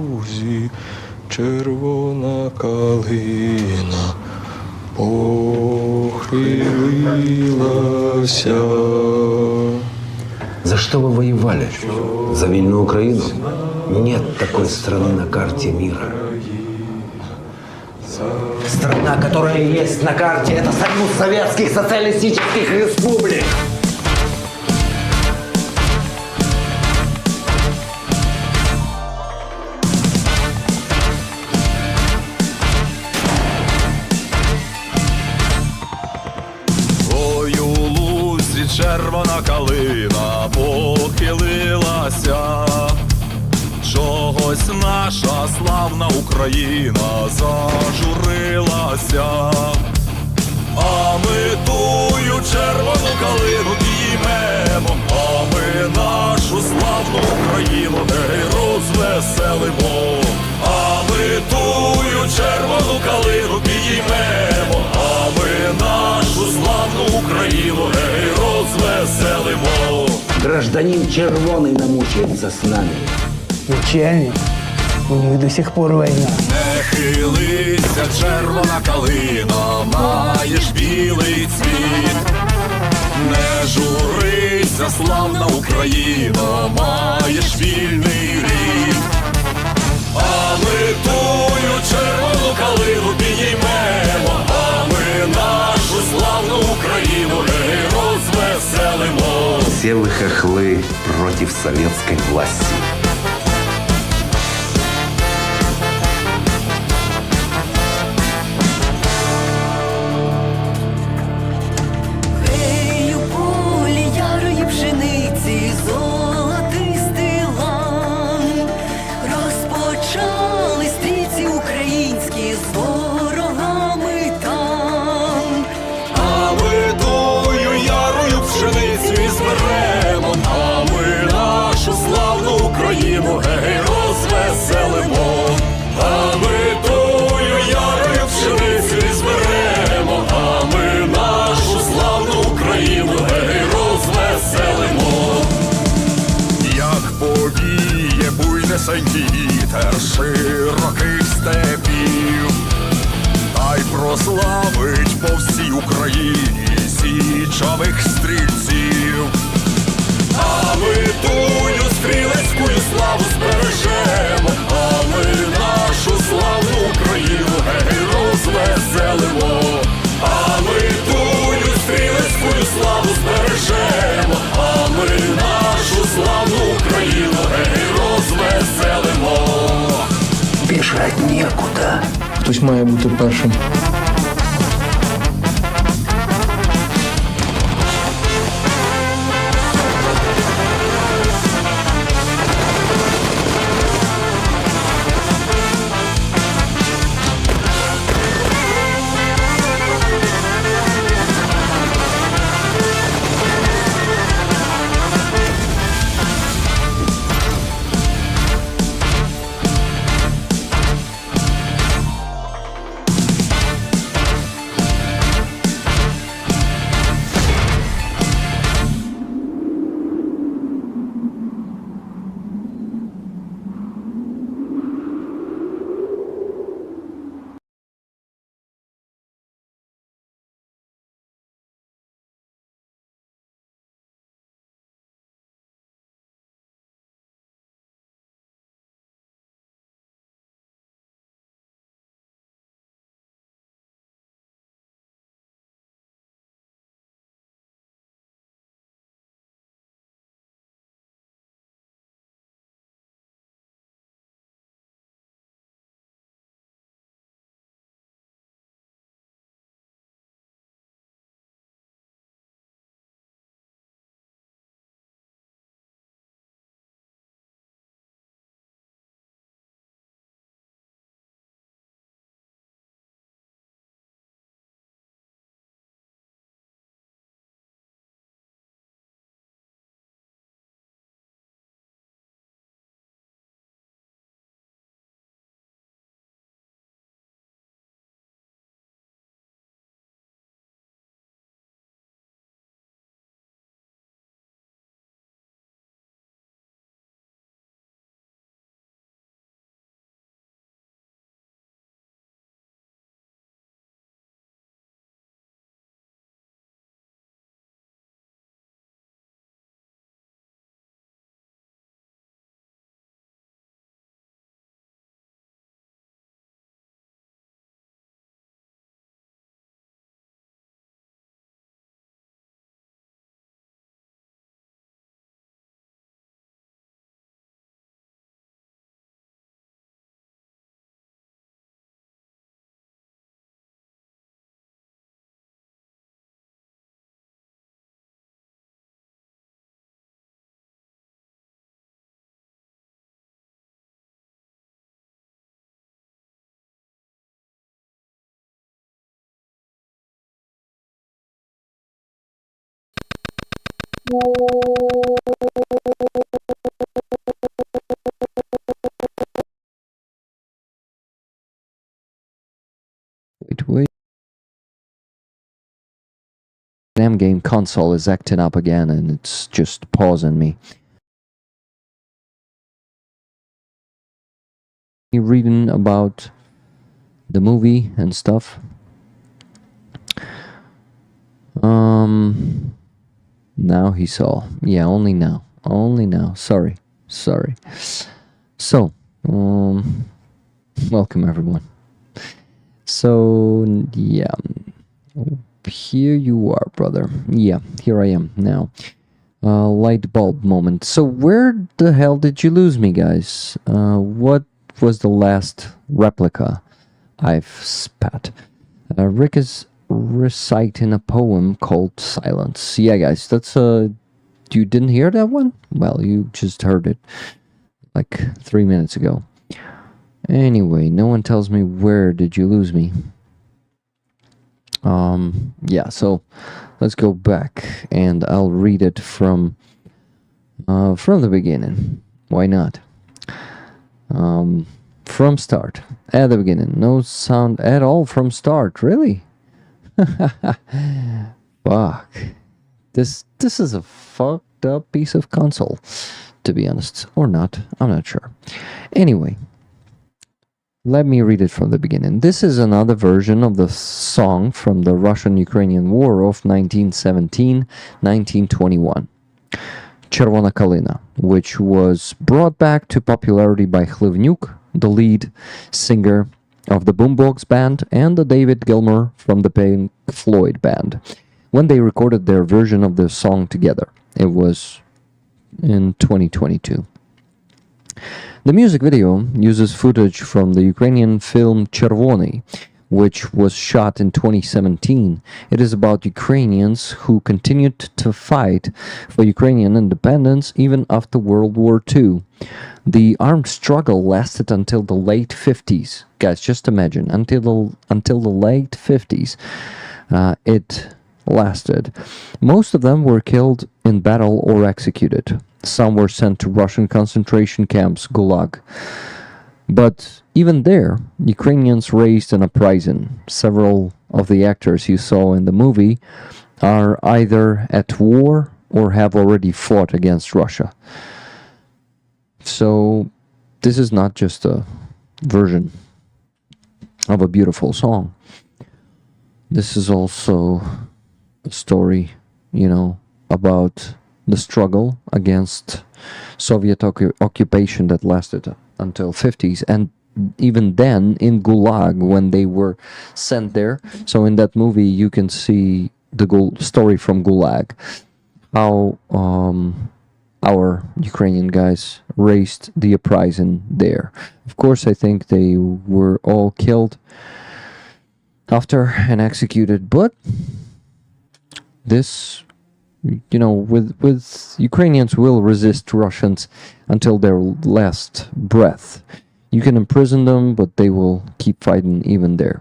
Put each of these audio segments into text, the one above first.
лузі червона калина похилилася. За что вы воевали? За вольную Украину? Нет такой страны на карте мира. Страна, которая есть на карте, это Союз Советских Социалистических Республик. Ой, у лузі червона калина похилилася. Чогось наша славна Україна зажурилася. А ми тую червону калину підіймемо, а ми нашу славну Україну гей розвеселимо. А ми тую червону калину підіймемо, а ми нашу славну Україну гей розвеселимо. Гражданин Червоный намучается с нами. Начальник, у них до сих пор война. Не хилися, червона калина, маєш білий цвіт. Не журися, славна Україна, маєш вільний рід. А ми тую червону калину підіймемо, а ми нашу славну Україну гей розвеселимо. Все вы хохлы против советской власти. Гею полі ярої пшениці, золотистий лан. Розпочали стрільці українські з ворогами там. А ми тую ярою пшеницю і зберемо, а ми нашу славну Україну гей розвеселимо. А ми тую ярою пшеницю і зберемо, а ми нашу славну Україну гей розвеселимо. Як повіє буйнесенький вітер широких степів, та й прославить по всій Україні січових стрільців. А ми тую стрілецькую славу збережемо, а ми нашу славну Україну гей розвеселимо. А ми тую стрілецькую славу збережемо, а ми нашу славну Україну гей розвеселимо. Бежать некуда. Хтось має бути першим. Wait. Damn game console is acting up again and it's just pausing me. You reading about the movie and stuff? Now he saw. Yeah, only now. Only now. Sorry. So, welcome everyone. So, yeah. Here you are, brother. Yeah, here I am now. Light bulb moment. So where the hell did you lose me, guys? What was the last replica I've spat? Rick is reciting a poem called Silence. Yeah, guys, that's you didn't hear that one? Well, you just heard it like 3 minutes ago. Anyway, no one tells me where did you lose me. Yeah, so let's go back and I'll read it from the beginning. Why not? From start. At the beginning. No sound at all from start. Really? Fuck. This is a fucked up piece of console, to be honest. Or not. I'm not sure. Anyway. Let me read it from the beginning. This is another version of the song from the Russian-Ukrainian War of 1917-1921. Chervona Kalyna, which was brought back to popularity by Hlyvnyuk, the lead singer of the Boombox Band, and the David Gilmour from the Pink Floyd Band, when they recorded their version of the song together. It was in 2022. The music video uses footage from the Ukrainian film Chervony, which was shot in 2017. It is about Ukrainians who continued to fight for Ukrainian independence even after World War II. The armed struggle lasted until the late 50s. Guys, just imagine, until the late 50s, it lasted. Most of them were killed in battle or executed. Some were sent to Russian concentration camps, Gulag. But even there, Ukrainians raised an uprising. Several of the actors you saw in the movie are either at war or have already fought against Russia. So this is not just a version of a beautiful song. This is also a story, about the struggle against Soviet occupation that lasted until 50s, and even then in Gulag when they were sent there. So in that movie you can see the story from Gulag, how our Ukrainian guys raised the uprising there. Of course, I think they were all killed after and executed, but this, with Ukrainians will resist Russians until their last breath. You can imprison them, but they will keep fighting even there.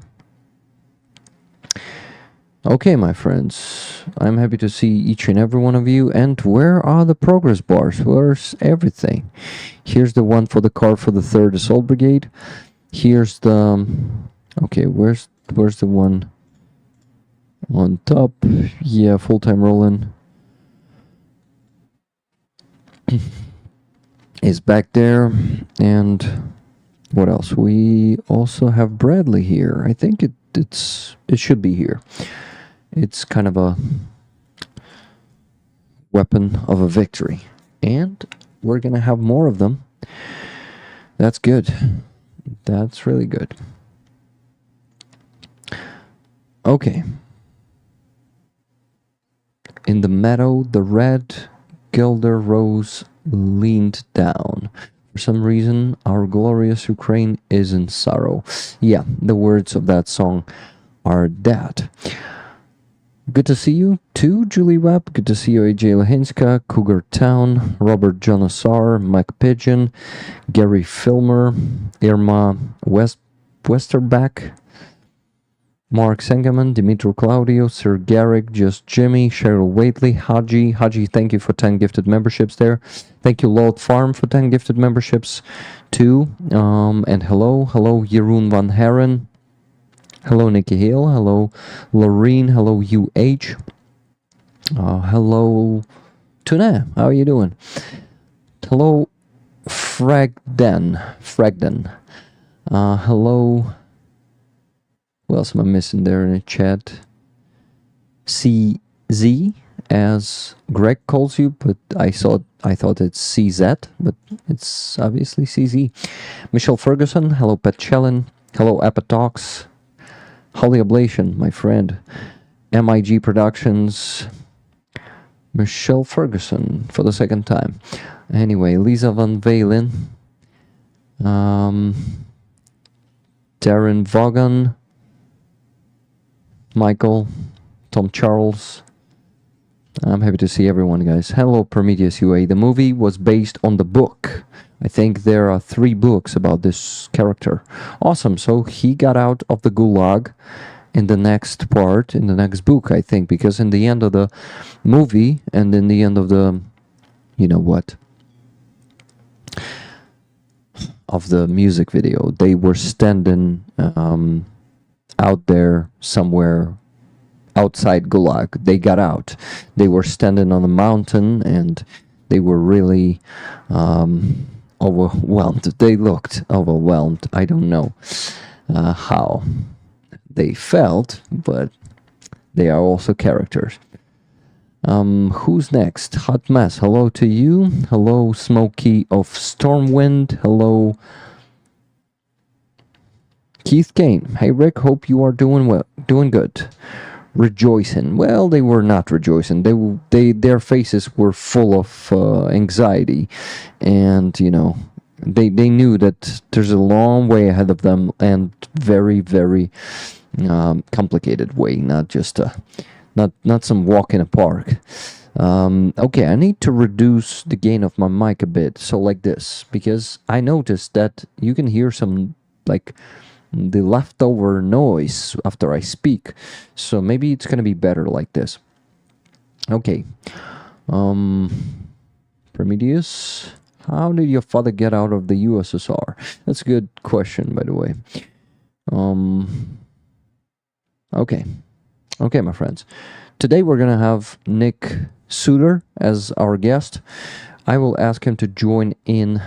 Okay, my friends, I'm happy to see each and every one of you. And where are the progress bars? Where's everything? Here's the one for the car for the 3rd Assault Brigade. Here's the... Okay, where's the one on top? Yeah, full-time rolling is back there. And what else? We also have Bradley here. I think it should be here. It's kind of a weapon of a victory. And we're gonna have more of them. That's good. That's really good. Okay. In the meadow, the red Gilder rose leaned down. For some reason, our glorious Ukraine is in sorrow. Yeah, the words of that song are that. Good to see you too, Julie Webb. Good to see you, AJ Lahinska, Cougar Town, Robert Jonassar, Mike Pigeon, Gary Filmer, Irma Westerback, Mark Sengerman, Dimitro Claudio, Sir Garrick, Just Jimmy, Cheryl Waitley, Haji, thank you for 10 gifted memberships there. Thank you, Lord Farm, for 10 gifted memberships too. And hello, Jeroen van Haren. Hello, Nikki Hill. Hello, Loreen. Hello, UH. Hello, Tuna. How are you doing? Hello, Fragden. Hello. Who else am I missing there in the chat? CZ, as Greg calls you, but I thought it's CZ, but it's obviously CZ. Michelle Ferguson. Hello, Pat Chellin. Hello, Apatox. Holly Ablation, my friend. MIG Productions. Michelle Ferguson for the second time. Anyway, Lisa Van Valen. Darren Vaughan. Michael. Tom Charles. I'm happy to see everyone, guys. Hello, Prometheus UA. The movie was based on the book. I think there are 3 books about this character. Awesome. So he got out of the gulag in the next part, in the next book, I think, because in the end of the movie and in the end of the, you know what, of the music video, they were standing out there somewhere outside Gulag. They got out. They were standing on a mountain and they were really overwhelmed. They looked overwhelmed. I don't know how they felt, but they are also characters. Who's next? Hot Mess. Hello to you. Hello, Smokey of Stormwind. Hello, Keith Kane. Hey, Rick. Hope you are doing well. Doing good. Rejoicing. Well, they were not rejoicing. Their faces were full of anxiety, and you know, they knew that there's a long way ahead of them, and very, very complicated way. Not just not some walk in a park. Okay, I need to reduce the gain of my mic a bit. So like this, because I noticed that you can hear some like the leftover noise after I speak. So maybe it's gonna be better like this. Okay. Prometheus, how did your father get out of the USSR? That's a good question, by the way. Okay, my friends. Today we're gonna have Nick Soutter as our guest. I will ask him to join in,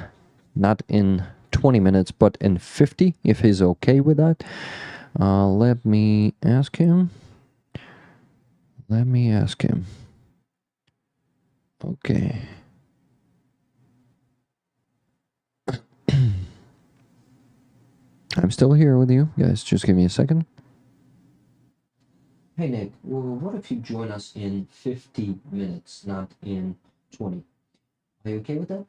not in 20 minutes, but in 50, if he's okay with that. Let me ask him. Okay. I'm still here with you guys. Just give me a second. Hey Nick, well, what if you join us in 50 minutes, not in 20? Are you okay with that?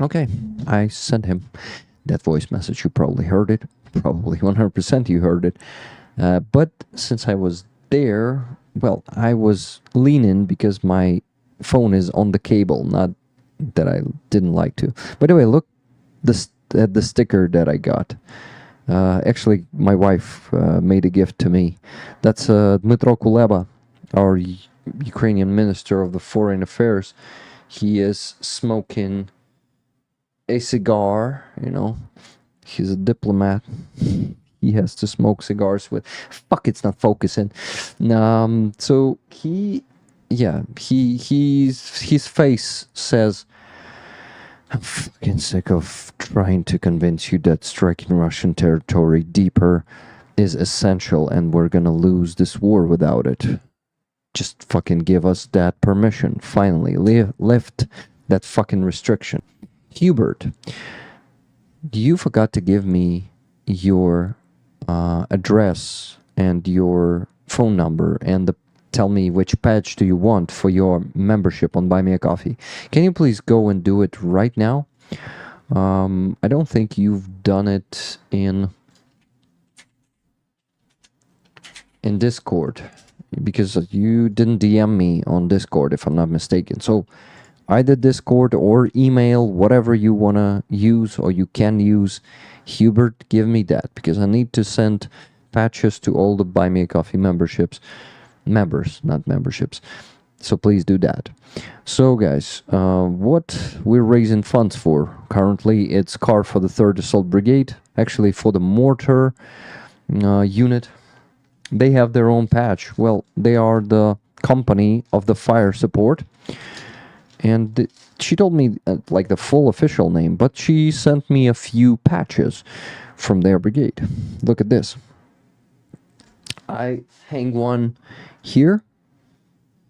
Okay, I sent him that voice message. You probably heard it. Probably 100% you heard it. But since I was there, well, I was leaning because my phone is on the cable, not that I didn't like to. By the way, look at the sticker that I got. Actually, my wife made a gift to me. That's Dmytro Kuleba, our Ukrainian Minister of the Foreign Affairs. He is smoking a cigar, you know. He's a diplomat. He has to smoke cigars with... Fuck, it's not focusing. So his face says, I'm fucking sick of trying to convince you that striking Russian territory deeper is essential and we're gonna lose this war without it. Just fucking give us that permission. Finally, lift that fucking restriction. Hubert, you forgot to give me your address and your phone number and tell me which patch do you want for your membership on Buy Me a Coffee. Can you please go and do it right now? I don't think you've done it in Discord, because you didn't DM me on Discord, if I'm not mistaken. So either Discord or email, whatever you want to use or you can use. Hubert, give me that, because I need to send patches to all the Buy Me a Coffee members, not memberships. So please do that. So guys, what we're raising funds for currently, it's car for the 3rd Assault Brigade, actually for the mortar unit. They have their own patch. Well, they are the company of the fire support. And she told me like the full official name, but she sent me a few patches from their brigade. Look at this. I hang one here.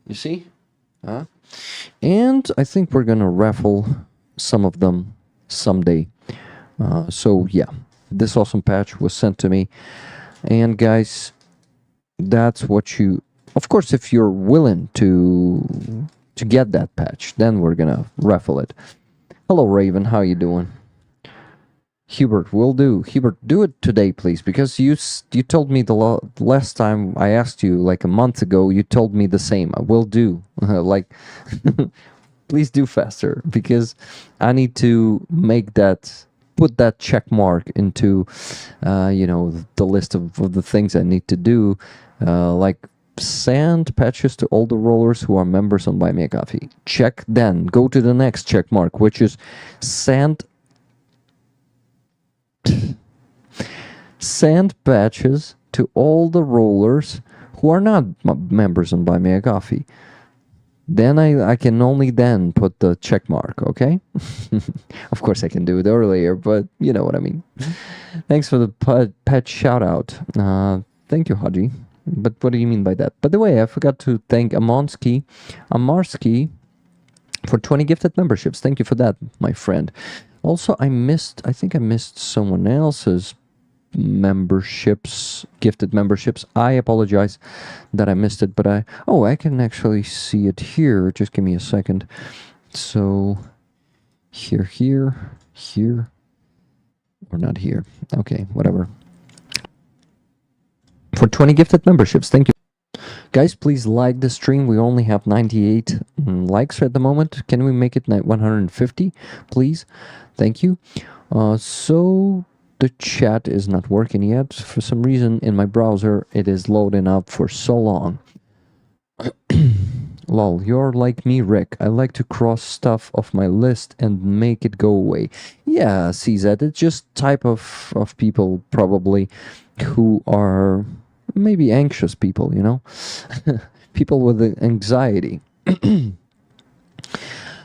You see? And I think we're gonna raffle some of them someday. So yeah, this awesome patch was sent to me. And guys, that's what you... Of course, if you're willing to get that patch, then we're gonna raffle it. Hello, Raven. How you doing? Hubert, will do. Hubert, do it today, please, because you told me the last time I asked you, like a month ago, you told me the same. I will do. Like, please do faster, because I need to make that, put that check mark into, you know, the list of the things I need to do, like send patches to all the rollers who are members on Buy Me a Coffee. Check, then go to the next check mark, which is send patches to all the rollers who are not members on Buy Me a Coffee. Then I can only then put the check mark, okay? Of course I can do it earlier, but you know what I mean. Thanks for the pet shout out. Thank you, Haji. But what do you mean by that? By the way, I forgot to thank Amarski for 20 gifted memberships. Thank you for that, my friend. Also, I think I missed someone else's memberships, gifted memberships. I apologize that I missed it, but I can actually see it here. Just give me a second. So here, or not here. Okay, whatever. For 20 gifted memberships, thank you. Guys, please like the stream. We only have 98 likes at the moment. Can we make it 150, please? Thank you. So the chat is not working yet. For some reason in my browser, it is loading up for so long. Lol, you're like me, Rick. I like to cross stuff off my list and make it go away. Yeah, CZ, it's just type of people probably who are maybe anxious people, you know? People with anxiety.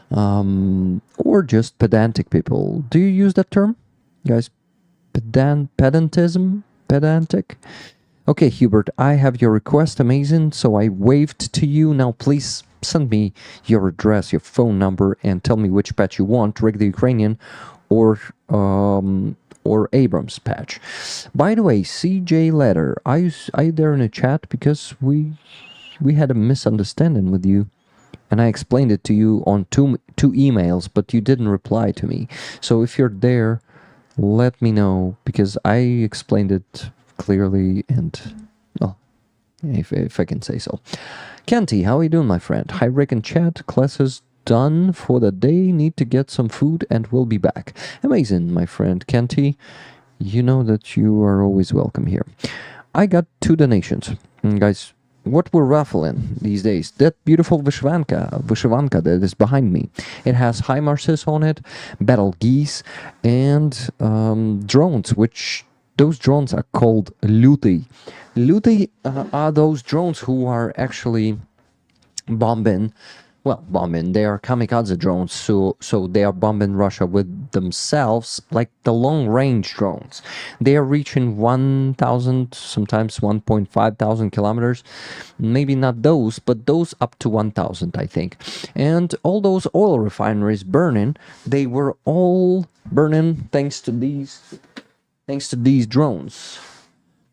Or just pedantic people. Do you use that term, guys? Pedantism? Pedantic? Okay, Hubert, I have your request. Amazing. So I waved to you. Now please send me your address, your phone number, and tell me which patch you want, Rick the Ukrainian or Abrams patch. By the way, CJ Letter, are you there in the chat? Because we had a misunderstanding with you, and I explained it to you on two emails, but you didn't reply to me. So if you're there, let me know, because I explained it clearly and, well, if I can say so. Kenty, how are you doing, my friend? Hi, Rick and chat. Class is done for the day. Need to get some food and we'll be back. Amazing, my friend Kenty. You know that you are always welcome here. I got 2 donations. Guys, what we're raffling these days, that beautiful Vyshivanka that is behind me. It has HIMARSs on it, battle geese, and drones, which those drones are called Luti. Luti are those drones who are actually bombing. Well, bombing. They are kamikaze drones, so they are bombing Russia with themselves, like the long-range drones. They are reaching 1,000, sometimes 1,500 kilometers. Maybe not those, but those up to 1,000, I think. And all those oil refineries burning, they were all burning thanks to these drones.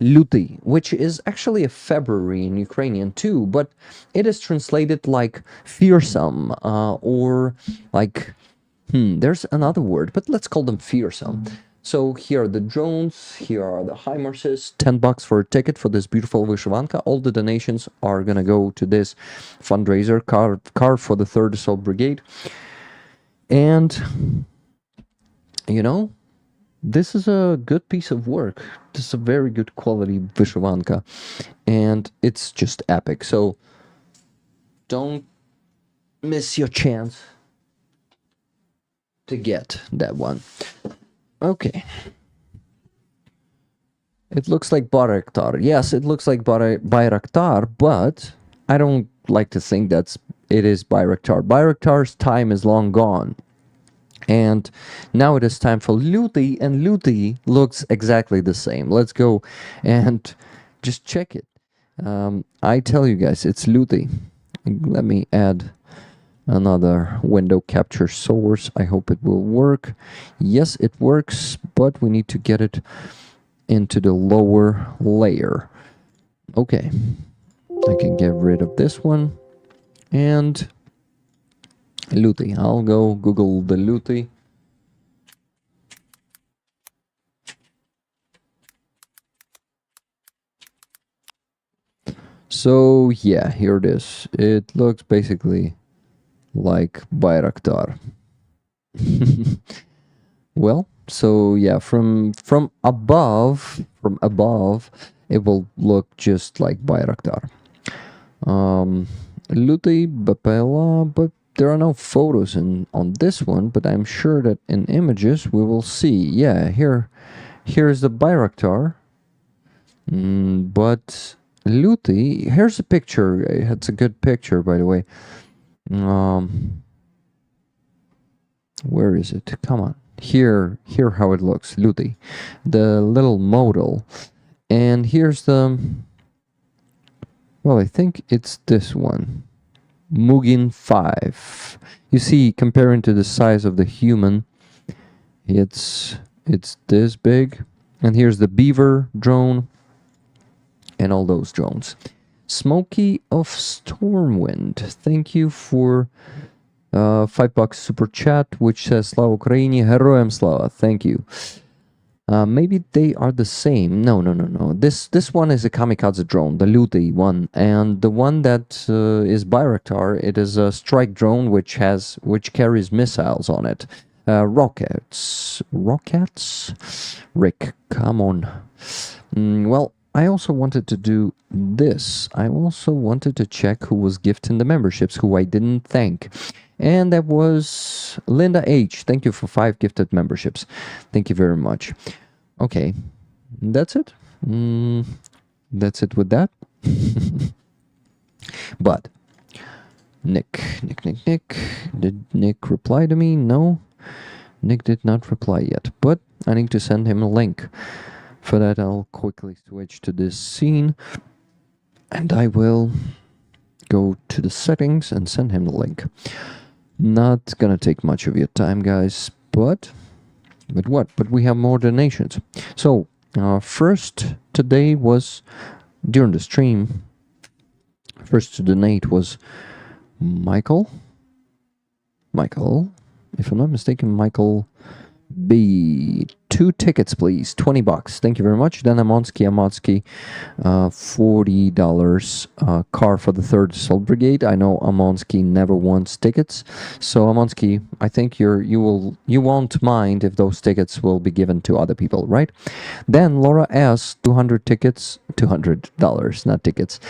Luty, which is actually a February in Ukrainian too, but it is translated like fearsome, or like, there's another word, but let's call them fearsome. So here are the drones, here are the HIMARSs, $10 for a ticket for this beautiful Vyshivanka. All the donations are gonna go to this fundraiser, car for the 3rd Assault Brigade. And, you know, this is a good piece of work. This is a very good quality Vyshyvanka, and it's just epic. So don't miss your chance to get that one. Okay. It looks like Bayraktar. Yes, it looks like Bayraktar, but I don't like to think it is Bayraktar. Bayraktar's time is long gone. And now it is time for Luti, and Luti looks exactly the same. Let's go and just check it. I tell you guys, it's Luti. Let me add another window capture source. I hope it will work. Yes, it works, but we need to get it into the lower layer. Okay, I can get rid of this one. And Luti, I'll go Google the Luti. So yeah, here it is. It looks basically like Bayraktar. Well, so yeah, from above, it will look just like Bayraktar. Luti Bapela, but there are no photos on this one, but I'm sure that in images we will see. Yeah, here's the Bayraktar. But Luti, here's a picture. It's a good picture, by the way. Where is it? Come on. Here how it looks. Luti. The little model. And here's the... Well, I think it's this one. Mugin 5. You see, comparing to the size of the human, it's this big. And here's the beaver drone and all those drones. Smokey of Stormwind, thank you for $5 super chat, which says Slava Ukraini, Heroyam Slava. Thank you. Maybe they are the same. No. This one is a kamikaze drone, the Luti one, and the one that is Bayraktar, it is a strike drone which carries missiles on it. Rockets. Rick, come on. Well, I also wanted to do this. I also wanted to check who was gifting the memberships, who I didn't thank. And that was Linda H. Thank you for 5 gifted memberships. Thank you very much. Okay, that's it. That's it with that. But Nick. Did Nick reply to me? No. Nick did not reply yet. But I need to send him a link. For that, I'll quickly switch to this scene. And I will go to the settings and send him the link. Not gonna take much of your time, guys, but what? But we have more donations. So, first today was, during the stream, first to donate was Michael, if I'm not mistaken, Michael B. 2 tickets, please. $20. Thank you very much. Then Amonsky, $40. Car for the 3rd Assault Brigade. I know Amonsky never wants tickets, so Amonsky, I think you won't mind if those tickets will be given to other people, right? Then Laura S. 200 tickets, $200, not tickets.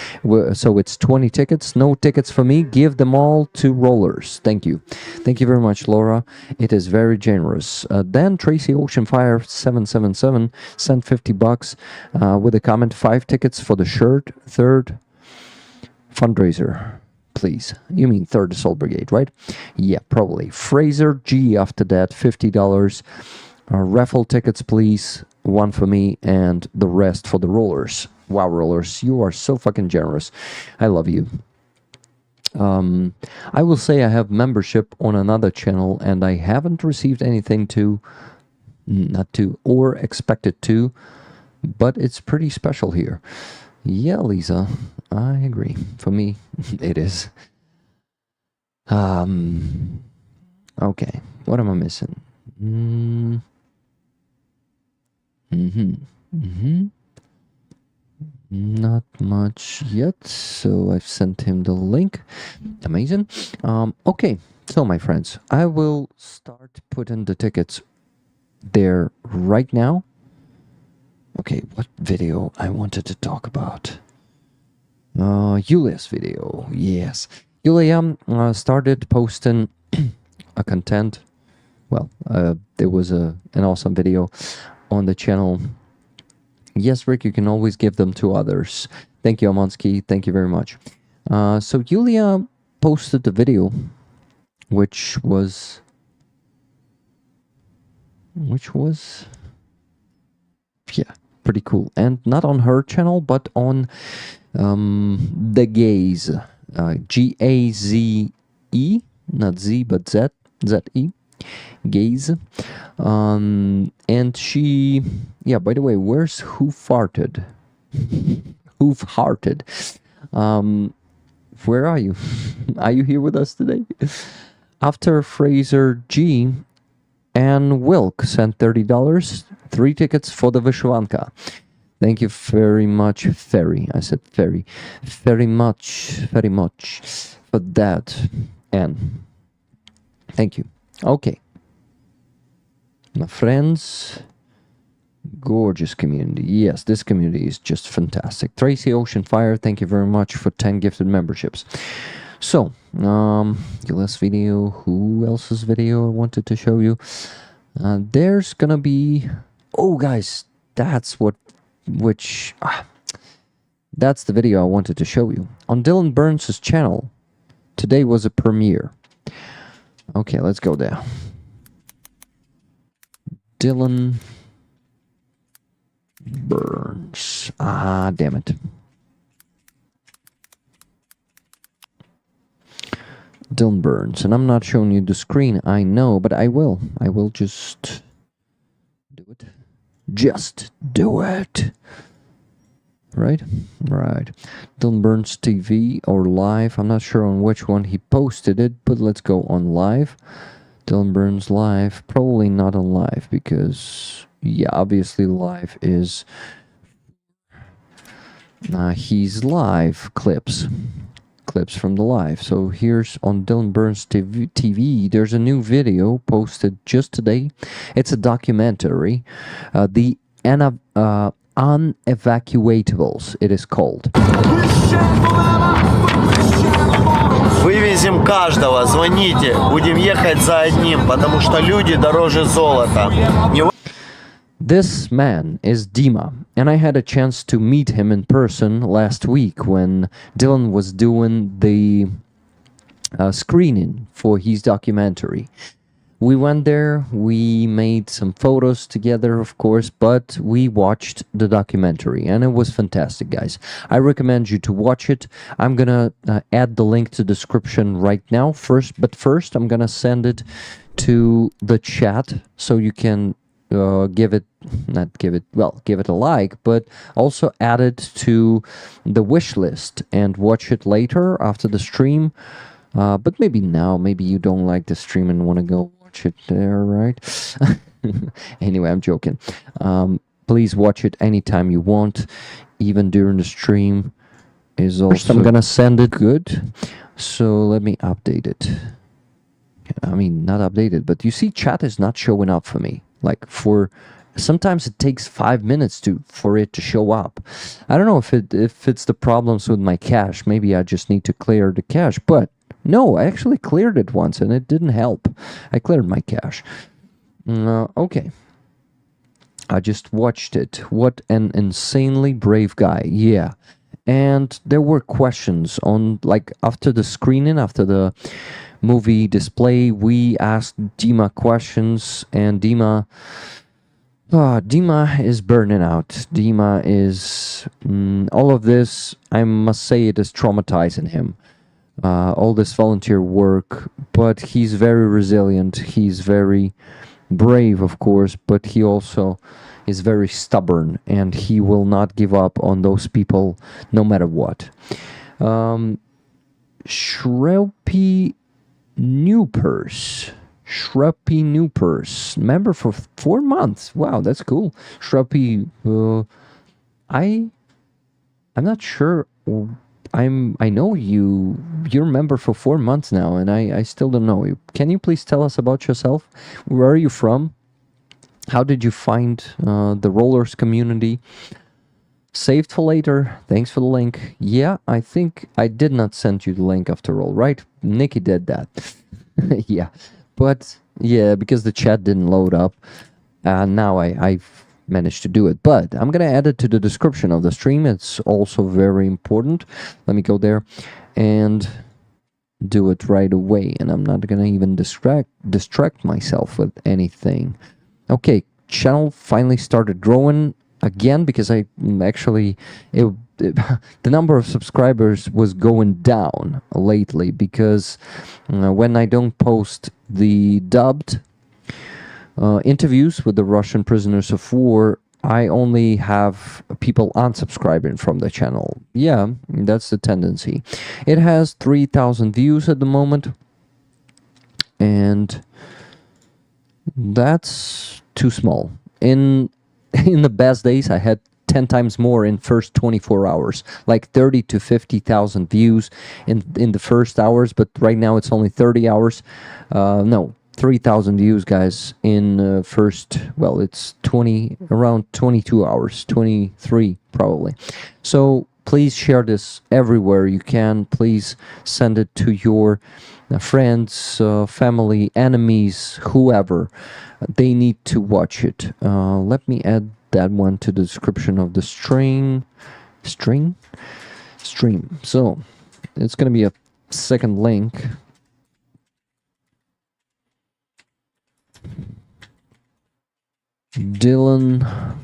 So it's 20 tickets. No tickets for me. Give them all to Rollers. Thank you. Thank you very much, Laura. It is very generous. Then Tracy Oceanfire 777 sent $50 with a comment, 5 tickets for the shirt, 3rd Fundraiser, please. You mean 3rd Assault Brigade, right? Yeah, probably. Fraser G after that, $50. Raffle tickets, please. 1 for me and the rest for the Rollers. Wow, Rollers, you are so fucking generous. I love you. I will say I have membership on another channel and I haven't received anything or expected to, but it's pretty special here. Yeah, Lisa, I agree. For me, it is. Okay, what am I missing? Not much yet, so I've sent him the link. Amazing. Okay, so my friends, I will start putting the tickets there right now. Okay, what video I wanted to talk about? Yulia's video, yes. Yulia started posting a content. Well, there was an awesome video on the channel. Yes, Rick, you can always give them to others. Thank you, Amansky. Thank you very much. So Yulia posted the video, which was, yeah, pretty cool. And not on her channel, but on the Gaze, G-A-Z-E, not Z, but Z, Z-E, Gaze. And she, yeah, by the way, where's Who Farted? Who Hearted? Where are you? Are you here with us today? After Fraser G and Wilk sent $30, 3 tickets for the Vishwanka. Thank you very much, Ferry. I said very much for that. And thank you. Okay. My friends, gorgeous community. Yes, this community is just fantastic. Tracy Ocean Fire, thank you very much for 10 gifted memberships. So, last video, who else's video I wanted to show you? There's gonna be, oh guys, that's the video I wanted to show you. On Dylan Burns' channel, today was a premiere. Okay, let's go there. Dylan Burns. Ah, damn it. Dylan Burns. And I'm not showing you the screen, I know, but I will. I will just do it. Just do it. Right? Right. Dylan Burns TV or live. I'm not sure on which one he posted it, but let's go on live. Dylan Burns live. Probably not on live because, yeah, obviously live is he's live clips from the live. So here's on Dylan Burns TV. There's a new video posted just today. It's a documentary. The Unevacuatables, it is called. Вывезем каждого, звоните, будем ехать за одним, потому что люди дороже золота. This man is Dima, and I had a chance to meet him in person last week when Dylan was doing the screening for his documentary. We went there, we made some photos together, of course, but we watched the documentary, and it was fantastic, guys. I recommend you to watch it. I'm gonna add the link to the description right now. First, I'm gonna send it to the chat so you can give it a like, but also add it to the wish list and watch it later after the stream. But maybe now, maybe you don't like the stream and want to go watch it there, right? Anyway, I'm joking. Please watch it anytime you want, even during the stream. Is also first I'm gonna send it good. So let me update it. I mean, not updated, but you see, chat is not showing up for me. Like sometimes it takes 5 minutes for it to show up. I don't know if it's the problems with my cache. Maybe I just need to clear the cache. But no, I actually cleared it once and it didn't help. I cleared my cache. Okay. I just watched it. What an insanely brave guy. Yeah. And there were questions on, like, after the screening, after the movie display, we asked Dima questions, and Dima is burning out. Dima is all of this, I must say, it is traumatizing him. All this volunteer work, but he's very resilient. He's very brave, of course, but he also is very stubborn, and he will not give up on those people no matter what. Shrelpy Newpers, member for 4 months. Wow, that's cool. Shrelpy, I'm not sure. I know you're a member for 4 months now, and I still don't know you. Can you please tell us about yourself? Where are you from? How did you find the rollers community? Saved for later. Thanks for the link. Yeah, I think I did not send you the link after all, right? Nikki did that. Yeah, but yeah, because the chat didn't load up. Now I've managed to do it. But I'm gonna add it to the description of the stream. It's also very important. Let me go there and do it right away. And I'm not gonna even distract myself with anything. Okay, channel finally started growing again because I actually the number of subscribers was going down lately because when I don't post the dubbed interviews with the Russian prisoners of war, I only have people unsubscribing from the channel. Yeah, that's the tendency. It has 3,000 views at the moment, and that's too small. In the best days, I had 10 times more in first 24 hours, like 30 to 50,000 views in the first hours, but right now it's only 30 hours. No, 3,000 views, guys, in first, well, it's around 22 hours, 23 probably. So please share this everywhere you can. Please send it to your friends, family, enemies, whoever. They need to watch it. Let me add that one to the description of the stream. So it's going to be a second link. Dylan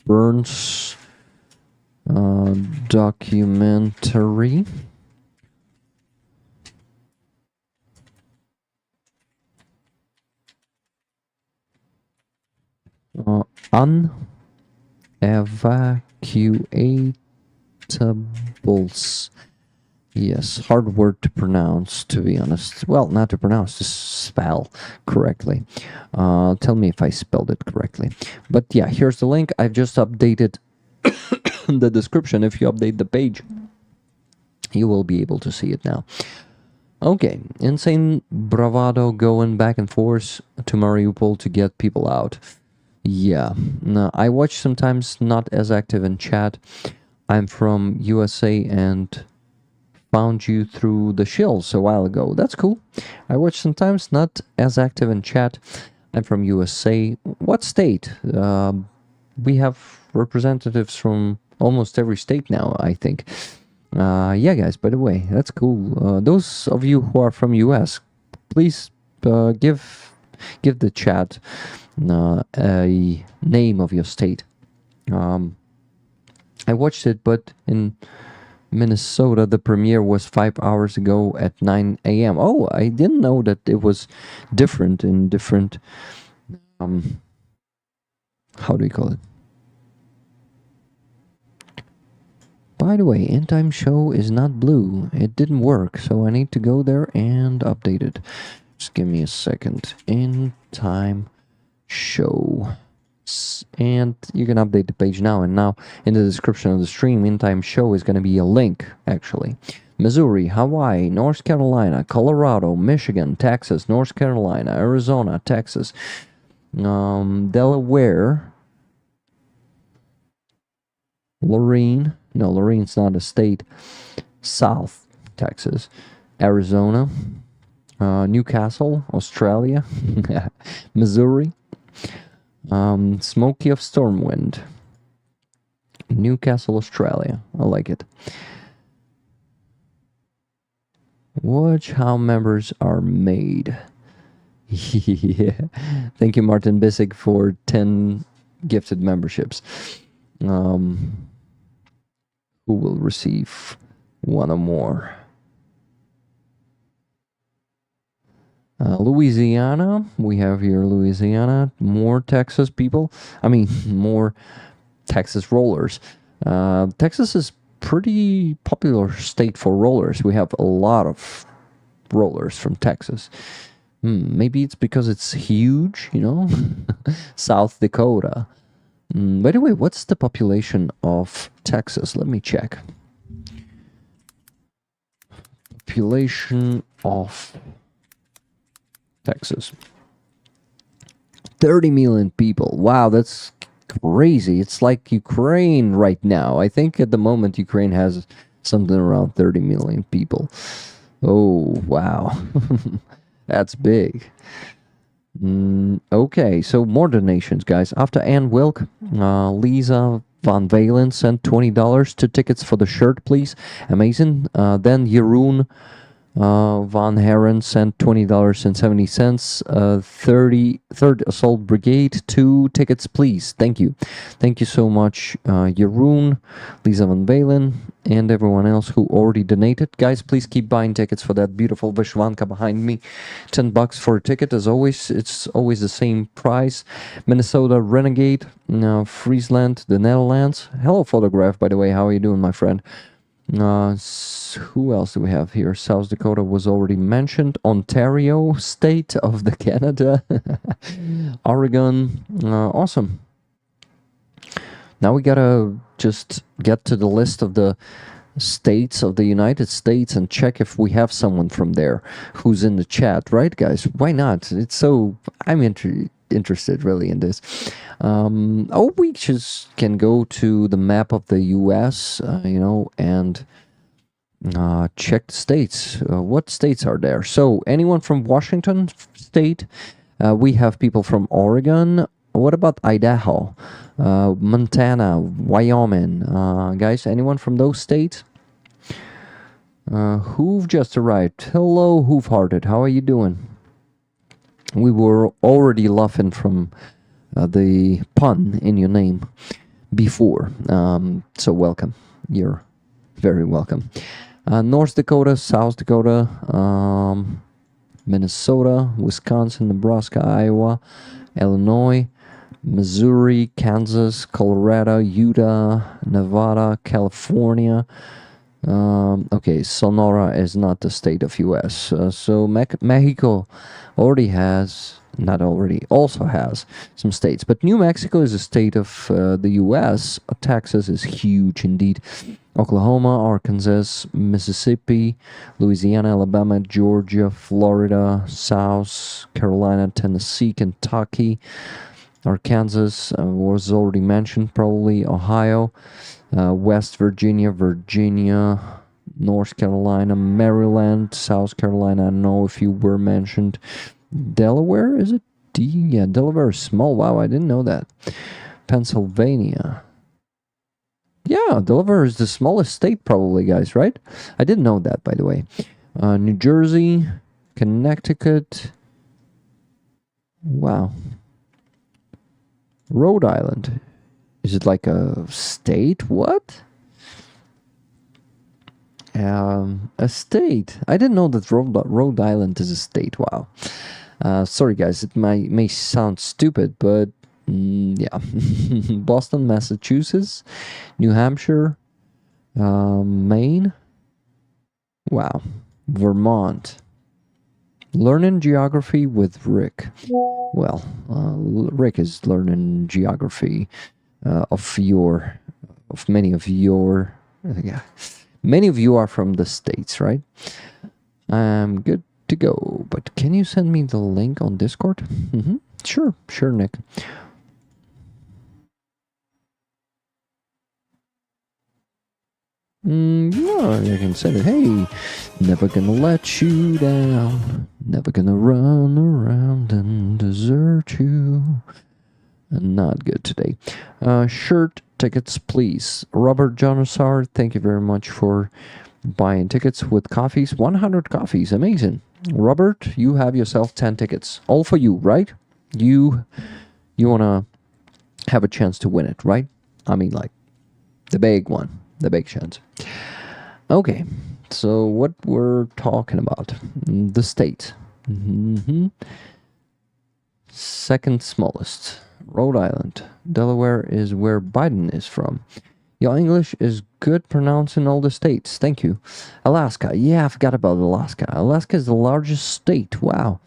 Burns documentary. Unevacuatables. Yes, hard word to pronounce, to be honest. Well, not to pronounce, to spell correctly. Tell me if I spelled it correctly. But yeah, here's the link. I've just updated the description. If you update the page, you will be able to see it now. Okay, insane bravado going back and forth to Mariupol to get people out. Yeah, no, I watch sometimes, not as active in chat. I'm from USA and found you through the shills a while ago. That's cool. I watch sometimes, not as active in chat. I'm from USA. What state? We have representatives from almost every state now, I think. Yeah, guys, by the way, that's cool. Those of you who are from US, please give the chat a name of your state. I watched it, but in Minnesota, the premiere was 5 hours ago at 9 a.m. Oh, I didn't know that it was different in different, how do you call it? By the way, End Time Show is not blue. It didn't work, so I need to go there and update it. Just give me a second. End Time Show. And you can update the page now. And now in the description of the stream, End Time Show is going to be a link, actually. Missouri, Hawaii, North Carolina, Colorado, Michigan, Texas, North Carolina, Arizona, Texas, Delaware, Lorraine. No, Lorene's not a state. South Texas, Arizona, Newcastle, Australia, Missouri, Smoky of Stormwind, Newcastle, Australia. I like it. Watch how members are made. Yeah. Thank you, Martin Bissig, for 10 gifted memberships. Who will receive one or more? Louisiana. We have here Louisiana. More Texas people. I mean, more Texas rollers. Texas is pretty popular state for rollers. We have a lot of rollers from Texas. Maybe it's because it's huge, you know? South Dakota. By the way, what's the population of Texas? Let me check. Population of Texas. 30 million people. Wow, that's crazy. It's like Ukraine right now. I think at the moment Ukraine has something around 30 million people. Oh, wow. That's big. Okay, so more donations, guys. After Ann Wilk, Lisa Van Valen sent $20 to tickets for the shirt, please. Amazing. Then Jeroen Van Haren sent $20.70. 33rd Assault Brigade, 2 tickets, please. Thank you. Thank you so much, Jeroen, Lisa Van Valen, and everyone else who already donated. Guys, please keep buying tickets for that beautiful Vishwanka behind me. $10 for a ticket, as always. It's always the same price. Minnesota Renegade, Friesland, the Netherlands. Hello, photograph, by the way. How are you doing, my friend? Who else do we have here? South Dakota was already mentioned. Ontario, state of the Canada. Oregon. Awesome. Now we gotta just get to the list of the states of the United States and check if we have someone from there who's in the chat, right, guys? Why not? It's so... I'm interested really in this. We just can go to the map of the US, and check the states. What states are there? So anyone from Washington state? We have people from Oregon. What about Idaho, Montana, Wyoming? Guys, anyone from those states? Who've just arrived? Hello, Hoof-Hearted. How are you doing? We were already laughing from the pun in your name before. So welcome. You're very welcome. North Dakota, South Dakota, Minnesota, Wisconsin, Nebraska, Iowa, Illinois, Missouri, Kansas, Colorado, Utah, Nevada, California. Okay, Sonora is not the state of US. So Mexico already has, also has some states. But New Mexico is a state of the US. Texas is huge indeed. Oklahoma, Arkansas, Mississippi, Louisiana, Alabama, Georgia, Florida, South Carolina, Tennessee, Kentucky, Arkansas was already mentioned, probably Ohio, West Virginia, North Carolina, Maryland, South Carolina. I don't know if you were mentioned. Delaware, is it? Yeah, Delaware is small. Wow, I didn't know that. Pennsylvania. Yeah, Delaware is the smallest state probably, guys, right? I didn't know that, by the way. New Jersey, Connecticut. Wow. Rhode Island. Is it like a state? What? A state. I didn't know that Rhode Island is a state. Wow. Sorry, guys. It may sound stupid, but yeah. Boston, Massachusetts, New Hampshire, Maine. Wow. Vermont. Learning geography with Rick. Well, Rick is learning geography of many of your. Yeah. Many of you are from the States, right? I'm good to go, but can you send me the link on Discord? Sure, Nick. Yeah, you can send it. Hey, never gonna let you down, never gonna run around and desert you. Not good today. Shirt tickets, please. Robert Jonasar, thank you very much for buying tickets with coffees. 100 coffees, amazing. Robert, you have yourself 10 tickets. All for you, right? You wanna have a chance to win it, right? I mean, like, the big one. The big chance. Okay, so what we're talking about. The state. Second smallest. Rhode Island. Delaware is where Biden is from. Your English is good pronouncing all the states. Thank you. Alaska. Yeah, I forgot about Alaska. Alaska is the largest state. Wow.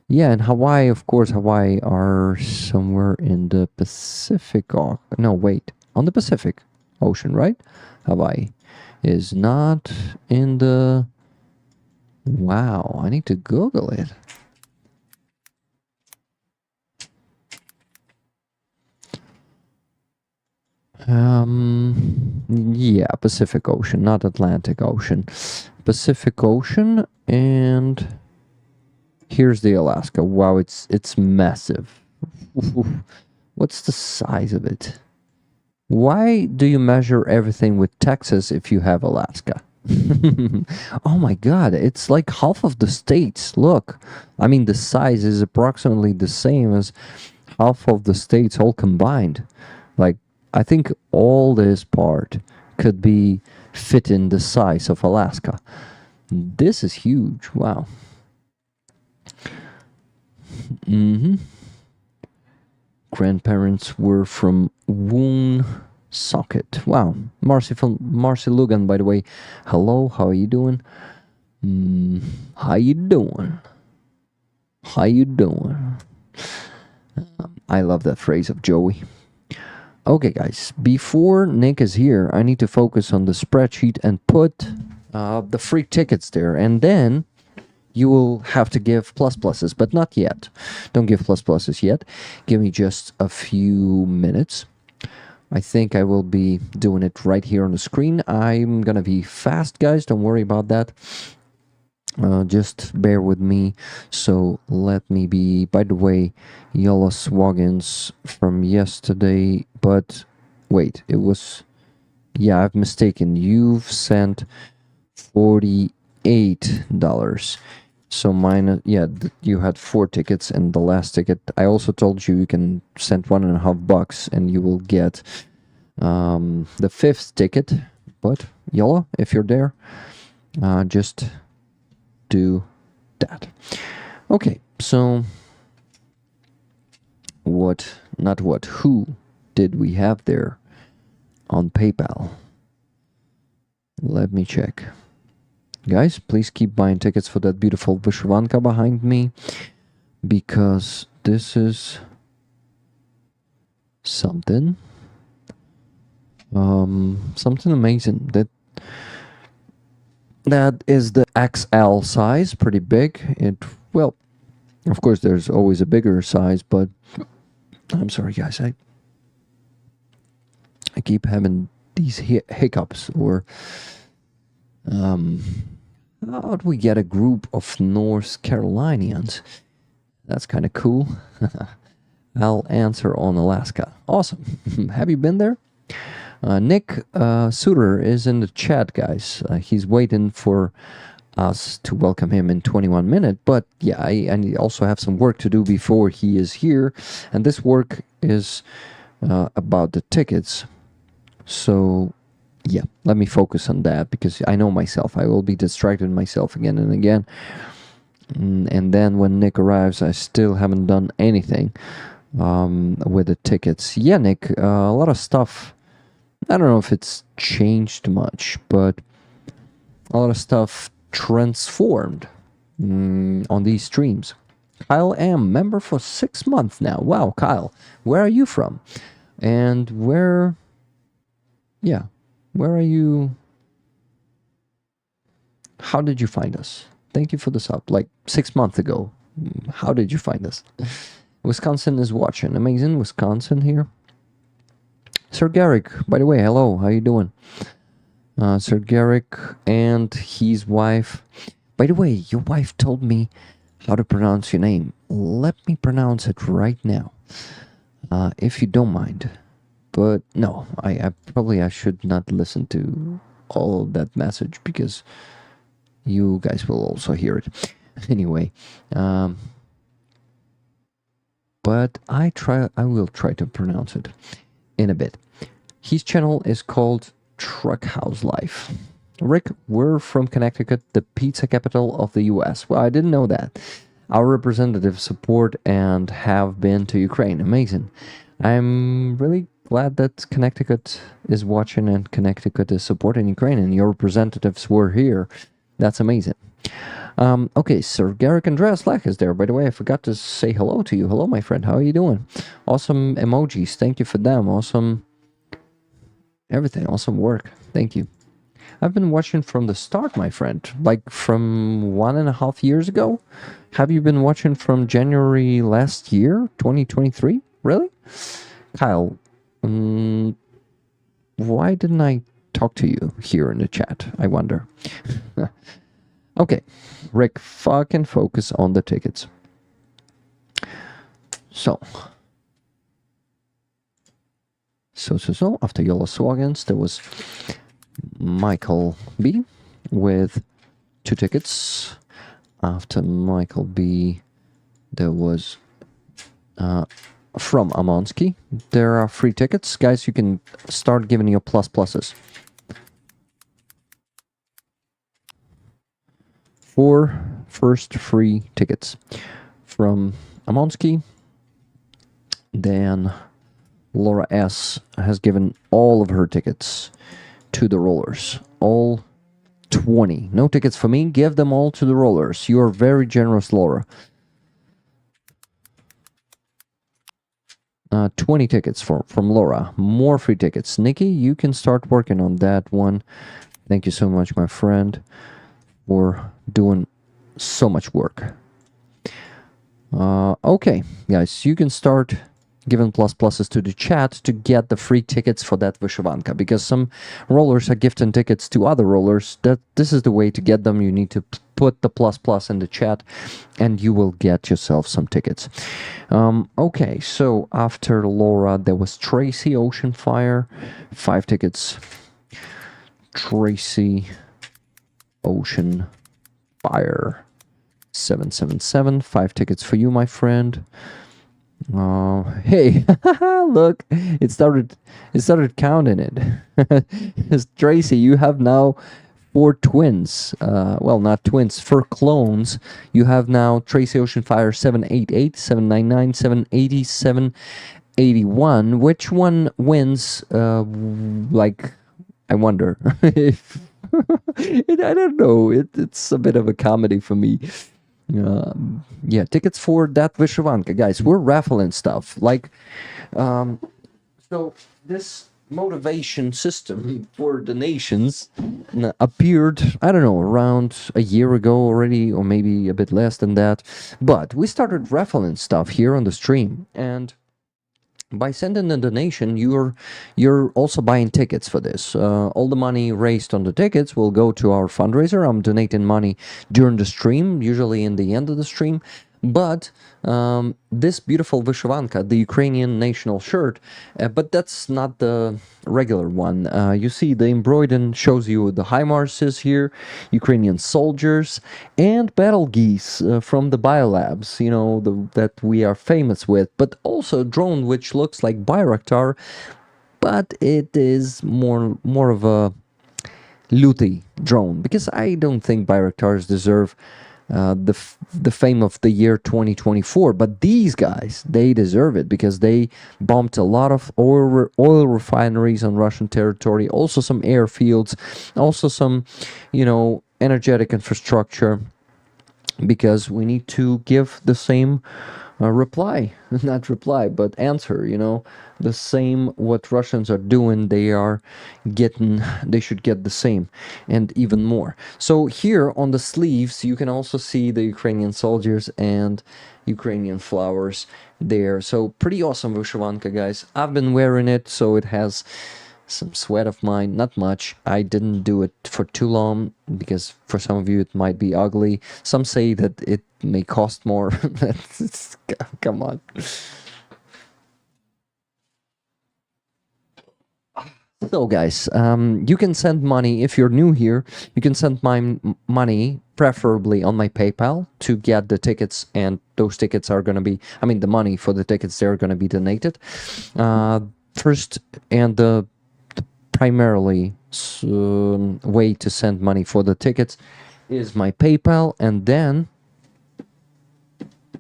Yeah, and Hawaii, of course. Hawaii are somewhere in the Pacific. No, wait. On the Pacific Ocean, right? Hawaii is not in the... Wow, I need to Google it. Yeah, Pacific Ocean, not Atlantic Ocean. Pacific Ocean, and here's the Alaska. Wow, it's massive. What's the size of it? Why do you measure everything with Texas if you have Alaska? Oh my god, it's like half of the states. Look, I mean, the size is approximately the same as half of the states all combined. Like, I think all this part could be fit in the size of Alaska. This is huge. Wow. Grandparents were from Woonsocket. Wow. Marcy Lugan, by the way. Hello, how are you doing? How you doing? How you doing? I love that phrase of Joey. Okay, guys. Before Nick is here, I need to focus on the spreadsheet and put the free tickets there. And then you will have to give pluses, but not yet. Don't give pluses yet. Give me just a few minutes. I think I will be doing it right here on the screen. I'm gonna be fast, guys. Don't worry about that. Just bear with me. So let me be, by the way, Yola Swaggins from yesterday, but wait, it was, yeah, I've mistaken. You've sent $48. So mine, yeah, you had 4 tickets, and the last ticket, I also told you can send $1.50 and you will get the 5th ticket. But Yola, if you're there, just do that. Okay, so who did we have there on PayPal? Let me check. Guys, please keep buying tickets for that beautiful Vishwanka behind me, because this is something amazing. That is the XL size, pretty big. Well, of course there's always a bigger size, but I'm sorry guys, I keep having these hiccups. Or how do we get a group of North Carolinians? That's kind of cool. I'll answer on Alaska. Awesome. Have you been there? Nick Soutter is in the chat, guys. He's waiting for us to welcome him in 21 minutes. But yeah, I also have some work to do before he is here. And this work is about the tickets. So yeah, let me focus on that, because I know myself. I will be distracted myself again and again. And then when Nick arrives, I still haven't done anything with the tickets. Yeah, Nick, a lot of stuff. I don't know if it's changed much, but a lot of stuff transformed on these streams. Kyle M, member for 6 months now. Wow, Kyle, where are you from? And where are you? How did you find us? Thank you for the sub. Like 6 months ago. How did you find us? Wisconsin is watching. Amazing. Wisconsin here. Sir Garrick, by the way, hello. How you doing? Sir Garrick and his wife. By the way, your wife told me how to pronounce your name. Let me pronounce it right now, if you don't mind. But no, I should not listen to all of that message, because you guys will also hear it. Anyway, but I will try to pronounce it in a bit. His channel is called Truck House Life. Rick, we're from Connecticut, the pizza capital of the US. Well, I didn't know that. Our representatives support and have been to Ukraine. Amazing. I'm really glad that Connecticut is watching and Connecticut is supporting Ukraine, and your representatives were here. That's amazing. Okay, Sir Garrick Andreas Lach is there. By the way, I forgot to say hello to you. Hello, my friend. How are you doing? Awesome emojis. Thank you for them. Awesome everything. Awesome work. Thank you. I've been watching from the start, my friend. Like from 1.5 years ago. Have you been watching from January last year, 2023? Really? Kyle, why didn't I talk to you here in the chat? I wonder. Okay, Rick, fucking focus on the tickets. So, after Yola Swagans, there was Michael B with 2 tickets. After Michael B, there was from Amonsky. There are 3 tickets. Guys, you can start giving your pluses. 4 first free tickets from Amonsky. Then Laura S has given all of her tickets to the rollers. All 20. No tickets for me. Give them all to the rollers. You are very generous, Laura. 20 tickets from Laura. More free tickets. Nikki, you can start working on that one. Thank you so much, my friend, for doing so much work. Okay, guys, you can start giving pluses to the chat to get the free tickets for that Vyshyvanka, because some rollers are gifting tickets to other rollers. This is the way to get them. You need to put the plus in the chat and you will get yourself some tickets. Okay, so after Laura there was Tracy Oceanfire, 5 tickets. Tracy Oceanfire 777, 5 tickets for you, my friend. Hey, look, it started counting it. Tracy, you have now 4 twins. Well, not twins, 4 clones. You have now Tracy Oceanfire 788, 799, 780, 781. Which one wins? Like, I wonder. If I don't know. It's a bit of a comedy for me. Yeah, tickets for that Vyshyvanka, guys. We're raffling stuff. Like, so this motivation system for donations appeared, I don't know, around a year ago already, or maybe a bit less than that. But we started raffling stuff here on the stream, and by sending a donation, you're also buying tickets for this. All the money raised on the tickets will go to our fundraiser. I'm donating money during the stream, usually in the end of the stream. But this beautiful Vyshyvanka, the Ukrainian national shirt, but that's not the regular one. You see the embroidered shows you the HIMARSs here, Ukrainian soldiers, and battle geese from the biolabs, you know, that we are famous with, but also a drone which looks like Bayraktar, but it is more of a looty drone, because I don't think Bayraktars deserve the fame of the year 2024, but these guys, they deserve it, because they bombed a lot of oil refineries on Russian territory, also some airfields, also some, you know, energetic infrastructure, because we need to give the same reply, not reply, but answer, you know, the same what Russians are doing, they should get the same and even more. So here on the sleeves, you can also see the Ukrainian soldiers and Ukrainian flowers there. So pretty awesome Vyshyvanka, guys. I've been wearing it, so it has some sweat of mine, not much. I didn't do it for too long, because for some of you it might be ugly. Some say that it may cost more. Come on. So guys, you can send money if you're new here. You can send my money, preferably on my PayPal, to get the tickets, and those tickets are going to be, I mean the money for the tickets, they're going to be donated. First, and the primarily way to send money for the tickets is my PayPal, and then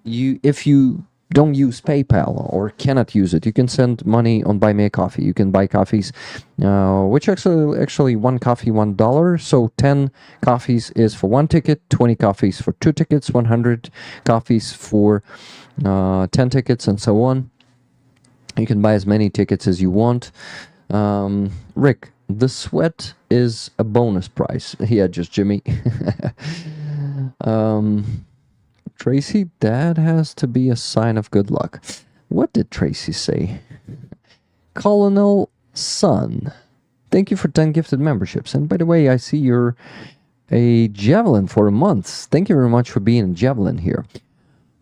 if you don't use PayPal or cannot use it, you can send money on Buy Me a Coffee. You can buy coffees, which actually one coffee $1. So 10 coffees is for 1 ticket, 20 coffees for 2 tickets, 100 coffees for 10 tickets, and so on. You can buy as many tickets as you want. Rick, the sweat is a bonus prize. Yeah, just Jimmy. Tracy, that has to be a sign of good luck. What did Tracy say? Colonel Sun. thank you for 10 gifted memberships. And by the way, I see you're a Javelin for a month. Thank you very much for being a Javelin here.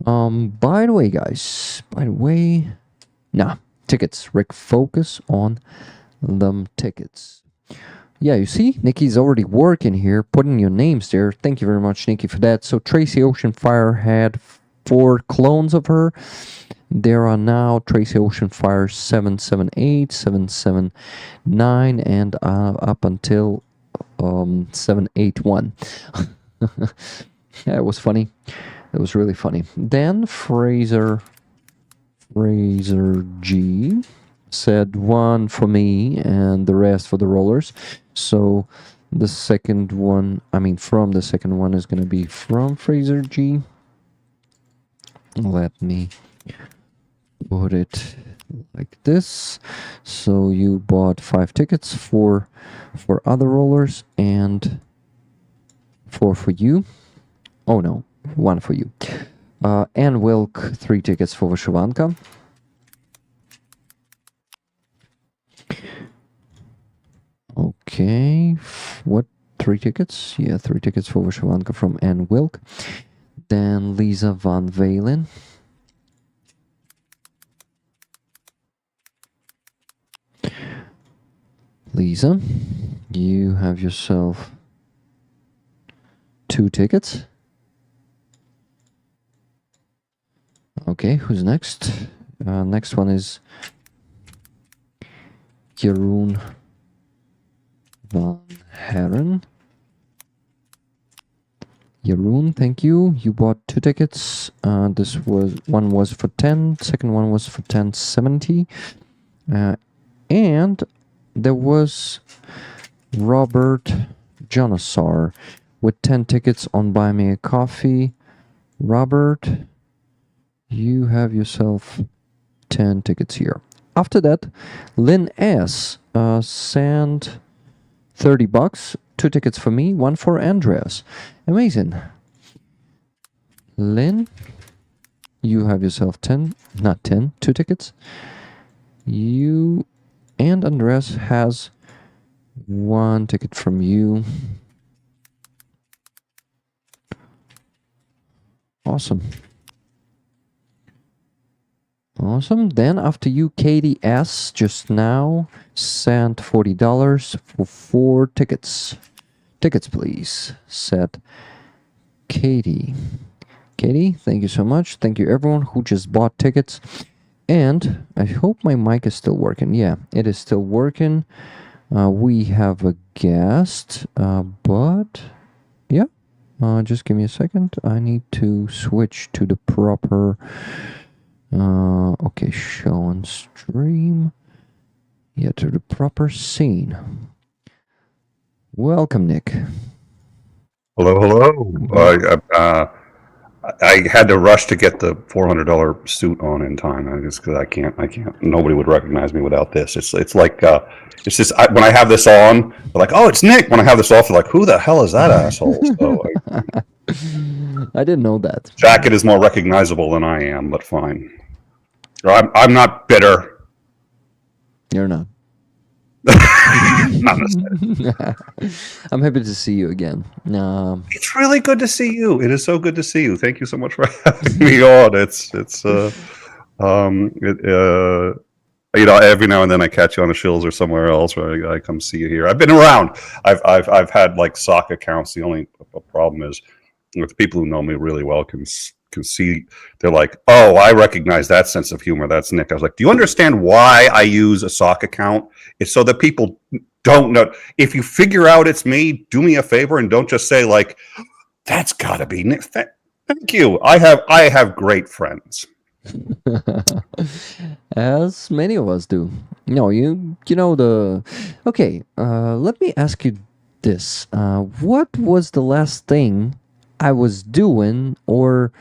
By the way, guys, tickets. Rick, focus on them tickets. Yeah, you see, Nikki's already working here, putting your names there. Thank you very much, Nikki, for that. So Tracy Oceanfire had 4 clones of her. There are now Tracy Oceanfire 778, 779, and up until 781. Yeah, it was funny. It was really funny. Then Fraser G said 1 for me and the rest for the rollers. So the second one, from the second one is going to be from Fraser G. Let me put it like this. So you bought 5 tickets for other rollers and 4 for you. Oh no, 1 for you. And Wilk 3 tickets for Vyshivanka. Okay, what, 3 tickets? Yeah, 3 tickets for Vyshivanka from Ann Wilk. Then Lisa Van Valen. Lisa, you have yourself 2 tickets. Okay, who's next? Next one is Jeroen Van Herren. Jeroen, thank you. You bought 2 tickets. One was for 10, second one was for 10.70. And there was Robert Jonasar with 10 tickets on Buy Me a Coffee. Robert, you have yourself 10 tickets here. After that, Lynn S. sent $30. 2 tickets for me, 1 for Andreas. Amazing. Lynn, you have yourself 2 tickets. You and Andreas has 1 ticket from you. Awesome. Awesome. Then after you, Katie S. just now sent $40 for 4 tickets. Tickets, please, said Katie. Katie, thank you so much. Thank you everyone who just bought tickets. And I hope my mic is still working. Yeah, it is still working. We have a guest, but yeah, just give me a second. I need to switch to the proper... okay, show and stream. Yeah, to the proper scene. Welcome, Nick. Hello. I had to rush to get the $400 suit on in time. Just because I can't. Nobody would recognize me without this. It's like it's just when I have this on, they're like, "Oh, it's Nick." When I have this off, they're like, "Who the hell is that asshole?" So I didn't know that. Jacket is more recognizable than I am, but fine. I'm not bitter. You're not. Not necessarily. I'm happy to see you again. It's really good to see you. It is so good to see you. Thank you so much for having me on. Every now and then I catch you on the shills or somewhere else, or I come see you here. I've been around. I've had like sock accounts. The only problem is with people who know me really well can see, they're like, "Oh, I recognize that sense of humor. That's Nick." I was like, "Do you understand why I use a sock account? It's so that people don't know. If you figure out it's me, do me a favor and don't just say like, that's got to be Nick." Thank you. I have great friends. As many of us do. No, you know the... Okay, let me ask you this. What was the last thing I was doing, or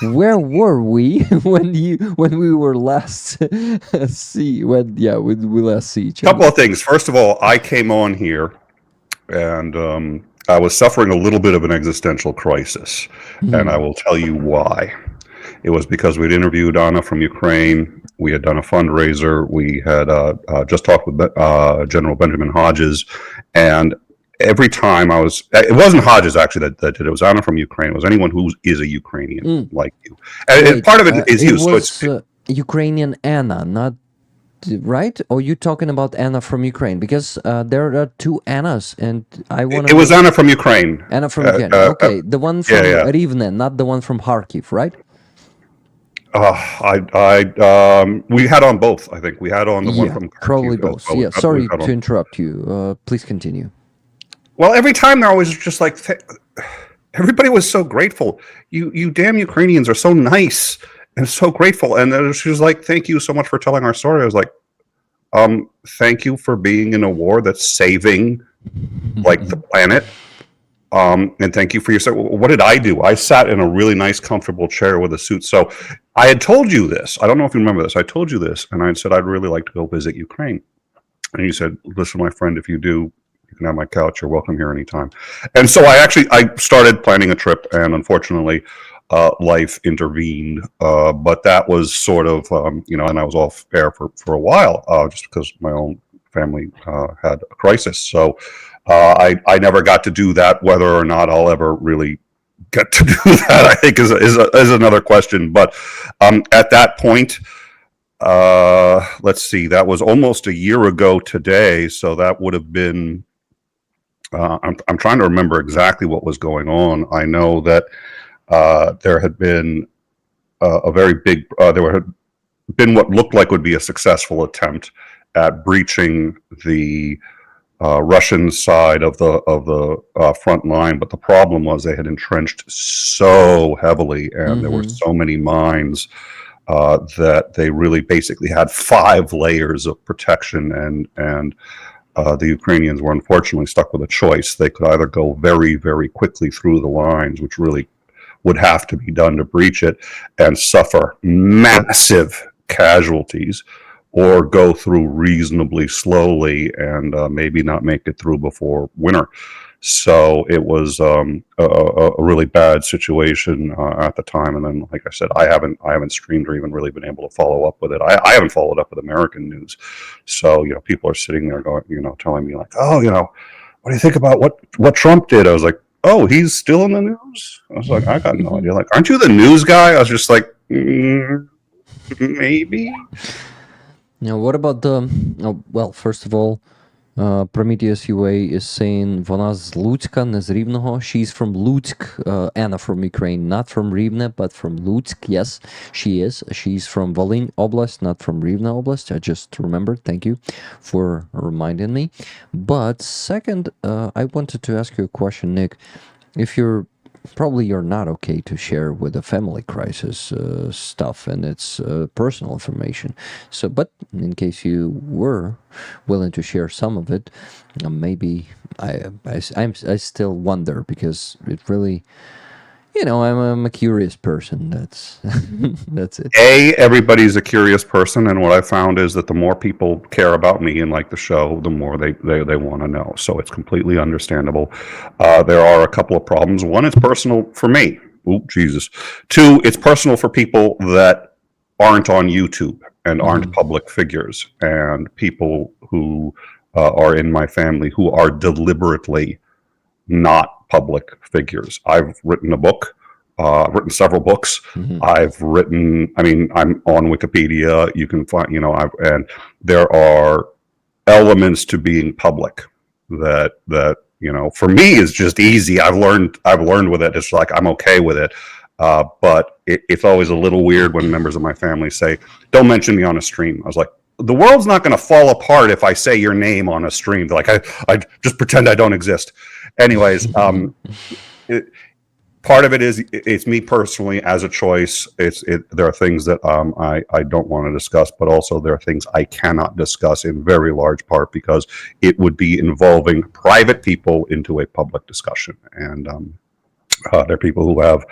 where were we when we were last we last see each other? Couple of things. First of all, I came on here and I was suffering a little bit of an existential crisis, and I will tell you why. It was because we'd interviewed Anna from Ukraine, We had done a fundraiser. We had just talked with General Benjamin Hodges, and every time it wasn't Hodges actually that did it. It was Anna from Ukraine. It was anyone who is a Ukrainian like you. And part of it is you. So it's Ukrainian Anna, not right? Or you talking about Anna from Ukraine? Because there are two Annas, and I want. It was Anna from Ukraine. Anna from Ukraine. Okay, the one from Rivne, not the one from Kharkiv, right? We had on both. I think we had on the one from Kharkiv probably both. well. Yeah, sorry to interrupt you. Please continue. Well, every time they're always just like, everybody was so grateful. You damn Ukrainians are so nice and so grateful. And then she was like, thank you so much for telling our story. I was like, thank you for being in a war that's saving like the planet. And thank you for your, what did I do? I sat in a really nice, comfortable chair with a suit. So I had told you this. I don't know if you remember this. I told you this. And I said, I'd really like to go visit Ukraine. And you said, listen, my friend, if you do, you can have my couch. You're welcome here anytime. And so I started planning a trip, and unfortunately, life intervened. But that was sort of, and I was off air for a while, just because my own family had a crisis. So I never got to do that. Whether or not I'll ever really get to do that, I think is another question. But at that point, let's see, that was almost a year ago today. So that would have been. I'm trying to remember exactly what was going on. I know that there had been a very big. There had been what looked like would be a successful attempt at breaching the Russian side of the front line, but the problem was they had entrenched so heavily, and there were so many mines that they really basically had 5 layers of protection, and the Ukrainians were unfortunately stuck with a choice. They could either go very, very quickly through the lines, which really would have to be done to breach it, and suffer massive casualties, or go through reasonably slowly and maybe not make it through before winter. So it was a really bad situation at the time. And then, like I said, I haven't streamed or even really been able to follow up with it. I haven't followed up with American news. So, people are sitting there going, telling me like, oh, what do you think about what Trump did? I was like, oh, he's still in the news? I was like, I got no idea. Like, aren't you the news guy? I was just like, maybe. Now, what about the? Well, first of all, Prometheus UA is saying вона з Луцька, не з Рівного. She's from Lutsk, Anna from Ukraine, not from Rivne, but from Lutsk. Yes, she is. She's from Volyn Oblast, not from Rivne Oblast. I just remembered. Thank you for reminding me. But second, I wanted to ask you a question, Nick. If you're not okay to share with the family crisis stuff, and it's personal information. So, but in case you were willing to share some of it, maybe I still wonder, because it really, I'm a curious person. That's it. Everybody's a curious person, and what I found is that the more people care about me and like the show, the more they want to know. So it's completely understandable. There are a couple of problems. One, it's personal for me. Ooh, Jesus. 2, it's personal for people that aren't on YouTube and aren't public figures, and people who are in my family who are deliberately not public figures. I've written a book. I've written several books. I've written, I'm on Wikipedia. You can find, and there are elements to being public that for me is just easy. I've learned with it. It's like, I'm okay with it. But it's always a little weird when members of my family say, don't mention me on a stream. I was like, the world's not going to fall apart if I say your name on a stream. Like, I just pretend I don't exist. Anyways, part of it is it's me personally as a choice. There are things that I don't want to discuss, but also there are things I cannot discuss in very large part because it would be involving private people into a public discussion. And there are people who have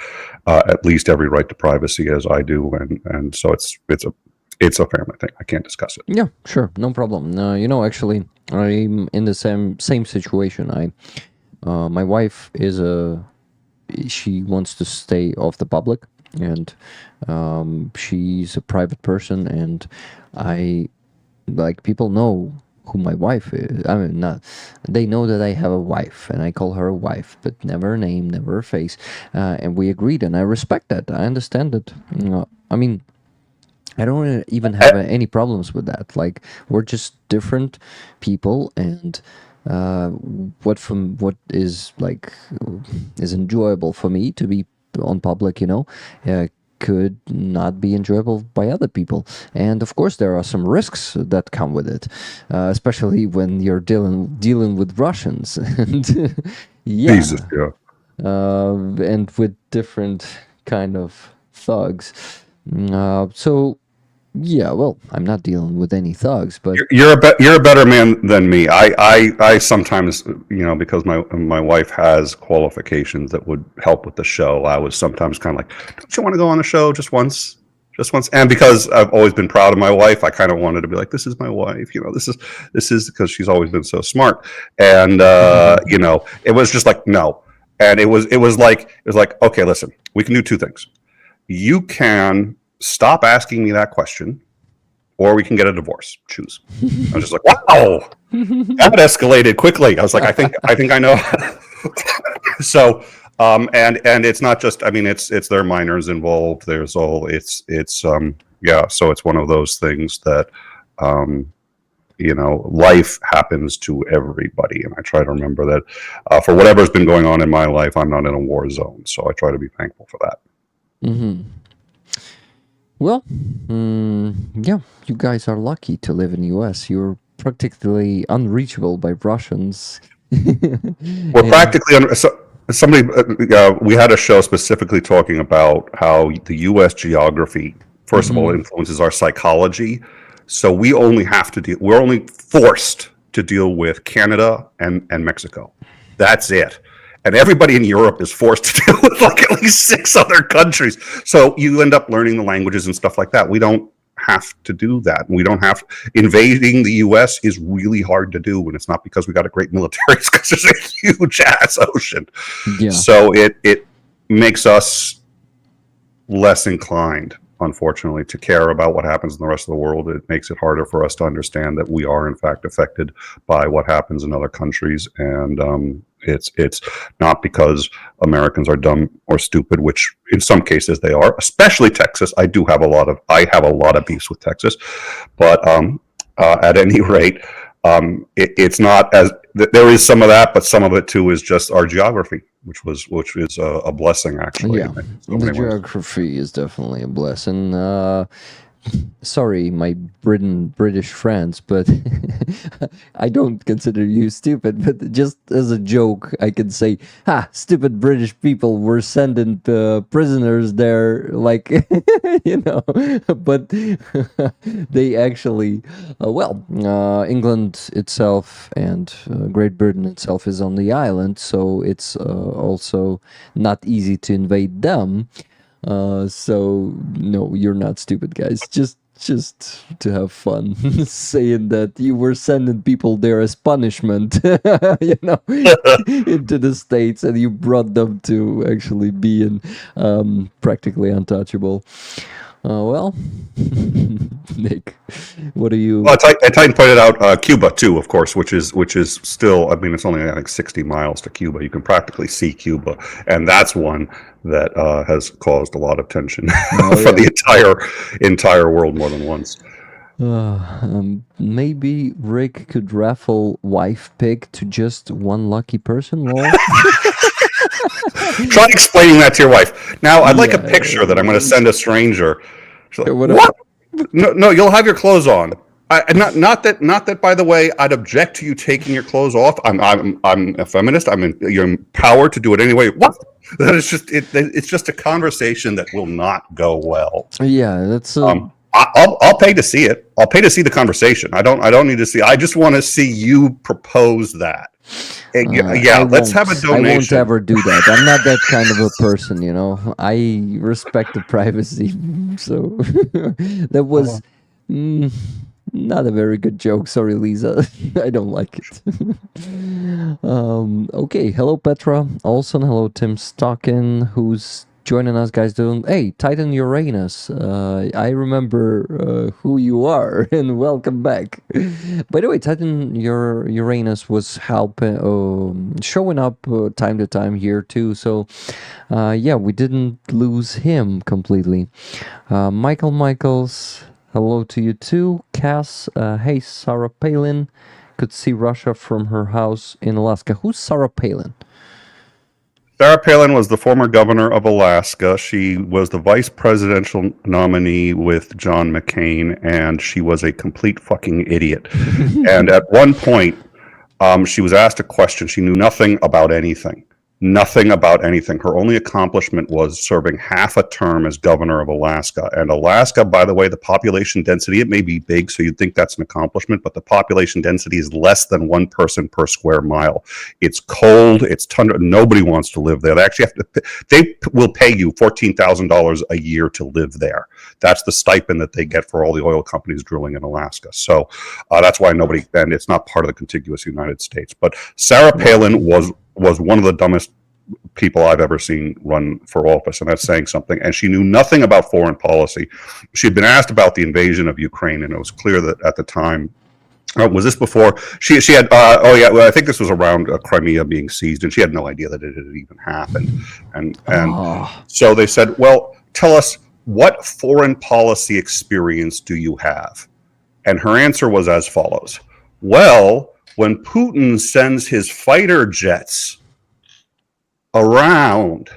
at least every right to privacy as I do, and so it's a family thing. I can't discuss it. Yeah, sure, no problem. Actually, I'm in the same situation. My wife she wants to stay off the public, and she's a private person, and I like people know who my wife is. I mean, not they know that I have a wife, and I call her a wife, but never a name, never a face. And we agreed, and I respect that. I understand that. I mean, I don't even have any problems with that. Like, we're just different people, and what is like is enjoyable for me to be on public, could not be enjoyable by other people. And of course, there are some risks that come with it, especially when you're dealing with Russians, and yeah, Jesus, yeah. and with different kind of thugs. So yeah, well, I'm not dealing with any thugs, but You're a better man than me. I sometimes, because my wife has qualifications that would help with the show. I was sometimes kind of like, don't you want to go on the show just once? And because I've always been proud of my wife, I kind of wanted to be like, this is my wife. This is because she's always been so smart. And it was just like, no. And it was like, okay, listen, we can do two things. You can stop asking me that question, or we can get a divorce. Choose. I was just like, wow, that escalated quickly. I was like, I think I know. So, and it's not just, I mean, it's there are minors involved. There's so it's one of those things that, life happens to everybody. And I try to remember that for whatever's been going on in my life, I'm not in a war zone. So I try to be thankful for that. Mm-hmm. Well, yeah, you guys are lucky to live in the US. You're practically unreachable by Russians. We're practically we had a show specifically talking about how the U.S. geography, first of all, influences our psychology. So we're only forced to deal with Canada and Mexico. That's it. And everybody in Europe is forced to deal with like at least 6 other countries. So you end up learning the languages and stuff like that. We don't have to do that. Invading the U.S. is really hard to do, and it's not because we got a great military. It's because there's a huge ass ocean. Yeah. So it makes us less inclined, unfortunately, to care about what happens in the rest of the world. It makes it harder for us to understand that we are in fact affected by what happens in other countries, and it's not because Americans are dumb or stupid, which in some cases they are, especially Texas. I have a lot of beefs with Texas, but at any rate, it's not as there is some of that, but some of it too is just our geography, which is a blessing actually. Yeah, the geography is definitely a blessing. Sorry, my British friends, but I don't consider you stupid. But just as a joke, I can say, stupid British people were sending prisoners there, like, but they actually, England itself and Great Britain itself is on the island, so it's also not easy to invade them. So no, you're not stupid, guys. Just to have fun, saying that you were sending people there as punishment, into the States, and you brought them to actually be practically untouchable. Nick, what are you? Well, Titan pointed out Cuba too, of course, which is still. I mean, it's only 60 miles to Cuba. You can practically see Cuba, and that's one that has caused a lot of tension for the entire world more than once. Maybe Rick could raffle wife pick to just one lucky person. Lol. Try explaining that to your wife. Now, I'd like a picture that I'm going to send a stranger. She's like, what? No, you'll have your clothes on. Not that. By the way, I'd object to you taking your clothes off. I'm a feminist. You're empowered to do it anyway. What? That is just it's just a conversation that will not go well. Yeah, that's. I'll pay to see it. I'll pay to see the conversation. I don't need to see. I just want to see you propose that. Let's have a donation. I won't ever do that. I'm not that kind of a person, I respect the privacy. So that was not a very good joke. Sorry, Lisa. I don't like it. Okay. Hello, Petra. Also, hello, Tim Stockin, who's joining us, guys. Hey, Titan Uranus. I remember who you are, and welcome back. By the way, Titan Uranus was helping, showing up time to time here too. So, yeah, we didn't lose him completely. Michaels, hello to you too. Cass, hey, Sarah Palin. Could see Russia from her house in Alaska. Who's Sarah Palin? Sarah Palin was the former governor of Alaska. She was the vice presidential nominee with John McCain, and she was a complete fucking idiot. And at one point, she was asked a question. She knew nothing about anything. Nothing about anything. Her only accomplishment was serving half a term as governor of Alaska. And Alaska, by the way, the population density, it may be big, so you'd think that's an accomplishment, but the population density is less than 1 person per square mile. It's cold, it's tundra, nobody wants to live there. They actually have to, they will pay you $14,000 a year to live there. That's the stipend that they get for all the oil companies drilling in Alaska. So that's why nobody, and it's not part of the contiguous United States. But Sarah Palin was one of the dumbest people I've ever seen run for office, and that's saying something. And she knew nothing about foreign policy. She'd been asked about the invasion of Ukraine, and it was clear that at the time, was this before she had? I think this was around Crimea being seized, and she had no idea that it had even happened. And so they said, "Well, tell us, what foreign policy experience do you have?" And her answer was as follows: "Well, when Putin sends his fighter jets around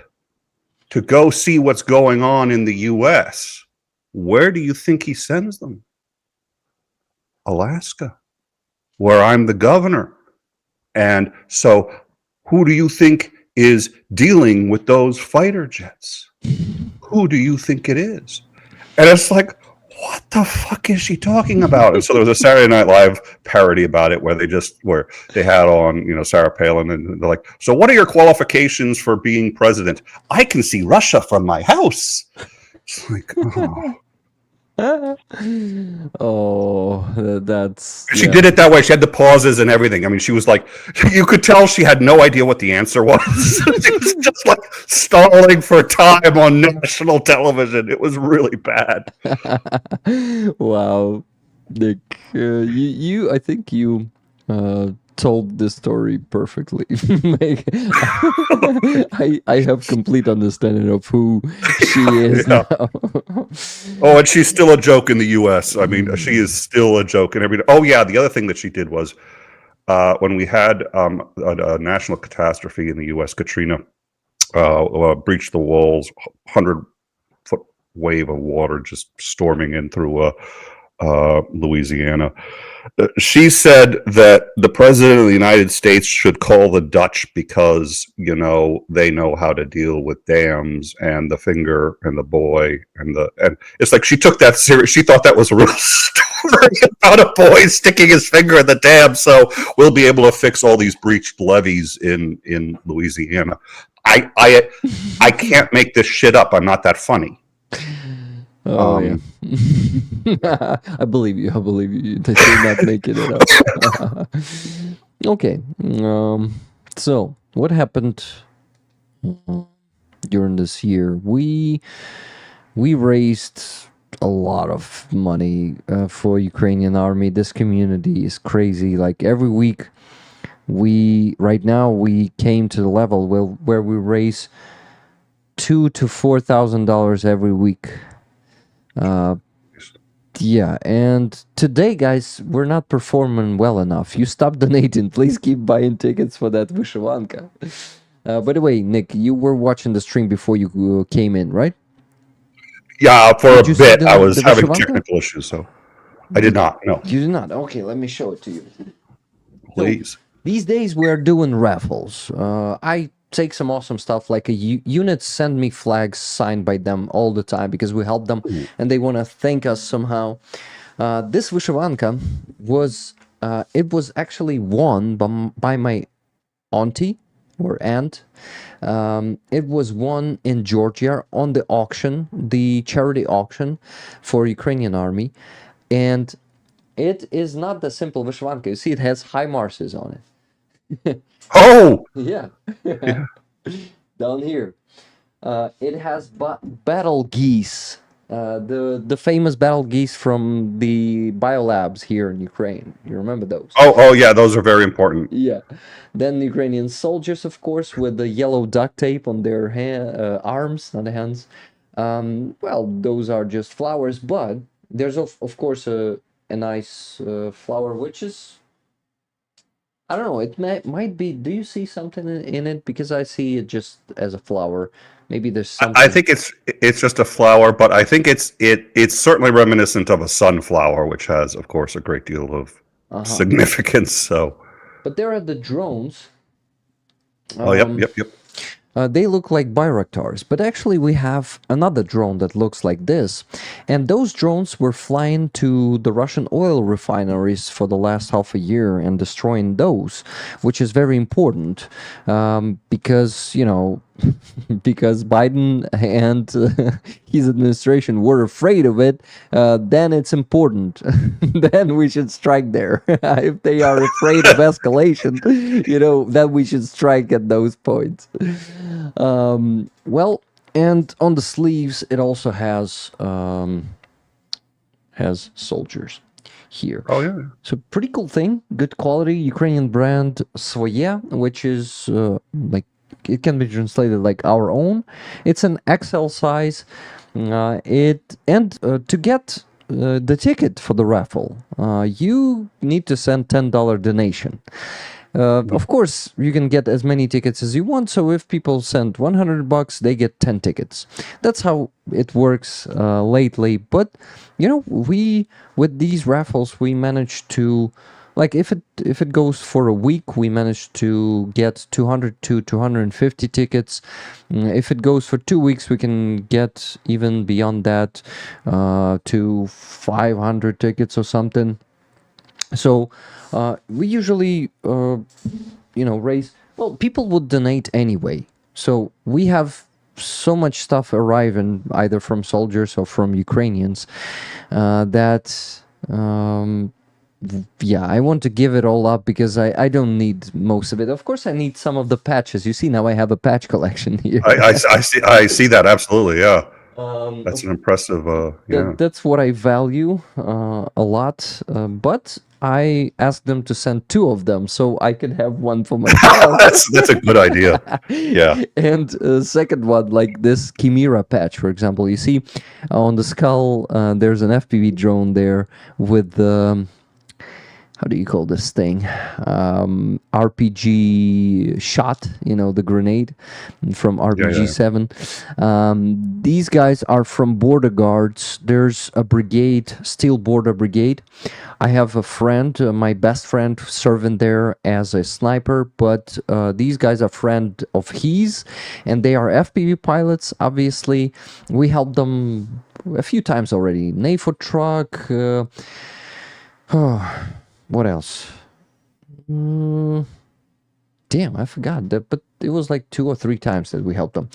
to go see what's going on in the U.S., where do you think he sends them? Alaska, where I'm the governor. And so who do you think is dealing with those fighter jets? Who do you think it is?" And it's like, what the fuck is she talking about? And so there was a Saturday Night Live parody about it where they had on, Sarah Palin, and they're like, "So what are your qualifications for being president?" "I can see Russia from my house." It's like, oh. She did it that way. She had the pauses and everything. I mean, she was like, you could tell she had no idea what the answer was. She was just like stalling for time on national television. It was really bad. Wow, Nick, I think you told this story perfectly. I have complete understanding of who she is now. Oh, and she's still a joke in the U.S. I mean, she is still a joke in every. Oh yeah, the other thing that she did was when we had a national catastrophe in the U.S., Katrina breached the walls, 100-foot wave of water just storming in through Louisiana. She said that the president of the United States should call the Dutch because, they know how to deal with dams and the finger and the boy and it's like she took that serious. She thought that was a real story about a boy sticking his finger in the dam. So we'll be able to fix all these breached levees in Louisiana. I can't make this shit up. I'm not that funny. Oh yeah, I believe you. That you're not making it up. Okay. So what happened during this year? We raised a lot of money for Ukrainian army. This community is crazy. Like every week, right now we came to the level where we raise $2,000 to $4,000 every week. Yeah, and today, guys, we're not performing well enough. You stop donating. Please keep buying tickets for that Vyshivanka. By the way, Nick, you were watching the stream before you came in, right? Yeah, for a bit. I was having technical issues, so I did not. No. You did not? Okay, let me show it to you. Please. So, these days, we're doing raffles. I take some awesome stuff, like units send me flags signed by them all the time because we help them and they want to thank us somehow. This Vyshivanka was actually won by my auntie or aunt. It was won in Georgia on the auction, the charity auction for Ukrainian army, and it is not the simple Vyshivanka. You see, it has high Marses on it. Oh! Yeah. Down here. It has battle geese. The famous battle geese from the biolabs here in Ukraine. You remember those? Oh, yeah, those are very important. Yeah. Then Ukrainian soldiers, of course, with the yellow duct tape on their arms, not the hands. Well, those are just flowers, but there's of course a nice flower, which is, I don't know, it might be. Do you see something in it? Because I see it just as a flower. Maybe there's something. I think it's just a flower, but I think it's certainly reminiscent of a sunflower, which has, of course, a great deal of significance. So, but there are the drones. oh, yep. They look like Bayraktars, but actually we have another drone that looks like this. And those drones were flying to the Russian oil refineries for the last half a year and destroying those, which is very important because, you know, because Biden and his administration were afraid of it, then it's important. Then we should strike there. If they are afraid of escalation, you know, then we should strike at those points. Well, and on the sleeves, it also has soldiers here. Oh, yeah. So pretty cool thing, good quality Ukrainian brand Svoye, which is like, it can be translated like our own. It's an XL size. To get the ticket for the raffle, you need to send $10 donation. Of course, you can get as many tickets as you want. So if people send $100, they get 10 tickets. That's how it works lately. But you know, with these raffles, we managed to. Like if it goes for a week, we managed to get 200 to 250 tickets. If it goes for 2 weeks, we can get even beyond that to 500 tickets or something. So we usually, raise. Well, people would donate anyway. So we have so much stuff arriving either from soldiers or from Ukrainians that. Yeah, I want to give it all up because I don't need most of it. Of course, I need some of the patches. You see, now I have a patch collection here. I see that, absolutely, yeah. That's an impressive, yeah. That's what I value a lot, but I asked them to send 2 of them so I could have one for myself. That's a good idea, yeah. And second one, like this Chimera patch, for example. You see, on the skull, there's an FPV drone there with the... how do you call this thing? RPG shot, you know, the grenade from RPG 7. These guys are from border guards. There's a brigade, Steel Border Brigade. I have a friend, my best friend, serving there as a sniper, but these guys are friend of his, and they are FPV pilots, obviously. We helped them a few times already. NAFO truck. What else? Damn, I forgot that, but it was like 2 or 3 times that we helped them.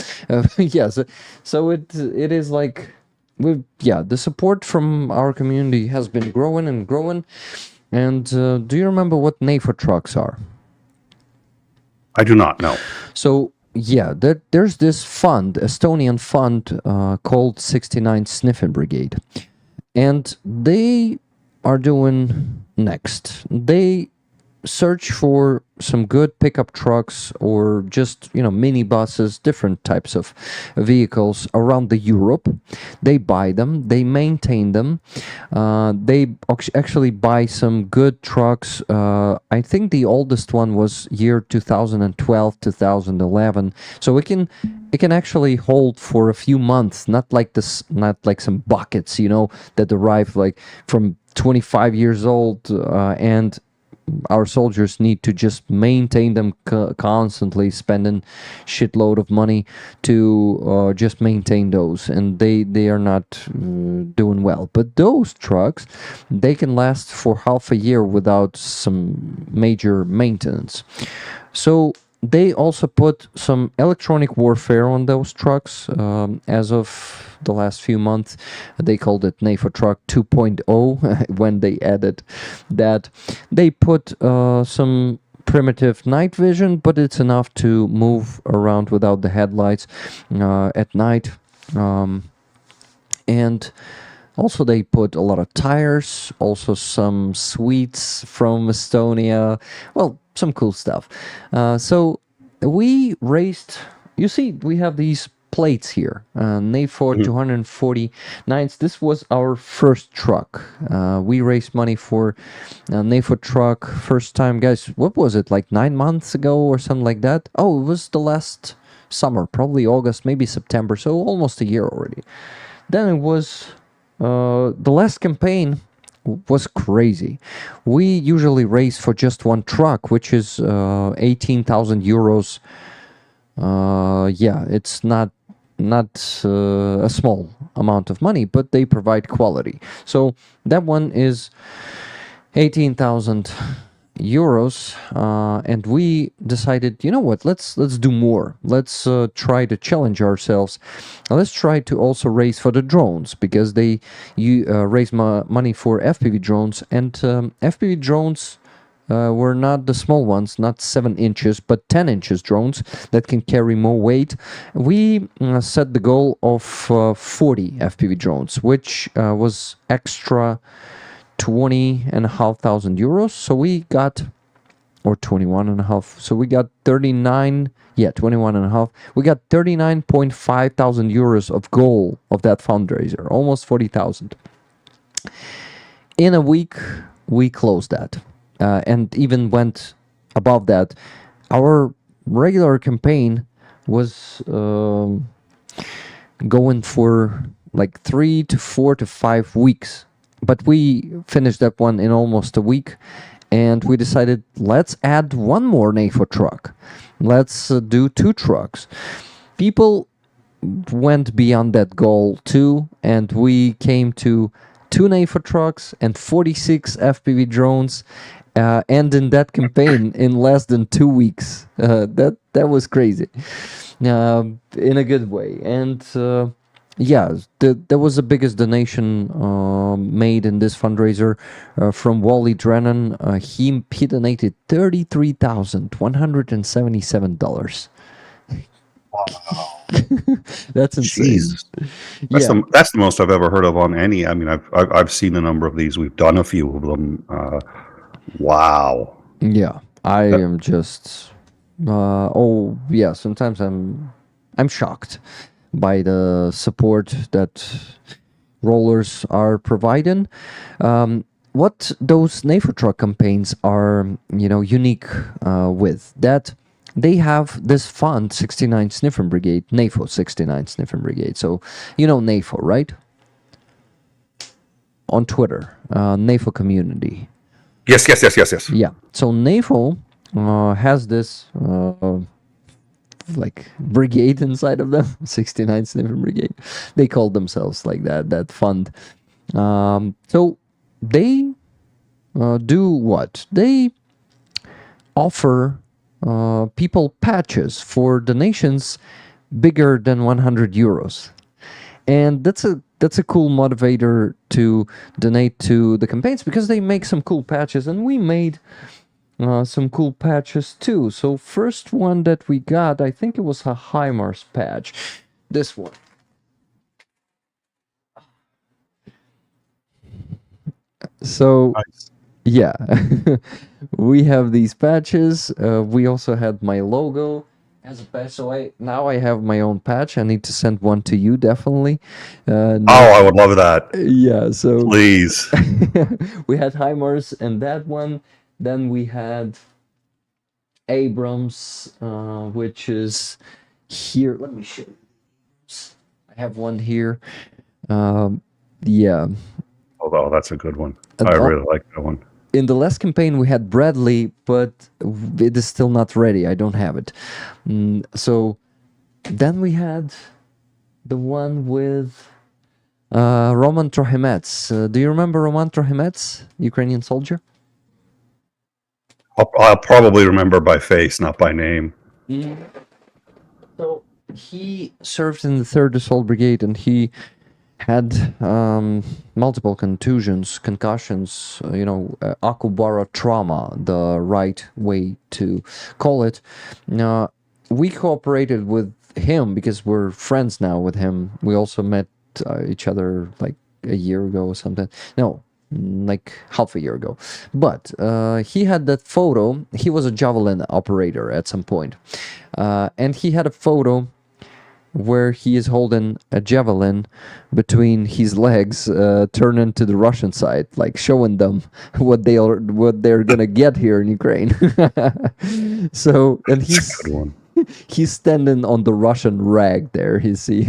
Yes, so it is like the support from our community has been growing and growing. And do you remember what NAFO trucks are? I do not know. So yeah, there's this fund, Estonian fund called 69 Sniffing Brigade, and they are doing next. They search for some good pickup trucks or just, you know, minibuses, different types of vehicles around the Europe. They buy them, they maintain them. They actually buy some good trucks. I think the oldest one was year 2012, 2011. So it can actually hold for a few months, not like some buckets, you know, that arrive like from 25 years old, and our soldiers need to just maintain them constantly, spending shitload of money to just maintain those, and they are not doing well. But those trucks, they can last for half a year without some major maintenance. So they also put some electronic warfare on those trucks. As of the last few months, they called it NAFO Truck 2.0 when they added that. They put some primitive night vision, but it's enough to move around without the headlights at night. And also they put a lot of tires, also some sweets from Estonia, well, some cool stuff. So we raised, you see, we have these plates here, NAFOR 249s. This was our first truck. We raised money for NAFOR truck first time, guys. What was it, like 9 months ago or something like that? Oh, it was the last summer, probably August, maybe September, so almost a year already. Then it was the last campaign was crazy. We usually raise for just one truck, which is 18,000 euros. Yeah, it's not a small amount of money, but they provide quality. So that one is 18,000 euros, and we decided, you know what, let's do more. Let's try to challenge ourselves. Let's try to also raise for the drones, because they raise money for FPV drones, and FPV drones were not the small ones, not 7 inches, but 10 inches drones that can carry more weight. We set the goal of 40 FPV drones, which was extra 20,500 euros. So we got, or 21.5. So we got 39. Yeah, 21.5. We got 39.5 thousand euros of goal of that fundraiser, almost 40,000. In a week, we closed that. And even went above that. Our regular campaign was going for like 3 to 4 to 5 weeks, but we finished that one in almost a week, and we decided, let's add one more NAFO truck. Let's do 2 trucks. People went beyond that goal too, and we came to 2 NAFO trucks and 46 FPV drones. And in that campaign, in less than 2 weeks, that was crazy, in a good way. And yeah, that was the biggest donation made in this fundraiser from Wally Drennan. He donated $33,177. Wow. That's insane. Jesus. That's the most I've ever heard of on any. I mean, I've seen a number of these. We've done a few of them. Wow. Yeah, I am just. Oh yeah, sometimes I'm shocked by the support that rollers are providing. What those NAFO truck campaigns are, unique with that. They have this fund, 69 Sniffing Brigade, NAFO 69 Sniffing Brigade. So, NAFO, right? On Twitter, NAFO community. Yes. Yeah. So NAFO has this like brigade inside of them, 69 Sniffing Brigade. They call themselves like that fund. So they do what? They offer people patches for donations bigger than 100 euros. And that's a cool motivator to donate to the campaigns, because they make some cool patches, and we made some cool patches too. So first one that we got, I think it was a HIMARS patch. This one. So Nice. yeah, we have these patches. We also had my logo as a patch. So now I have my own patch. I need to send one to you, definitely. I would love that. Yeah, so Please. we had HIMARS and that one. Then we had Abrams, which is here. Let me show you. I have one here. Yeah. Oh, that's a good one. I really like that one. In the last campaign, we had Bradley, but it is still not ready. I don't have it. So then we had the one with Roman Trohimets. Do you remember Roman Trohimets, Ukrainian soldier? I'll probably remember by face, not by name. So he served in the 3rd Assault Brigade, and he had multiple concussions, Akubara trauma, the right way to call it. We cooperated with him because we're friends now with him. We also met each other like a year ago or something. No, like half a year ago. But he had that photo. He was a javelin operator at some point. And he had a photo where he is holding a javelin between his legs, turning to the Russian side, like showing them what they're gonna get here in Ukraine. So, and he's standing on the Russian rag there. You see.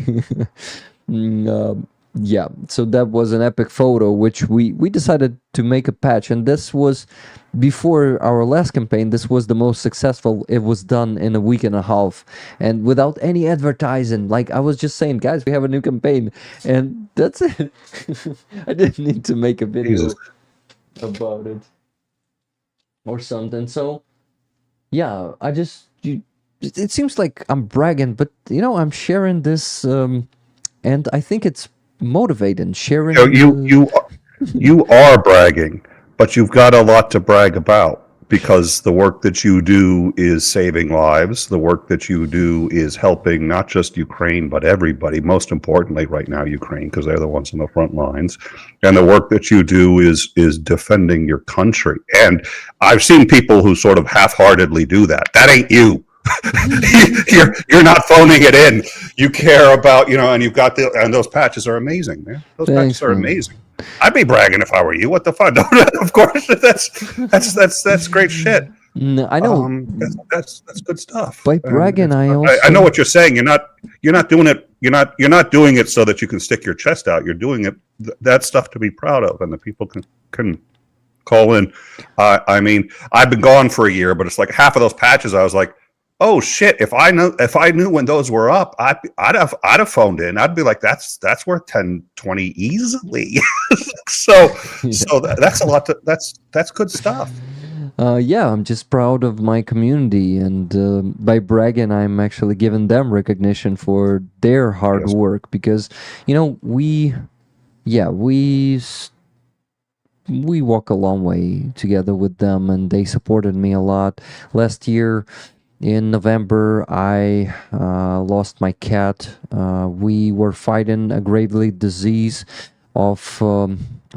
Yeah, so that was an epic photo, which we decided to make a patch, and this was before our last campaign. This was the most successful. It was done in a week and a half, and without any advertising. Like, I was just saying, guys, we have a new campaign, and that's it. I didn't need to make a video about it or something. So yeah, it seems like I'm bragging, but I'm sharing this, and I think it's motivating, sharing. You are bragging, but you've got a lot to brag about, because the work that you do is saving lives. The work that you do is helping not just Ukraine, but everybody. Most importantly right now, Ukraine, because they're the ones on the front lines. And the work that you do is defending your country. And I've seen people who sort of half-heartedly do that. That ain't you. You're not phoning it in. You care about, and you've got and those patches are amazing, man. Those patches are amazing. I'd be bragging if I were you. What the fuck? Of course, that's great shit. No, I know. That's good stuff. By bragging, I know what you're saying. You're not doing it. You're not doing it so that you can stick your chest out. You're doing it. That's stuff to be proud of, and the people can call in. I mean, I've been gone for a year, but it's like half of those patches. I was like, oh shit! If I knew when those were up, I'd have phoned in. I'd be like, that's worth 10, 20 easily. so that's a lot. That's good stuff. Yeah, I'm just proud of my community, and by bragging, I'm actually giving them recognition for their hard work, because we walk a long way together with them, and they supported me a lot. Last year in November, I lost my cat. We were fighting a gravely disease of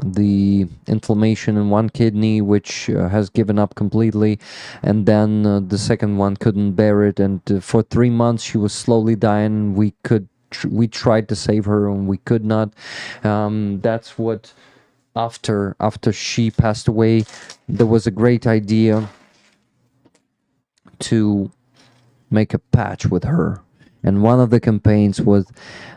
the inflammation in one kidney, which has given up completely, and then the second one couldn't bear it, and for 3 months she was slowly dying. We tried to save her, and we could not. That's what after she passed away, there was a great idea to make a patch with her, and one of the campaigns was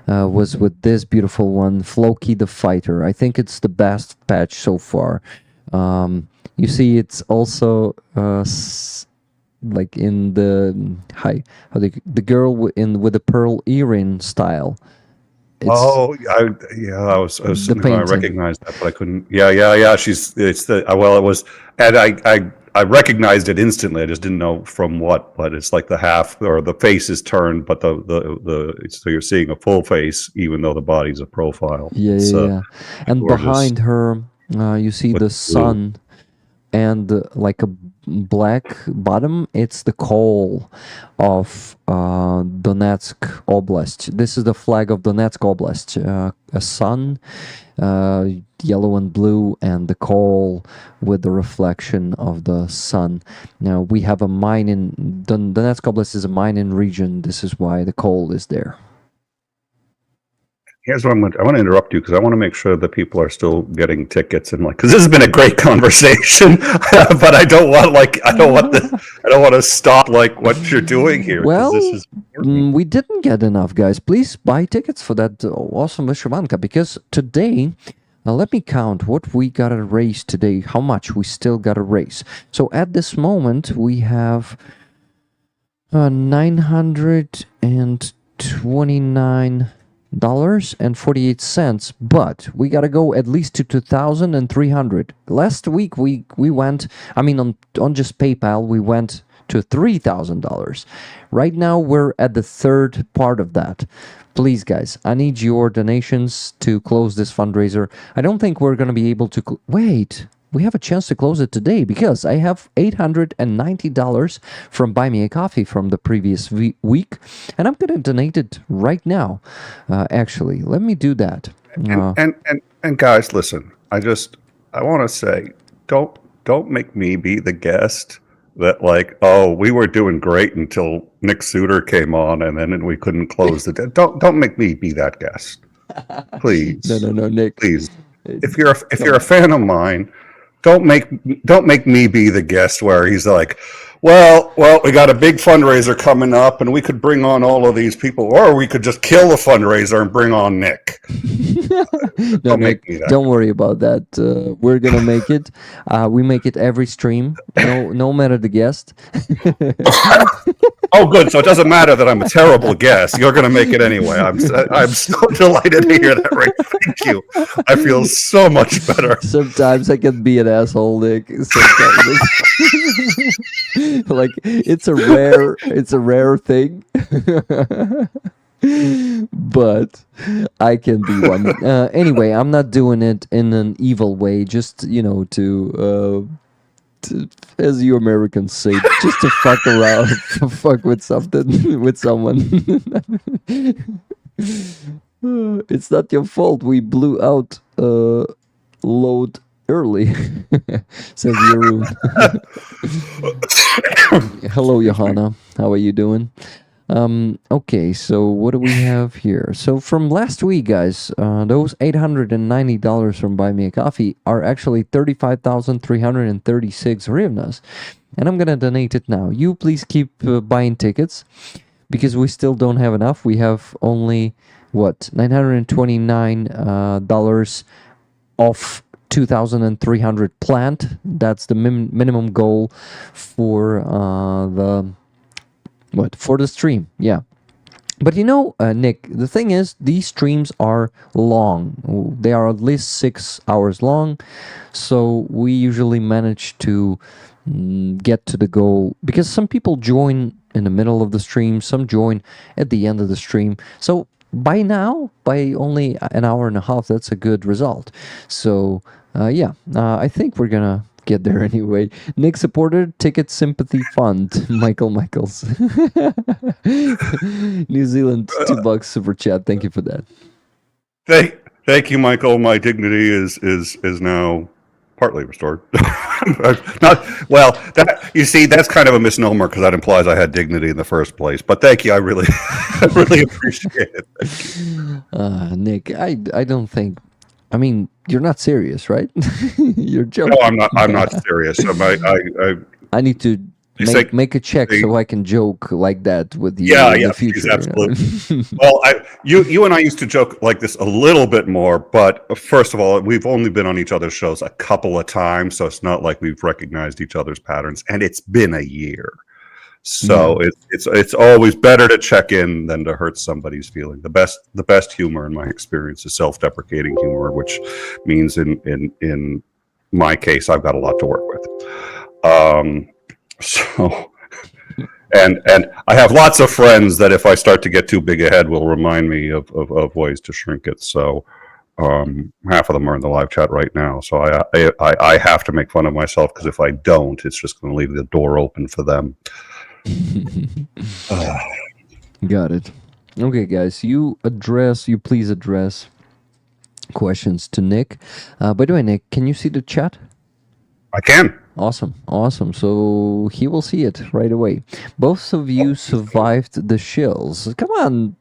with this beautiful one, Floki the Fighter. I think it's the best patch so far. You see, it's also like in the the girl with the pearl earring style. I was thinking I recognized that, but I couldn't. Yeah. It was, and I recognized it instantly. I just didn't know from what, but it's like the half or the face is turned, but so you're seeing a full face, even though the body's a profile. Yeah. And gorgeous. Behind her, you see the sun, and like a black bottom. It's the coal of Donetsk Oblast. This is the flag of Donetsk Oblast. A sun, yellow and blue, and the coal with the reflection of the sun. Now we have a mine in Donetsk Oblast is a mining region. This is why the coal is there. Here's what I want to interrupt you, because I want to make sure that people are still getting tickets, and because this has been a great conversation, but I don't want to stop what you're doing here. Well, this is we didn't get enough, guys. Please buy tickets for that awesome Vyshyvanka, because today, let me count what we got to raise today, how much we still got to raise. So at this moment, we have $929.48, but we gotta go at least to 2,300. Last week we went, on just PayPal, we went to $3,000. Right now, we're at the third part of that. Please, guys, I need your donations to close this fundraiser. I don't think we're going to be able to... Wait, we have a chance to close it today because I have $890 from Buy Me a Coffee from the previous week, and I'm going to donate it right now. Actually, let me do that. And guys, listen. I want to say, don't make me be the guest that like, oh, we were doing great until Nick Soutter came on, and then we couldn't close the. Don't make me be that guest, please. No, Nick. Please, if you're a fan of mine, don't make me be the guest where he's like, well, we got a big fundraiser coming up, and we could bring on all of these people, or we could just kill the fundraiser and bring on Nick. No, Nick, don't worry about that. We're gonna make it. We make it every stream, no matter the guest. Oh, good. So it doesn't matter that I'm a terrible guest. You're going to make it anyway. I'm so delighted to hear that. Right? Thank you. I feel so much better. Sometimes I can be an asshole, Nick. Sometimes like it's a rare thing. But I can be one. Anyway, I'm not doing it in an evil way. Just to as you Americans say, just to fuck around, fuck with something, with someone. It's not your fault. We blew out load early. Says Jeroen. Hello, Johanna. How are you doing? Okay, so what do we have here? So from last week, guys, those $890 from Buy Me a Coffee are actually 35,336 hryvnias. And I'm going to donate it now. You please keep buying tickets because we still don't have enough. We have only, $929 off 2,300 planned. That's the minimum goal for for the stream, yeah. But Nick, the thing is, these streams are long. They are at least 6 hours long, so we usually manage to get to the goal, because some people join in the middle of the stream, some join at the end of the stream. So by only an hour and a half, that's a good result. So I think we're gonna get there anyway. Nick supported Ticket Sympathy Fund. Michaels. New Zealand, $2 super chat. Thank you for that. Thank you, Michael. My dignity is now partly restored. You see, that's kind of a misnomer because that implies I had dignity in the first place. But thank you. I really appreciate it. Nick, I don't think. I mean, you're not serious, right? You're joking. No, I'm not serious. I need to make a check so I can joke like that with you in the future. Absolutely. Well, you and I used to joke like this a little bit more, but first of all, we've only been on each other's shows a couple of times, so it's not like we've recognized each other's patterns, and it's been a year. So it's always better to check in than to hurt somebody's feeling. The best humor in my experience is self-deprecating humor, which means in my case I've got a lot to work with. And I have lots of friends that if I start to get too big ahead will remind me of ways to shrink it. So half of them are in the live chat right now. So I have to make fun of myself, because if I don't, it's just going to leave the door open for them. Got it. Okay, guys, you please address questions to Nick. By the way, Nick, can you see the chat? I can. Awesome. So he will see it right away. Both of you survived the shills. Come on.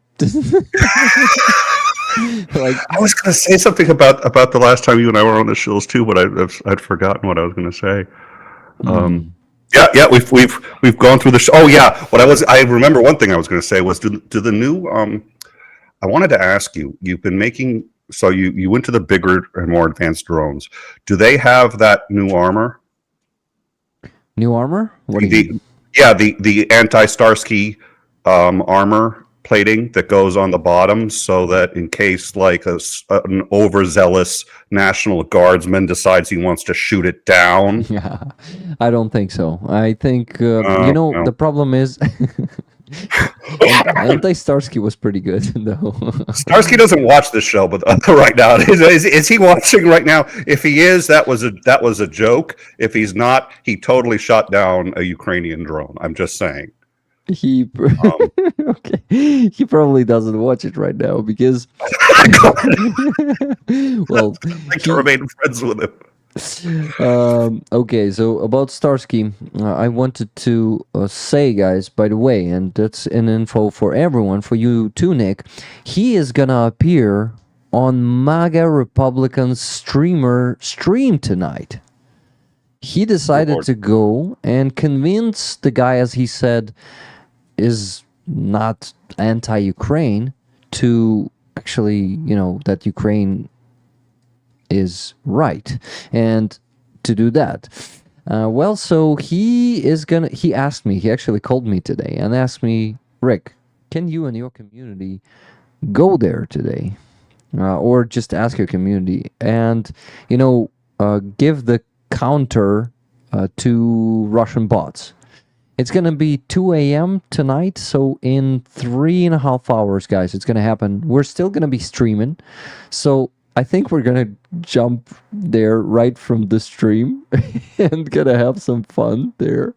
I was going to say something about the last time you and I were on the shills too, but I'd forgotten what I was going to say. Yeah, we've gone through the. Oh yeah, I remember one thing I was going to say was do the new. I wanted to ask you. You've been making, so you went to the bigger and more advanced drones. Do they have that new armor? New armor? What do you mean? Yeah, the anti-starsky armor plating that goes on the bottom so that in case like an overzealous National Guardsman decides he wants to shoot it down? Yeah, I don't think so. I think No. the problem is Starsky was pretty good though. Starsky doesn't watch this show, but right now is he watching right now? If he is, that was a joke. If he's not, he totally shot down a Ukrainian drone. I'm just saying. He okay. He probably doesn't watch it right now because well, I can remain friends with him. Okay, so about Starsky, I wanted to say, guys, by the way, and that's an info for everyone, for you too, Nick. He is gonna appear on MAGA Republican's stream tonight. He decided to go and convince the guy, as he said, is not anti-Ukraine, to actually, that Ukraine is right, and to do that. So he asked me, he actually called me today and asked me, Rick, can you and your community go there today? Or just ask your community and, give the counter to Russian bots. It's going to be 2 a.m. tonight, so in 3.5 hours, guys, it's going to happen. We're still going to be streaming, so I think we're going to jump there right from the stream and going to have some fun there.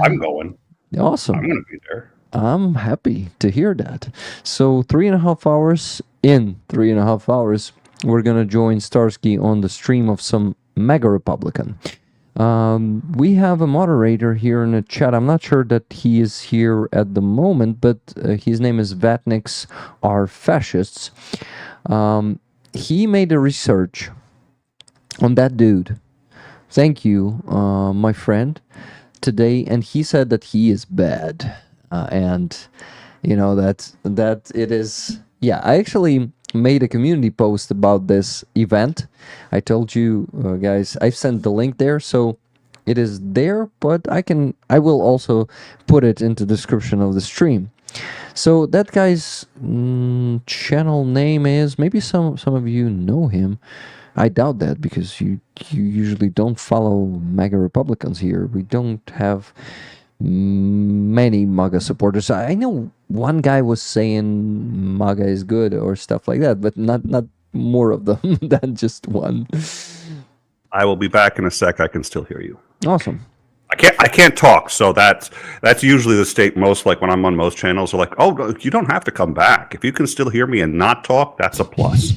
I'm going. Awesome. I'm going to be there. I'm happy to hear that. So 3.5 hours, in 3.5 hours, we're going to join Starsky on the stream of some MAGA Republican. We have a moderator here in the chat. I'm not sure that he is here at the moment, but his name is Vatniks Are Fascists. He made a research on that dude. Thank you, my friend, today, and he said that he is bad, and that it is. Yeah, I actually made a community post about this event. I told you guys, I've sent the link there, so it is there, but I will also put it into the description of the stream. So that guy's channel name is, maybe some of you know him. I doubt that, because you usually don't follow MAGA Republicans here. We don't have many MAGA supporters. I know one guy was saying MAGA is good or stuff like that, but not more of them than just one. I will be back in a sec. I can still hear you. Awesome. I can't talk, so that's usually the state most, like when I'm on most channels, are like, oh, you don't have to come back. If you can still hear me and not talk, that's a plus.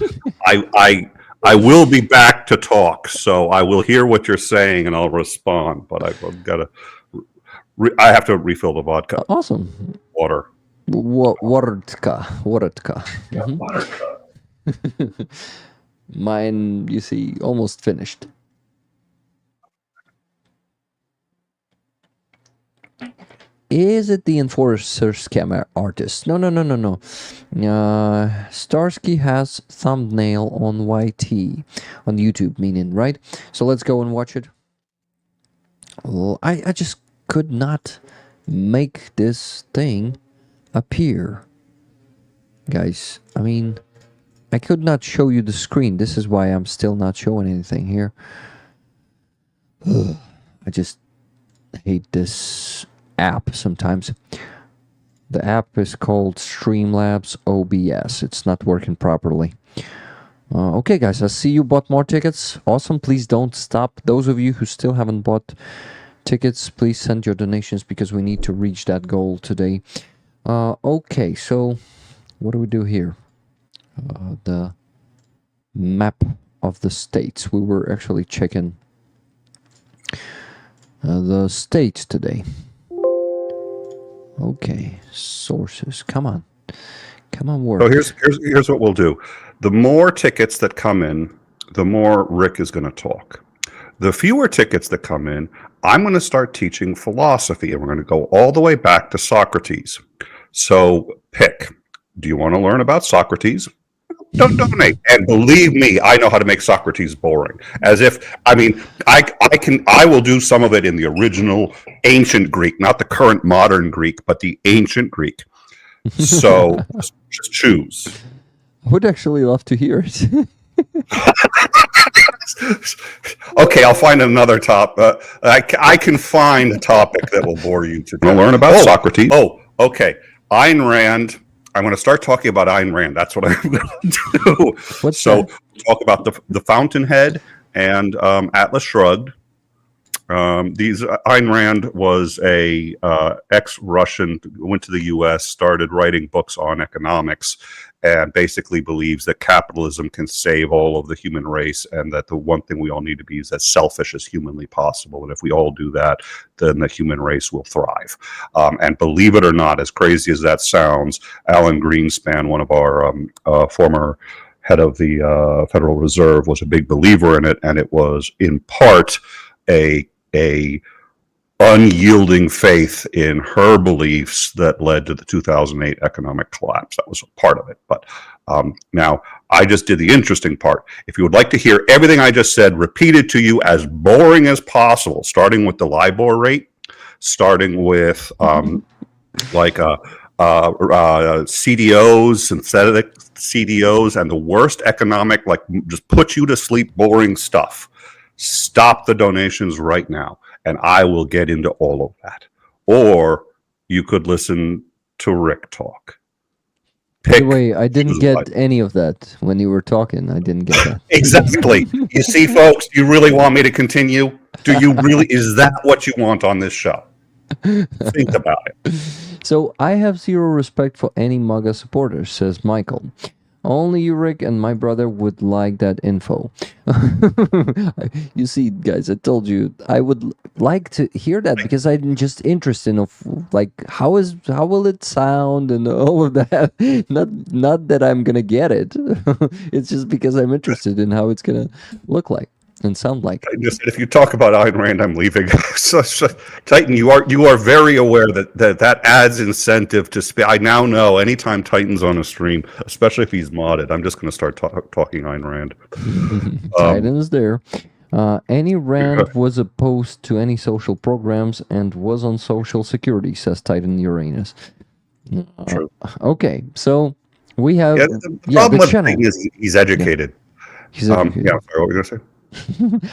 I will be back to talk, so I will hear what you're saying and I'll respond, but I've got to I have to refill the vodka. Awesome. Water. Watertka. Yeah, waterka. Mine, you see, almost finished. Is it the Enforcer scammer artist? No. Starsky has thumbnail on YT, on YouTube, meaning, right? So let's go and watch it. Oh, I just could not make this thing appear. Guys, I mean, I could not show you the screen. This is why I'm still not showing anything here. I just hate this app sometimes. The app is called Streamlabs OBS. It's not working properly. Okay, guys, I see you bought more tickets. Awesome. Please don't stop. Those of you who still haven't bought tickets, please send your donations, because we need to reach that goal today. Okay, so what do we do here? The map of the states. We were actually checking the states today. Okay, sources. Come on, work. So here's what we'll do. The more tickets that come in, the more Rick is going to talk. The fewer tickets that come in, I'm going to start teaching philosophy, and we're going to go all the way back to Socrates. So pick. Do you want to learn about Socrates? Don't donate. And believe me, I know how to make Socrates boring. As if, I mean, I will do some of it in the original ancient Greek, not the current modern Greek, but the ancient Greek. So just choose. I would actually love to hear it. Okay, I'll find another I can find a topic that will bore you to learn about Socrates. Oh, okay. Ayn Rand. I'm going to start talking about Ayn Rand. That's what I'm going to do. What's so that? Talk about the Fountainhead and Atlas Shrugged. Ayn Rand was a ex-Russian, went to the U.S., started writing books on economics, and basically believes that capitalism can save all of the human race, and that the one thing we all need to be is as selfish as humanly possible. And if we all do that, then the human race will thrive. And believe it or not, as crazy as that sounds, Alan Greenspan, one of our former head of the Federal Reserve, was a big believer in it, and it was in part a unyielding faith in her beliefs that led to the 2008 economic collapse. That was a part of it. But now I just did the interesting part. If you would like to hear everything I just said repeated to you as boring as possible, starting with the LIBOR rate, starting with CDOs, synthetic CDOs, and the worst economic, just put you to sleep, boring stuff. Stop the donations right now, and I will get into all of that. Or you could listen to Rick talk. By the way, I didn't get any of that when you were talking. I didn't get that. Exactly. You see, folks, you really want me to continue? Do you really? Is that what you want on this show? Think about it. So I have zero respect for any MAGA supporters, says Michael. Only you, Rick, and my brother would like that info. You see, guys, I told you I would like to hear that because I'm just interested in how will it sound and all of that. Not that I'm gonna get it. It's just because I'm interested in how it's gonna look like and sound like. I just said, if you talk about Ayn Rand, I'm leaving. so, Titan, you are very aware that adds incentive to speak. I now know anytime Titan's on a stream, especially if he's modded, I'm just going to start talking Ayn Rand. Titan's there. Any Rand was opposed to any social programs and was on Social Security, says Titan Uranus. True. Okay, so we have the problem with channel. the thing is he's educated. He's educated. Sorry, what were you going to say?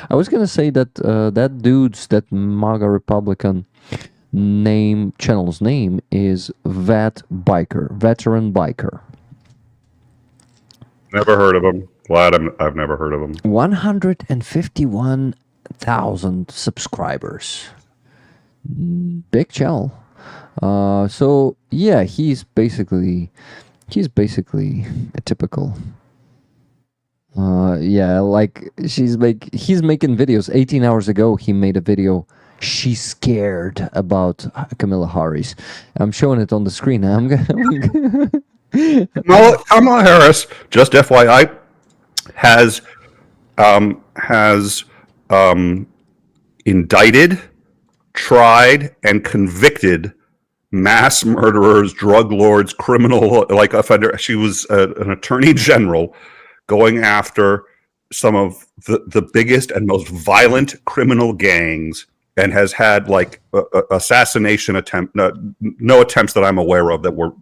I was gonna say that that MAGA Republican channel's name is Veteran Biker. Never heard of him. Glad I've never heard of him. 151,000 subscribers. Big channel. So yeah, he's basically a typical. He's making videos. 18 hours ago, he made a video. She's scared about Kamala Harris. I'm showing it on the screen. Kamala Harris, just FYI, has indicted, tried, and convicted mass murderers, drug lords, criminal offender. She was an attorney general going after some of the biggest and most violent criminal gangs, and has had assassination attempt, no attempts that I'm aware of that were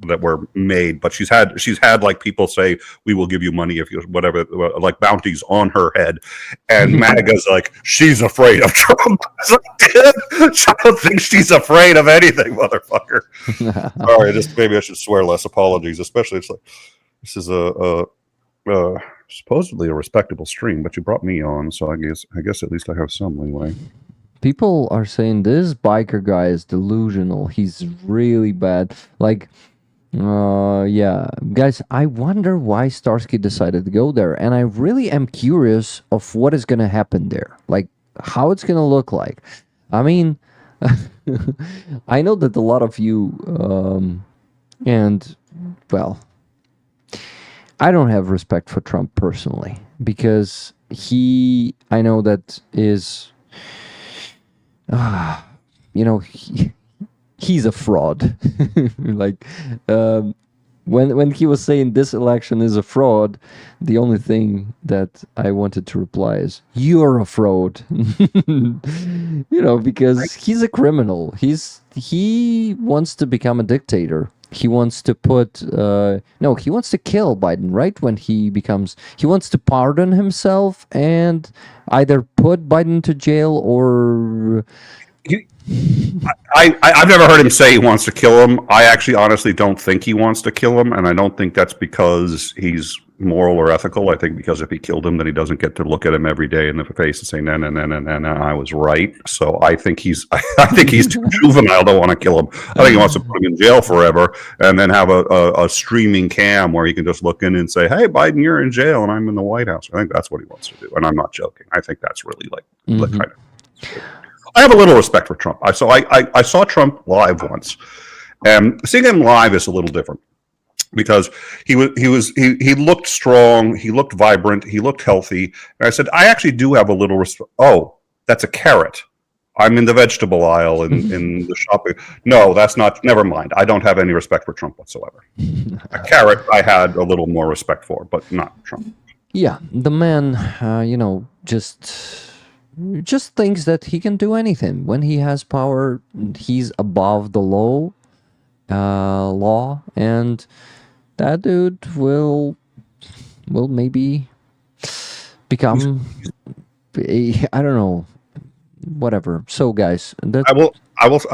made, but she's had people say, we will give you money if you whatever, bounties on her head, and MAGA's she's afraid of Trump. I don't think she's afraid of anything, motherfucker. Sorry, maybe I should swear less. Apologies, especially this is a supposedly a respectable stream, but you brought me on, so I guess at least I have some leeway. People are saying this biker guy is delusional. He's really bad. Yeah, guys, I wonder why Starsky decided to go there, and I really am curious of what is gonna happen there, how it's gonna look like. I mean, I know that a lot of you, I don't have respect for Trump personally, because I know that is, he's a fraud. When he was saying this election is a fraud, the only thing that I wanted to reply is, you're a fraud. Because he's a criminal. He wants to become a dictator. he wants to put no, he wants to kill Biden, right? When he wants to pardon himself and either put Biden to jail or I've never heard him say he wants to kill him. I actually honestly don't think he wants to kill him, and I don't think that's because he's moral or ethical. I think because if he killed him, then he doesn't get to look at him every day in the face and say, no, I was right. So I think he's too juvenile to want to kill him. I think he wants to put him in jail forever and then have a streaming cam where he can just look in and say, hey, Biden, you're in jail and I'm in the White House. I think that's what he wants to do, and I'm not joking. I think that's really like kind of. I have a little respect for Trump. I saw Trump live once, and seeing him live is a little different because he looked strong, he looked vibrant, he looked healthy. And I said, I actually do have a little respect. Oh, that's a carrot. I'm in the vegetable aisle in the shopping. No, that's not. Never mind. I don't have any respect for Trump whatsoever. A carrot, I had a little more respect for, but not Trump. Yeah, the man, just thinks that he can do anything. When he has power, he's above the law, and that dude will maybe become I don't know, whatever. So guys, I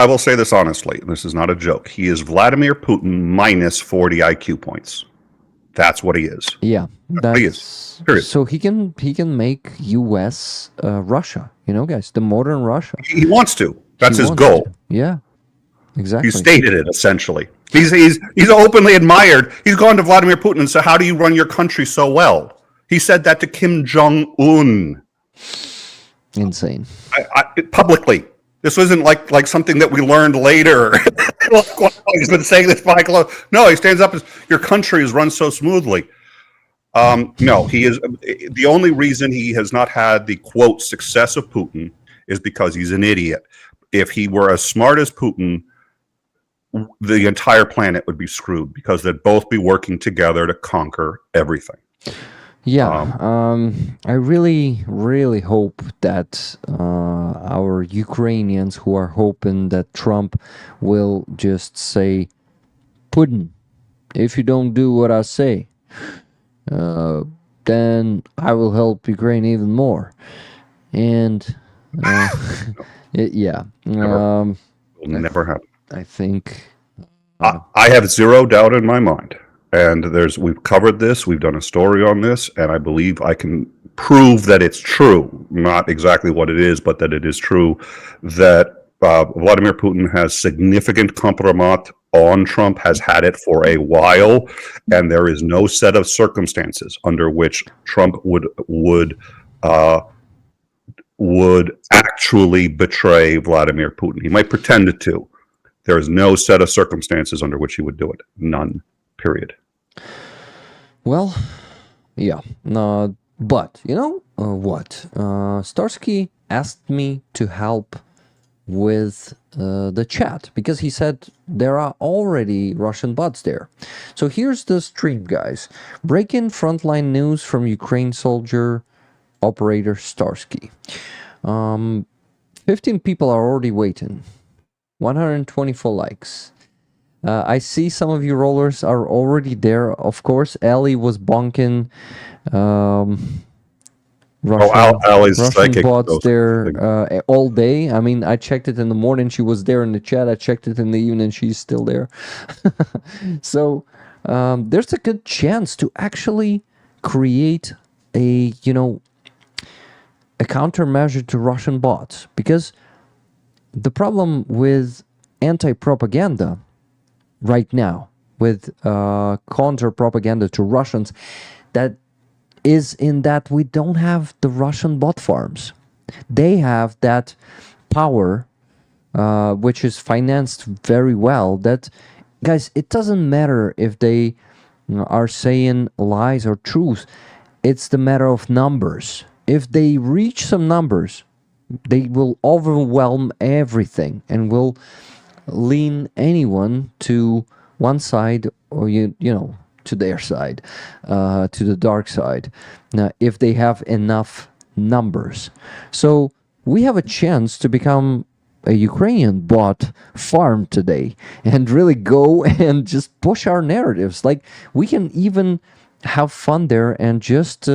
will say this honestly. This is not a joke. He is Vladimir Putin minus 40 IQ points. That's what he is. Yeah, that's what he is. Period. So he can make US Russia, guys, the modern Russia. He wants to. That's his goal. To. Yeah, exactly. He stated it essentially. He's openly admired. He's gone to Vladimir Putin and said, "How do you run your country so well?" He said that to Kim Jong-un. Insane. Publicly. This wasn't like something that we learned later. He's been saying this by close. No, he stands up as your country is run so smoothly. No, he is. The only reason he has not had the quote success of Putin is because he's an idiot. If he were as smart as Putin, the entire planet would be screwed because they'd both be working together to conquer everything. Yeah, I really, really hope that our Ukrainians who are hoping that Trump will just say, Putin, if you don't do what I say, then I will help Ukraine even more. And yeah, will never happen. I think I have zero doubt in my mind. And we've covered this, we've done a story on this, and I believe I can prove that it's true. Not exactly what it is, but that it is true that Vladimir Putin has significant compromat on Trump, has had it for a while, and there is no set of circumstances under which Trump would actually betray Vladimir Putin. He might pretend it to. There is no set of circumstances under which he would do it. None. Period. Well, yeah. But, what? Starsky asked me to help with the chat because he said there are already Russian bots there. So here's the stream, guys. Breaking frontline news from Ukraine soldier operator Starsky. 15 people are already waiting. 124 likes. I see some of you rollers are already there. Of course, Ellie was bonking Russian bots there all day. I mean, I checked it in the morning. She was there in the chat. I checked it in the evening. She's still there. So there's a good chance to actually create a countermeasure to Russian bots, because the problem with anti-propaganda right now, with counter-propaganda to Russians, that is in that we don't have the Russian bot farms. They have that power, which is financed very well, that, guys, it doesn't matter if they are saying lies or truth. It's the matter of numbers. If they reach some numbers, they will overwhelm everything and will lean anyone to one side, or to their side, to the dark side, if they have enough numbers. So we have a chance to become a Ukrainian bot farm today and really go and just push our narratives. Like, we can even have fun there and just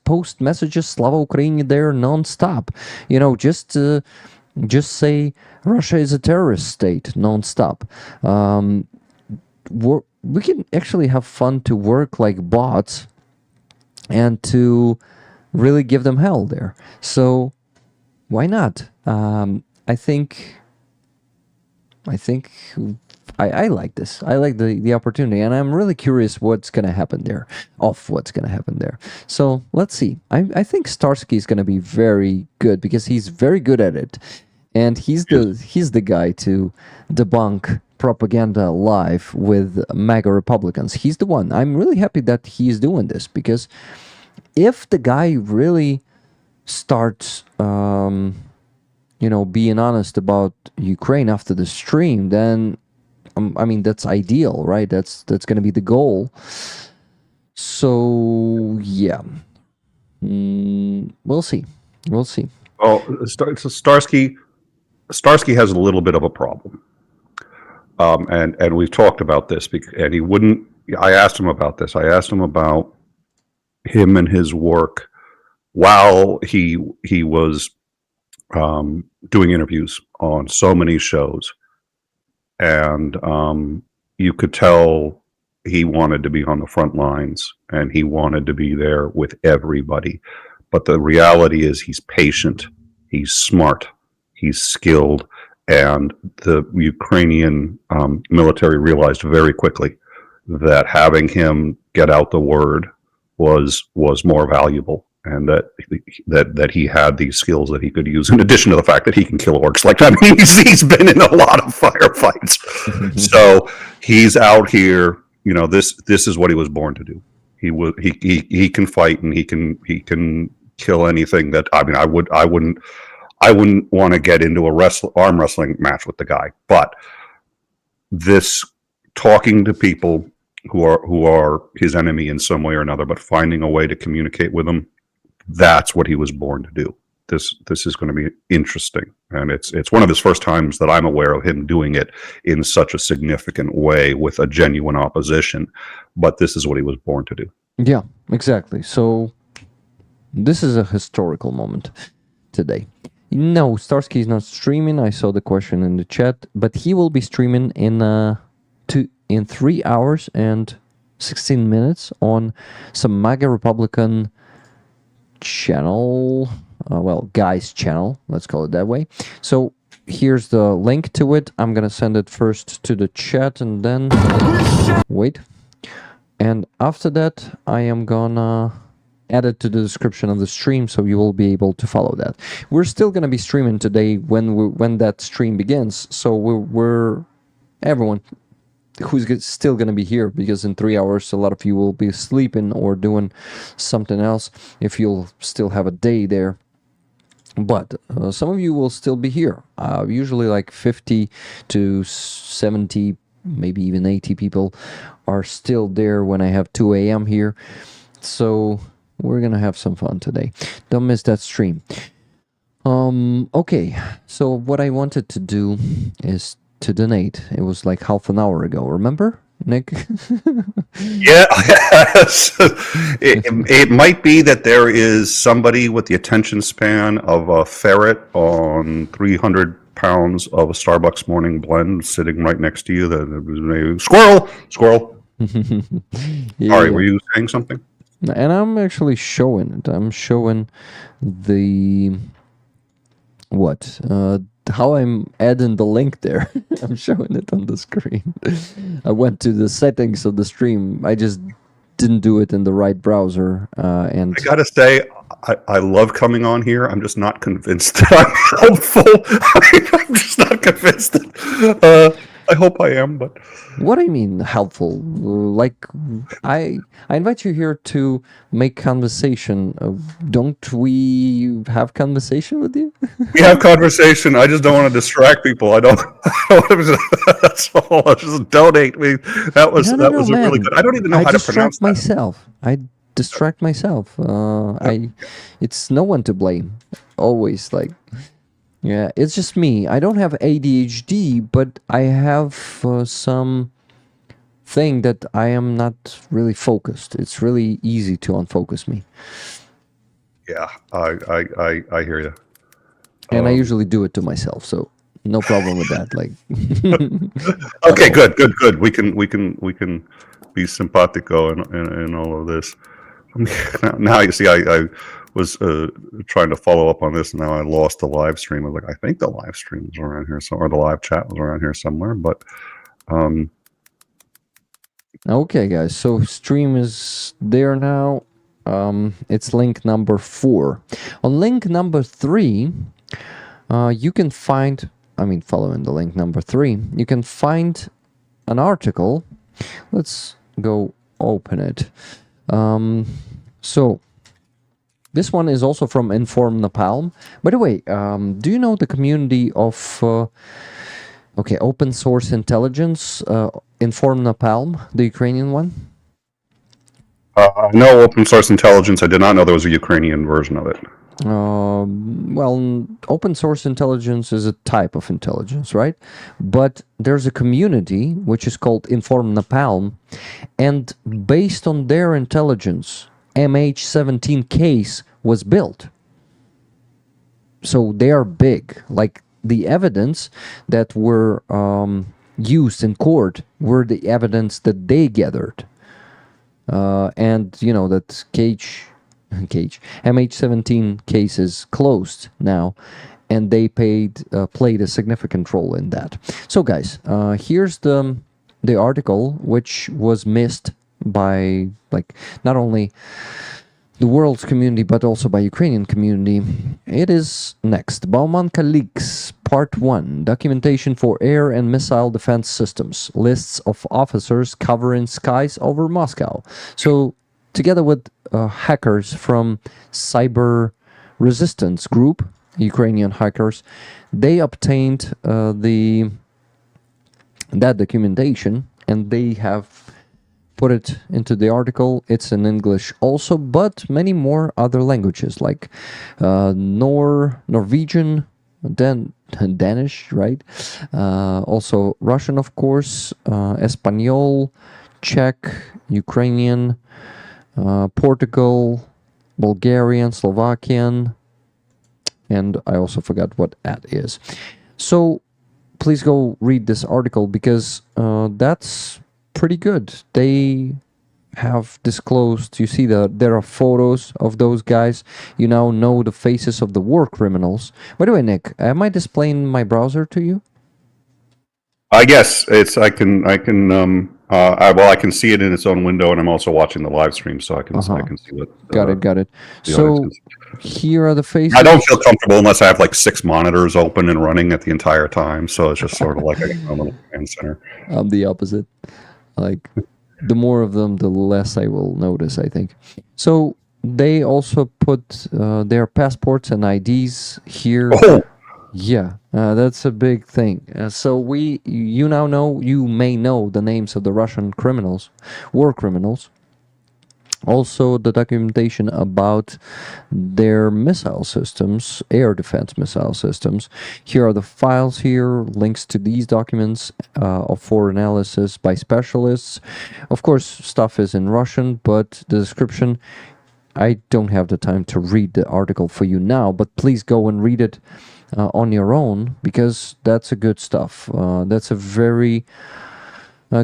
post messages Slava Ukraini there non-stop. You know, just say Russia is a terrorist state non-stop. We can actually have fun to work like bots and to really give them hell there. So why not? I think I like this. I like the opportunity, and I'm really curious what's gonna happen there. So let's see. I think Starsky is gonna be very good because he's very good at it, and he's the guy to debunk propaganda live with MAGA Republicans. He's the one. I'm really happy that he's doing this, because if the guy really starts being honest about Ukraine after the stream, then I mean, that's ideal, right? That's going to be the goal. So yeah, we'll see. Well, Starsky has a little bit of a problem, and we've talked about this, and he wouldn't. I asked him about this. I asked him about him and his work while he was doing interviews on so many shows, and you could tell he wanted to be on the front lines and he wanted to be there with everybody. But the reality is, he's patient, he's smart, he's skilled, and the Ukrainian military realized very quickly that having him get out the word was more valuable, and that he had these skills that he could use, in addition to the fact that he can kill orcs. Like, I mean, he's been in a lot of firefights. So he's out here. You know, this is what he was born to do. He can fight, and he can kill anything. That, I mean, I wouldn't want to get into a arm wrestling match with the guy. But this, talking to people who are his enemy in some way or another, but finding a way to communicate with them, that's what he was born to do. This is going to be interesting, and it's one of his first times that I'm aware of him doing it in such a significant way with a genuine opposition. But this is what he was born to do. Yeah, exactly. So this is a historical moment today. No, Starsky is not streaming. I saw the question in the chat, but he will be streaming in 3 hours and 16 minutes on some MAGA Republican channel. Guy's channel, let's call it that way. So here's the link to it. I'm gonna send it first to the chat, and then wait. And after that, I am gonna add it to the description of the stream, so you will be able to follow that. We're still gonna be streaming today when that stream begins. So we're everyone who's still going to be here, because in 3 hours a lot of you will be sleeping or doing something else if you'll still have a day there. But some of you will still be here. Usually like 50 to 70, maybe even 80 people are still there when I have 2 a.m. here. So we're going to have some fun today. Don't miss that stream. Okay, so what I wanted to do is to donate. It was like half an hour ago, remember, Nick? Yeah, yes. It might be that there is somebody with the attention span of a ferret on 300 pounds of a Starbucks morning blend sitting right next to you. Squirrel. Yeah. Sorry, were you saying something? And I'm actually showing it. I'm showing the how I'm adding the link there. I'm showing it on the screen. I went to the settings of the stream. I just didn't do it in the right browser. And I gotta say, I love coming on here. I'm just not convinced that I'm helpful. I'm just not convinced that, I hope I am, but what I mean helpful, like I invite you here to make conversation. Don't we have conversation with you? we have conversation. I just don't want to distract people. I don't. That's all. I just donate. That was really good. I don't even know how to pronounce that. I distract myself. It's no one to blame. Always like. Yeah, it's just me. I don't have ADHD, but I have some thing that I am not really focused. It's really easy to unfocus me. Yeah, I hear you. And I usually do it to myself, so no problem with that. Like, Okay, good. We can be simpatico in all of this. Now you see, I was trying to follow up on this, and now I lost the live stream. I was like, I think the live stream was around here somewhere, or the live chat was around here somewhere. But okay, guys. So stream is there now. It's link number 4. On link number 3, you can find. Following the link number 3, you can find an article. Let's go open it. So this one is also from Inform Napalm. By the way, do you know the community of open source intelligence, Inform Napalm, the Ukrainian one? no open source intelligence. I did not know there was a Ukrainian version of it. Well, open source intelligence is a type of intelligence, right? But there's a community which is called Inform Napalm, and based on their intelligence, MH17 case was built. So they are big. Like, the evidence that were used in court were the evidence that they gathered. And, you know, that MH17 case is closed now, and they played a significant role in that. So, guys, here's the article, which was missed by, like, not only the world's community, but also by Ukrainian community. It is next. Baumanka Leaks, Part 1. Documentation for air and missile defense systems. Lists of officers covering skies over Moscow. So, together with hackers from Cyber Resistance Group, Ukrainian hackers, they obtained that documentation, and they have put it into the article. It's in English also, but many more other languages like Norwegian, Danish, right? Also Russian, of course, Espanol, Czech, Ukrainian, Portugal, Bulgarian, Slovakian, and I also forgot what that is. So please go read this article, because that's pretty good. They have disclosed, you see that there are photos of those guys. You now know the faces of the war criminals. By the way, Nick, am I displaying my browser to you? I guess I can see it in its own window, and I'm also watching the live stream, so I can see what. Got it. So here are the faces. I don't feel comfortable unless I have like 6 monitors open and running at the entire time. So it's just sort of like a little command center. I'm the opposite. Like, the more of them, the less I will notice, I think. So they also put their passports and IDs here. Oh. Yeah, that's a big thing. So you may know the names of the Russian criminals, war criminals. Also, the documentation about their missile systems, air defense missile systems. Here are the files here, links to these documents for analysis by specialists. Of course, stuff is in Russian, but the description, I don't have the time to read the article for you now, but please go and read it on your own, because that's a good stuff. That's a very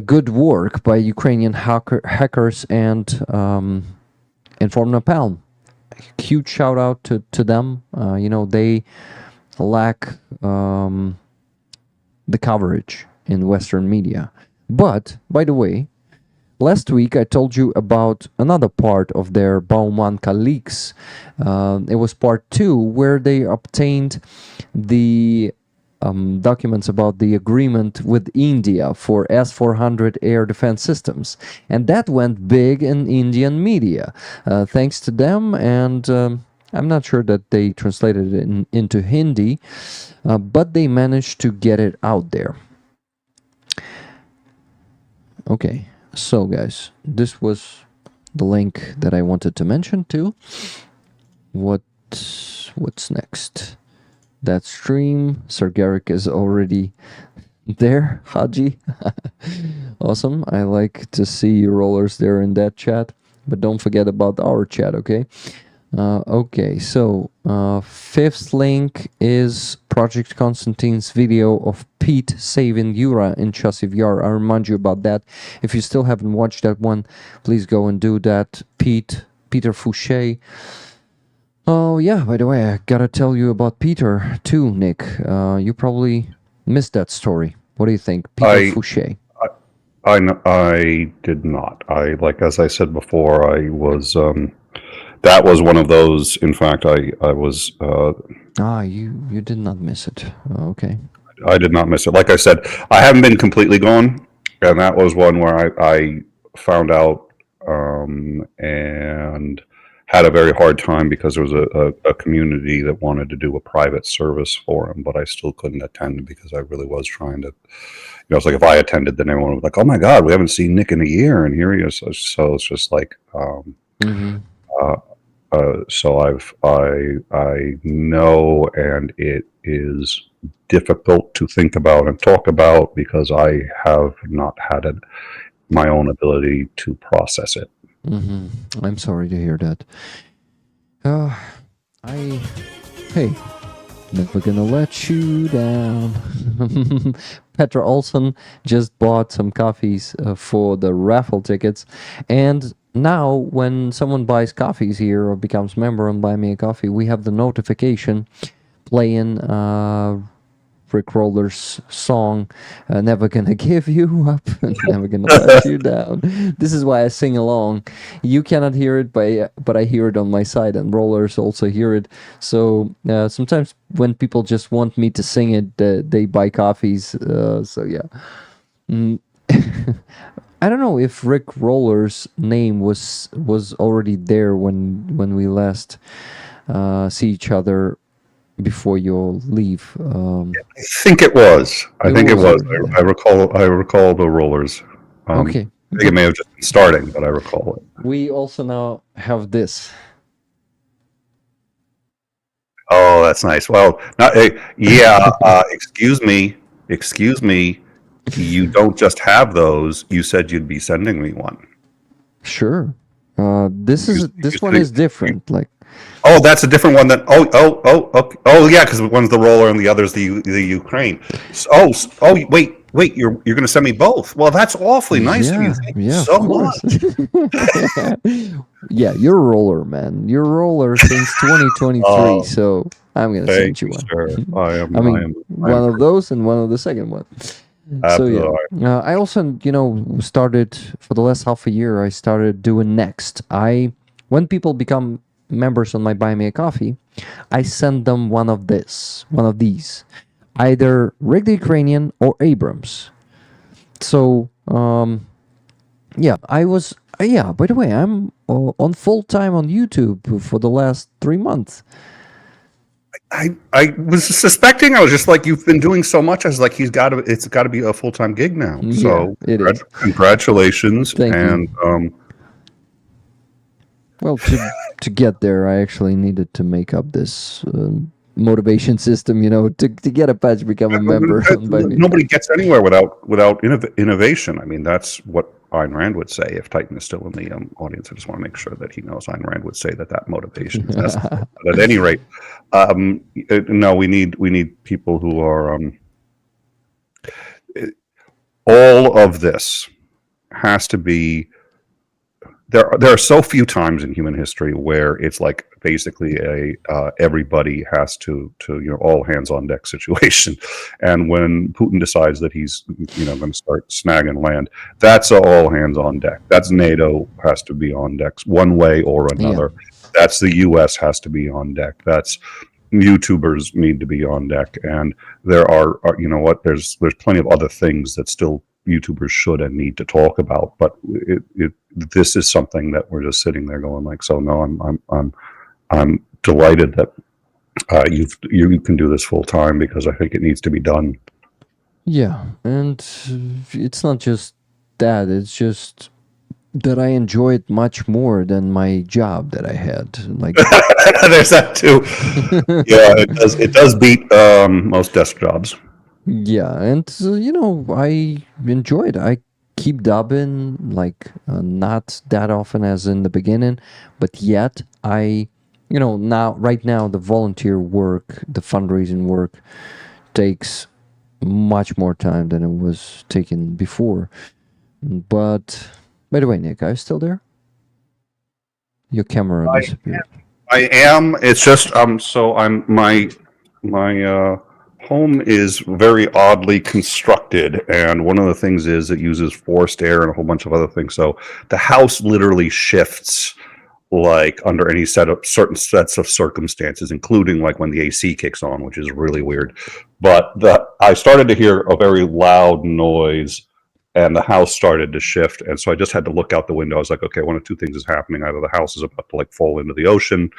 good work by Ukrainian hackers and Inform Napalm. Huge shout out to them. They lack the coverage in Western media. But, by the way, last week I told you about another part of their Baumanka leaks. It was part 2, where they obtained the documents about the agreement with India for S-400 air defense systems. And that went big in Indian media. Thanks to them, and I'm not sure that they translated it into Hindi, but they managed to get it out there. Okay. So, guys, this was the link that I wanted to mention too. What's next? that stream. Sergeric is already there, Haji. Awesome. I like to see you rollers there in that chat, but don't forget about our chat, okay? Okay, so fifth link is Project Constantine's video of Pete saving Yura in Chasiv Yar. I remind you about that. If you still haven't watched that one, please go and do that. Peter Fouché. Oh yeah, by the way, I gotta tell you about Peter too, Nick. You probably missed that story. What do you think, Peter Fouché? I did not. As I said before, I was that was one of those. In fact, I was. You did not miss it. Okay. I did not miss it. Like I said, I haven't been completely gone, and that was one where I found out and had a very hard time because there was a community that wanted to do a private service for him, but I still couldn't attend because I really was trying to. It's like if I attended, then everyone was like, "Oh my God, we haven't seen Nick in a year," and here he is. So it's just like. So I know, and it is difficult to think about and talk about because I have not had my own ability to process it. I'm sorry to hear that. Hey, never gonna let you down. Petra Olson just bought some coffees for the raffle tickets, and now when someone buys coffees here or becomes member on Buy Me a Coffee, we have the notification playing Rick Roller's song, Never Gonna Give You Up, Never Gonna Let You Down. This is why I sing along. You cannot hear it, but I hear it on my side, and Rollers also hear it. So sometimes when people just want me to sing it, they buy coffees. So yeah. I don't know if Rick Roller's name was already there when we last see each other before you leave. I think it was. I recall the Rollers. Okay. I think it may have just been starting, but I recall it. We also now have this. Oh, that's nice. Well, excuse me. You don't just have those. You said you'd be sending me one. Sure. This one is different. Like. Oh, that's a different one. Yeah, because one's the Roller and the other's the Ukraine. Wait, you're going to send me both? Well, that's awfully nice of you. Thank you so much. Yeah, you're a Roller, man. You're a Roller since 2023. So I'm going to send you one. Sure. One of those and one of the second one. Absolutely. So yeah, I also started for the last half a year. I started doing Next. When people become members on my Buy Me a Coffee, I send them one of these, either Rick the Ukrainian or Abrams. So yeah, I was by the way, I'm on full time on YouTube for the last 3 months. I was suspecting. I was just like, you've been doing so much. I was like, it's got to be a full-time gig now. So it is. Congratulations. Thank you. Well, to get there, I actually needed to make up this motivation system, to get a patch, become a member. Nobody gets anywhere without innovation. I mean, that's what Ayn Rand would say. If Titan is still in the audience, I just want to make sure that he knows Ayn Rand would say that motivation is necessary. But at any rate, no, we need people who are all of this has to be. There are so few times in human history where it's like basically everybody has to all hands on deck situation, and when Putin decides that he's going to start snagging land, that's all hands on deck. That's NATO has to be on deck one way or another. Yeah. That's the U.S. has to be on deck. That's YouTubers need to be on deck, and there are there's plenty of other things that still YouTubers should and need to talk about, but this is something that we're just sitting there going like, so no, I'm delighted that you can do this full time because I think it needs to be done. Yeah, and it's not just that; it's just that I enjoy it much more than my job that I had. Like, There's that too. Yeah, it does beat most desk jobs. yeah, and I enjoy it. I keep dubbing like not that often as in the beginning, but yet right now the volunteer work, the fundraising work takes much more time than it was taken before. But by the way, Nick, are you still there? Your camera disappeared. I am. It's just so I'm my home is very oddly constructed, and one of the things is it uses forced air and a whole bunch of other things. So the house literally shifts like under any certain sets of circumstances, including like when the AC kicks on, which is really weird. But I started to hear a very loud noise, and the house started to shift, and so I just had to look out the window. I was like, okay, one of two things is happening: either the house is about to like fall into the ocean,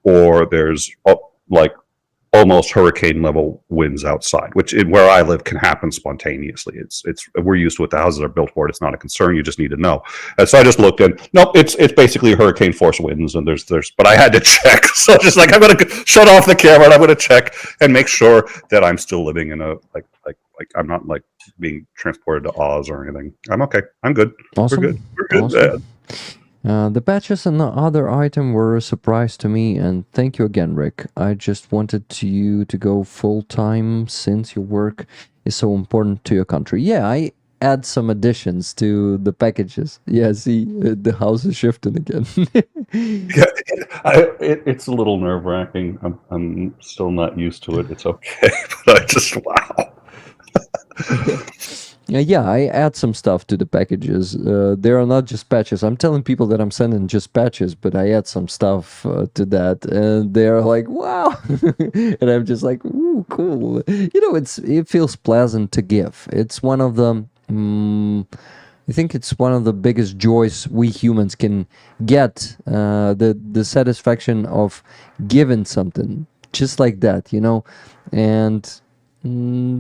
or there's like almost hurricane level winds outside, which where I live can happen spontaneously. It's we're used to what the houses are built for. It's not a concern. You just need to know. And so I just looked and nope, it's basically hurricane force winds, and there's but I had to check. So just like I'm going to shut off the camera and I'm going to check and make sure that I'm still living in a like I'm not like being transported to Oz or anything. I'm okay. I'm good. Awesome. We're good. We're good. Awesome. The patches and the other item were a surprise to me, and thank you again, Rick. I just wanted you to go full-time since your work is so important to your country. Yeah, I add some additions to the packages. Yeah, see, the house is shifting again. Yeah, it's a little nerve-wracking. I'm still not used to it. It's okay, but I just wow. Yeah, I add some stuff to the packages. They are not just patches. I'm telling people that I'm sending just patches, but I add some stuff to that, and they're like, "Wow!" And I'm just like, "Ooh, cool." It feels pleasant to give. It's one of the. I think it's one of the biggest joys we humans can get. The satisfaction of giving something just like that, and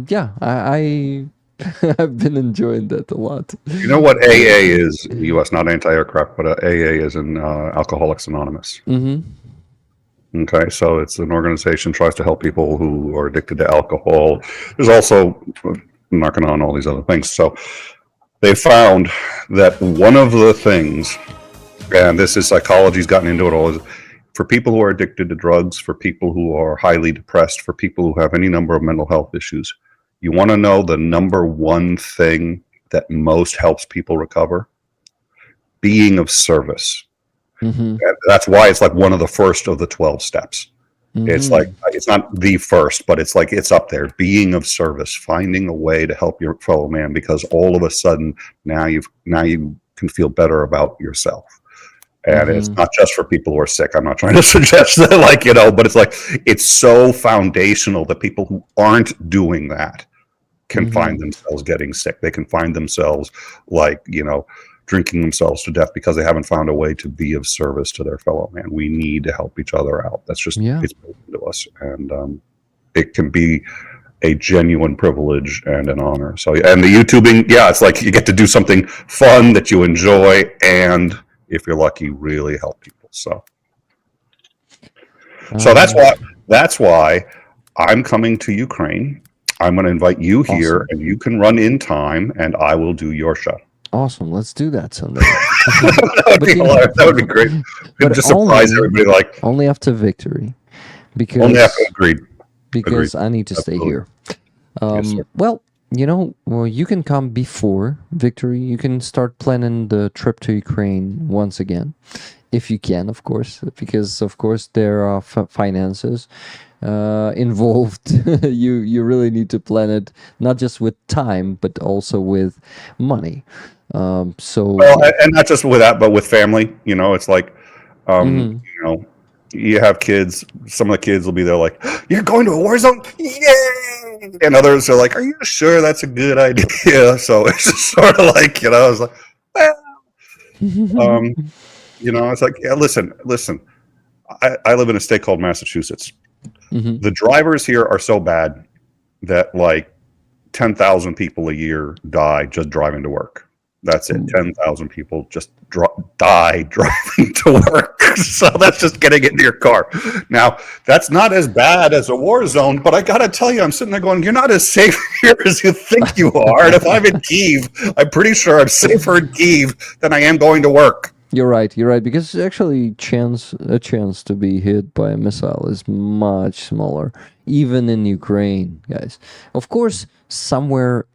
yeah, I I've been enjoying that a lot. You know what AA is in the U.S., not anti-aircraft, but AA is in Alcoholics Anonymous. Mm-hmm. Okay, so it's an organization tries to help people who are addicted to alcohol. There's also knocking on all these other things. So they found that one of the things, and this is psychology's gotten into it all, is for people who are addicted to drugs, for people who are highly depressed, for people who have any number of mental health issues, you want to know the number one thing that most helps people recover? Being of service. Mm-hmm. That's why it's like one of the first of the 12 steps. Mm-hmm. It's like, it's not the first, but it's like, it's up there. Being of service, finding a way to help your fellow man, because all of a sudden now you can feel better about yourself. And it's not just for people who are sick. I'm not trying to suggest that, but it's like, it's so foundational that people who aren't doing that can find themselves getting sick. They can find themselves drinking themselves to death because they haven't found a way to be of service to their fellow man. We need to help each other out. That's just, it's built into us. And it can be a genuine privilege and an honor. So, and the YouTubing, it's like you get to do something fun that you enjoy, and if you're lucky, really help people. So that's why I'm coming to Ukraine. I'm going to invite you here, and you can run in time, and I will do your show. Awesome. Let's do that someday. That would be great. Just surprise everybody. Only after victory. Because only after agreed. Because I need to stay here. Yes, well, you can come before victory. You can start planning the trip to Ukraine once again, if you can, of course, because of course there are finances involved. You really need to plan it not just with time, but also with money. And not just with that, but with family. It's like, you have kids. Some of the kids will be there like, "You're going to a war zone? Yay!" And others are like, "Are you sure that's a good idea?" So it's just sort of like, I was like, well. It's like, listen. I live in a state called Massachusetts. Mm-hmm. The drivers here are so bad that 10,000 people a year die just driving to work. That's it. 10,000 people just die driving to work. So that's just getting into your car. Now, that's not as bad as a war zone, but I got to tell you, I'm sitting there going, you're not as safe here as you think you are. And if I'm in Kyiv, I'm pretty sure I'm safer in Kyiv than I am going to work. You're right, because actually a chance to be hit by a missile is much smaller, even in Ukraine, guys. Of course, somewhere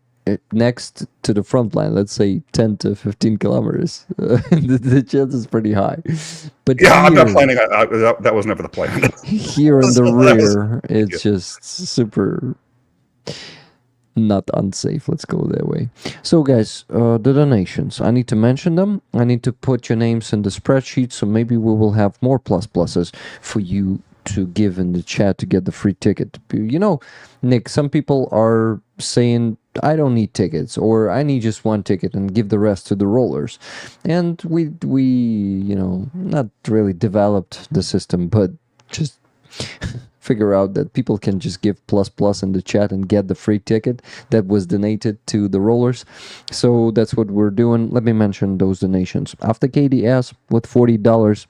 next to the front line, let's say 10 to 15 kilometers, the chance is pretty high. But yeah, here, I'm not planning. That was never the plan. Here in the rear, it's just super not unsafe. Let's go that way. So, guys, the donations. I need to mention them. I need to put your names in the spreadsheet, so maybe we will have more pluses for you to give in the chat to get the free ticket. You know, Nick, some people are saying, I don't need tickets, or I need just one ticket and give the rest to the rollers. And we you know, not really developed the system, but just figure out that people can just give plus in the chat and get the free ticket that was donated to the rollers. So that's what we're doing. Let me mention those donations. After KDS with $40,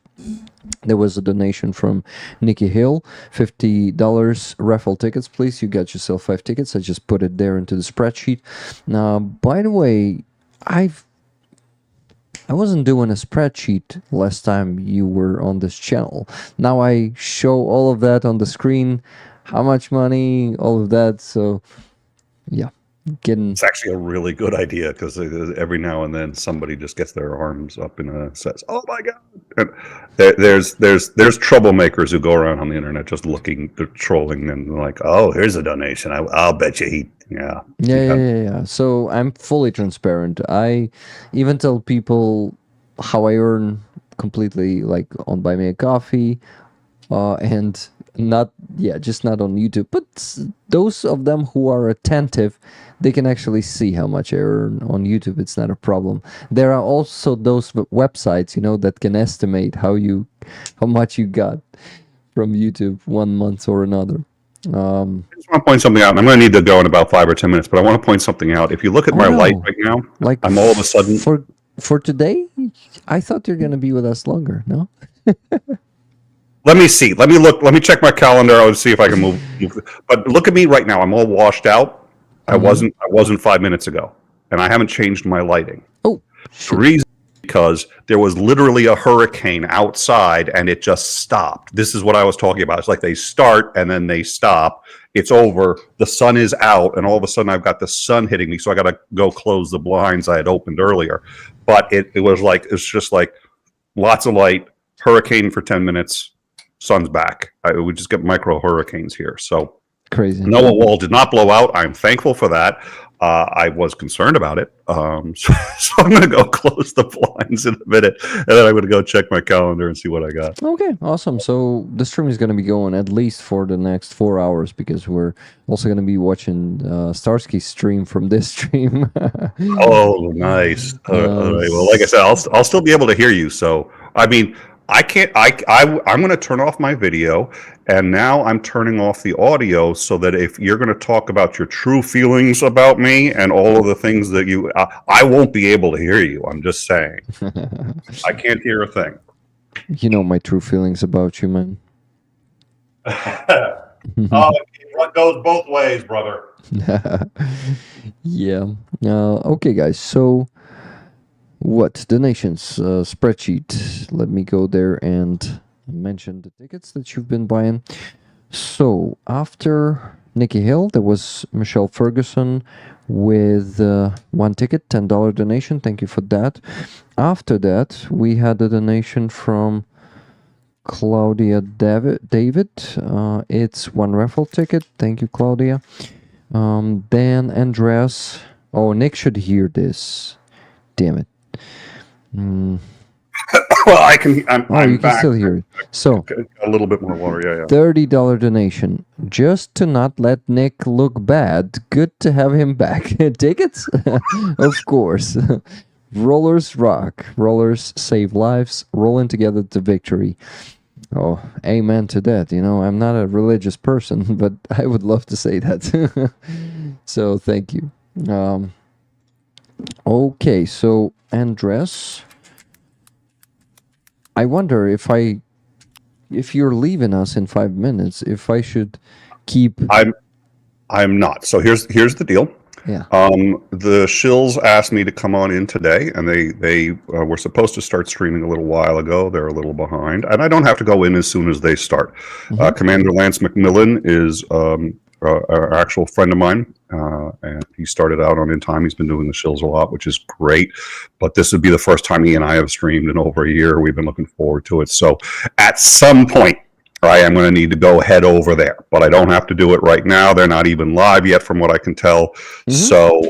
there was a donation from Nikki Hill, $50. Raffle tickets, please. You got yourself 5 tickets. I just put it there into the spreadsheet. Now, by the way, I wasn't doing a spreadsheet last time you were on this channel. Now I show all of that on the screen, how much money, all of that. So, yeah. It's actually a really good idea, because every now and then somebody just gets their arms up and says, "Oh my god!" And there's troublemakers who go around on the internet just looking, trolling, and like, "Oh, here's a donation. I'll bet you yeah." So I'm fully transparent. I even tell people how I earn completely, like on Buy Me a Coffee, and just not on YouTube. But those of them who are attentive, they can actually see how much I earn on YouTube. It's not a problem. There are also those websites, you know, that can estimate how much you got from YouTube 1 month or another. I just want to point something out, and I'm going to need to go in about 5 or 10 minutes, but I want to point something out. If you look at my light right now, like I'm all of a sudden... For today, I thought you're going to be with us longer, no? Let me see. Let me look. Let me check my calendar. I'll see if I can move. But look at me right now. I'm all washed out. I wasn't 5 minutes ago, and I haven't changed my lighting. Oh, the reason is because there was literally a hurricane outside, and it just stopped. This is what I was talking about. It's like they start and then they stop. It's over. The sun is out, and all of a sudden I've got the sun hitting me, so I got to go close the blinds I had opened earlier. But it's just like lots of light. Hurricane for 10 minutes. Sun's back. We just get micro hurricanes here. So crazy. Noah Wall did not blow out. I'm thankful for that. I was concerned about it. So I'm going to go close the blinds in a minute, and then I'm going to go check my calendar and see what I got. Okay, awesome. So the stream is going to be going at least for the next 4 hours, because we're also going to be watching Starsky's stream from this stream. Oh, nice. All right. Well, like I said, I'll still be able to hear you. So, I mean, I can't. I'm going to turn off my video, and now I'm turning off the audio, so that if you're going to talk about your true feelings about me and all of the things that I won't be able to hear you. I'm just saying. I can't hear a thing. You know my true feelings about you, man. It goes both ways, brother. Yeah. Okay, guys. So. What donations spreadsheet? Let me go there and mention the tickets that you've been buying. So after Nikki Hill, there was Michelle Ferguson with 1 ticket, $10 donation. Thank you for that. After that, we had a donation from Claudia David. It's 1 raffle ticket. Thank you, Claudia. Then Andreas. Oh, Nick should hear this. Damn it. Well, I can. I'm you can still hear it. So a little bit more water. Yeah. $30 donation, just to not let Nick look bad. Good to have him back. Tickets, of course. Rollers rock. Rollers save lives. Rolling together to victory. Oh, amen to that. You know, I'm not a religious person, but I would love to say that. So thank you. Okay, so Andres, I wonder if you're leaving us in 5 minutes, if I should keep. I'm not. So here's the deal. Yeah. The shills asked me to come on in today, and they were supposed to start streaming a little while ago. They're a little behind, and I don't have to go in as soon as they start. Commander Lance McMillan is an actual friend of mine, and he started out on In Time. He's been doing the shills a lot, which is great. But this would be the first time he and I have streamed in over a year. We've been looking forward to it. So at some point, I am going to need to go head over there, but I don't have to do it right now. They're not even live yet, from what I can tell. So,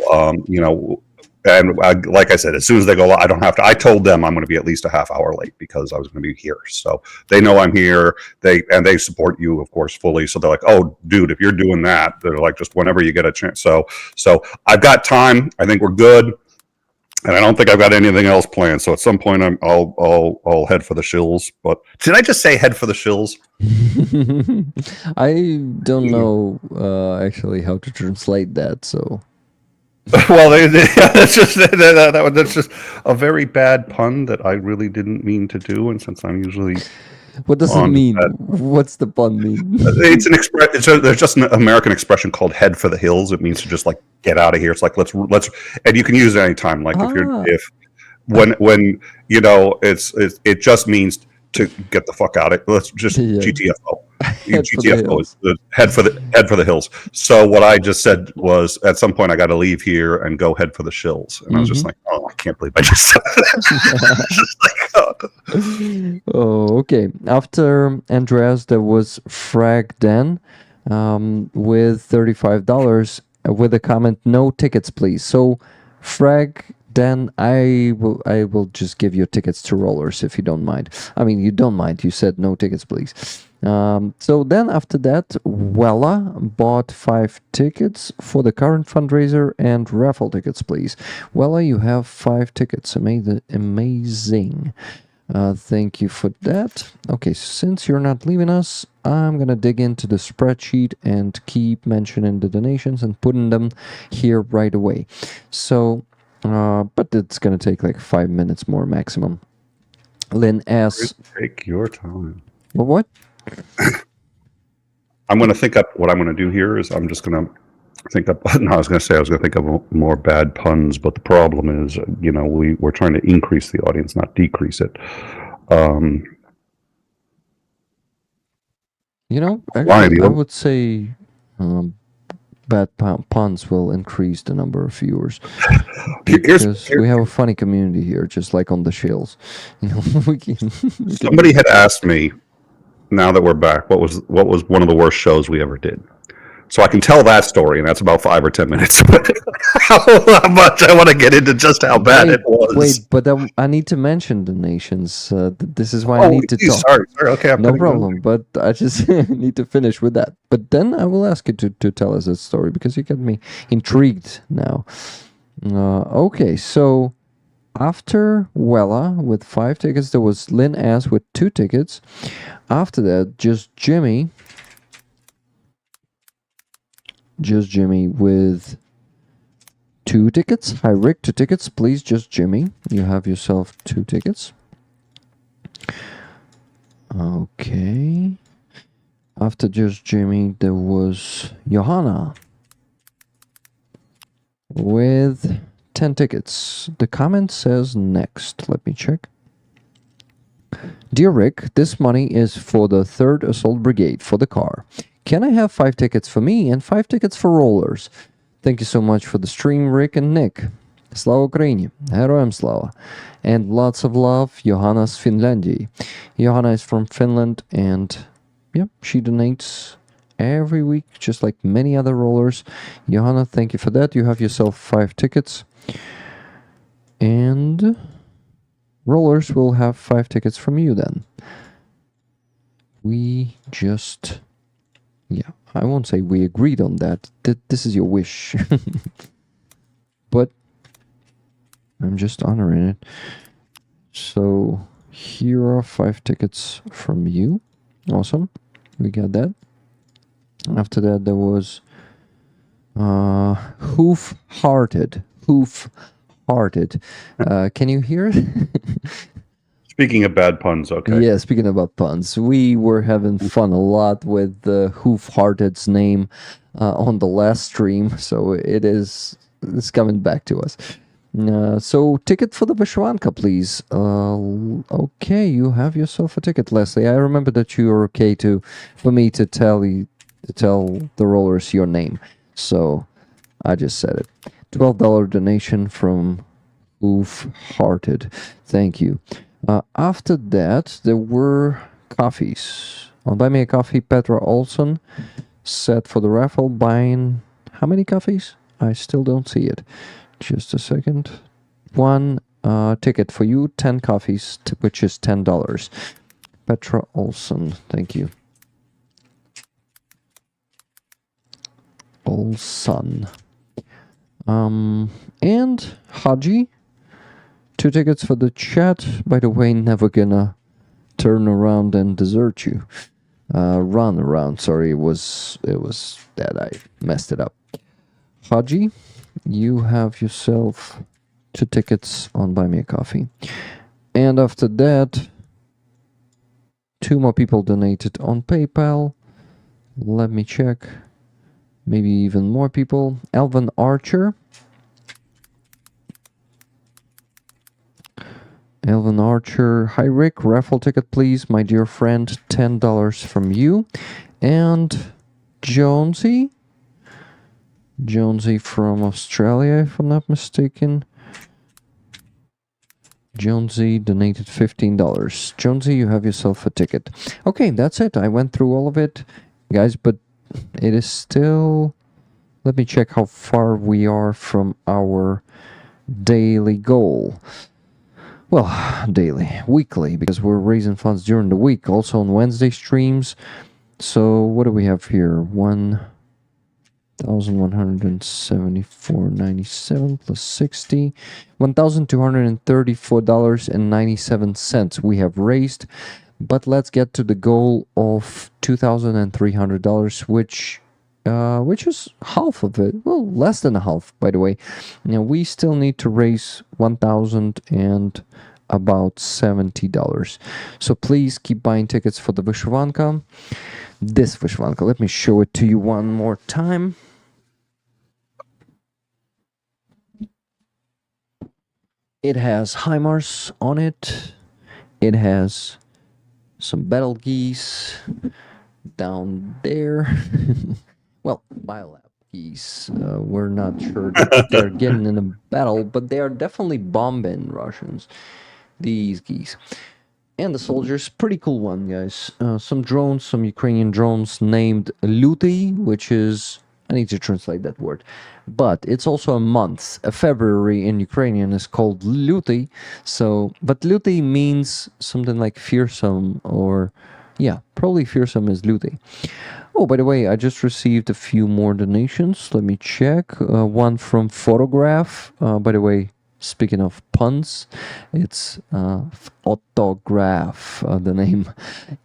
and like I said, as soon as they go live, I don't have to. I told them I'm going to be at least a half hour late because I was going to be here. So they know I'm here. They support you, of course, fully. So they're like, "Oh, dude, if you're doing that," they're like, "Just whenever you get a chance." So I've got time. I think we're good. And I don't think I've got anything else planned. So at some point, I'll head for the shills. But did I just say head for the shills? I don't know actually how to translate that. So. Well, that's just a very bad pun that I really didn't mean to do. And since I'm usually What does it mean? What's the pun mean? It's an expression. There's just an American expression called "head for the hills." It means to just like get out of here. It's like let's, and you can use it anytime. Like when it just means to get the fuck out of it. Let's just GTFO. GTFO is the head for the hills. So what I just said was, at some point I got to leave here and go head for the shills. And I was just like, oh, I can't believe I just said that. Oh, okay. After Andreas, there was Frag Den with $35 with a comment, "No tickets, please." So Frag Den, I will just give you tickets to rollers if you don't mind. I mean, you don't mind. You said no tickets, please. So then after that, Wella bought 5 tickets for the current fundraiser and raffle tickets, please. Wella, you have 5 tickets. Amazing. Thank you for that. Okay, since you're not leaving us, I'm gonna dig into the spreadsheet and keep mentioning the donations and putting them here right away. So, but it's gonna take like 5 minutes more maximum. Lynn S. Take your time. What? I'm going to think up what I'm going to do here is I'm just going to think up. No, I was going to think of more bad puns, but the problem is, we're trying to increase the audience, not decrease it. Actually, I would say bad puns will increase the number of viewers because we have a funny community here, just like on the shills. Somebody had asked me, now that we're back, what was one of the worst shows we ever did? So I can tell that story, and that's about 5 or 10 minutes. How much I want to get into just how bad it was. Wait, but I need to mention donations. This is why I need to talk. Sorry. Okay, no problem. But I just need to finish with that. But then I will ask you to tell us that story because you got me intrigued now. Okay, so after Wella with 5 tickets, there was Lynn S with 2 tickets. After that, just Jimmy with 2 tickets. Hi Rick, 2 tickets, please. Just Jimmy, you have yourself 2 tickets. Okay. After just Jimmy, there was Johanna with 10 tickets. The comment says next. Let me check. Dear Rick, this money is for the 3rd Assault Brigade for the car. Can I have 5 tickets for me and 5 tickets for rollers? Thank you so much for the stream, Rick and Nick. Slava Ukraini, Heroям Slava. And lots of love, Johanna z Finlandii. Johanna is from Finland and she donates every week, just like many other rollers. Johanna, thank you for that. You have yourself 5 tickets. And rollers will have 5 tickets from you then. We just... I won't say we agreed on that. This is your wish. But I'm just honoring it. So here are 5 tickets from you. Awesome. We got that. After that, there was Hoof-Hearted. Hoof-hearted. Can you hear it? Speaking of bad puns, okay. Yeah, speaking about puns, we were having fun a lot with Hoof-hearted's name on the last stream, so it's coming back to us. So, ticket for the Vishwanka, please. Okay, you have yourself a ticket, Leslie. I remember that you are okay for me to tell the rollers your name. So, I just said it. $12 donation from Hoof-hearted. Thank you. After that, there were coffees. On Buy Me a Coffee, Petra Olson set for the raffle, buying how many coffees? I still don't see it. Just a second. One ticket for you, 10 coffees, which is $10. Petra Olson, thank you. Olson. And Haji, 2 tickets for the chat. By the way, never gonna turn around and desert you. Run around. Sorry, it was that I messed it up. Haji, you have yourself 2 tickets on Buy Me a Coffee. And after that, 2 more people donated on PayPal. Let me check. Maybe even more people. Alvin Archer. Alvin Archer. Hi Rick, raffle ticket please, my dear friend. $10 from you. And Jonesy. Jonesy from Australia, if I'm not mistaken. Jonesy donated $15. Jonesy, you have yourself a ticket. Okay, that's it. I went through all of it, guys, but it is still... Let me check how far we are from our daily goal. Well, daily, weekly, because we're raising funds during the week, also on Wednesday streams. So, what do we have here? 1,174.97 plus 60. $1,234.97 we have raised. But let's get to the goal of $2,300, which is half of it. Well, less than a half, by the way. Now we still need to raise $1,000 and about $70. So please keep buying tickets for the Vishwanka. This Vishwanka, let me show it to you one more time. It has HIMARS on it. It has some battle geese down there. Well, biolab geese. We're not sure that they're getting in a battle, but they are definitely bombing Russians. These geese. And the soldiers, pretty cool one, guys. Some drones, some Ukrainian drones named Luty, which is... I need to translate that word. But it's also a month. A February in Ukrainian is called Luty. So, but Luty means something like fearsome, or yeah, probably fearsome is Luty. Oh, by the way, I just received a few more donations. Let me check. One from Photograph. By the way, speaking of puns, it's Autograph. The name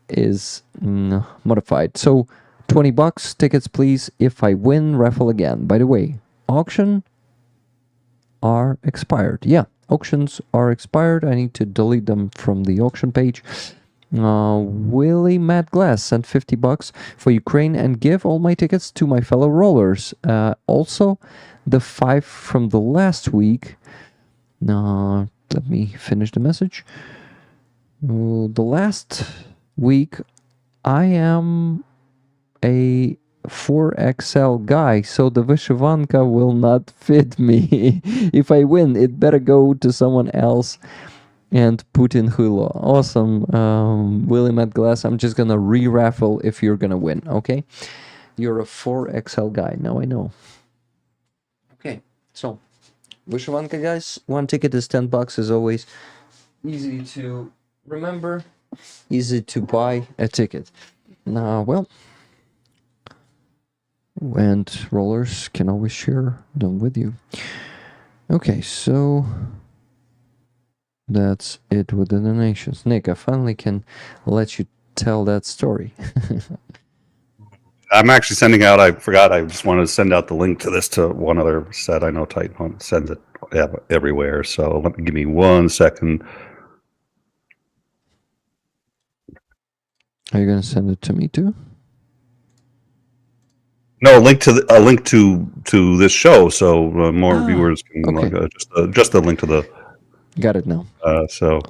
is modified. So, $20 tickets, please. If I win, raffle again. By the way, auction are expired. Yeah, auctions are expired. I need to delete them from the auction page. Willie Matt Glass sent $50 for Ukraine and give all my tickets to my fellow rollers. Also, the 5 from the last week. Let me finish the message. The last week, I am a 4XL guy, so the Vishwanka will not fit me. If I win, it better go to someone else and Putin Hulo. Awesome, William at Glass. I'm just gonna re-raffle if you're gonna win, okay? You're a 4XL guy, now I know. Okay, so Vishwanka, guys, 1 ticket is $10 as always. Easy to remember, easy to buy a ticket. Now, well, and rollers can always share them with you. Okay, so that's it with the donations. Nick, I finally can let you tell that story. I'm actually sending out, I forgot, I just wanted to send out the link to this to one other set. I know Titan sends it everywhere. So give me 1 second. Are you going to send it to me too? No, a link to this show, so more viewers can okay. just a link to the. Got it now. So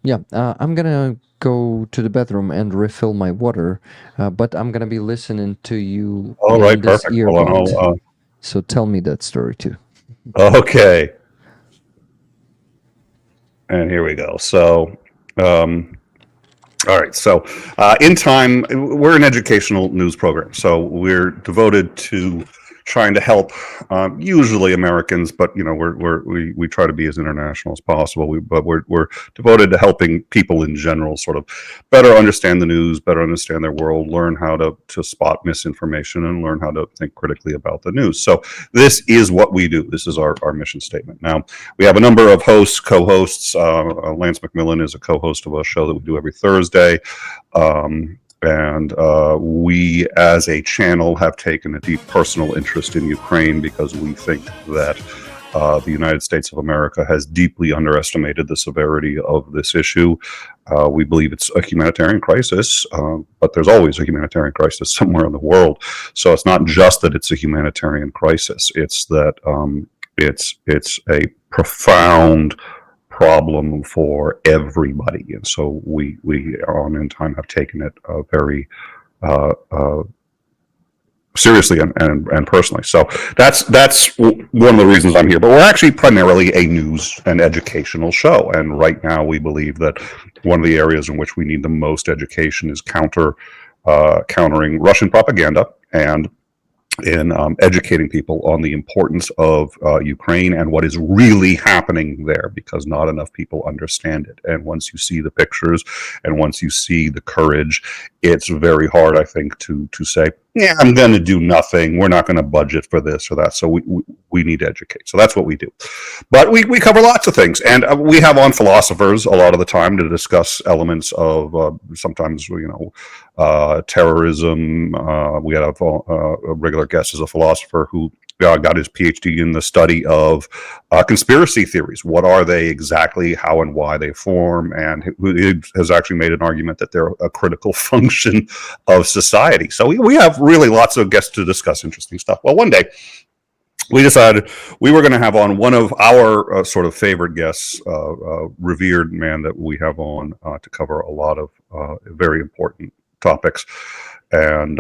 yeah, I'm gonna go to the bathroom and refill my water, but I'm gonna be listening to you. All right, this perfect. earbud. So tell me that story too. Okay. And here we go. So, all right. So, in time, we're an educational news program. So we're devoted to trying to help, usually Americans, but we try to be as international as possible. But we're devoted to helping people in general sort of better understand the news, better understand their world, learn how to spot misinformation, and learn how to think critically about the news. So this is what we do. This is our mission statement. Now, we have a number of hosts, co-hosts. Lance McMillan is a co-host of a show that we do every Thursday. And we, as a channel, have taken a deep personal interest in Ukraine because we think that the United States of America has deeply underestimated the severity of this issue. We believe it's a humanitarian crisis, but there's always a humanitarian crisis somewhere in the world. So it's not just that it's a humanitarian crisis; it's that it's a profound problem for everybody, and so we on In Time have taken it very seriously and personally. So that's one of the reasons I'm here. But we're actually primarily a news and educational show, and right now we believe that one of the areas in which we need the most education is countering Russian propaganda and in educating people on the importance of Ukraine and what is really happening there, because not enough people understand it. And once you see the pictures and once you see the courage, it's very hard, I think, to say, yeah, I'm going to do nothing. We're not going to budget for this or that. So we need to educate. So that's what we do. But we cover lots of things. And we have on philosophers a lot of the time to discuss elements of sometimes, terrorism. We had a regular guest as a philosopher who got his PhD in the study of conspiracy theories. What are they exactly, how and why they form, and he has actually made an argument that they're a critical function of society. So we have really lots of guests to discuss interesting stuff. Well, one day we decided we were going to have on one of our sort of favorite guests, revered man that we have on to cover a lot of very important topics. And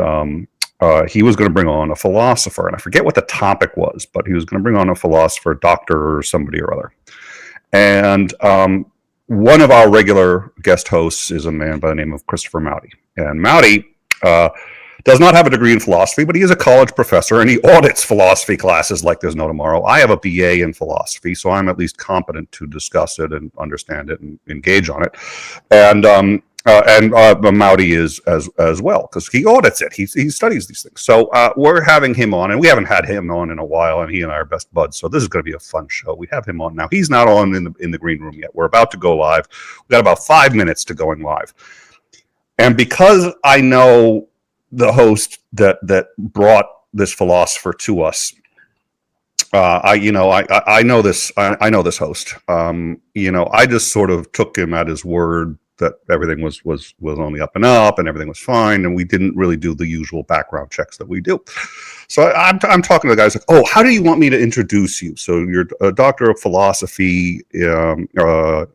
he was going to bring on a philosopher, and I forget what the topic was, but he was going to bring on a philosopher, doctor, or somebody or other. And one of our regular guest hosts is a man by the name of Christopher Mowdy. And Mowdy does not have a degree in philosophy, but he is a college professor, and he audits philosophy classes like there's no tomorrow. I have a BA in philosophy, so I'm at least competent to discuss it and understand it and engage on it. And Mowdy is as well, because he audits it. He studies these things. So we're having him on, and we haven't had him on in a while, and he and I are best buds. So this is going to be a fun show. We have him on now. He's not on in the green room yet. We're about to go live. We've got about 5 minutes to going live. And because I know the host that brought this philosopher to us, I know this host. I just sort of took him at his word that everything was on the up and up and everything was fine, and we didn't really do the usual background checks that we do. So I'm talking to the guys like, oh, how do you want me to introduce you? So you're a doctor of philosophy. You got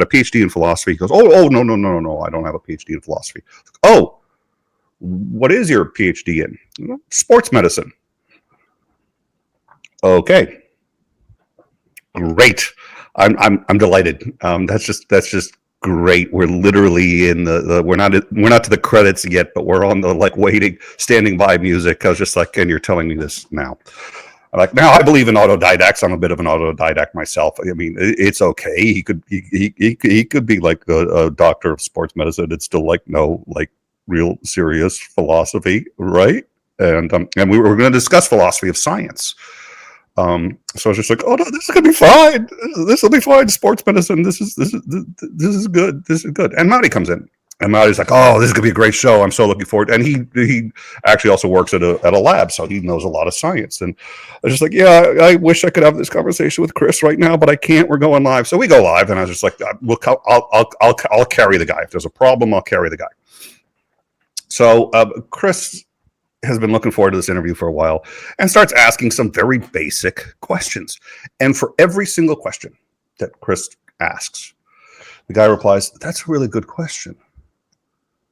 a PhD in philosophy. He goes, oh, no, I don't have a PhD in philosophy. Oh, what is your PhD in? Sports medicine. Okay, great. I'm delighted. That's just great. We're literally in the we're not to the credits yet, but we're on the standing by music. I was just like, and you're telling me this now. Now I believe in autodidacts. I'm a bit of an autodidact myself. I mean, it's okay. He could be like a doctor of sports medicine. It's still real serious philosophy, right? And we were going to discuss philosophy of science. So I was just like, oh no, this is gonna be fine. This will be fine. Sports medicine. This is good. This is good. And Mowdy comes in, And Marty's like, oh, this is gonna be a great show. I'm so looking forward. And he actually also works at a lab, so he knows a lot of science. And I was just like, yeah, I wish I could have this conversation with Chris right now, but I can't. We're going live, so we go live. And I was just like, I'll carry the guy. If there's a problem, I'll carry the guy. So Chris has been looking forward to this interview for a while and starts asking some very basic questions. And for every single question that Chris asks, the guy replies, that's a really good question.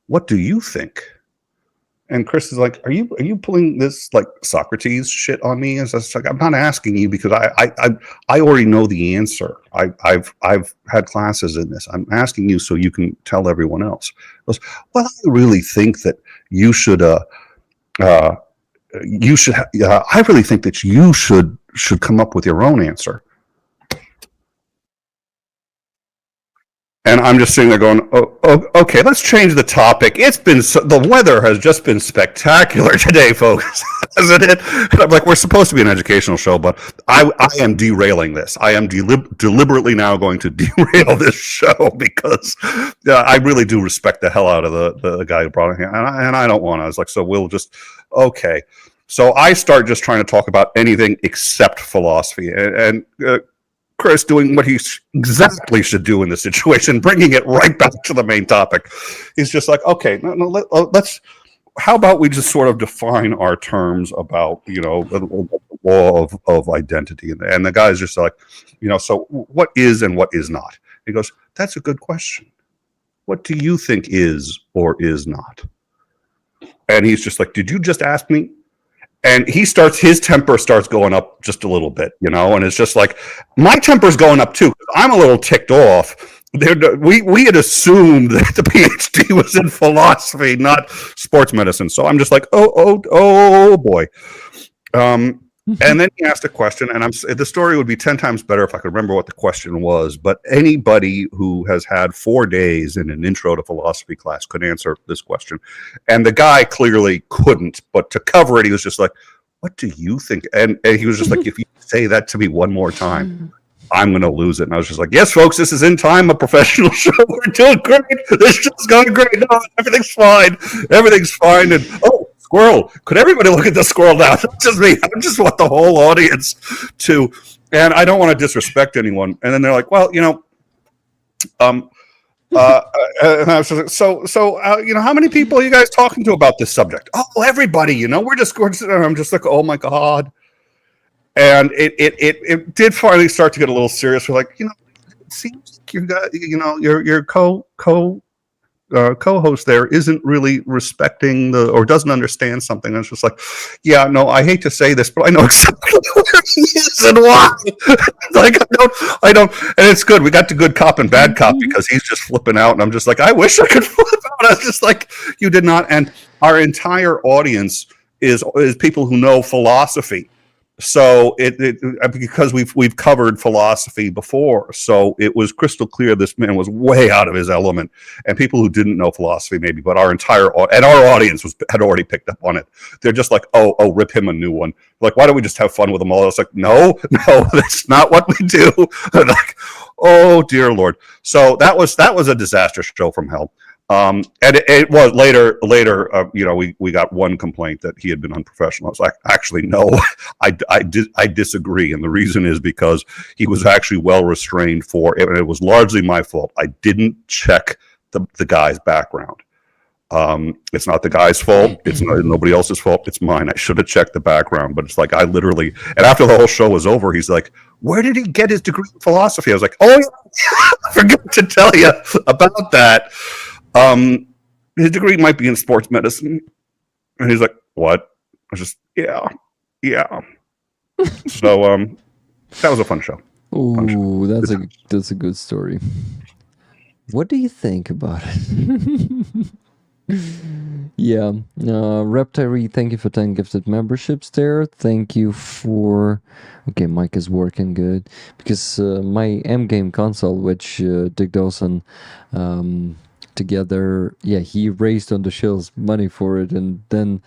What do you think? And Chris is like, are you pulling this like Socrates shit on me? And so it's like, I'm not asking you because I already know the answer. I've had classes in this. I'm asking you so you can tell everyone else. He goes, well, I really think that you should I really think that you should come up with your own answer. And I'm just sitting there going, oh, okay, let's change the topic. The weather has just been spectacular today, folks, hasn't it? And I'm like, we're supposed to be an educational show, but I am derailing this. I am deliberately now going to derail this show because I really do respect the hell out of the guy who brought it here. And I don't want to. I was like, so we'll just, okay. So I start just trying to talk about anything except philosophy. And Chris doing what he exactly should do in this situation, bringing it right back to the main topic. He's just like, okay, let's. How about we just sort of define our terms about the law of identity? And the guy's just like, so what is and what is not? He goes, that's a good question. What do you think is or is not? And he's just like, did you just ask me? And his temper starts going up just a little bit, and it's just like, my temper's going up too. I'm a little ticked off. We had assumed that the PhD was in philosophy, not sports medicine. So I'm just like, oh boy. And then he asked a question, and the story would be 10 times better if I could remember what the question was. But anybody who has had 4 days in an intro to philosophy class could answer this question. And the guy clearly couldn't, but to cover it, he was just like, what do you think? And he was just like, if you say that to me one more time, I'm going to lose it. And I was just like, yes, folks, this is In Time, a professional show. We're doing great. This show's going great. No, everything's fine. Everything's fine. And, squirrel. Could everybody look at the squirrel now? Not just me. I just want the whole audience to, and I don't want to disrespect anyone. And then they're like, well, and I was just like, how many people are you guys talking to about this subject? Oh, everybody, we're just, and I'm just like, oh my God. And it did finally start to get a little serious. We're like, it seems like you got, your co-host there isn't really respecting or doesn't understand something. And it's just like, yeah, no, I hate to say this, but I know exactly where he is and why. Like, I don't, and it's good. We got the good cop and bad cop because he's just flipping out. And I'm just like, I wish I could flip out. I was just like, you did not. And our entire audience is people who know philosophy. So because we've covered philosophy before, so it was crystal clear this man was way out of his element, and people who didn't know philosophy maybe, but our audience had already picked up on it. They're just like, oh, rip him a new one. Like, why don't we just have fun with them all? I was like, no, that's not what we do. Like, oh dear Lord. So that was a disastrous show from hell. And it was later, we got one complaint that he had been unprofessional. I was like, actually, no, I disagree. And the reason is because he was actually well restrained for it. And it was largely my fault. I didn't check the guy's background. It's not the guy's fault. It's nobody else's fault. It's mine. I should have checked the background, but it's like, and after the whole show was over, he's like, where did he get his degree in philosophy? I was like, oh, I forgot to tell you about that. His degree might be in sports medicine. And he's like, what? I was just, yeah. So, that was a fun show. Ooh, that's a good story. What do you think about it? Yeah. Reptary, thank you for 10 gifted memberships there. Thank you for... Okay, mic is working good. Because my M-Game console, which Dick Dawson... together, yeah, he raised on the shills money for it, and then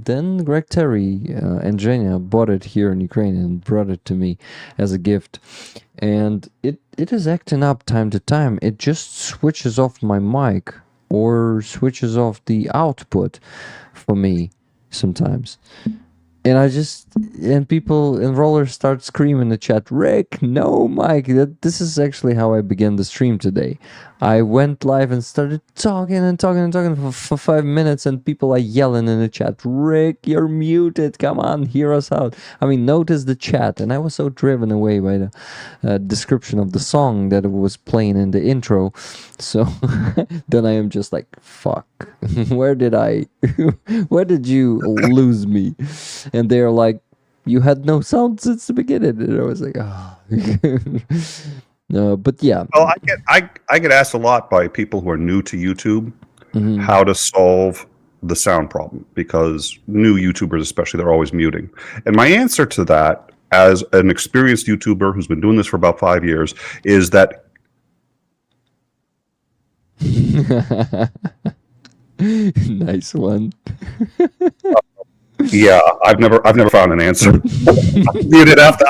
then Greg Terry and Zhenya bought it here in Ukraine and brought it to me as a gift. And it is acting up time to time. It just switches off my mic or switches off the output for me sometimes. And people and rollers start screaming in the chat, Rick, no, Mike. This is actually how I began the stream today. I went live and started talking for 5 minutes, and people are yelling in the chat, Rick, you're muted. Come on, hear us out. I mean, notice the chat. And I was so driven away by the description of the song that it was playing in the intro. So then I am just like, fuck, where did you lose me? And they're like, you had no sound since the beginning. And I was like, oh. No, but yeah. Well, I get asked a lot by people who are new to YouTube how to solve the sound problem, because new YouTubers especially, they're always muting. And my answer to that, as an experienced YouTuber who's been doing this for about 5 years, is that nice one. yeah, I've never found an answer. Muted after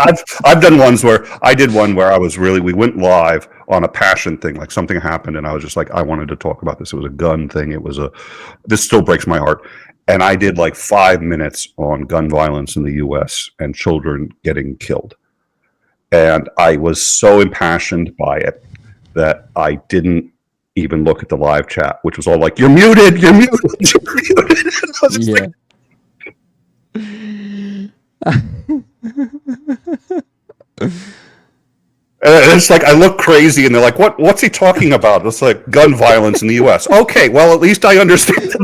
I've done ones where I did one where we went live on a passion thing, like something happened and I was just like, I wanted to talk about this. It was a gun thing. This still breaks my heart. And I did like 5 minutes on gun violence in the US and children getting killed. And I was so impassioned by it that I didn't even look at the live chat, which was all like, you're muted, you're muted, you're muted. And I was just like, it's like I look crazy and they're like, what's he talking about? It's like gun violence in the US. Okay, well, at least I understand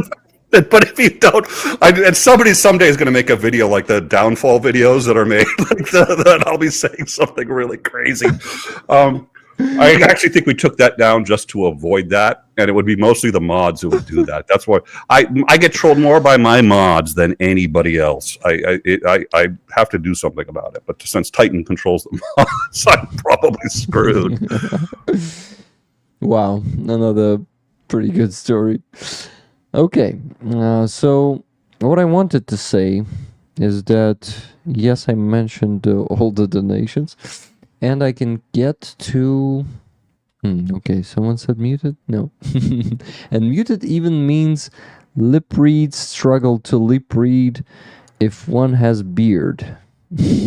it. But if you don't, and somebody someday is going to make a video like the downfall videos that are made, like that I'll be saying something really crazy. I actually think we took that down just to avoid that, and it would be mostly the mods who would do that. That's why I get trolled more by my mods than anybody else. I have to do something about it, but since Titan controls the mods, I'm probably screwed. Wow, another pretty good story. Okay, so what I wanted to say is that, yes, I mentioned all the donations. And I can get to... okay, someone said muted? No. And muted even means lip read, struggle to lip read if one has beard. Yeah.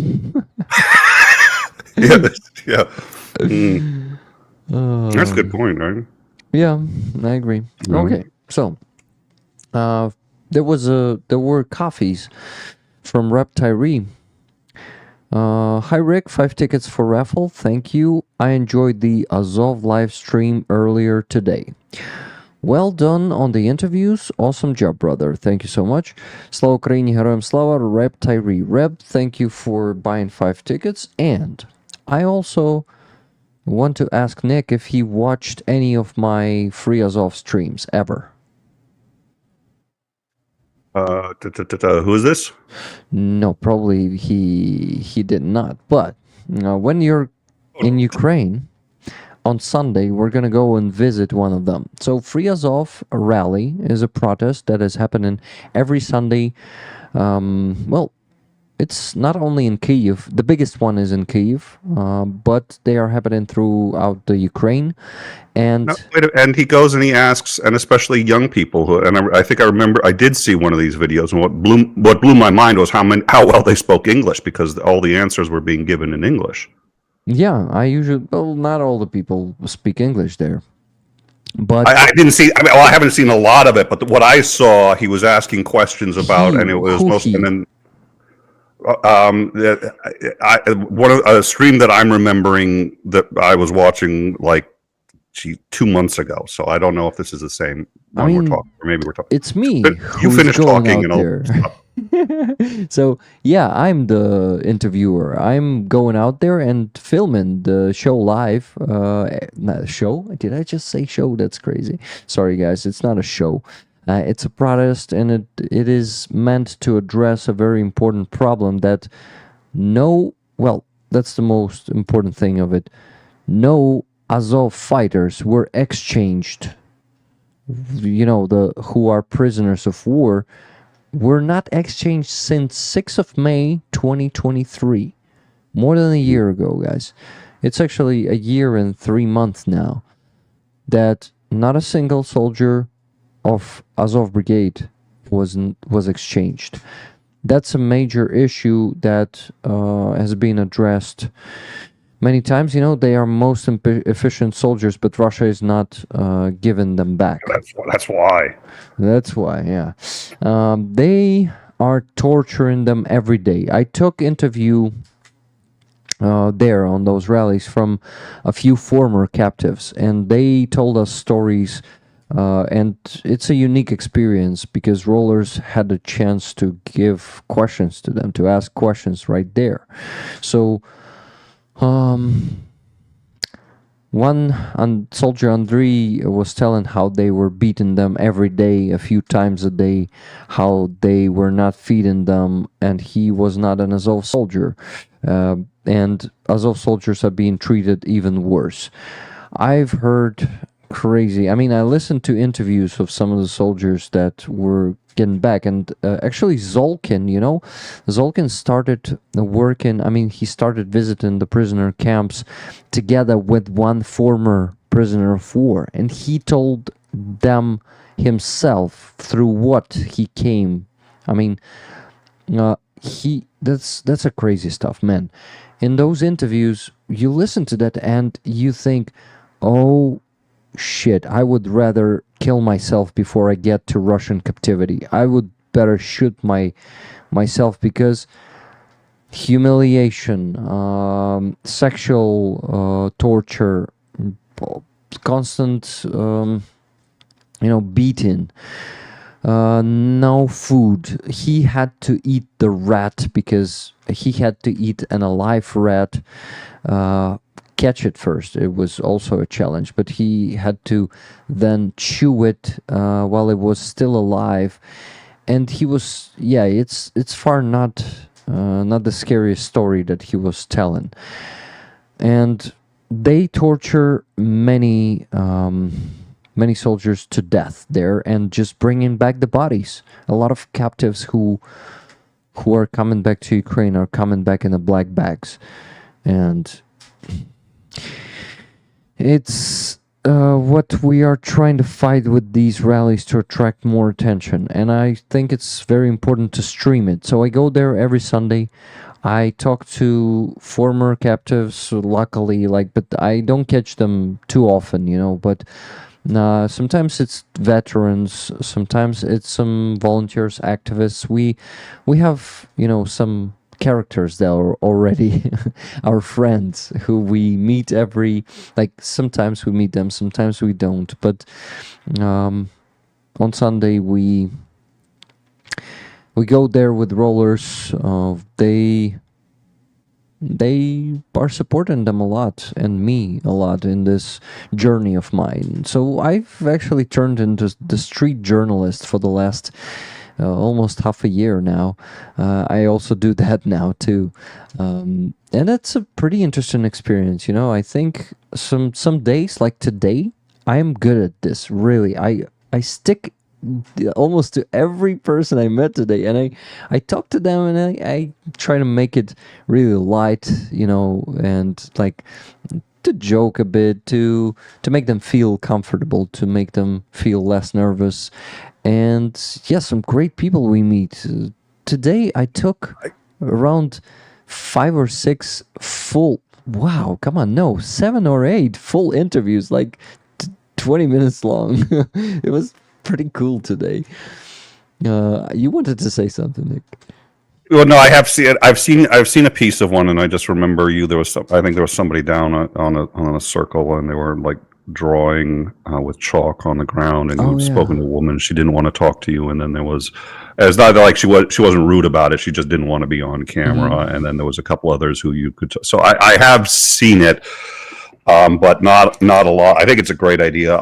That's a good point, right? Yeah, I agree. Okay, so there were coffees from Rep Tyree. Hi Rick, 5 tickets for Raffle, thank you. I enjoyed the Azov live stream earlier today. Well done on the interviews, awesome job, brother, thank you so much. Slava Ukraini, Heroям Slava, Rep Tyree. Rep, thank you for buying 5 tickets. And I also want to ask Nick if he watched any of my free Azov streams ever. Who is this? No, probably he did not. But when you're in Ukraine on Sunday, we're gonna go and visit one of them. So Free Azov rally is a protest that is happening every Sunday. Well, it's not only in Kyiv. The biggest one is in Kyiv, but they are happening throughout the Ukraine. And and he goes and he asks, and especially young people who, and I think I remember I did see one of these videos, and what blew my mind was how well they spoke English, because all the answers were being given in English. Yeah, not all the people speak English there. But I didn't see. I haven't seen a lot of it, but what I saw, he was asking questions about, and it was mostly. And then, a stream that I'm remembering that I was watching like 2 months ago, so I don't know if this is the same one we're talking, or maybe we're talking. It's me. You finish talking, and I'll stop. So yeah, I'm the interviewer. I'm going out there and filming the show live. Not a show? Did I just say show? That's crazy. Sorry guys, it's not a show. It's a protest, and it is meant to address a very important problem that that's the most important thing of it. No Azov fighters were exchanged, who are prisoners of war, were not exchanged since 6th of May 2023. More than a year ago, guys. It's actually a year and 3 months now that not a single soldier of Azov Brigade was exchanged. That's a major issue that has been addressed many times. You know, they are most efficient soldiers, but Russia is not giving them back. That's why. That's why, yeah. They are torturing them every day. I took interview there on those rallies from a few former captives, and they told us stories, and it's a unique experience because rollers had a chance to give questions to them, to ask questions right there. So one soldier Andriy was telling how they were beating them every day, a few times a day, how they were not feeding them, and he was not an Azov soldier. And Azov soldiers are being treated even worse. I've heard crazy. I mean, I listened to interviews of some of the soldiers that were getting back, and actually Zolkin, you know, Zolkin started working. I mean, he started visiting the prisoner camps together with one former prisoner of war, and he told them himself through what he came. I mean, that's a crazy stuff, man. In those interviews, you listen to that and you think, oh shit, I would rather kill myself before I get to Russian captivity. I would better shoot myself, because humiliation, sexual torture, constant beating, no food. He had to eat the rat because he had to eat an alive rat, catch it first. It was also a challenge, but he had to then chew it while it was still alive. And he was, it's far not the scariest story that he was telling. And they torture many soldiers to death there, and just bringing back the bodies. A lot of captives who are coming back to Ukraine are coming back in the black bags. And it's what we are trying to fight with these rallies, to attract more attention. And I think it's very important to stream it. So I go there every Sunday. I talk to former captives, luckily, but I don't catch them too often, but sometimes it's veterans, sometimes it's some volunteers, activists. We have, some characters that are already our friends who we meet sometimes we meet them, sometimes we don't. But on Sunday we go there with rollers. They are supporting them a lot, and me a lot, in this journey of mine. So I've actually turned into the street journalist for the last almost half a year now. I also do that now too, and it's a pretty interesting experience. I think some days like today, I am good at this. Really, I stick almost to every person I met today, and I talk to them, and I try to make it really light, and to joke a bit, to make them feel comfortable, to make them feel less nervous. And some great people we meet. Today I took around 5 or 6 full, 7 or 8 full interviews, 20 minutes long. It was pretty cool today. You wanted to say something, Nick? Well, no, I have seen it. I've seen a piece of one, and I just remember you. I think there was somebody down on a circle, and they were drawing with chalk on the ground, and you'd spoken to a woman. She didn't want to talk to you, and then there was, it's not like she wasn't rude about it. She just didn't want to be on camera. Mm-hmm. And then there was a couple others who you could. So I have seen it, but not a lot. I think it's a great idea.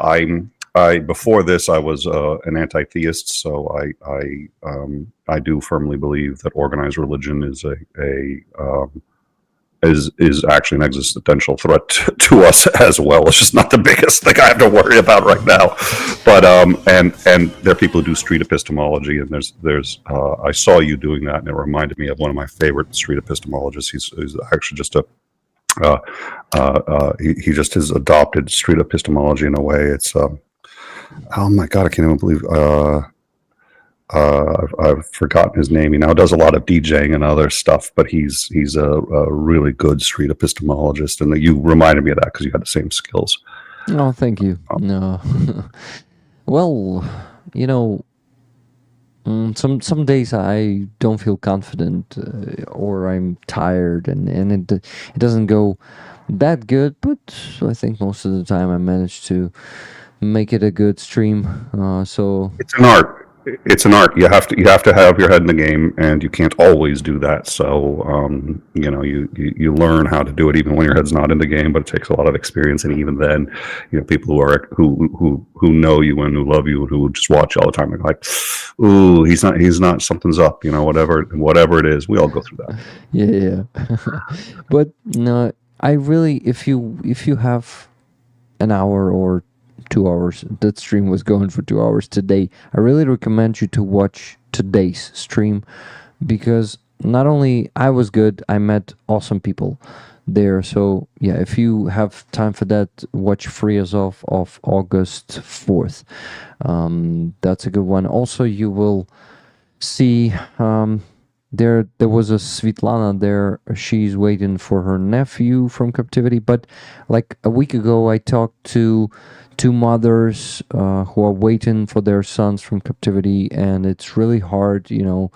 Before this, I was an anti-theist, so I do firmly believe that organized religion is is actually an existential threat to us as well. It's just not the biggest thing I have to worry about right now. But and there are people who do street epistemology, and there's I saw you doing that, and it reminded me of one of my favorite street epistemologists. He's actually just he just has adopted street epistemology in a way. It's oh my god, I can't even believe I've forgotten his name. He now does a lot of DJing and other stuff, but he's a really good street epistemologist, and you reminded me of that because you had the same skills. Oh, thank you. No, well, some days I don't feel confident, or I'm tired, and it doesn't go that good. But I think most of the time I manage to make it a good stream. So it's an art. It's an art. You have to have your head in the game, and you can't always do that. So you learn how to do it even when your head's not in the game. But it takes a lot of experience, and even then, people who know you and who love you and who just watch all the time are like, ooh, he's not. Something's up. Whatever it is, we all go through that. Yeah. But no, I really, if you have an hour or 2 hours, that stream was going for 2 hours today, I really recommend you to watch today's stream, because not only I was good, I met awesome people there. So yeah, if you have time for that, watch Free Azov of August 4th. That's a good one. Also, you will see there was a Svetlana there. She's waiting for her nephew from captivity. But like a week ago, I talked to two mothers who are waiting for their sons from captivity, and it's really hard, to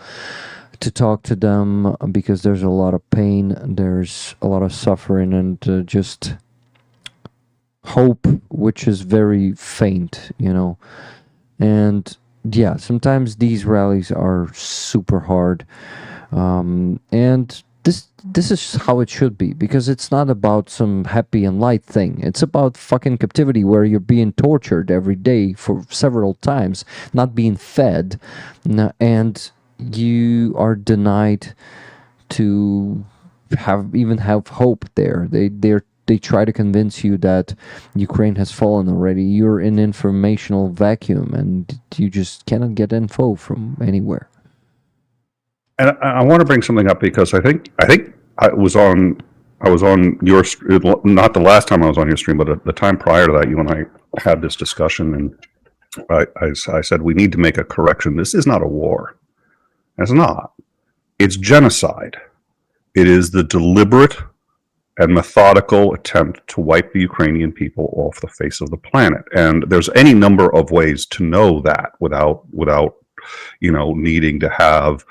talk to them, because there's a lot of pain, there's a lot of suffering, and just hope, which is very faint, and yeah, sometimes these rallies are super hard, and this is how it should be, because it's not about some happy and light thing. It's about fucking captivity, where you're being tortured every day for several times, not being fed, and you are denied to have hope there. They try to convince you that Ukraine has fallen already. You're in informational vacuum, and you just cannot get info from anywhere. And I want to bring something up, because I think I was on your, not the last time I was on your stream, but the time prior to that, you and I had this discussion, and I said we need to make a correction. This is not a war. It's not. It's genocide. It is the deliberate and methodical attempt to wipe the Ukrainian people off the face of the planet. And there's any number of ways to know that without needing to have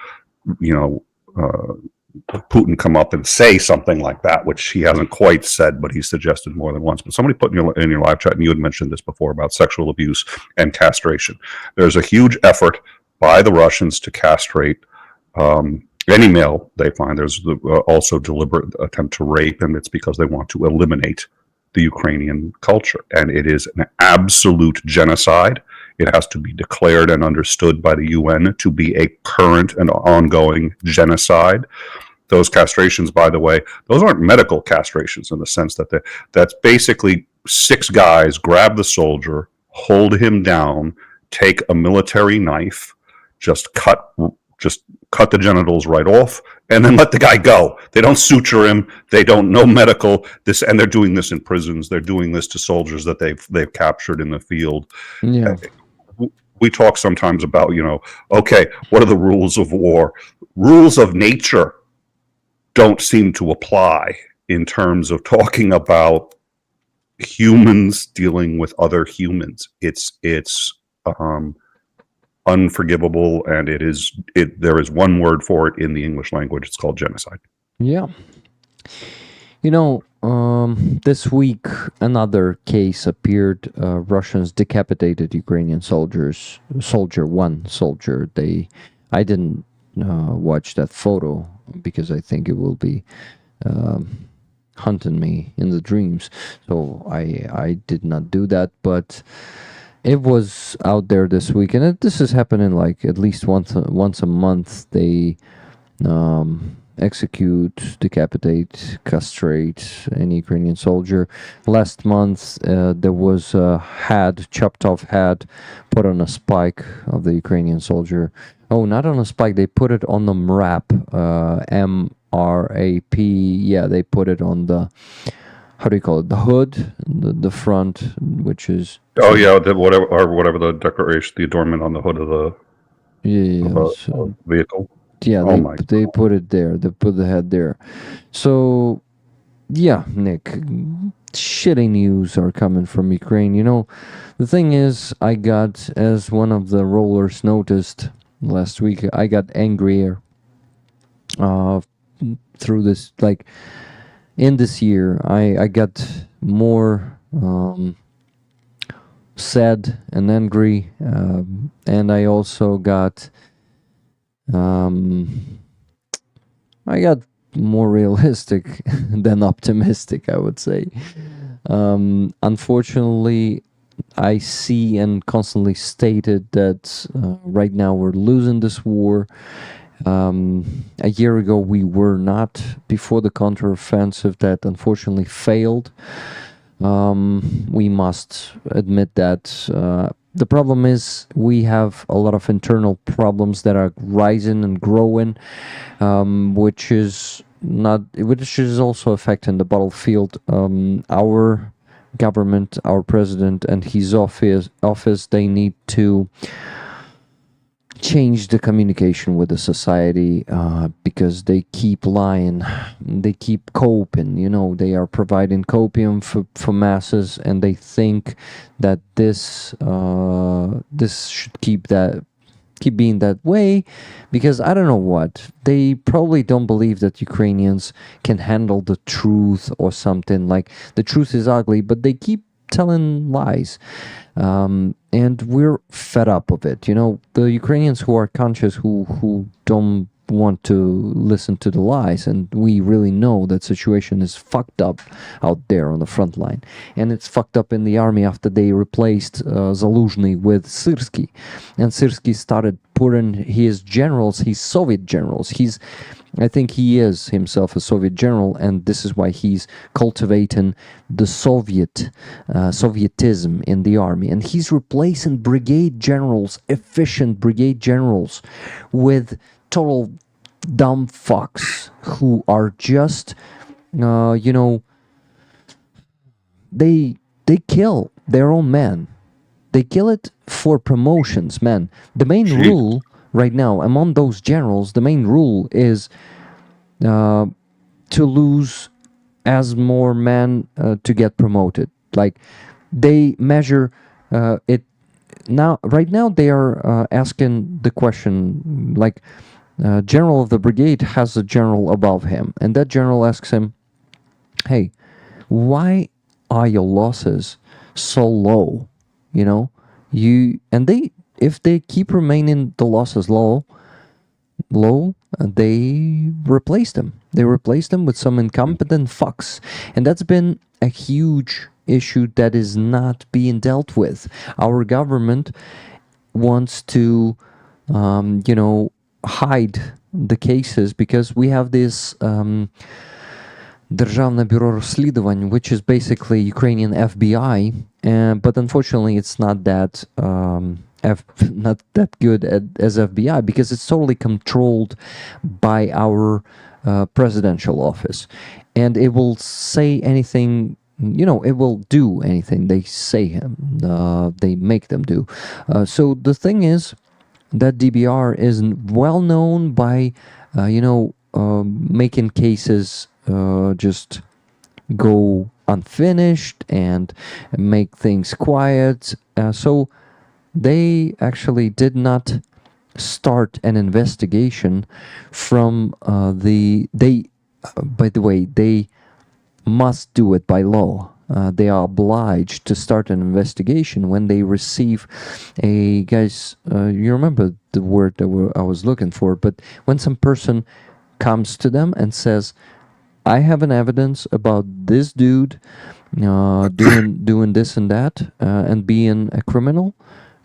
Putin come up and say something like that, which he hasn't quite said, but he's suggested more than once. But somebody put in your live chat, and you had mentioned this before, about sexual abuse and castration. There's a huge effort by the Russians to castrate any male they find. There's also deliberate attempt to rape, and it's because they want to eliminate the Ukrainian culture. And it is an absolute genocide. It has to be declared and understood by the UN to be a current and ongoing genocide. Those castrations, by the way, those aren't medical castrations, in the sense that that's basically 6 guys grab the soldier, hold him down, take a military knife, just cut the genitals right off, and then let the guy go. They don't suture him. They don't know medical this, and they're doing this in prisons. They're doing this to soldiers that they've captured in the field. Yeah. We talk sometimes about, okay, what are the rules of war? Rules of nature don't seem to apply in terms of talking about humans dealing with other humans. It's unforgivable, and there is one word for it in the English language. It's called genocide. Yeah. This week another case appeared. Russians decapitated Ukrainian soldiers. One soldier. I didn't watch that photo, because I think it will be hunting me in the dreams. So I did not do that, but it was out there this week, and this is happening like at least once a month. They execute, decapitate, castrate any Ukrainian soldier. Last month, there was a head, chopped off head, put on a spike of the Ukrainian soldier. Oh, not on a spike, they put it on the MRAP, MRAP. Yeah, they put it on the, how do you call it, the hood, the front, which is... Oh yeah, whatever the decoration, the adornment on the hood of the vehicle. Yeah, Oh they put it there. They put the head there. So, yeah, Nick, shitty news are coming from Ukraine. You know, the thing is, I got, as one of the rollers noticed last week, I got angrier through this, like, in this year, I got more sad and angry, and I also got I got more realistic than optimistic, I would say. Unfortunately, I see and constantly stated that right now we're losing this war. A year ago we were not, before the counteroffensive that unfortunately failed. We must admit that the problem is we have a lot of internal problems that are rising and growing, which is also affecting the battlefield. Our government, our president, and his office, they need to change the communication with the society, because they keep lying, they keep coping, you know, they are providing copium for masses, and they think that this should keep being that way, because I don't know what, they probably don't believe that Ukrainians can handle the truth or something, like the truth is ugly, but they keep telling lies. And we're fed up of it. You know, the Ukrainians who are conscious, who don't want to listen to the lies, and we really know that situation is fucked up out there on the front line. And it's fucked up in the army after they replaced Zaluzhny with Syrsky. And Syrsky started putting his generals, his Soviet generals, I think he is himself a Soviet general, and this is why he's cultivating the Sovietism in the army. And he's replacing brigade generals, efficient brigade generals, with total dumb fucks who are just, you know, they kill their own men. They kill it for promotions, man. The main rule right now among those generals, the main rule is to lose as more men to get promoted. Like, they measure it now. Right now they are asking the question, like, general of the brigade has a general above him, and that general asks him, hey, why are your losses so low? You know, if they keep remaining the losses low, they replace them. They replace them with some incompetent fucks. And that's been a huge issue that is not being dealt with. Our government wants to, you know, hide the cases because we have this Державне бюро розслідувань, which is basically Ukrainian FBI, but unfortunately it's not that not that good as FBI, because it's totally controlled by our presidential office, and it will say anything, you know, it will do anything they say they make them do. So the thing is that DBR is well known by you know, making cases just go unfinished and make things quiet. So they actually did not start an investigation from by the way, they must do it by law. They are obliged to start an investigation when they receive a, guys, you remember the word that I was looking for, but when some person comes to them and says, I have an evidence about this dude doing this and that and being a criminal,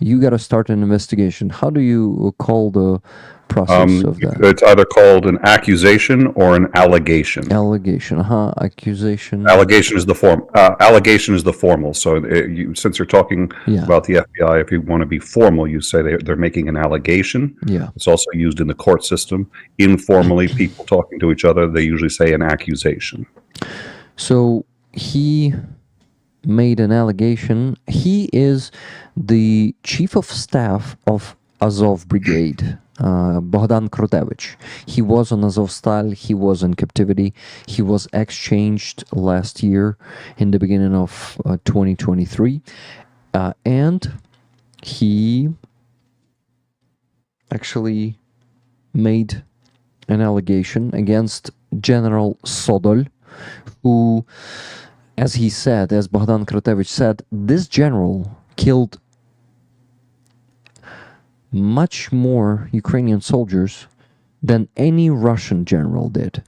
you got to start an investigation. How do you call the process of that? It's either called an accusation or an allegation. Allegation, accusation. Allegation is the form. Allegation is the formal. So, since you're talking Yeah. about the FBI, if you want to be formal, you say they're making an allegation. Yeah. It's also used in the court system. Informally, people talking to each other, they usually say an accusation. So he made an allegation. He is the chief of staff of Azov Brigade, Bogdan Krotevich. He was on Azovstal. He was in captivity. He was exchanged last year in the beginning of 2023. And he actually made an allegation against General Sodol, who, as he said, as Bogdan Krotevich said, this general killed much more Ukrainian soldiers than any Russian general did.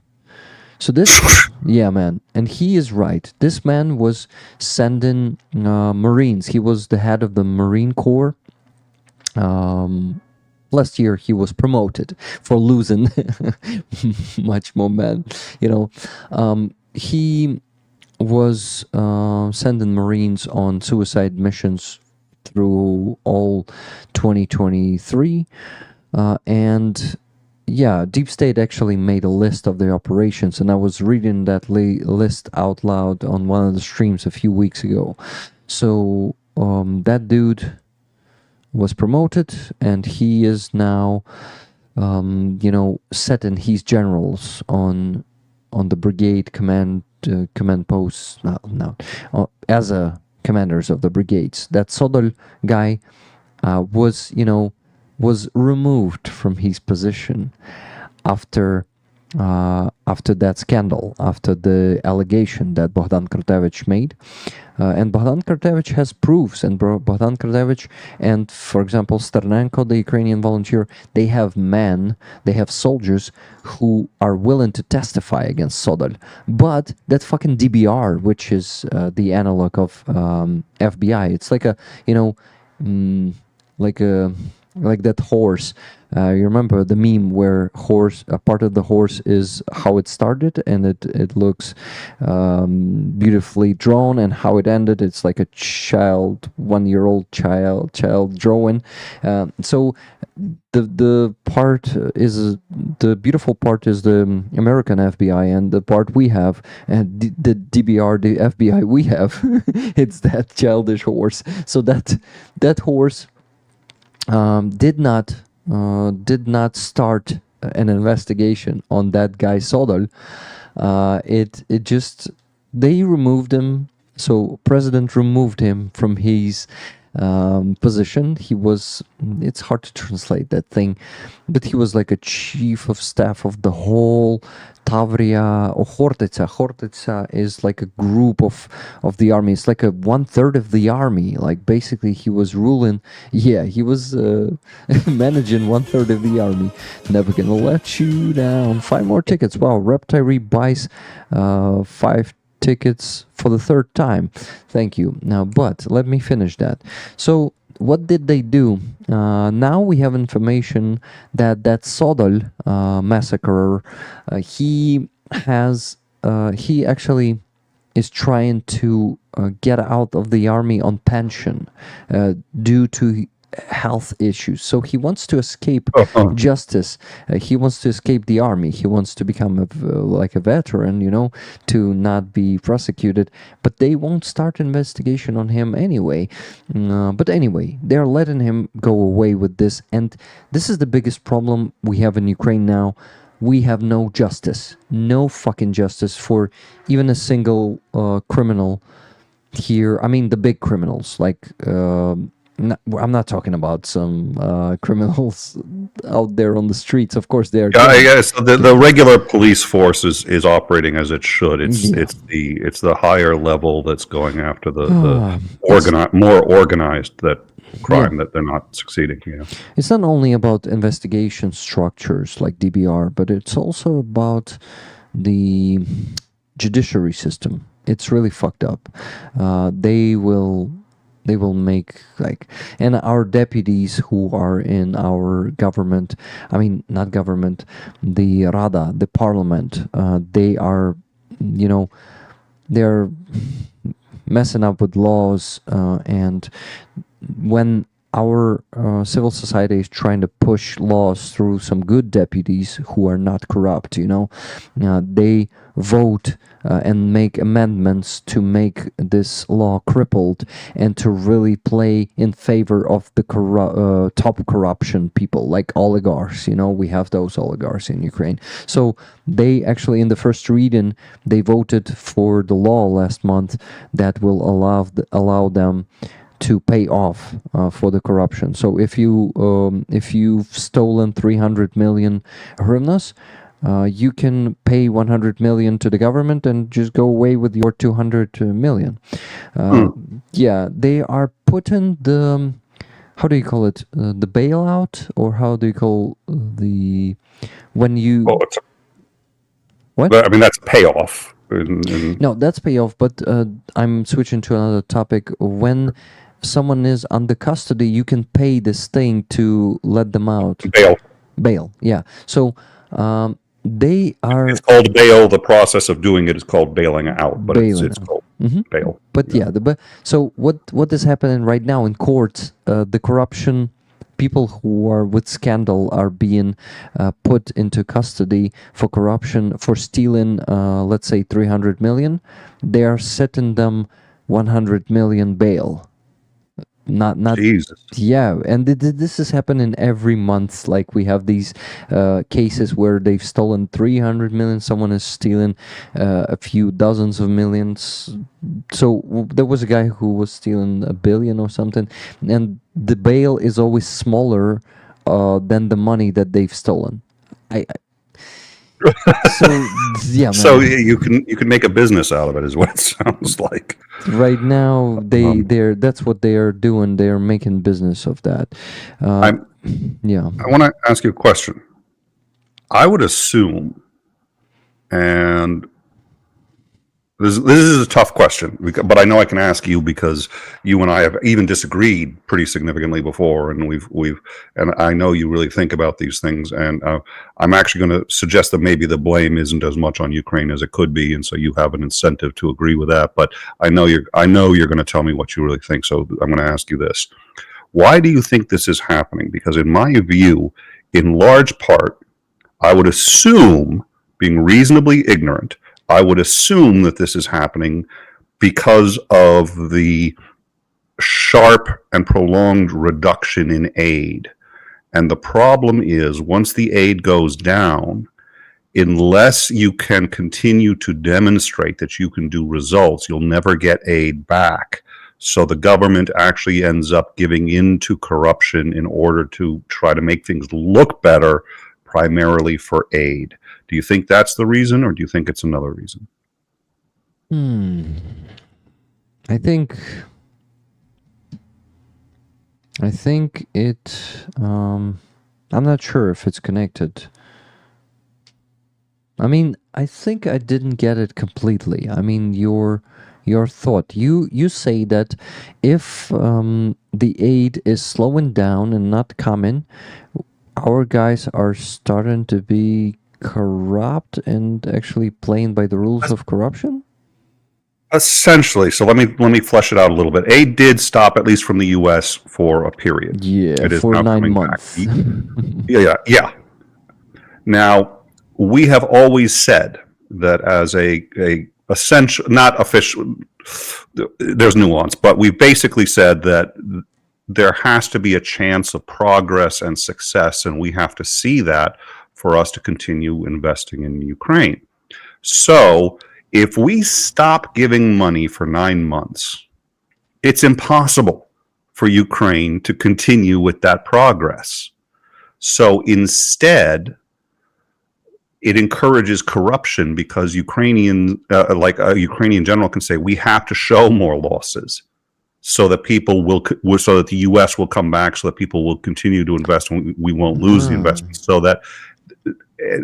So this, yeah, man, and he is right. This man was sending Marines. He was the head of the Marine Corps. Last year he was promoted for losing much more men. He was sending Marines on suicide missions through all 2023, and yeah, Deep State actually made a list of the operations, and I was reading that list out loud on one of the streams a few weeks ago. So that dude was promoted, and he is now, setting his generals on the brigade command posts. As a commanders of the brigades. That Sodol guy was removed from his position after that scandal, after the allegation that Bogdan Krotevich made. And Bogdan Krotevich has proofs, and Bogdan Krotevich and, for example, Sternenko, the Ukrainian volunteer, they have soldiers who are willing to testify against Sodol. But that fucking DBR, which is the analog of FBI, it's like like that horse. You remember the meme where part of the horse is how it started, and it looks beautifully drawn, and how it ended, it's like a 1-year-old child drawing. So the beautiful part is the American FBI, and the part we have, and the DBR, the FBI we have, it's that childish horse. So that horse did not start an investigation on that guy Sodol. They removed him. So president removed him from his position. It's hard to translate that thing, but he was like a chief of staff of the whole Tavria or Hortica. Hortica is like a group of the army. It's like 1/3 of the army. Like basically he was ruling. Yeah, he was managing 1/3 of the army. Never gonna let you down. 5 more tickets. Wow, Rep Tyree buys 5 tickets for the 3rd time. Thank you. Now, but let me finish that. So what did they do? Now we have information that Sodol massacrer, he actually is trying to get out of the army on pension due to health issues. So he wants to escape justice. He wants to escape the army. He wants to become like a veteran, to not be prosecuted. But they won't start investigation on him anyway. But anyway, they're letting him go away with this. And this is the biggest problem we have in Ukraine now. We have no justice. No fucking justice for even a single criminal here. I mean, the big criminals, like... I'm not talking about some criminals out there on the streets. Of course, they're. Yeah, so the regular police force is operating as it should. It's the higher level that's going after the more organized crime that they're not succeeding. It's not only about investigation structures like DBR, but it's also about the judiciary system. It's really fucked up. They will make like, and our deputies who are in our government, I mean not government, the Rada, the parliament, they are, you know, they're messing up with laws, and when our civil society is trying to push laws through some good deputies who are not corrupt, you know, they vote and make amendments to make this law crippled and to really play in favor of the top corruption people, like oligarchs. You know, we have those oligarchs in Ukraine. So they actually, in the first reading, they voted for the law last month that will allow them to pay off for the corruption. So if you've stolen 300 million hryvnias, you can pay 100 million to the government and just go away with your 200 million. Yeah, they are putting the, how do you call it, the bailout, or how do you call the, when you... Well, what? I mean, that's payoff. No, that's payoff, but I'm switching to another topic. When someone is under custody, you can pay this thing to let them out. Bail, yeah. So they are... It's called bail. The process of doing it is called bailing out, but it's called bail. But yeah, so what is happening right now in courts, the corruption, people who are with scandal are being put into custody for corruption, for stealing, let's say 300 million. They are setting them 100 million bail. Not Jesus. Yeah, and this is happening every month. Like, we have these cases where they've stolen 300 million, someone is stealing a few dozens of millions. So there was a guy who was stealing $1 billion or something, and the bail is always smaller than the money that they've stolen. So yeah, man. So you can make a business out of it, is what it sounds like. Right now, that's what they are doing. They are making business of that. Yeah. I want to ask you a question. I would assume, and this is a tough question, but I know I can ask you because you and I have even disagreed pretty significantly before, and and I know you really think about these things. And I'm actually going to suggest that maybe the blame isn't as much on Ukraine as it could be, and so you have an incentive to agree with that. But I know you're going to tell me what you really think. So I'm going to ask you this: why do you think this is happening? Because in my view, in large part, I would assume, being reasonably ignorant, I would assume that this is happening because of the sharp and prolonged reduction in aid. And the problem is, once the aid goes down, unless you can continue to demonstrate that you can do results, you'll never get aid back. So the government actually ends up giving in to corruption in order to try to make things look better, primarily for aid. Do you think that's the reason, or do you think it's another reason? I think it, I'm not sure if it's connected. I mean, I think I didn't get it completely. I mean, your thought. You say that if the aid is slowing down and not coming, our guys are starting to be corrupt and actually playing by the rules of corruption? Essentially. So let me flesh it out a little bit. Aid did stop, at least from the U.S., for a period. Yeah, it is for now 9 months. Yeah. Now, we have always said that as a essential, not official, there's nuance, but we've basically said that there has to be a chance of progress and success, and we have to see that for us to continue investing in Ukraine. So if we stop giving money for 9 months, it's impossible for Ukraine to continue with that progress. So instead, it encourages corruption, because Ukrainian, like a Ukrainian general can say, we have to show more losses, so that so that the U.S. will come back, so that people will continue to invest, and we won't lose the investment. So that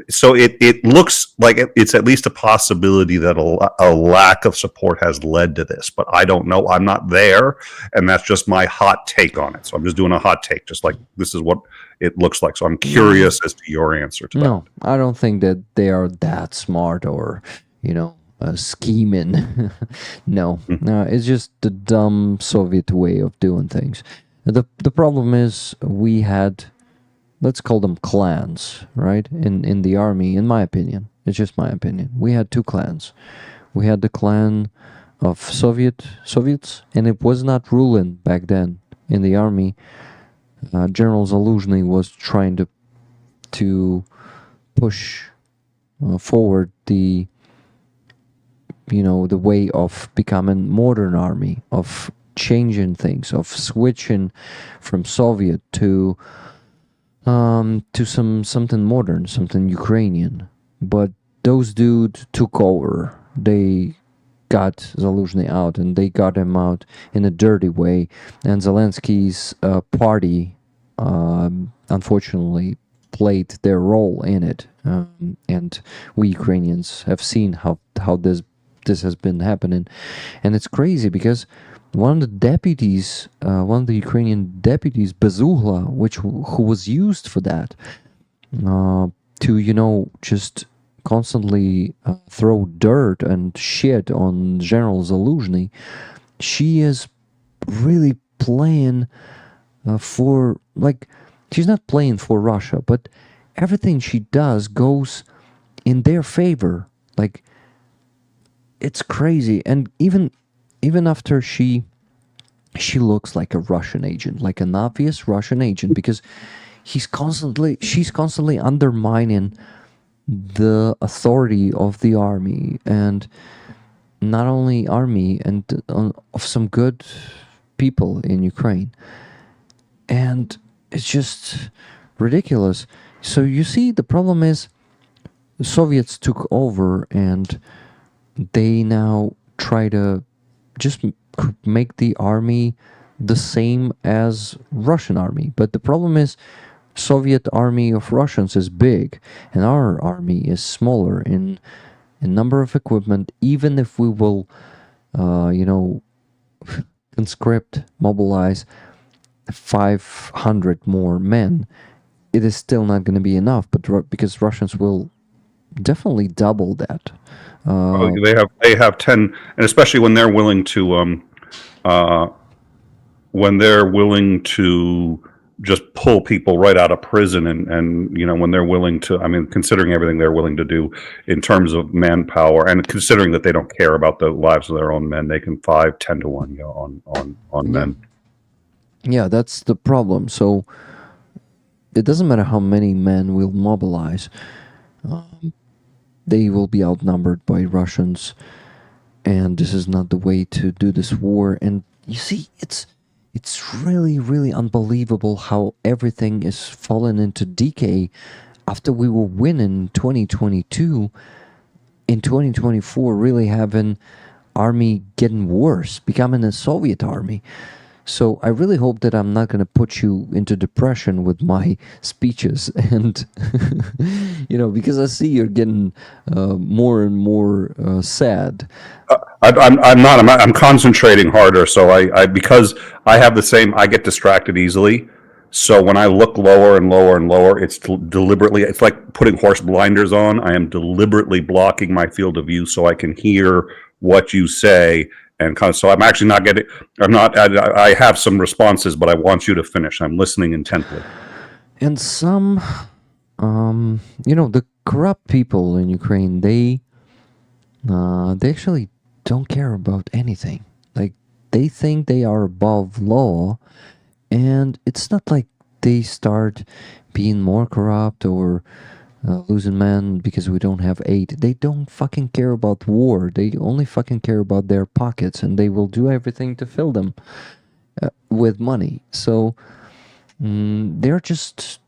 so it looks like it's at least a possibility that a lack of support has led to this, but I don't know. I'm not there, and that's just my hot take on it. So I'm just doing a hot take, just like this is what it looks like. So I'm curious as to your answer to that. No, I don't think that they are that smart or, scheming. No, it's just the dumb Soviet way of doing things. The problem is we had, let's call them clans, right? In the army, in my opinion, it's just my opinion. We had two clans. We had the clan of Soviets, and it was not ruling back then in the army. General Zelensky was trying to push forward the way of becoming modern army, of changing things, of switching from Soviet to something modern, something Ukrainian. But those dudes took over. They got Zelensky out, and they got him out in a dirty way. And Zelensky's party, unfortunately, played their role in it. And we Ukrainians have seen how this has been happening. And it's crazy because one of the deputies, one of the Ukrainian deputies, Bezugla, who was used for that, to just constantly throw dirt and shit on General Zelensky, she is really playing she's not playing for Russia, but everything she does goes in their favor. Like, it's crazy. And even after she looks like a Russian agent, like an obvious Russian agent, because she's constantly undermining the authority of the army, and not only army, and of some good people in Ukraine. And it's just ridiculous. So you see, the problem is the Soviets took over, and they now try to just make the army the same as Russian army. But the problem is Soviet army of Russians is big, and our army is smaller in number of equipment. Even if we will, conscript, mobilize 500 more men, it is still not going to be enough. But because Russians will definitely double that. They have 10, and especially when they're willing to just pull people right out of prison, and when they're willing to, considering everything they're willing to do in terms of manpower, and considering that they don't care about the lives of their own men, they can 5-10 to 1 on men. Yeah, that's the problem. So it doesn't matter how many men will mobilize. They will be outnumbered by Russians, and this is not the way to do this war. And you see, it's really, really unbelievable how everything is falling into decay after we were winning 2022. In 2024, really having army getting worse, becoming a Soviet army. So I really hope that I'm not going to put you into depression with my speeches, and because I see you're getting more and more sad. I'm not. I'm concentrating harder. So I because I have the same. I get distracted easily. So when I look lower and lower and lower, it's deliberately. It's like putting horse blinders on. I am deliberately blocking my field of view so I can hear what you say. And so I'm actually not getting. I have some responses, but I want you to finish. I'm listening intently. And some, the corrupt people in Ukraine, they actually don't care about anything. Like, they think they are above law, and it's not like they start being more corrupt or losing men because we don't have aid. They don't fucking care about war. They only fucking care about their pockets, and they will do everything to fill them with money. So they're just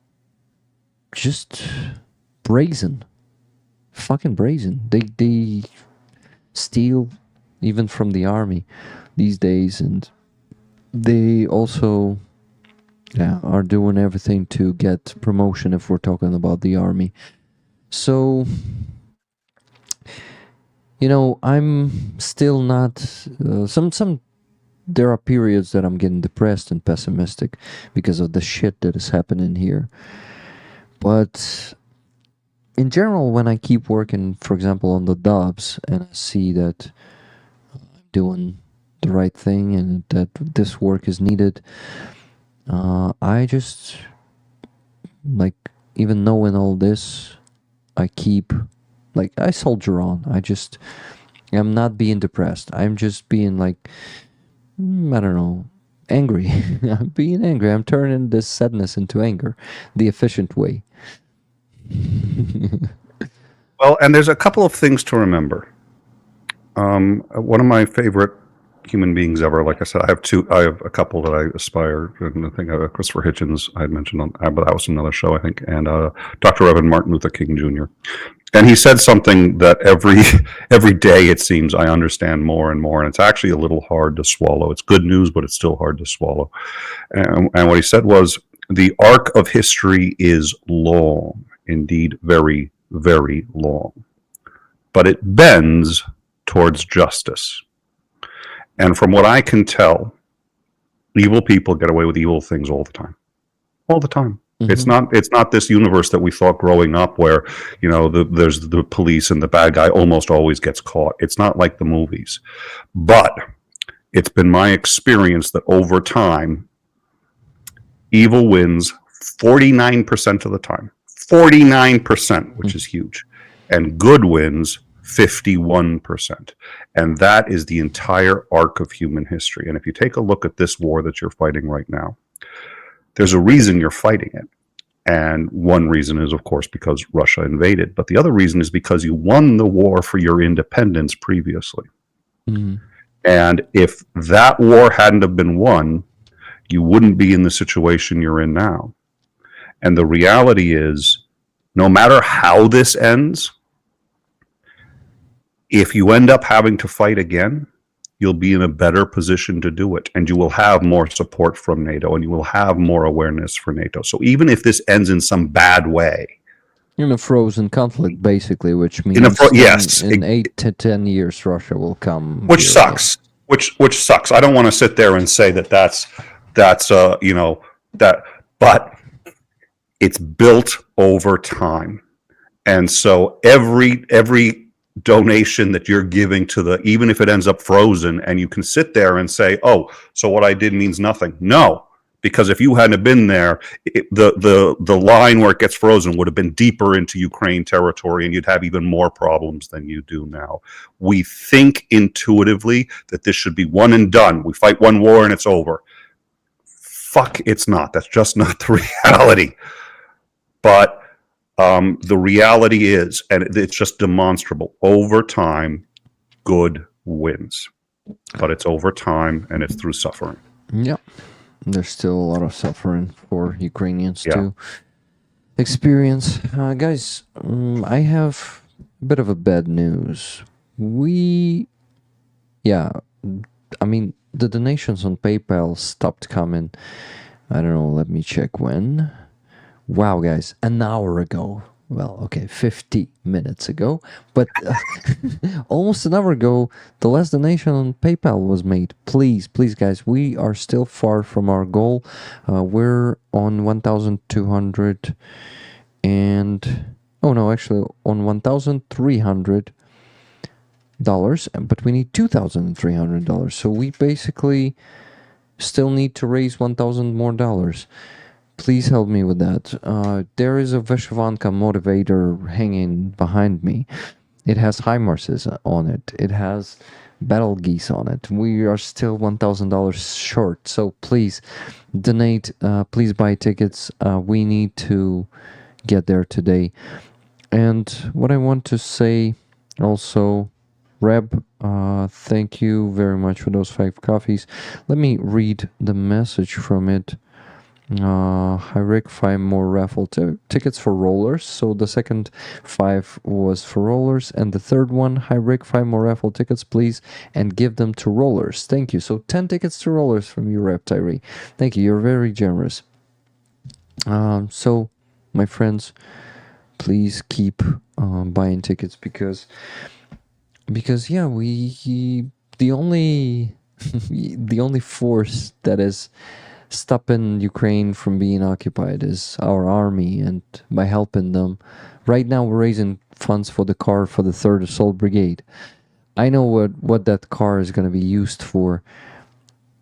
brazen, fucking brazen. They steal even from the army these days, and they also are doing everything to get promotion if we're talking about the army. So, you know, I'm still not. There are periods that I'm getting depressed and pessimistic because of the shit that is happening here. But in general, when I keep working, for example, on the dubs, and I see that I'm doing the right thing and that this work is needed, I just, like, even knowing all this, I keep, like, I soldier on. I'm not being depressed. I'm just being, like, I don't know, angry. I'm being angry. I'm turning this sadness into anger, the efficient way. Well, and there's a couple of things to remember. One of my favorite human beings ever, like I said, I have a couple that I aspire, and I think Christopher Hitchens I had mentioned on, but that was another show, I think, and Dr. Reverend Martin Luther King Jr. And he said something that every day, it seems, I understand more and more, and it's actually a little hard to swallow. It's good news, but it's still hard to swallow. And what he said was, the arc of history is long, indeed very, very long, but it bends towards justice. And from what I can tell, evil people get away with evil things all the time. All the time. Mm-hmm. It's not this universe that we thought growing up where, you know, there's the police and the bad guy almost always gets caught. It's not like the movies. But it's been my experience that over time, evil wins 49% of the time. 49%, which is huge. And good wins 51%. And that is the entire arc of human history. And if you take a look at this war that you're fighting right now, there's a reason you're fighting it. And one reason is, of course, because Russia invaded. But the other reason is because you won the war for your independence previously. Mm-hmm. And if that war hadn't have been won, you wouldn't be in the situation you're in now. And the reality is, no matter how this ends, if you end up having to fight again, you'll be in a better position to do it, and you will have more support from NATO, and you will have more awareness for NATO. So even if this ends in some bad way, in a frozen conflict, basically, which means in 8 to 10 years, Russia will come. Which sucks. Which sucks. I don't want to sit there and say that's you know, that, but it's built over time, and so every donation that you're giving to even if it ends up frozen, and you can sit there and say, oh, so what I did means nothing. No, because if you hadn't been there, the line where it gets frozen would have been deeper into Ukraine territory, and you'd have even more problems than you do now. We think intuitively that this should be one and done. We fight one war and it's over. Fuck, it's not. That's just not the reality. But the reality is, and it's just demonstrable, over time, good wins. But it's over time, and it's through suffering. Yeah. There's still a lot of suffering for Ukrainians to experience. Guys, I have a bit of a bad news. I mean, the donations on PayPal stopped coming. I don't know, let me check when. Wow, guys, an hour ago. Well, okay, 50 minutes ago. But almost an hour ago, the last donation on PayPal was made. Please, guys, we are still far from our goal. We're on 1,200 and... Oh, no, actually, on $1,300. But we need $2,300. So we basically still need to raise $1,000 more. Please help me with that. There is a Vyshyvanka motivator hanging behind me. It has HIMARSes on it. It has battle geese on it. We are still $1,000 short. So please donate. Please buy tickets. We need to get there today. And what I want to say also, Reb, thank you very much for those 5 coffees. Let me read the message from it. Hi Rick, 5 more raffle tickets for rollers. So the second 5 was for rollers, and the third one, hi Rick, 5 more raffle tickets please, and give them to rollers. Thank you. So 10 tickets to rollers from you, Rep Tyree. Thank you, you're very generous. So my friends, please keep buying tickets because yeah, the only the only force that is stopping Ukraine from being occupied is our army, and by helping them, right now we're raising funds for the car for the 3rd Assault Brigade. I know what that car is going to be used for.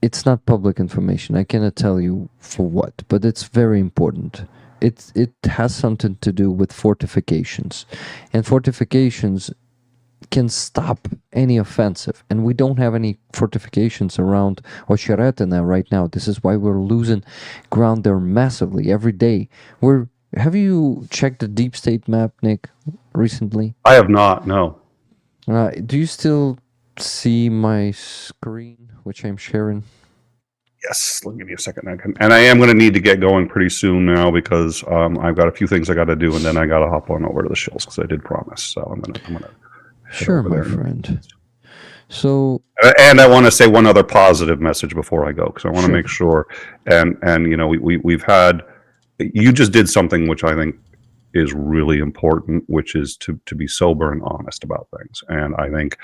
It's not public information. I cannot tell you for what, but it's very important. It has something to do with fortifications, and fortifications can stop any offensive, and we don't have any fortifications around Ocheretina right now. This is why we're losing ground there massively every day. Have you checked the deep state map, Nick, recently? I have not. No. Do you still see my screen, which I'm sharing? Yes, let me give you a second. And I am going to need to get going pretty soon now because I've got a few things I got to do, and then I got to hop on over to the shills because I did promise. So I'm gonna. Sure, my friend. So, and I want to say one other positive message before I go because I want to make sure. And you know, we've had. You just did something which I think is really important, which is to be sober and honest about things. And I think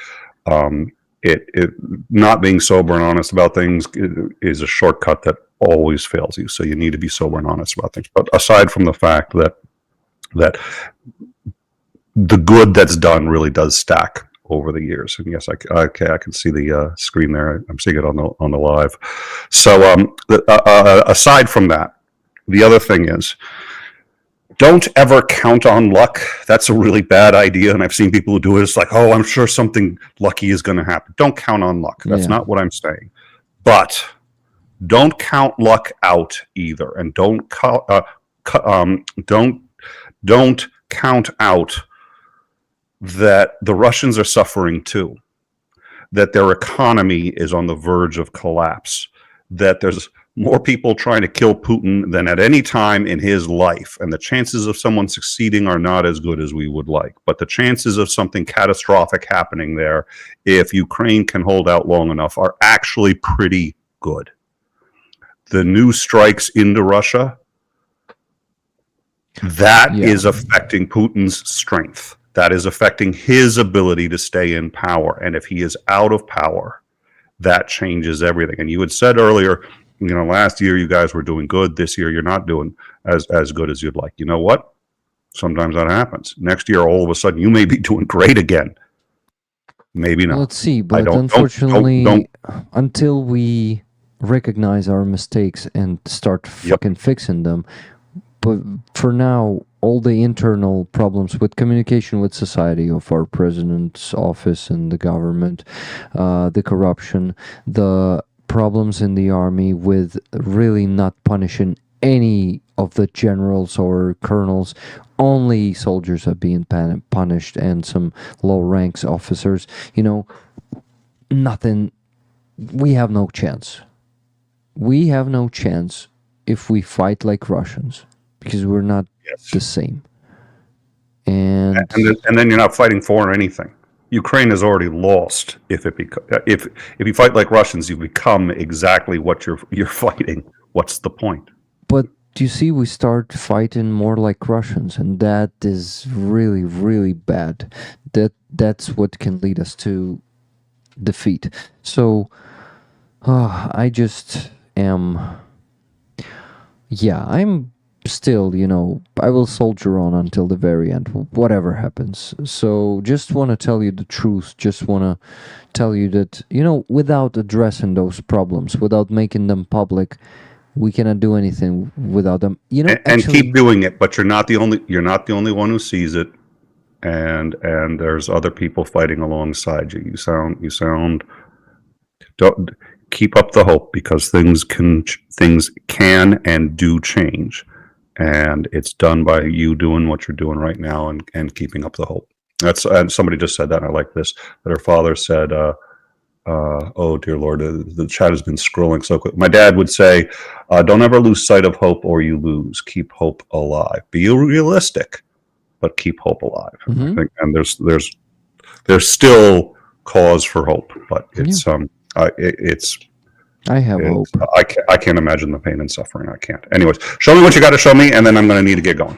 it not being sober and honest about things is a shortcut that always fails you. So you need to be sober and honest about things. But aside from the fact that the good that's done really does stack over the years. And yes, I can see the screen there. I'm seeing it on the live. So aside from that, the other thing is, don't ever count on luck. That's a really bad idea, and I've seen people who do it. It's like, oh, I'm sure something lucky is going to happen. Don't count on luck. That's not what I'm saying. But don't count luck out either, and don't count out that the Russians are suffering too, that their economy is on the verge of collapse, that there's more people trying to kill Putin than at any time in his life. And the chances of someone succeeding are not as good as we would like. But the chances of something catastrophic happening there, if Ukraine can hold out long enough, are actually pretty good. The new strikes into Russia, that is affecting Putin's strength. That is affecting his ability to stay in power. And if he is out of power, that changes everything. And you had said earlier, you know, last year you guys were doing good. This year you're not doing as good as you'd like. You know what? Sometimes that happens. Next year, all of a sudden, you may be doing great again. Maybe not. Let's see. But unfortunately, until we recognize our mistakes and start fucking fixing them, but for now, all the internal problems with communication with society of our president's office and the government, the corruption, the problems in the army with really not punishing any of the generals or colonels, only soldiers are being punished and some low ranks officers, you know, nothing. We have no chance. We have no chance if we fight like Russians because we're not the same. And then you're not fighting for anything. Ukraine has already lost. If you fight like Russians, you become exactly what you're fighting. What's the point? But you see, we start fighting more like Russians, and that is really, really bad. That's what can lead us to defeat. So, I just am. Yeah, I'm still, you know, I will soldier on until the very end, whatever happens. So just want to tell you the truth, just want to tell you that, you know, without addressing those problems, without making them public, we cannot do anything without them. You know, and keep doing it, but you're not the only one who sees it, and there's other people fighting alongside you. You sound don't keep up the hope, because things can and do change. And it's done by you doing what you're doing right now and keeping up the hope. And somebody just said that, and I like this, that her father said, oh dear Lord, the chat has been scrolling so quick. My dad would say, don't ever lose sight of hope or you lose. Keep hope alive. Be realistic, but keep hope alive. Mm-hmm. And there's still cause for hope, but it's I have hope. I can't imagine the pain and suffering. I can't. Anyways, show me what you got to show me, and then I'm going to need to get going.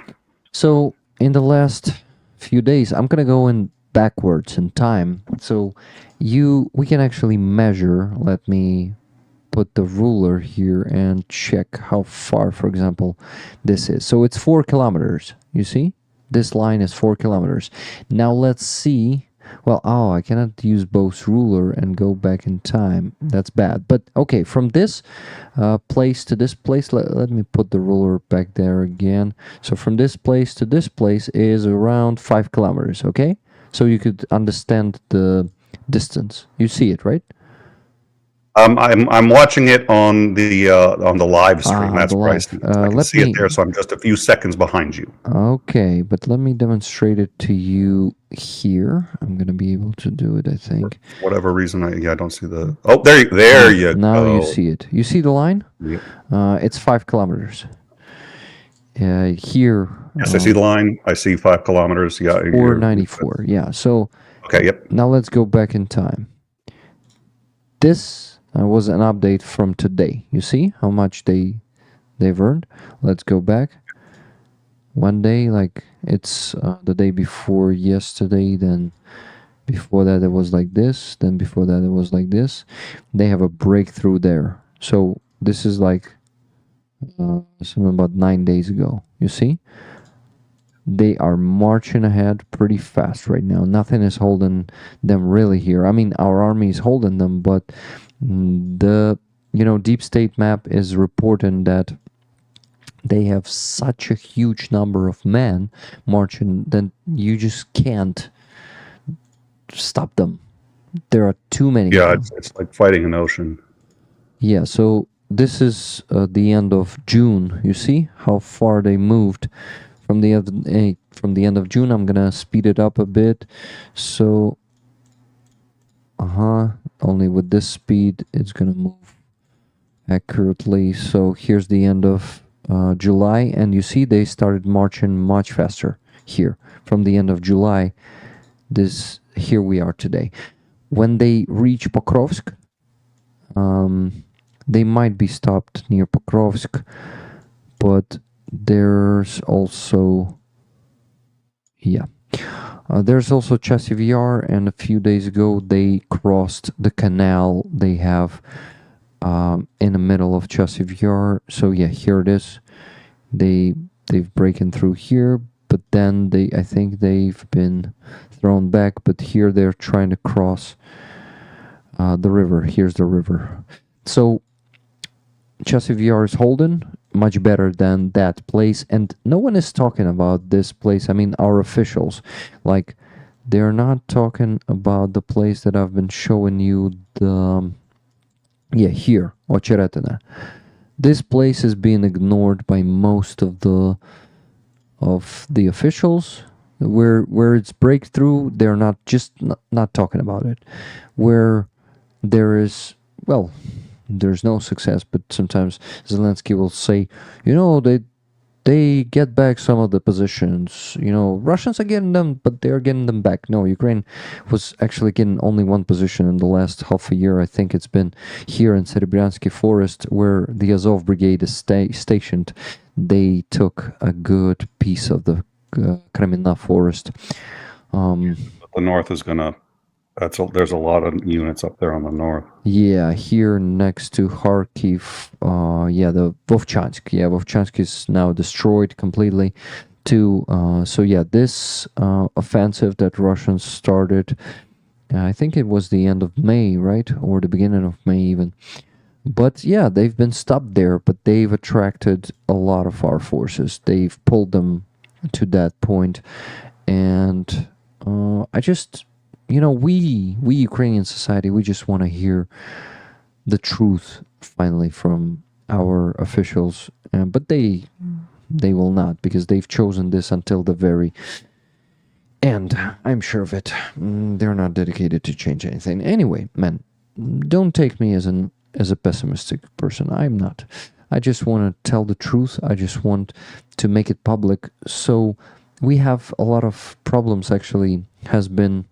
So in the last few days, I'm gonna go in backwards in time, so we can actually measure. Let me put the ruler here and check how far, for example, this is. So it's 4 kilometers. You see, this line is 4 kilometers. Now let's see. Well, oh, I cannot use both ruler and go back in time. That's bad. But okay, from this place to this place, let me put the ruler back there again. So from this place to this place is around 5 kilometers, okay? So you could understand the distance. You see it, right? I'm watching it on the live stream. That's the where I live. see it. I can see it there, so I'm just a few seconds behind you. Okay, but let me demonstrate it to you here. I'm gonna be able to do it, I think. For whatever reason, I don't see the. Oh, there you go. Now you see it. You see the line? Yep. It's 5 kilometers. Here. Yes, I see the line. I see 5 kilometers. Yeah. 494. Yeah. So. Okay. Yep. Now let's go back in time. This was an update from today. You see how much they've earned? Let's go back. One day, like it's the day before yesterday, then before that it was like this, then before that it was like this. They have a breakthrough there. So this is like something about 9 days ago. You see? They are marching ahead pretty fast right now. Nothing is holding them really here. I mean, our army is holding them, but the deep state map is reporting that they have such a huge number of men marching that you just can't stop them. There are too many. Yeah, it's like fighting an ocean. Yeah, so this is the end of June. You see how far they moved from the end of June. I'm gonna speed it up a bit. So, only with this speed it's gonna move accurately. So here's the end of July, and you see they started marching much faster here from the end of July. Here we are today. When they reach Pokrovsk, they might be stopped near Pokrovsk, but there's also there's also Chasiv Yar, and a few days ago they crossed the canal they have in the middle of Chasiv Yar. So yeah, here it is. They've broken through here, but then I think they've been thrown back. But here they're trying to cross the river. Here's the river. So Chasiv Yar is holding much better than that place, and no one is talking about this place. I mean, our officials, like, they're not talking about the place that I've been showing you. Here, Ocheretina. This place is being ignored by most of the officials. Where it's breakthrough, they're not talking about it. Where there is, well, there's no success, but sometimes Zelensky will say, they get back some of the positions. Russians are getting them, but they're getting them back. No, Ukraine was actually getting only one position in the last half a year. I think it's been here in Serebryansky Forest, where the Azov Brigade is stationed. They took a good piece of the Kalyna Forest. The north is gonna. There's a lot of units up there on the north. Yeah, here next to Kharkiv, the Vovchansk. Yeah, Vovchansk is now destroyed completely. This offensive that Russians started, I think it was the end of May, right? Or the beginning of May even. But yeah, they've been stopped there, but they've attracted a lot of our forces. They've pulled them to that point. And I just... we Ukrainian society, we just want to hear the truth finally from our officials, but they will not, because they've chosen this until the very end. I'm sure of it. They're not dedicated to change anything. Anyway, man, don't take me as a pessimistic person. I'm not. I just want to tell the truth. I just want to make it public. So we have a lot of problems actually has been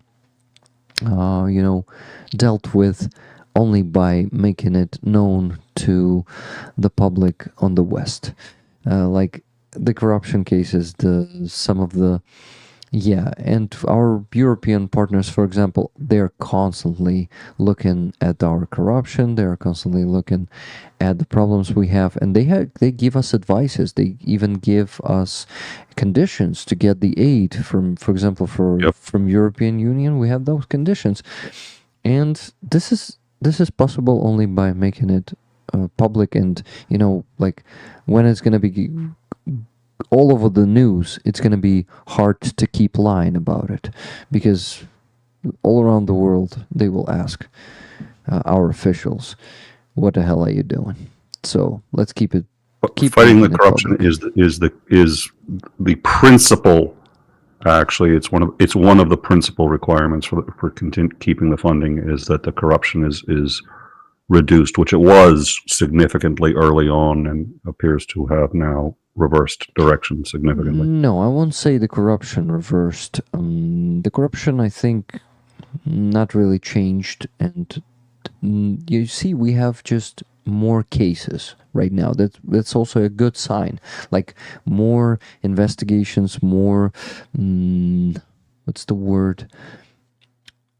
dealt with only by making it known to the public on the West. Like the corruption cases, some of the and our European partners, for example, they're constantly looking at our corruption. They're constantly looking at the problems we have, and they give us advices. They even give us conditions to get the aid from, for example, from European Union. We have those conditions, and this is possible only by making it public, and like when it's gonna be all over the news, it's going to be hard to keep lying about it, because all around the world they will ask our officials, what the hell are you doing? So let's keep Fighting the making it corruption public. is the principal. Actually, it's one of the principal requirements for keeping the funding, is that the corruption is reduced, which it was significantly early on, and appears to have now reversed direction significantly. No, I won't say the corruption reversed. The corruption, I think, not really changed, and you see, we have just more cases right now. That's also a good sign. Like more investigations, more what's the word?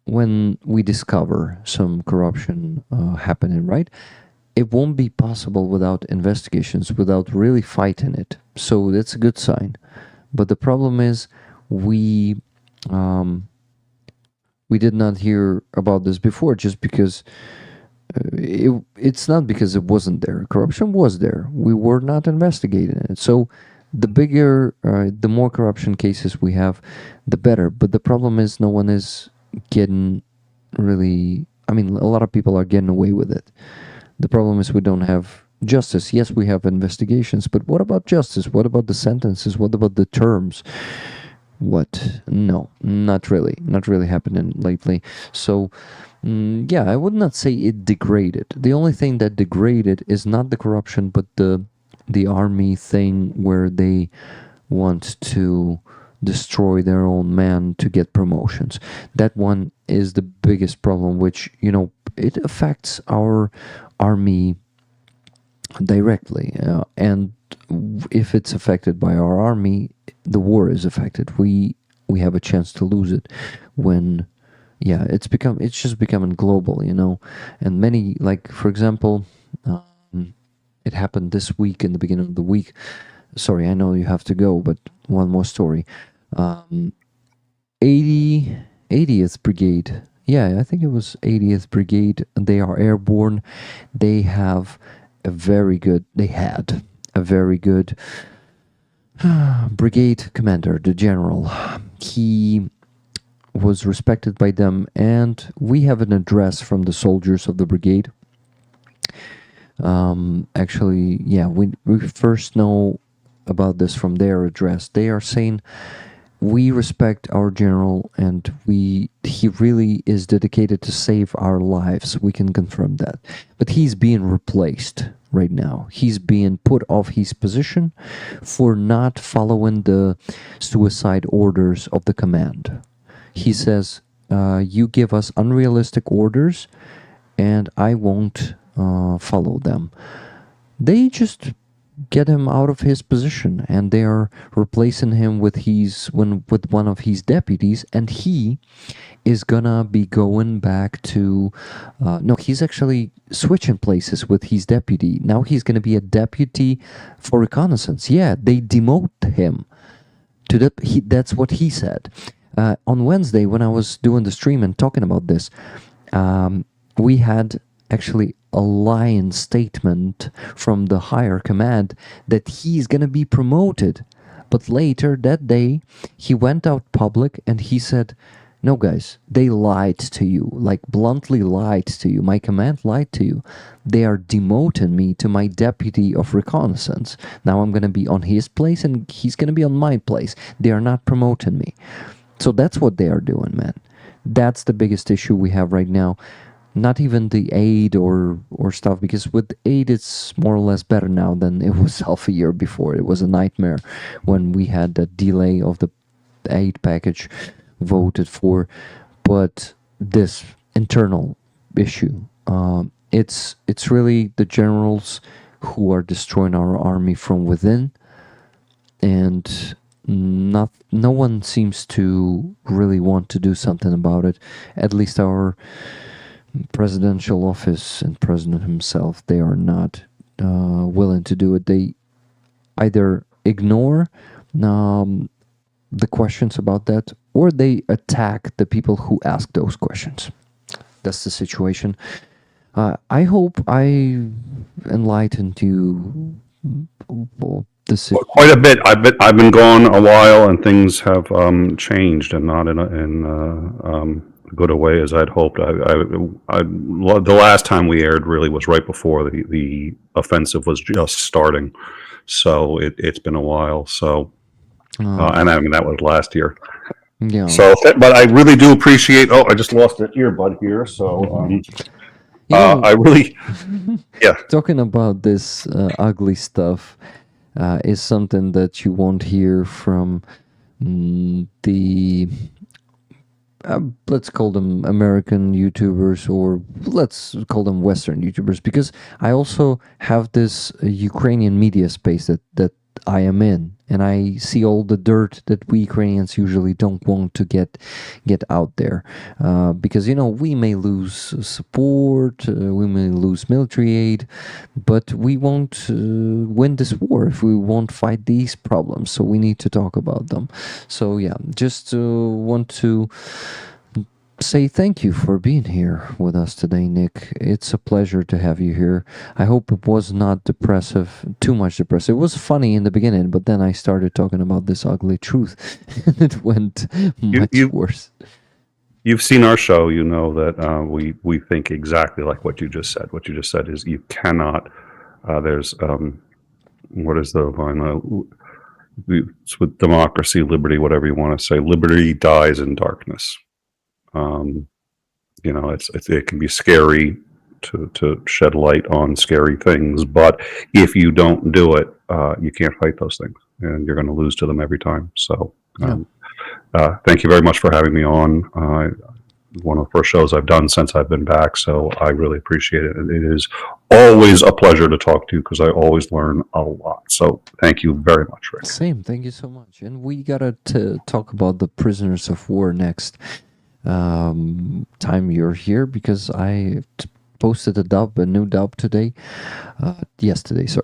When we discover some corruption happening, right? It won't be possible without investigations, without really fighting it. So that's a good sign. But the problem is we did not hear about this before, just because it's not because it wasn't there. Corruption was there. We were not investigating it. So the more corruption cases we have, the better. But the problem is no one is getting really, a lot of people are getting away with it. The problem is we don't have justice. Yes, we have investigations, but what about justice? What about the sentences? What about the terms? What? No, not really. Not really happening lately. So, I would not say it degraded. The only thing that degraded is not the corruption, but the army thing, where they want to destroy their own men to get promotions. That one is the biggest problem, which, it affects our army directly. And if it's affected by our army, the war is affected. We have a chance to lose it when, it's just becoming global, and many, like, for example, it happened this week, in the beginning of the week. Sorry, I know you have to go, but one more story. 80th Brigade. Yeah, I think it was 80th Brigade. They are airborne. They had a very good brigade commander, the general. He was respected by them, and we have an address from the soldiers of the brigade. Actually, we first know about this from their address. They are saying, we respect our general, and he really is dedicated to save our lives. We can confirm that. But he's being replaced right now. He's being put off his position for not following the suicide orders of the command. He says, you give us unrealistic orders, and I won't follow them. They just get him out of his position, and they are replacing him with one of his deputies, and he is gonna be going back to he's actually switching places with his deputy. Now he's gonna be a deputy for reconnaissance. They demote him to that's what he said. On Wednesday, when I was doing the stream and talking about this, we had actually a lying statement from the higher command that he's going to be promoted. But later that day, he went out public and he said, no, guys, they lied to you, like bluntly lied to you. My command lied to you. They are demoting me to my deputy of reconnaissance. Now I'm going to be on his place and he's going to be on my place. They are not promoting me. So that's what they are doing, man. That's the biggest issue we have right now. Not even the aid or stuff, because with aid it's more or less better now than it was half a year before. It was a nightmare when we had the delay of the aid package voted for. But this internal issue, it's really the generals who are destroying our army from within, and no one seems to really want to do something about it. At least our presidential office and president himself, they are not willing to do it. They either ignore the questions about that, or they attack the people who ask those questions. That's the situation. I hope I enlightened you. Quite a bit. I've been gone a while, and things have changed, and not in a good a way as I'd hoped. The last time we aired really was right before the offensive was just starting, so it's been a while. So, and I mean that was last year. Yeah. So, but I really do appreciate. Oh, I just lost an earbud here. So, I really, yeah. Talking about this ugly stuff is something that you won't hear from the let's call them American YouTubers, or let's call them Western YouTubers, because I also have this Ukrainian media space that I am in, and I see all the dirt that we Ukrainians usually don't want to get out there, because we may lose support, we may lose military aid, but we won't win this war if we won't fight these problems. So we need to talk about them. So yeah, just want to say thank you for being here with us today, Nick. It's a pleasure to have you here. I hope it was not too much depressive. It was funny in the beginning, but then I started talking about this ugly truth, and it went much worse. You've seen our show. You know that we think exactly like what you just said. What you just said is you cannot. There's what is the line? It's with democracy, liberty, whatever you want to say. Liberty dies in darkness. It can be scary to shed light on scary things, but if you don't do it, you can't fight those things, and you're going to lose to them every time. So, thank you very much for having me on. One of the first shows I've done since I've been back, so I really appreciate it. It is always a pleasure to talk to you because I always learn a lot. So thank you very much, Rick. Same. Thank you so much. And we gotta talk about the prisoners of war next time you're here, because I posted a new dub today, yesterday. So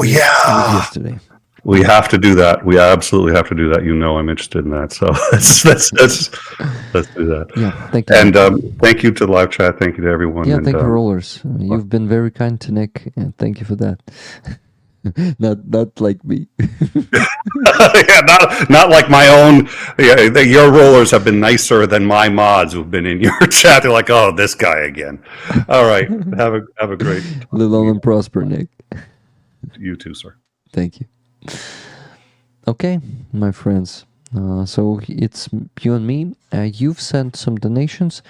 yesterday. We have to do that. We absolutely have to do that. I'm interested in that. So let's do that. Yeah, thank you. And thank you to the live chat. Thank you to everyone. Yeah, and, thank you, Rollers. You've been very kind to Nick, and thank you for that. not like me. Yeah, not like my own. Yeah, your rollers have been nicer than my mods who've been in your chat. They're like, oh, this guy again. All right, have a great. Live long and prosper, Nick. You too, sir. Thank you. Okay, my friends. So it's you and me. You've sent some donations.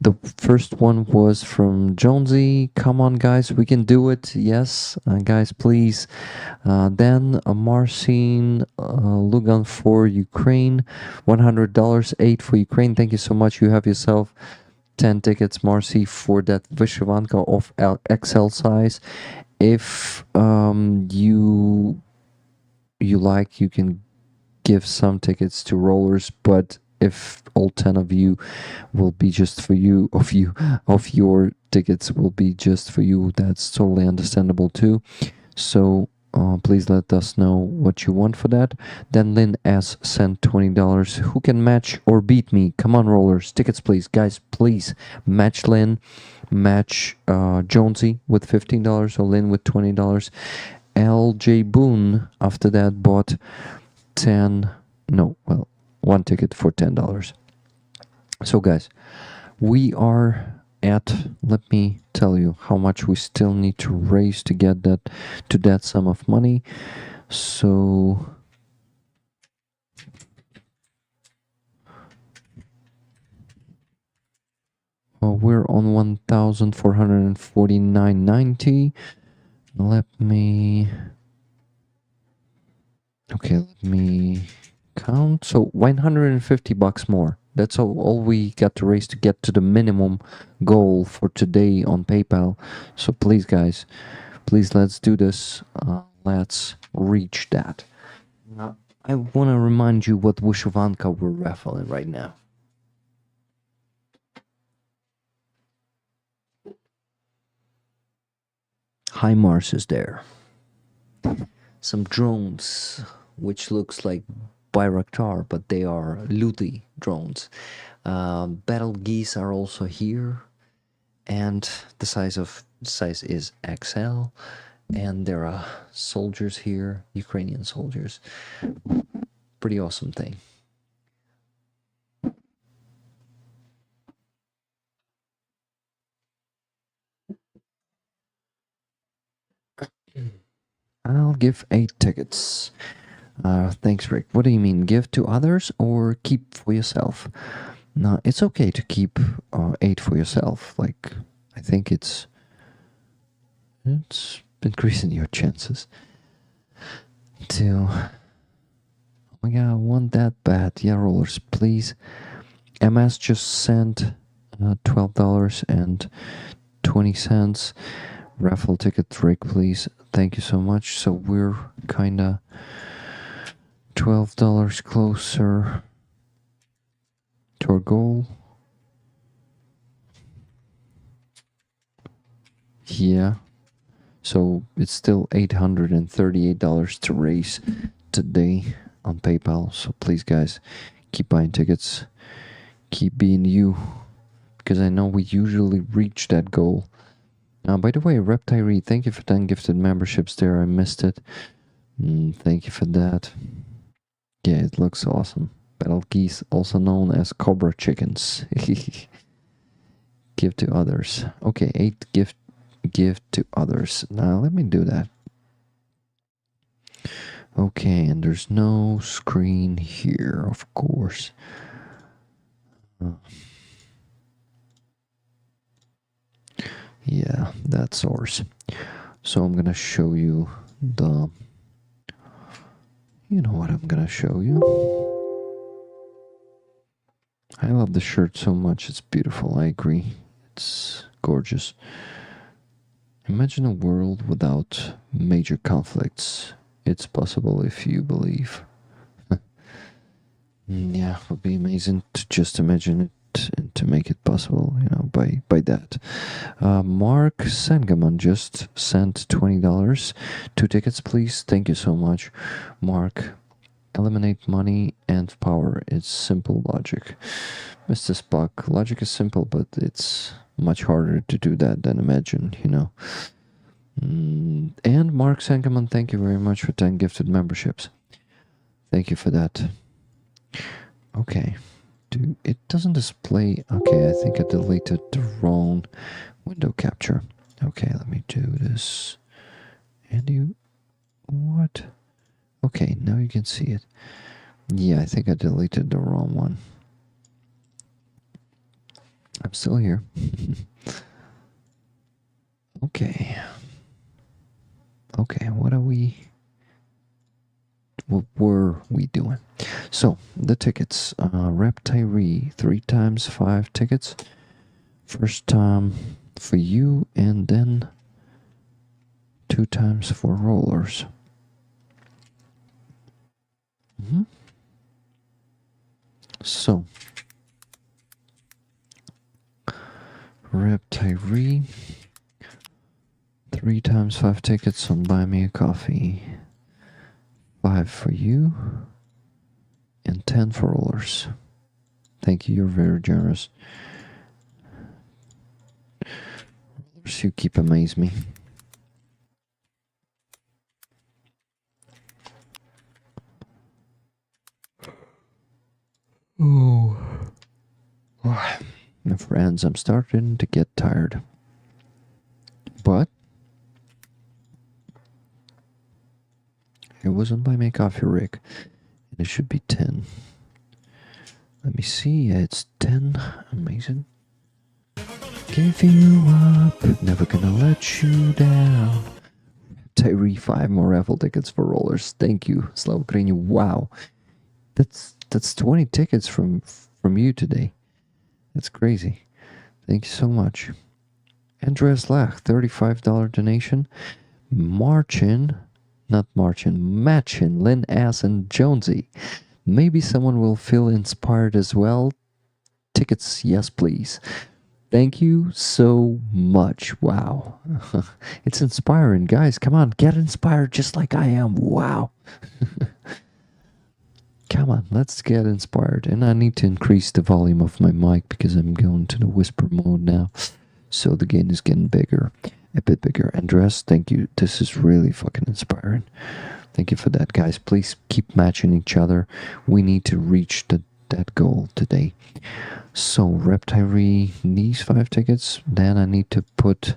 The first one was from Jonesy. Come on, guys, we can do it. Yes, guys, please. Then Marcin Lugan for Ukraine. $100, 8 for Ukraine. Thank you so much. You have yourself 10 tickets, Marcy, for that Vyshyvanka of XL size. If you like, you can give some tickets to Rollers, but if all 10 of you will be just for you, of your tickets will be just for you, that's totally understandable too. So please let us know what you want for that. Then Lynn S sent $20. Who can match or beat me? Come on, Rollers, tickets please, guys, please match Lynn, match Jonesy with $15, or Lynn with $20. LJ Boone after that bought one ticket for $10. So guys, we are at, let me tell you how much we still need to raise to get that sum of money. So we're on 1,449.90. Let me count. So $150 more. That's all we got to raise to get to the minimum goal for today on PayPal. So please, guys, please, let's do this. Let's reach that. Now, I want to remind you what Wishovanka we're raffling right now. HIMARS is there. Some drones, which looks like Bayraktar, but they are Luti drones. Battle geese are also here, and the size is XL, and there are soldiers here, Ukrainian soldiers. Pretty awesome thing. I'll give 8 tickets. Thanks, Rick. What do you mean, give to others or keep for yourself? No, it's okay to keep 8 for yourself. Like, I think it's increasing your chances to... Oh my god, I want that bad. Yeah, rollers, please. MS just sent $12.20. Raffle ticket, Rick, please. Thank you so much. So we're kinda $12 closer to our goal. Yeah. So it's still $838 to raise today on PayPal. So please, guys, keep buying tickets. Keep being you. Because I know we usually reach that goal. By the way, Rep Tyree, thank you for 10 gifted memberships there. I missed it. Thank you for that. Yeah, it looks awesome. Battle geese, also known as cobra chickens. Give to others. Okay, 8 give to others. Now let me do that. Okay, and there's no screen here, of course. Yeah, that's source. So I'm gonna show you the... You know what I'm gonna show you. I love the shirt so much, it's beautiful, I agree. It's gorgeous. Imagine a world without major conflicts. It's possible if you believe. Yeah, it would be amazing to just imagine it and to make it possible, you know, by that. Mark Sangaman just sent $20. 2 tickets, please. Thank you so much, Mark. Eliminate money and power. It's simple logic. Mr. Spock, logic is simple, but it's much harder to do that than imagine, you know. And Mark Sangaman, thank you very much for 10 gifted memberships. Thank you for that. Okay. It doesn't display... Okay, I think I deleted the wrong window capture. Okay, let me do this. And you... What? Okay, now you can see it. Yeah, I think I deleted the wrong one. I'm still here. Okay. Okay, what were we doing? So, the tickets. Rep Tyree, 3 times 5 tickets. First time for you, and then 2 times for rollers. So, Rep Tyree, 3 times 5 tickets on Buy Me a Coffee. 5 for you, and 10 for rollers. Thank you, you're very generous. Rollers, you keep amaze me. Oh. My friends, I'm starting to get tired. But it wasn't Buy Me a Coffee, Rick. And it should be 10. Let me see. Yeah, it's 10. Amazing. Give you up. Never gonna let you down. Tyree, 5 more raffle tickets for rollers. Thank you, Slav Ukrainian. Wow. That's 20 tickets from you today. That's crazy. Thank you so much. Andreas Lach, $35 donation. Marcin not marching, matching, Lynn S. and Jonesy. Maybe someone will feel inspired as well. Tickets, yes, please. Thank you so much. Wow. It's inspiring, guys. Come on, get inspired just like I am. Wow. Come on, let's get inspired. And I need to increase the volume of my mic because I'm going to the whisper mode now. So the gain is getting bigger, a bit bigger. Andres, thank you. This is really fucking inspiring. Thank you for that, guys. Please keep matching each other. We need to reach that goal today. So, Reptile, these 5 tickets. Then I need to put,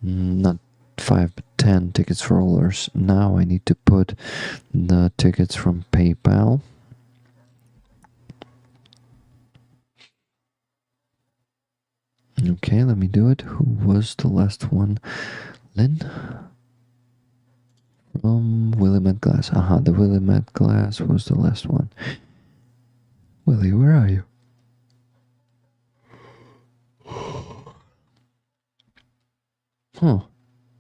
not 5, but 10 tickets for rollers. Now I need to put the tickets from PayPal. Okay, let me do it. Who was the last one? Lynn? From Willamette Glass. Aha, the Willamette Glass was the last one. Willie, where are you? Huh.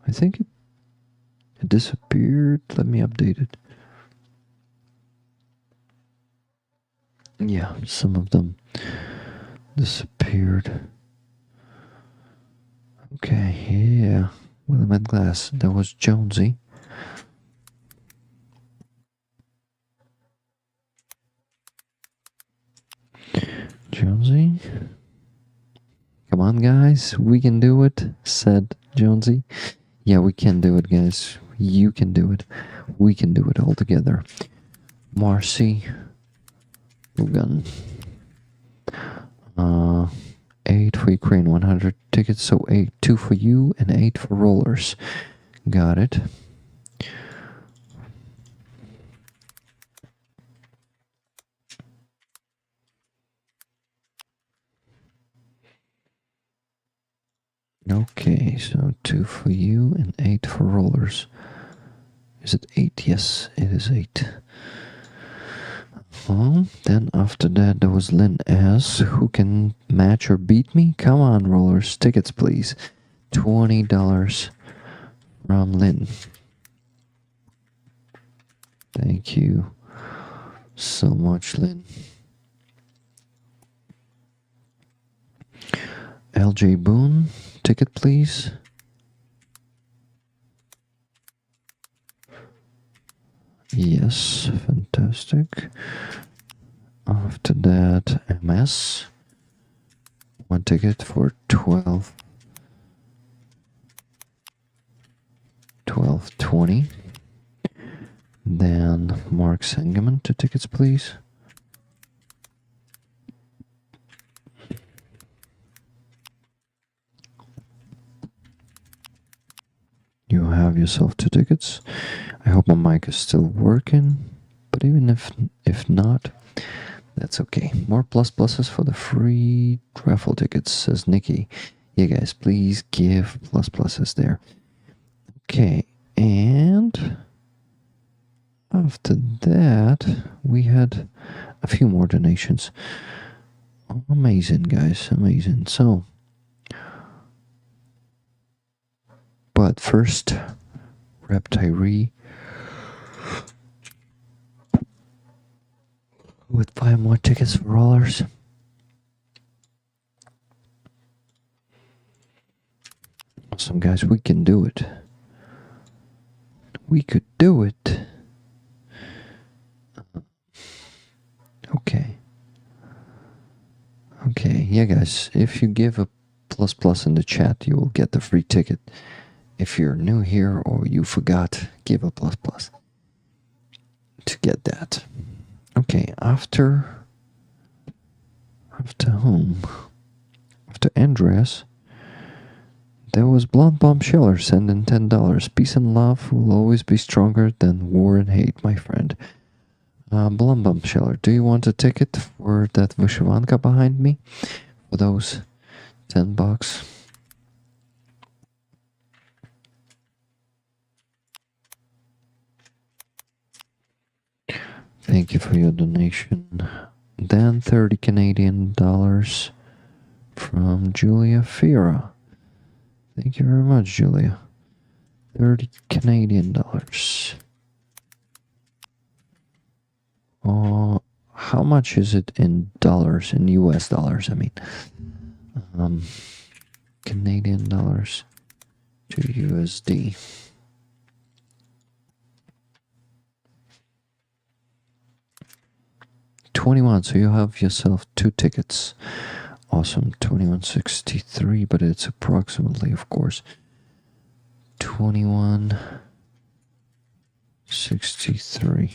I think it disappeared. Let me update it. Yeah, some of them disappeared. Okay, yeah. Willamette Glass. That was Jonesy. Jonesy? Come on, guys. We can do it, said Jonesy. Yeah, we can do it, guys. You can do it. We can do it all together. Marcy. Lugan. 8 for Ukraine, 100 tickets. So 2 for you and 8 for rollers. Got it. Okay, so 2 for you and 8 for rollers. Is it 8? Yes, it is 8. Then after that, there was Lynn S. Who can match or beat me? Come on, rollers. Tickets, please. $20 from Lynn. Thank you so much, Lynn. LJ Boone, ticket, please. Yes, fantastic. After that, MS. 1 ticket for 12.20. Then Mark Sangerman, 2 tickets, please. You have yourself 2 tickets. I hope my mic is still working, but even if not, that's okay. More pluses for the free raffle tickets, says Nikki. Yeah, guys, please give pluses there. Okay, and after that, we had a few more donations. Amazing, guys, amazing. So, but first, Reptile with 5 more tickets for rollers. Awesome, guys, we can do it. We could do it. Okay. Okay, yeah, guys, if you give a plus in the chat, you will get the free ticket. If you're new here or you forgot, give a plus to get that. Okay, after whom? After Andreas, there was Blonde Bomb Sheller sending $10. Peace and love will always be stronger than war and hate, my friend. Blonde Bomb Sheller, do you want a ticket for that Vyshivanka behind me? For those $10? Thank you for your donation. Then 30 Canadian dollars from Julia Fira. Thank you very much, Julia. 30 Canadian dollars. how much is it in dollars, in US dollars, I mean? Canadian dollars to USD. $21, so you have yourself 2 tickets. Awesome, 21.63, but it's approximately, of course, 21.63.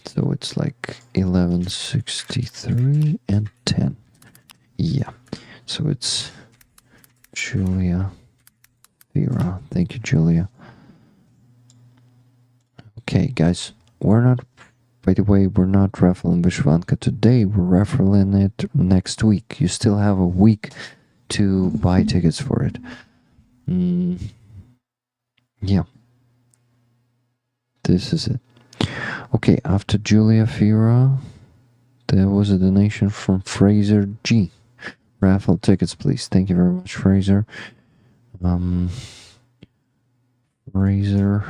So it's like 11.63 and 10. Yeah, so it's Julia Vera. Thank you, Julia. Okay, guys, we're not. By the way, we're not raffling Vishvanka today. We're raffling it next week. You still have a week to buy tickets for it. Yeah. This is it. Okay, after Julia Fira, there was a donation from Fraser G. Raffle tickets, please. Thank you very much, Fraser. Fraser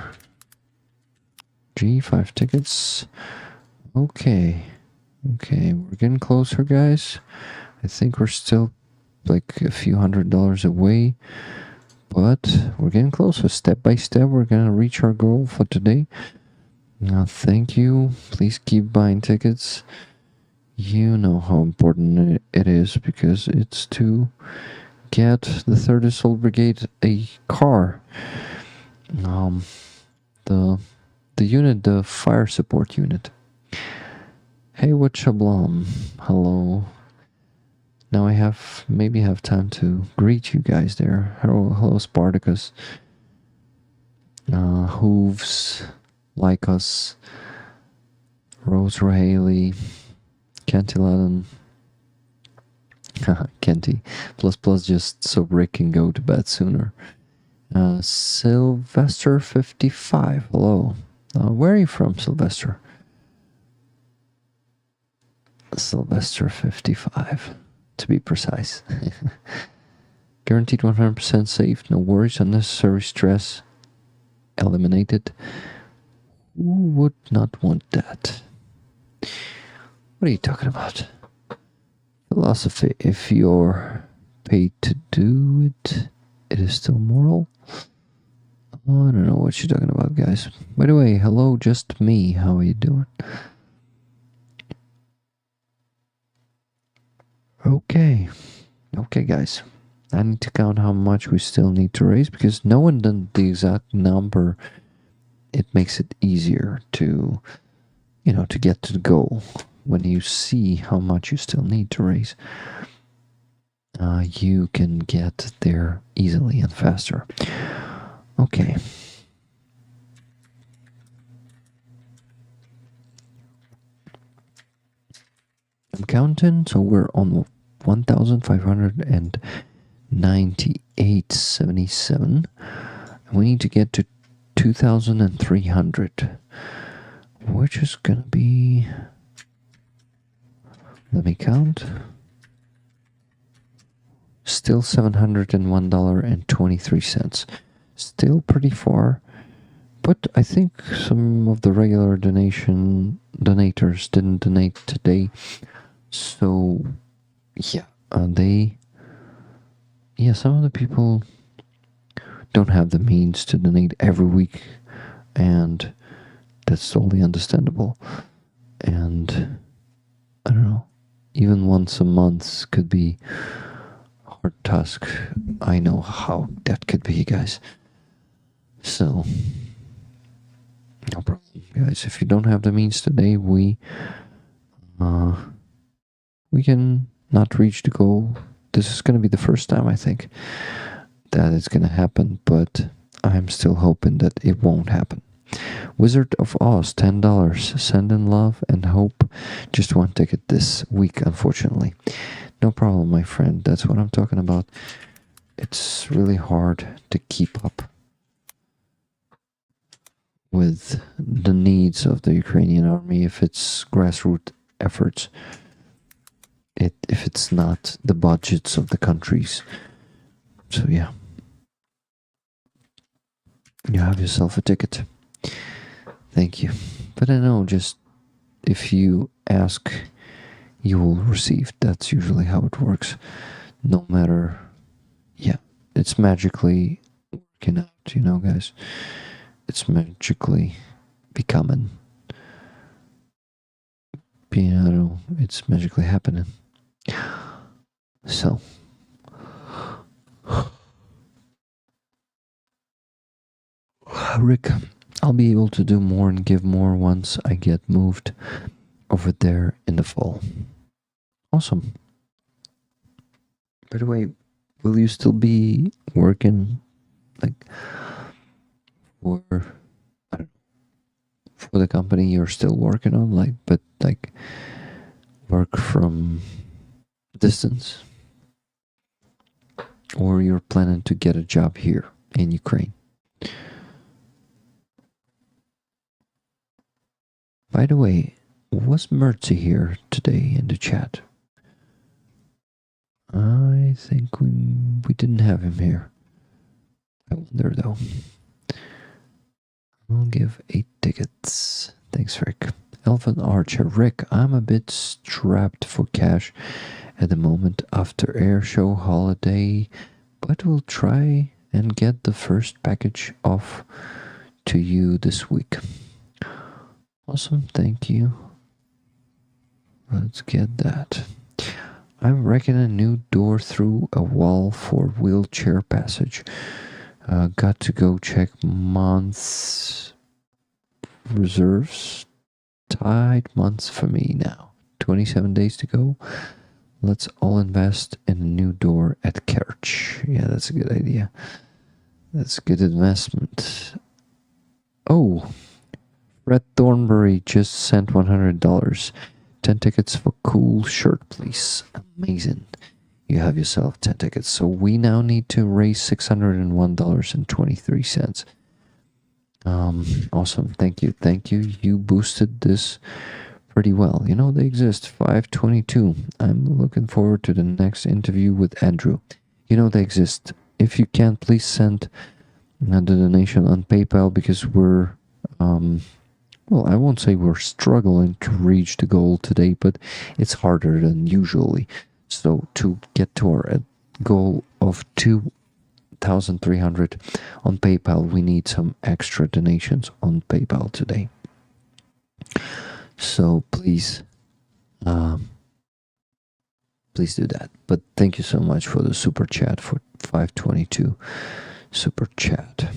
G, 5 tickets. Okay, we're getting closer, guys. I think we're still like a few $100 away, but we're getting closer. Step by step, we're gonna reach our goal for today. Now, thank you. Please keep buying tickets. You know how important it is, because it's to get the 3rd Assault Brigade a car. The unit, the fire support unit. Hey, what Shablam? Hello. Now I maybe have time to greet you guys there. Hello Spartacus. Hooves, Lycos, Rose Rahaley, Kenty Laden. Kenty. Plus just so Rick can go to bed sooner. Sylvester 55. Hello. Where are you from, Sylvester? Sylvester 55, to be precise. Guaranteed 100% safe, no worries, unnecessary stress eliminated. Who would not want that? What are you talking about? Philosophy, if you're paid to do it, it is still moral. I don't know what you're talking about, guys. By the way, hello, just me. How are you doing? Okay, guys. I need to count how much we still need to raise, because no one done the exact number. It makes it easier to, to get to the goal when you see how much you still need to raise. You can get there easily and faster. Okay. I'm counting, so we're on 1,598.77. We need to get to 2,300, which is gonna be, let me count, still $701.23. Still pretty far, but I think some of the regular donators didn't donate today, so yeah, some of the people don't have the means to donate every week, and that's totally understandable. And I don't know, even once a month could be a hard task. I know how that could be, guys. So, no problem, guys. If you don't have the means today, we can not reach the goal. This is going to be the first time, I think, that it's going to happen, but I'm still hoping that it won't happen. Wizard of Oz, $10. Send in love and hope. Just one ticket this week, unfortunately. No problem, my friend. That's what I'm talking about. It's really hard to keep up with the needs of the Ukrainian army if it's grassroots efforts. If it's not the budgets of the countries. So yeah. You have yourself a ticket. Thank you. But I know just if you ask, you will receive. That's usually how it works. No matter, yeah, it's magically working out, you know, guys. It's magically becoming. Piano, it's magically happening. So, Rick, I'll be able to do more and give more once I get moved over there in the fall. Awesome. By the way, will you still be working like for, I don't know, for the company you're still working on, like, but like work from distance? Or you're planning to get a job here in Ukraine? By the way, was Mertzi here today in the chat? I think we didn't have him here. I wonder though. I'll give 8 tickets. Thanks, Rick. Elvin Archer. Rick, I'm a bit strapped for cash at the moment after air show holiday, but we'll try and get the first package off to you this week. Awesome, thank you. Let's get that. I reckon a new door through a wall for wheelchair passage. Got to go check months reserves. Tight months for me now. 27 days to go. Let's all invest in a new door at Kerch. Yeah, that's a good idea. That's a good investment. Oh, Fred Thornbury just sent $100. 10 tickets for cool shirt, please. Amazing. You have yourself 10 tickets. So we now need to raise $601.23. Awesome. Thank you. Thank you. You boosted this pretty well. You know, they exist. 522. I'm looking forward to the next interview with Andrew. You know, they exist. If you can, please send the donation on PayPal because we're, well, I won't say we're struggling to reach the goal today, but it's harder than usually. So to get to our goal of 2,300 on PayPal, we need some extra donations on PayPal today. So please, please do that. But thank you so much for the super chat for 522 super chat.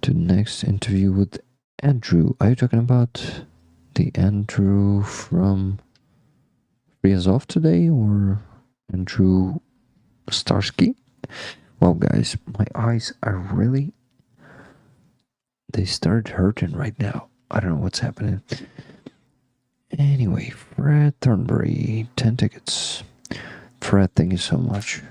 To next interview with Andrew. Are you talking about the Andrew from Ryazov today or Andrew Starsky? Well, guys, my eyes are really, they started hurting right now. I don't know what's happening. Anyway, Fred Thornbury, 10 tickets. Fred, thank you so much.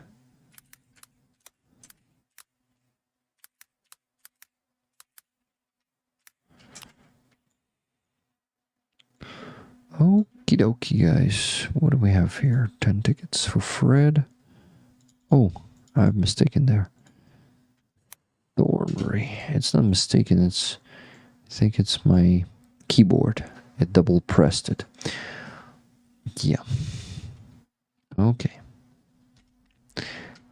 Okie dokie, guys. What do we have here? 10 tickets for Fred. Oh, I'm mistaken there. Thornbury. It's not mistaken. It's, I think it's my keyboard. It double pressed it. Yeah. Okay.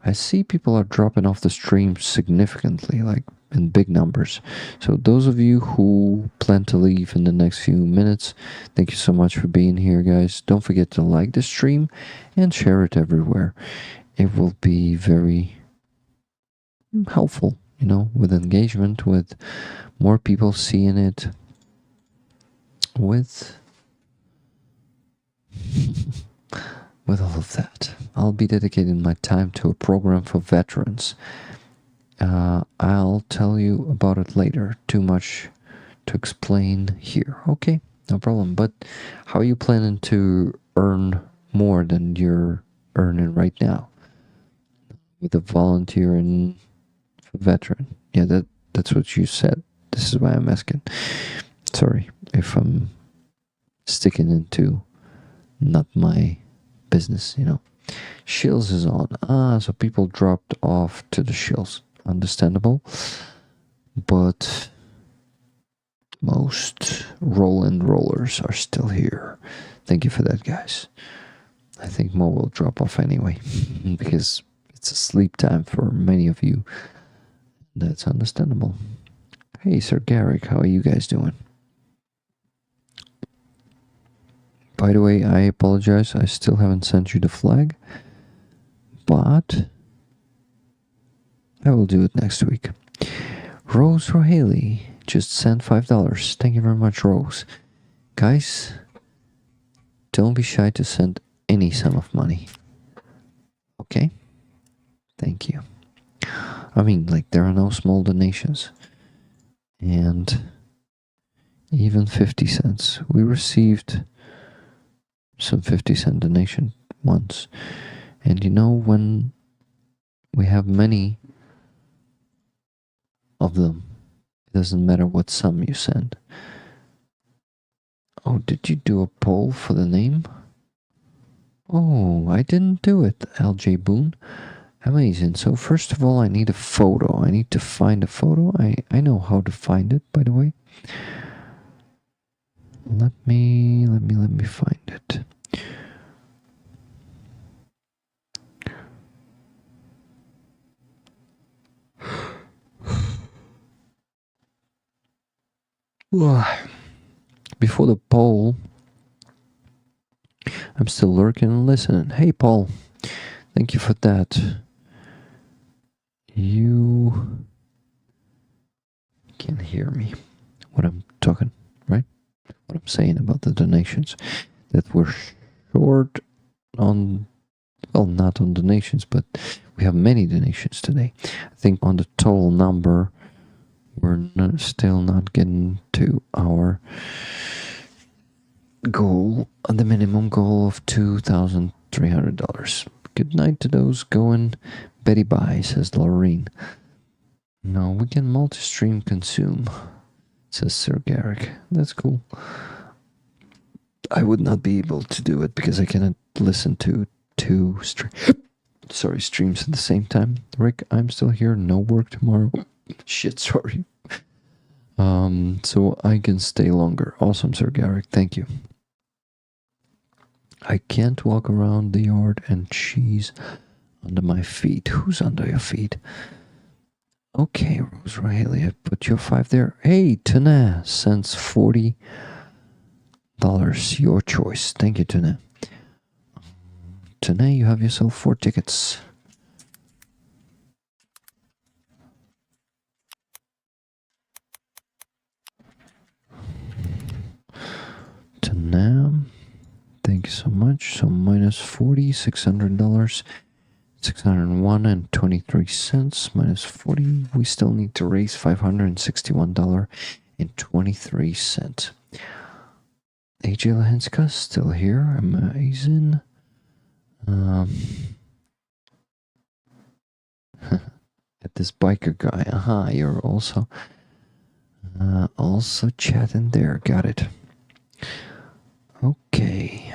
I see people are dropping off the stream significantly, like in big numbers. So those of you who plan to leave in the next few minutes, thank you so much for being here, guys. Don't forget to like the stream and share it everywhere. It will be very helpful, you know, with engagement, with more people seeing it, with with all of that. I'll be dedicating my time to a program for veterans. I'll tell you about it later. Too much to explain here. Okay, no problem. But how are you planning to earn more than you're earning right now with a volunteering veteran? Yeah, that's what you said. This is why I'm asking. Sorry if I'm sticking into not my business, you know. Shills is on. So people dropped off to the shills. Understandable. But Most Roland rollers are still here. Thank you for that, guys. I think Mo will drop off anyway, because it's a sleep time for many of you. That's understandable. Hey, Sir Garrick, how are you guys doing? By the way, I apologize. I still haven't sent you the flag, but I will do it next week. Rose Rohaley just sent $5. Thank you very much, Rose. Guys, don't be shy to send any sum of money. Okay? Thank you. I mean, like, there are no small donations. And even 50 cents. We received some 50-cent donation once. And you know, when we have many of them, it doesn't matter what sum you send. Oh, did you do a poll for the name? Oh, I didn't do it, LJ Boone. Amazing. So first of all, I need a photo. I need to find a photo. I know how to find it, by the way. Let me find it. Before the poll, I'm still lurking and listening. Hey, Paul. Thank you for that. You can hear me. What I'm talking, right? What I'm saying about the donations. That we're short on, well, not on donations, but we have many donations today. I think on the total number, we're still not getting to our goal, the minimum goal of $2,300. Good night to those going Betty bye, says Laureen. No, we can multi-stream consume, says Sir Garrick. That's cool. I would not be able to do it because I cannot listen to two streams at the same time. Rick, I'm still here. No work tomorrow. Shit, sorry. So I can stay longer. Awesome, Sir Garrick. Thank you. I can't walk around the yard and cheese under my feet. Who's under your feet? Okay, Rose Riley, I put your 5 there. Hey, Tana sends $40. Your choice. Thank you, Tana. Tana, you have yourself 4 tickets. Tana, thank you so much. So minus 40, $600. 601 and 23 cents minus 40. We still need to raise $561 and 23 cents. AJ Lahenska still here. Amazing. At this biker guy. Aha, you're also chatting there. Got it. Okay.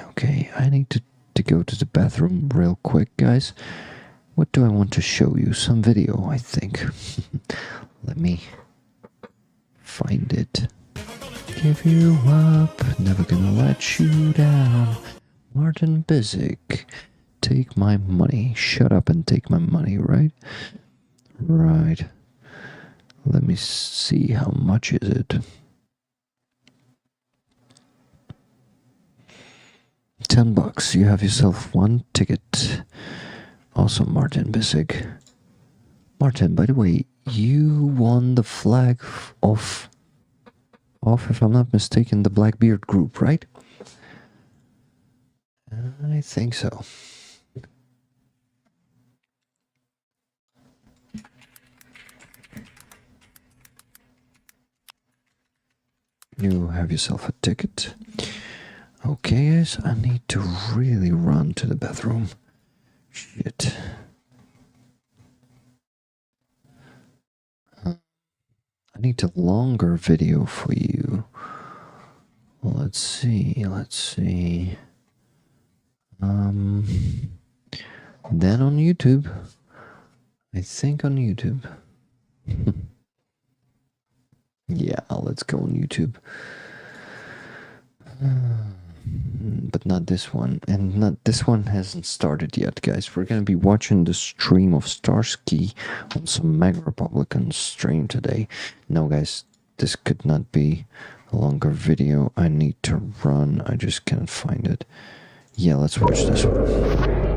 I need to go to the bathroom real quick, guys. What do I want to show you? Some video, I think. Let me find it. Give you up, never gonna let you down. Martin Bizik, take my money. Shut up and take my money, right? Right. Let me see, how much is it? $10. You have yourself 1 ticket. Awesome, Martin Bissig. Martin, by the way, you won the flag of, if I'm not mistaken, the Blackbeard group, right? I think so. You have yourself a ticket. Okay, guys, I need to really run to the bathroom. Shit. I need a longer video for you. Let's see. Then on YouTube. I think on YouTube. Yeah, let's go on YouTube. But not this one. And not this one hasn't started yet, guys. We're gonna be watching the stream of Starsky on some Mega Republican stream today. No, guys, this could not be a longer video. I need to run. I just can't find it. Yeah, let's watch this one.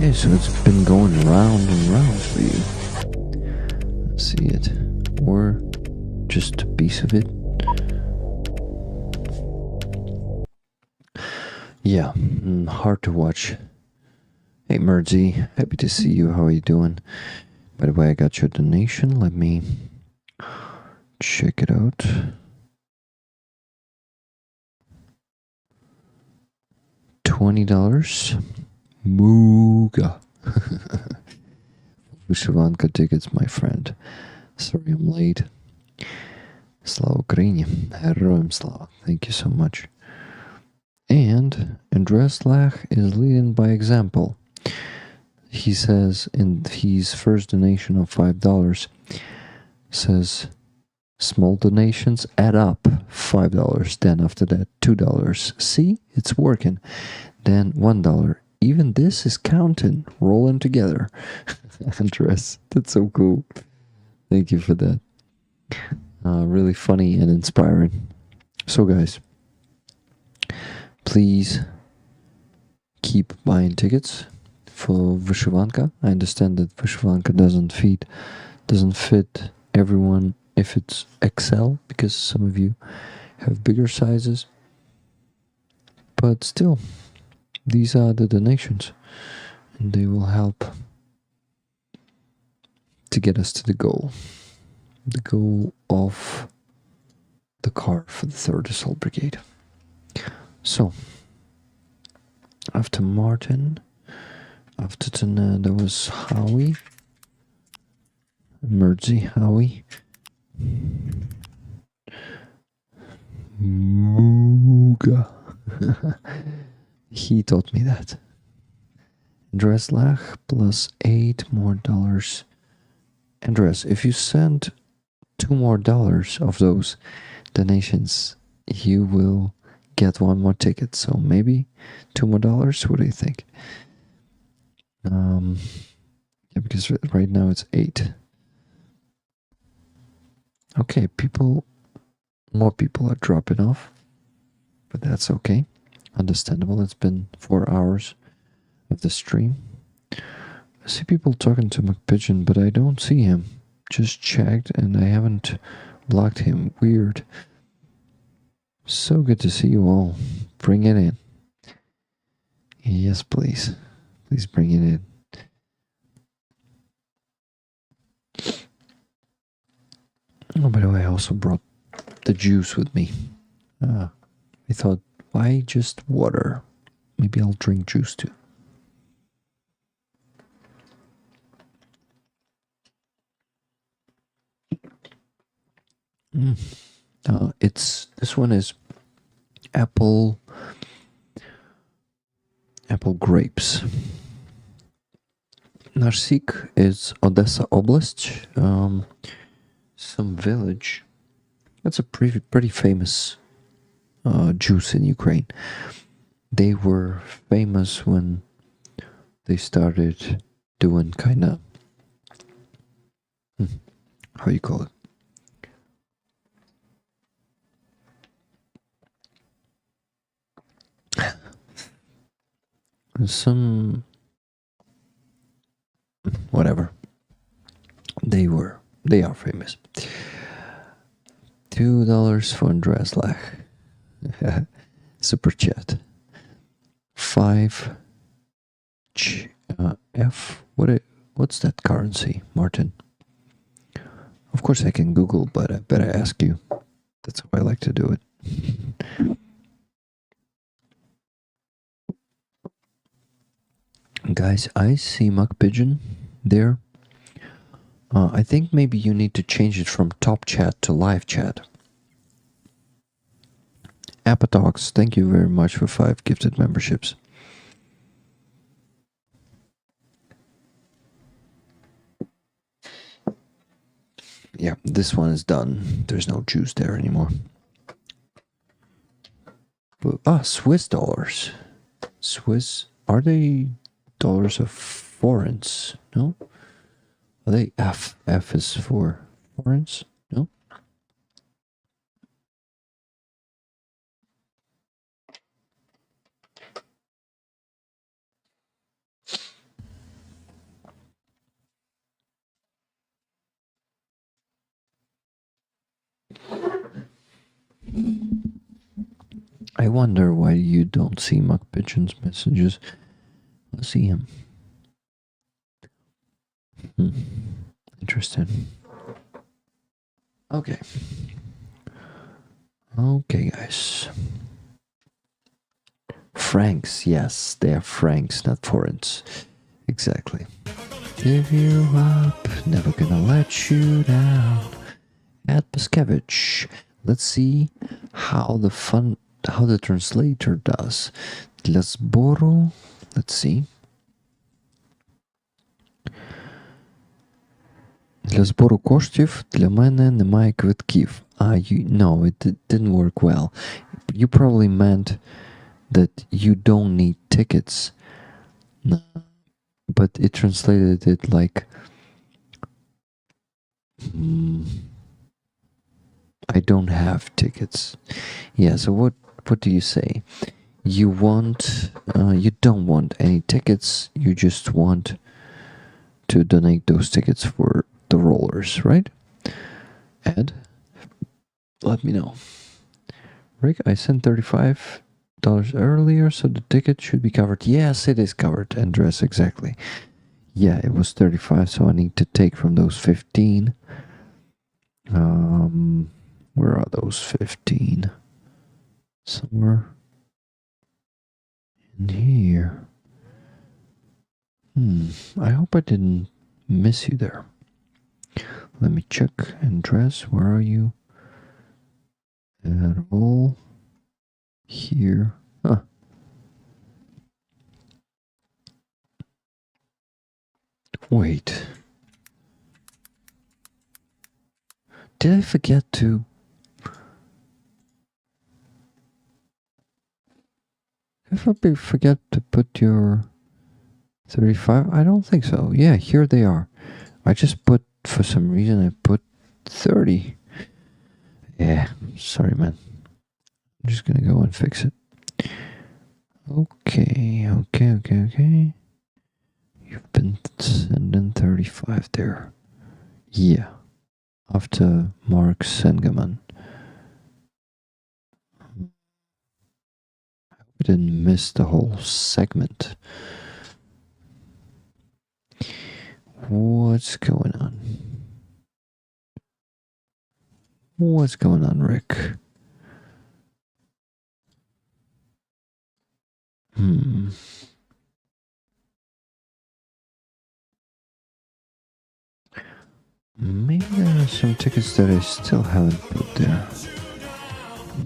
Okay, so it's been going round and round for you. Let's see it. Or just a piece of it. Yeah, hard to watch. Hey Merzy, happy to see you. How are you doing? By the way, I got your donation. Let me check it out. $20. Mooga. Вышиванка tickets, my friend. Sorry I'm late. Slava Ukraini. Heroям slava. Thank you so much. And Andres Lach is leading by example. He says in his first donation of $5, says small donations add up. $5. Then after that, $2. See, it's working. Then $1. Even this is counting, rolling together. Andres, that's so cool. Thank you for that. Really funny and inspiring. So guys, please keep buying tickets for Vyshivanka. I understand that Vyshivanka doesn't fit everyone if it's XL, because some of you have bigger sizes. But still, these are the donations, and they will help to get us to the goal of the car for the 3rd Assault Brigade. So, after Martin, after Tana, there was Howie, Merzy Howie, Muga. He taught me that. Andres Lach plus $8 more. Andres, if you send $2 more of those donations, you will get one more ticket. So maybe $2 more. What do you think? Yeah, because right now it's 8. Okay, more people are dropping off, but that's okay. Understandable. It's been 4 hours of the stream. I see people talking to McPigeon, but I don't see him. Just checked and I haven't blocked him. Weird. So good to see you all. Bring it in. Yes, please. Please bring it in. Oh, by the way, I also brought the juice with me. I thought, why just water? Maybe I'll drink juice too. This one is apple grapes. Narsik is Odessa Oblast, some village. That's a pretty famous juice in Ukraine. They were famous when they started doing kind of how you call it. Some whatever. They are famous. $2 for Andres Lach. Super chat. 5 F. What's that currency, Martin? Of course I can Google, but I better ask you. That's how I like to do it. Guys, I see Muck Pigeon there. I think maybe you need to change it from top chat to live chat. Apatox, thank you very much for 5 gifted memberships. Yeah, this one is done. There's no juice there anymore. Swiss dollars. Swiss, are they dollars of foreigns? No? Are they F? F is for foreigns? No? I wonder why you don't see Muck Pigeon's messages. Let's see him. Interesting. Okay. Okay, guys. Francs, yes, they are francs, not foreigns. Exactly. Give you up, never gonna let you down. At Paskevich. Let's see how the translator does. Для збору, let's see. Для збору коштів для мене немає квитків. No, it didn't work well. You probably meant that you don't need tickets. But it translated it like I don't have tickets. Yeah, so what do you say? You don't want any tickets, you just want to donate those tickets for the rollers, right? Ed, let me know. Rick, I sent $35 earlier, so the ticket should be covered. Yes, it is covered, Andres, exactly. Yeah, it was 35, so I need to take from those 15. Where are those 15? Somewhere in here. I hope I didn't miss you there. Let me check. Andres, where are you? at all here. Huh. Wait. Did I forget to? If I forget to put your 35, I don't think so. Yeah, here they are. I just put, for some reason, I put 30. Yeah, sorry, man. I'm just gonna go and fix it. Okay. You've been sending 35 there. Yeah. After Mark Sengerman. I hope I didn't miss the whole segment. What's going on? What's going on, Rick? Maybe there are some tickets that I still haven't put there.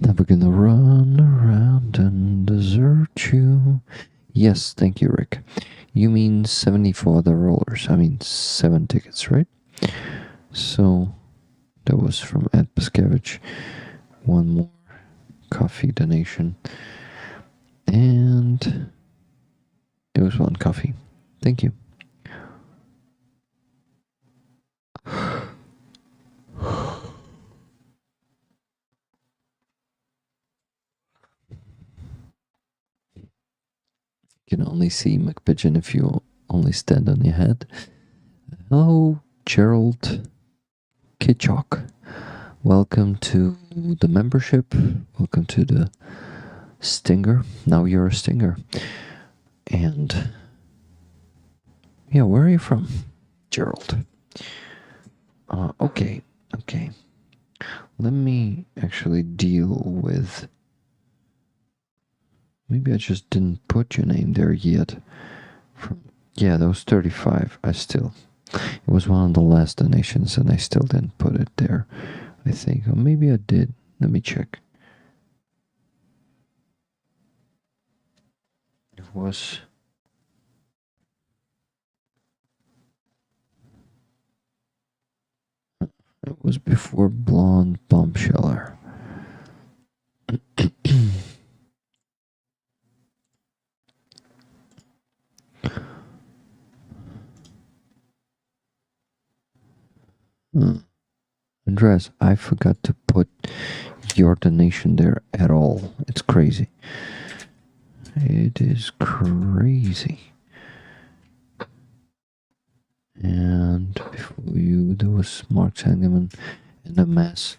Never gonna run around and desert you. Yes, thank you, Rick. You mean 74 other rollers. I mean 7 tickets, right? So that was from Ed Paskevich. One more coffee donation. And it was 1 coffee. Thank you. You can only see McPigeon if you only stand on your head. Hello, Gerald Kitchok. Welcome to the membership. Welcome to the Stinger. Now you're a Stinger. And yeah, where are you from, Gerald? Okay. Let me actually deal with... Maybe I just didn't put your name there yet. Yeah, that was 35. It was one of the last donations and I still didn't put it there, I think. Or maybe I did. Let me check. It was before Blonde Bombsheller. Andres, I forgot to put your donation there at all. It's crazy. It is crazy. And before you, there was Mark Sangerman and a mess.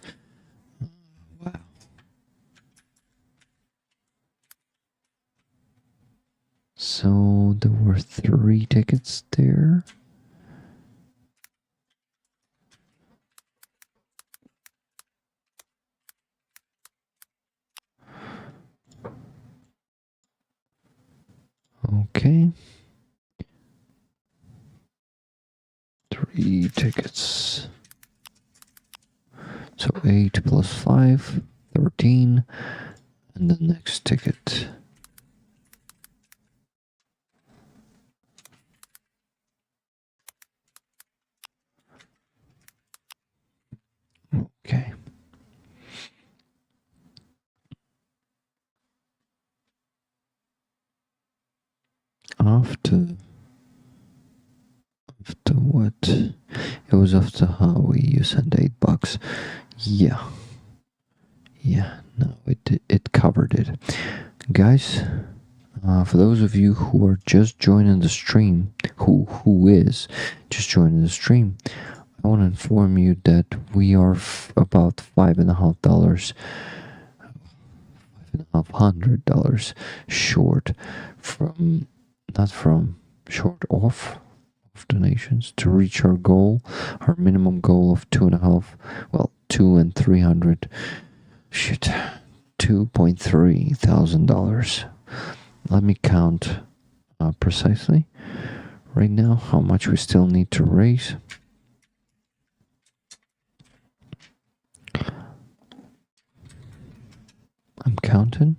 Wow. So there were 3 tickets there. Okay. 3 tickets. So 8 plus 5, 13. And the next ticket. Okay. After what? It was after Howie. You sent $8. Yeah. No, it covered it, guys. For those of you who are just joining the stream, who is just joining the stream, I want to inform you that we are about $5.50 short from, not from, short off donations to reach our goal, our minimum goal of 2.5, well, 2 and 300, $2,300. Let me count precisely right now how much we still need to raise. I'm counting.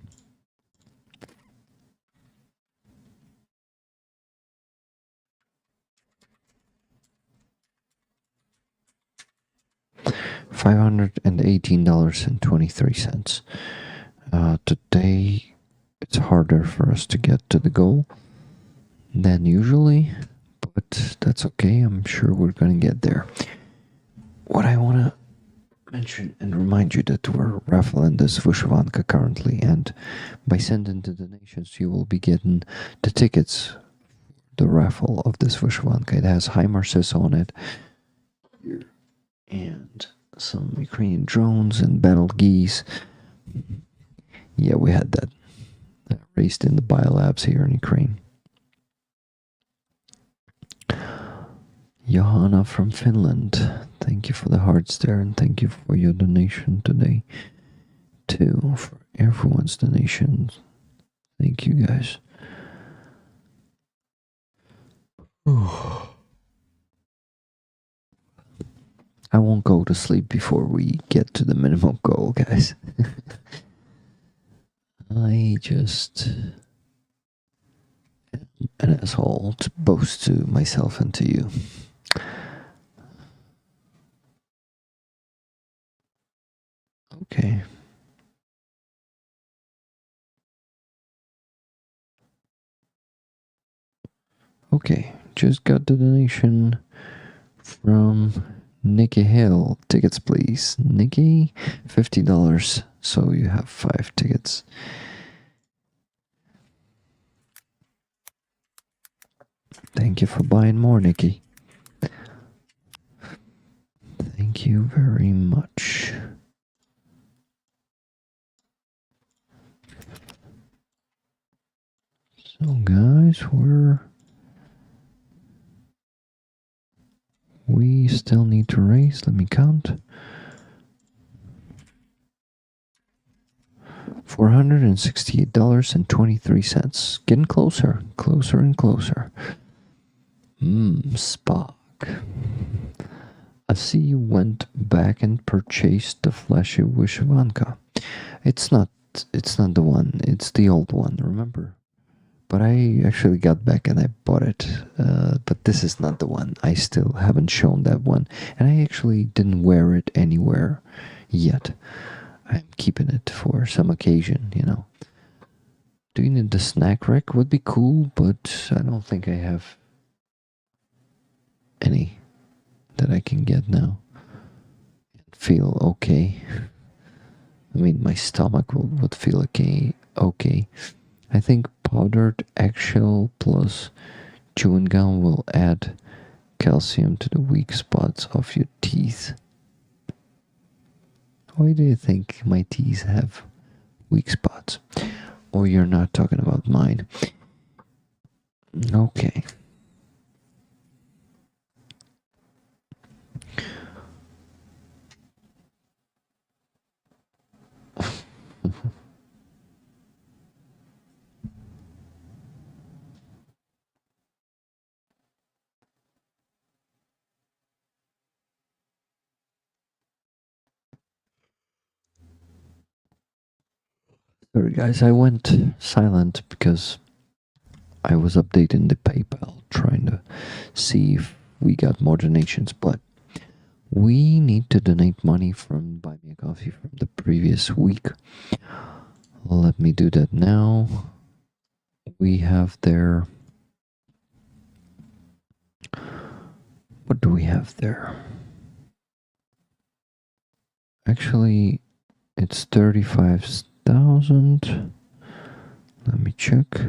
$518.23. Today it's harder for us to get to the goal than usually, but that's okay. I'm sure we're gonna get there. What I want to mention and remind you that we're raffling this Vyshyvanka currently, and by sending the donations you will be getting the tickets, the raffle of this Vyshyvanka. It has HIMARSs on it and some Ukrainian drones and battle geese. Yeah, we had that raced in the biolabs here in Ukraine. Johanna from Finland, thank you for the hearts there, and thank you for your donation today too, for everyone's donations. Thank you guys. I won't go to sleep before we get to the minimum goal, guys. I just am an asshole to boast to myself and to you. Okay. Okay, just got the donation from Nikki Hill. Tickets, please. Nikki, $50. So you have 5 tickets. Thank you for buying more, Nikki. Thank you very much. So guys, we still need to raise, let me count. $468.23. Getting closer, closer and closer. Spock. I see you went back and purchased the flashy Vyshyvanka. It's not the one, it's the old one, remember? But I actually got back and I bought it. But this is not the one. I still haven't shown that one. And I actually didn't wear it anywhere yet. I'm keeping it for some occasion, you know. Doing it the snack rack would be cool, but I don't think I have any that I can get now. Feel okay. I mean, my stomach would feel okay. I think powdered eggshell plus chewing gum will add calcium to the weak spots of your teeth. Why do you think my teeth have weak spots? Or you're not talking about mine? Okay. Sorry guys, I went silent because I was updating the PayPal, trying to see if we got more donations, but we need to donate money from Buy Me a Coffee from the previous week. Let me do that now. We have there... What do we have there? Actually, it's 35,000. Let me check.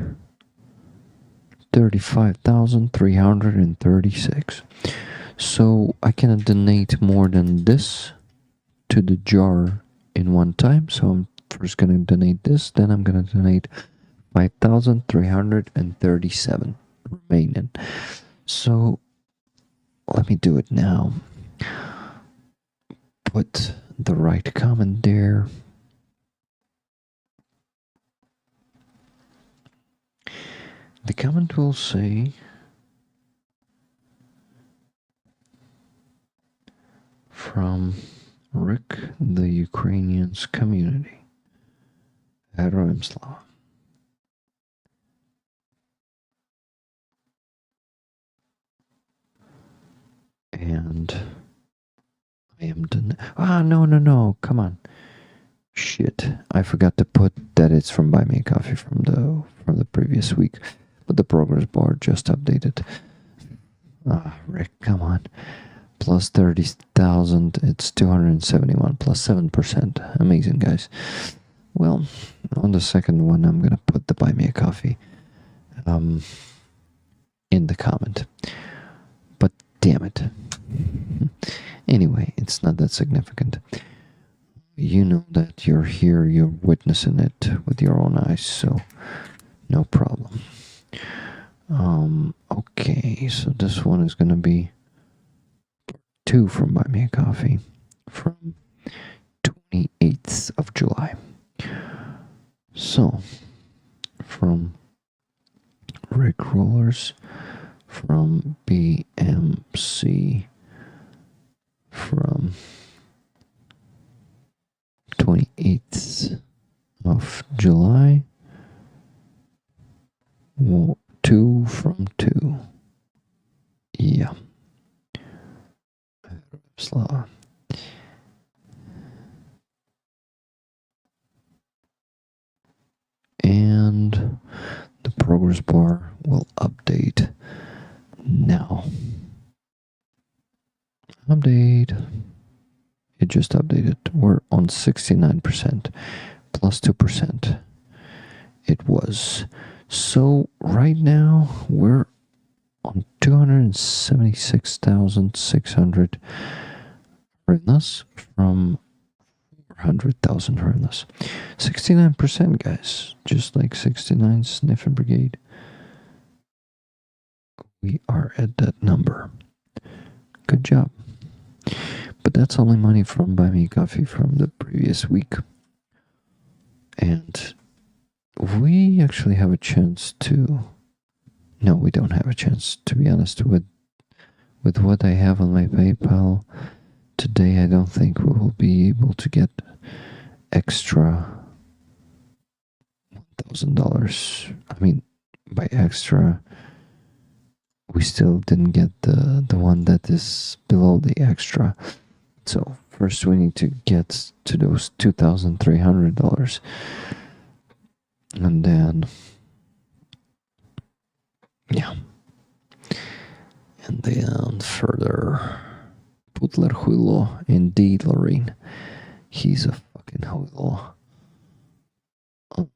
35,336. So I cannot donate more than this to the jar in one time. So I'm first going to donate this, then I'm going to donate 5,337 remaining. So let me do it now. Put the right comment there. The comment will say from Rick, the Ukrainian's community. Героям слава. And I am done. No. Come on. Shit. I forgot to put that it's from Buy Me a Coffee from the previous week. But the progress bar just updated. Rick, come on. Plus 30,000. It's 271 plus 7%. Amazing, guys. Well, on the second one, I'm going to put the Buy Me a Coffee in the comment. But damn it. Anyway, it's not that significant. You know that you're here, you're witnessing it with your own eyes, so no problem. Okay, so this one is going to be 2 from Buy Me a Coffee from 28th of July. So, from Rick Rollers, from BMC, from 28th of July, 2 from 2. Yeah. Slava. And the progress bar will update now. Update. It just updated. We're on 69%, plus 2%. It was. So right now we're on 276,600 hryvnias from 400,000 hryvnias. 69%, guys. Just like 69 Sniffing Brigade. We are at that number. Good job. But that's only money from Buy Me a Coffee from the previous week. And we actually have a chance to... No, we don't have a chance, to be honest. With what I have on my PayPal today, I don't think we will be able to get extra $1,000. I mean, by extra, we still didn't get the one that is below the extra. So first we need to get to those $2,300. And then, yeah. And then further, Putler Huilo, indeed, Lorraine. He's a fucking Huilo. Oh.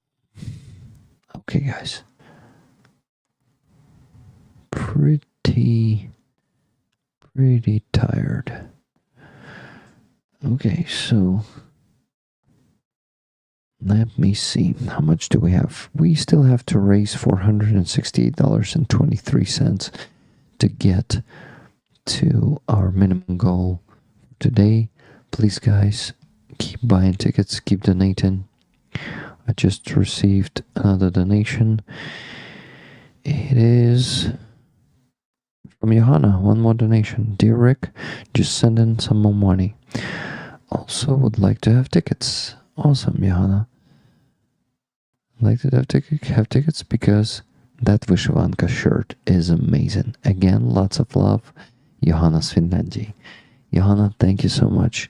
Okay, guys. Pretty tired. Okay, so let me see. How much do we have? We still have to raise $468.23 to get to our minimum goal today. Please, guys, keep buying tickets, keep donating. I just received another donation. It is from Johanna. One more donation. Dear Rick, just send in some more money. Also would like to have tickets. Awesome, Johanna. Like to have tickets because that Vyshivanka shirt is amazing. Again, lots of love, Johanna Svinlandy. Johanna, thank you so much.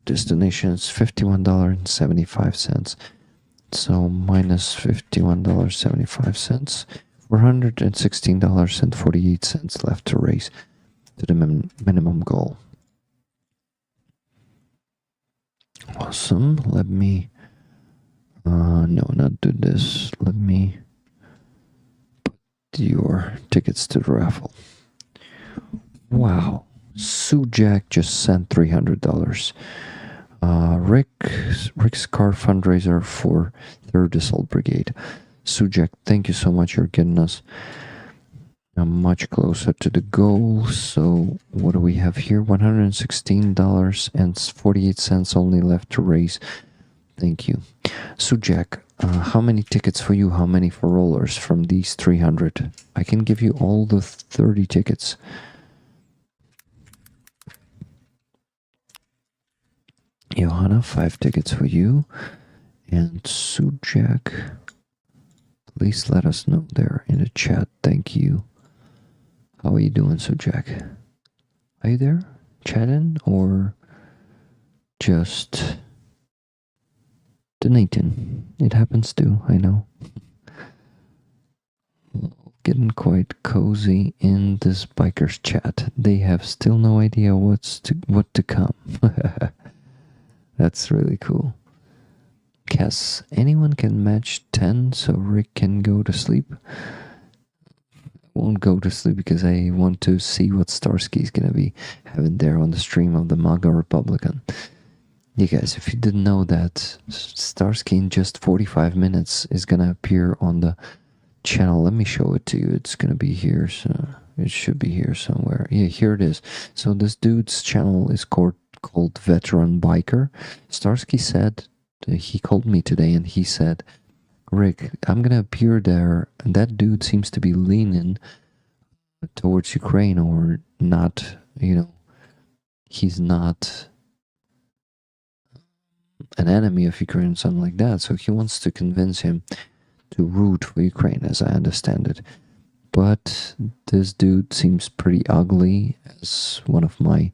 This donation is $51.75. So minus $51.75. $416.48 left to raise to the minimum goal. Awesome. Let me no, not do this. Let me put your tickets to the raffle. Wow. Sujak just sent $300. Rick's car fundraiser for 3rd Assault Brigade. Sujak, thank you so much. You're getting us much closer to the goal. So what do we have here? $116.48 only left to raise. Thank you. Sujak, how many tickets for you? How many for rollers from these 300? I can give you all the 30 tickets. Johanna, 5 tickets for you. And Sujak, please let us know there in the chat. Thank you. How are you doing, Sujak? Are you there chatting or just donating? It happens too, I know. Getting quite cozy in this bikers chat. They have still no idea what to come. That's really cool. Cass, anyone can match 10 so Rick can go to sleep? I won't go to sleep because I want to see what Starsky is gonna be having there on the stream of the MAGA Republican. You guys, if you didn't know that, Starsky in just 45 minutes is gonna appear on the channel. Let me show it to you. It's gonna be here, so it should be here somewhere. Yeah, here it is. So this dude's channel is called Veteran Biker. Starsky said, he called me today and he said, Rick, I'm gonna appear there, and that dude seems to be leaning towards Ukraine, or not, you know, he's not an enemy of Ukraine, something like that. So he wants to convince him to root for Ukraine, as I understand it. But this dude seems pretty ugly, as one of my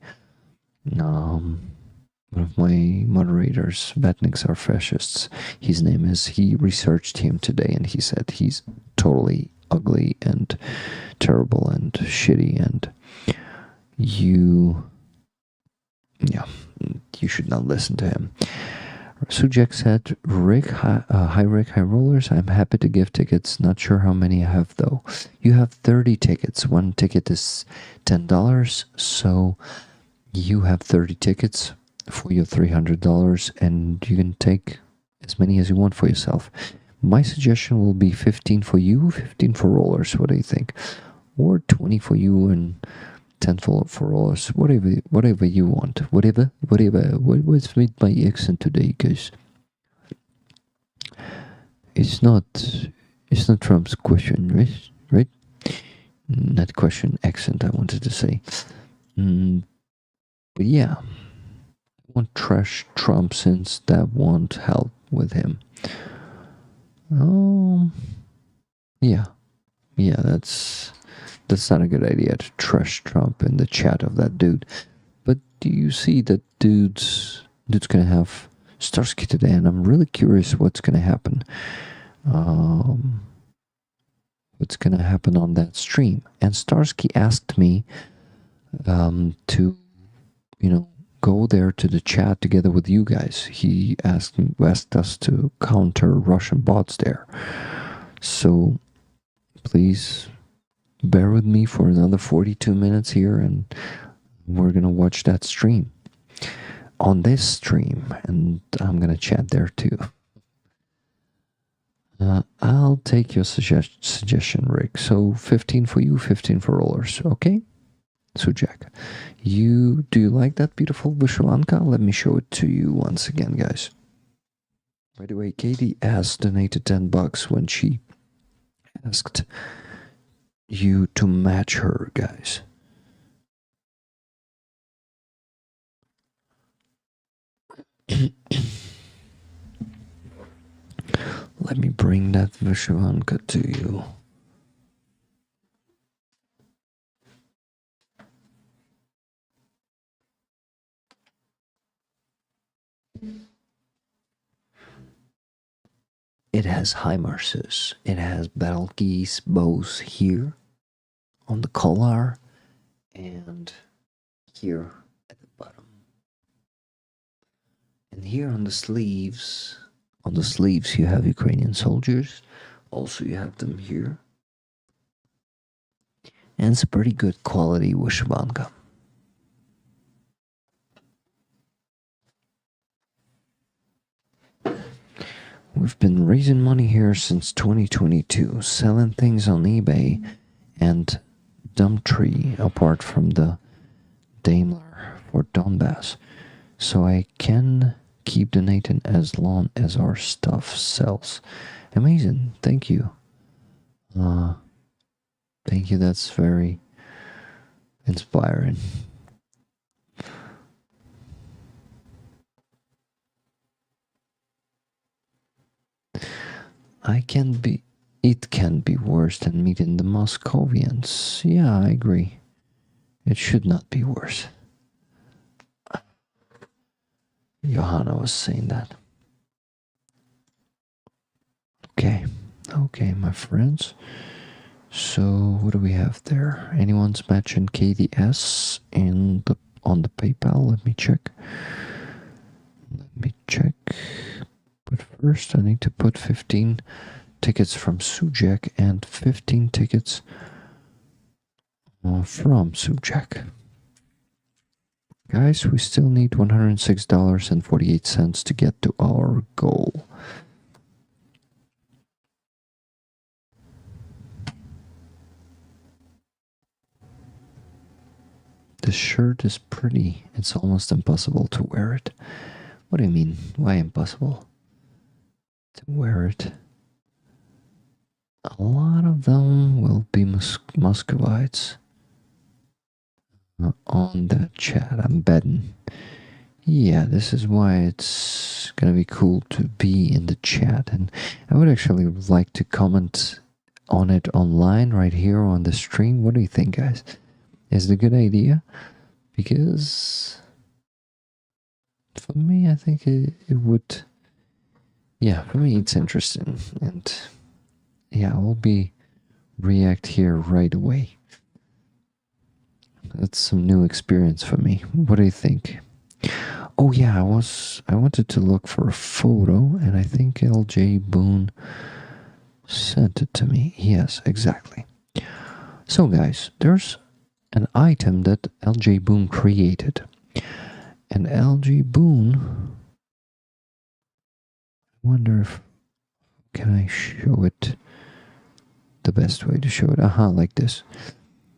moderators, vatniks are fascists. His name is. He researched him today, and he said he's totally ugly and terrible and shitty, and you should not listen to him. Sujek said, Rick, hi Rick, hi rollers, I'm happy to give tickets, not sure how many I have though. You have 30 tickets, one ticket is $10, so you have 30 tickets for your $300, and you can take as many as you want for yourself. My suggestion will be 15 for you, 15 for rollers, what do you think? Or 20 for you and 10 for rollers, whatever you want, whatever. What's with my accent today, guys? It's not Trump's question, right? Not question, accent, I wanted to say. But yeah, I won't trash Trump since that won't help with him. Yeah, that's not a good idea to trash Trump in the chat of that dude. But do you see that dude's gonna have Starsky today, and I'm really curious what's gonna happen. What's gonna happen on that stream? And Starsky asked me to, go there to the chat together with you guys. He asked us to counter Russian bots there. So please bear with me for another 42 minutes here, and we're gonna watch that stream on this stream, and I'm gonna chat there too. I'll take your suggestion, Rick. So 15 for you, 15 for rollers, okay? So Jack, do you like that beautiful Vishwanka? Let me show it to you once again, guys. By the way, Katie S donated $10 when she asked you to match her, guys. Let me bring that Vishwanka to you. It has HIMARSes. It has battle keys, bows here on the collar and here at the bottom. And here on the sleeves you have Ukrainian soldiers. Also you have them here. And it's a pretty good quality wishbanka. We've been raising money here since 2022, selling things on eBay and Dumptree apart from the Daimler for Donbass. So I can keep donating as long as our stuff sells. Amazing. Thank you. Thank you. That's very inspiring. it can be worse than meeting the Moscovians. Yeah, I agree. It should not be worse. Johanna was saying that. Okay, my friends. So what do we have there? Anyone's matching KDS on the PayPal? Let me check. But first I need to put 15 tickets from Sujak and 15 tickets from Sujak. Guys, we still need $106.48 to get to our goal. This shirt is pretty. It's almost impossible to wear it. What do you mean? Why impossible to wear it? A lot of them will be Muscovites on that chat, I'm betting. Yeah, this is why it's gonna be cool to be in the chat, and I would actually like to comment on it online right here on the stream. What do you think, guys? Is it a good idea? Because for me, I think it would. Yeah, for me, it's interesting, and yeah, I will be react here right away. That's some new experience for me. What do you think? Oh yeah, I wanted to look for a photo, and I think LJ Boone sent it to me. Yes, exactly. So guys, there's an item that LJ Boone created. And LJ Boone, I wonder if, can I show it the best way to show it? Like this.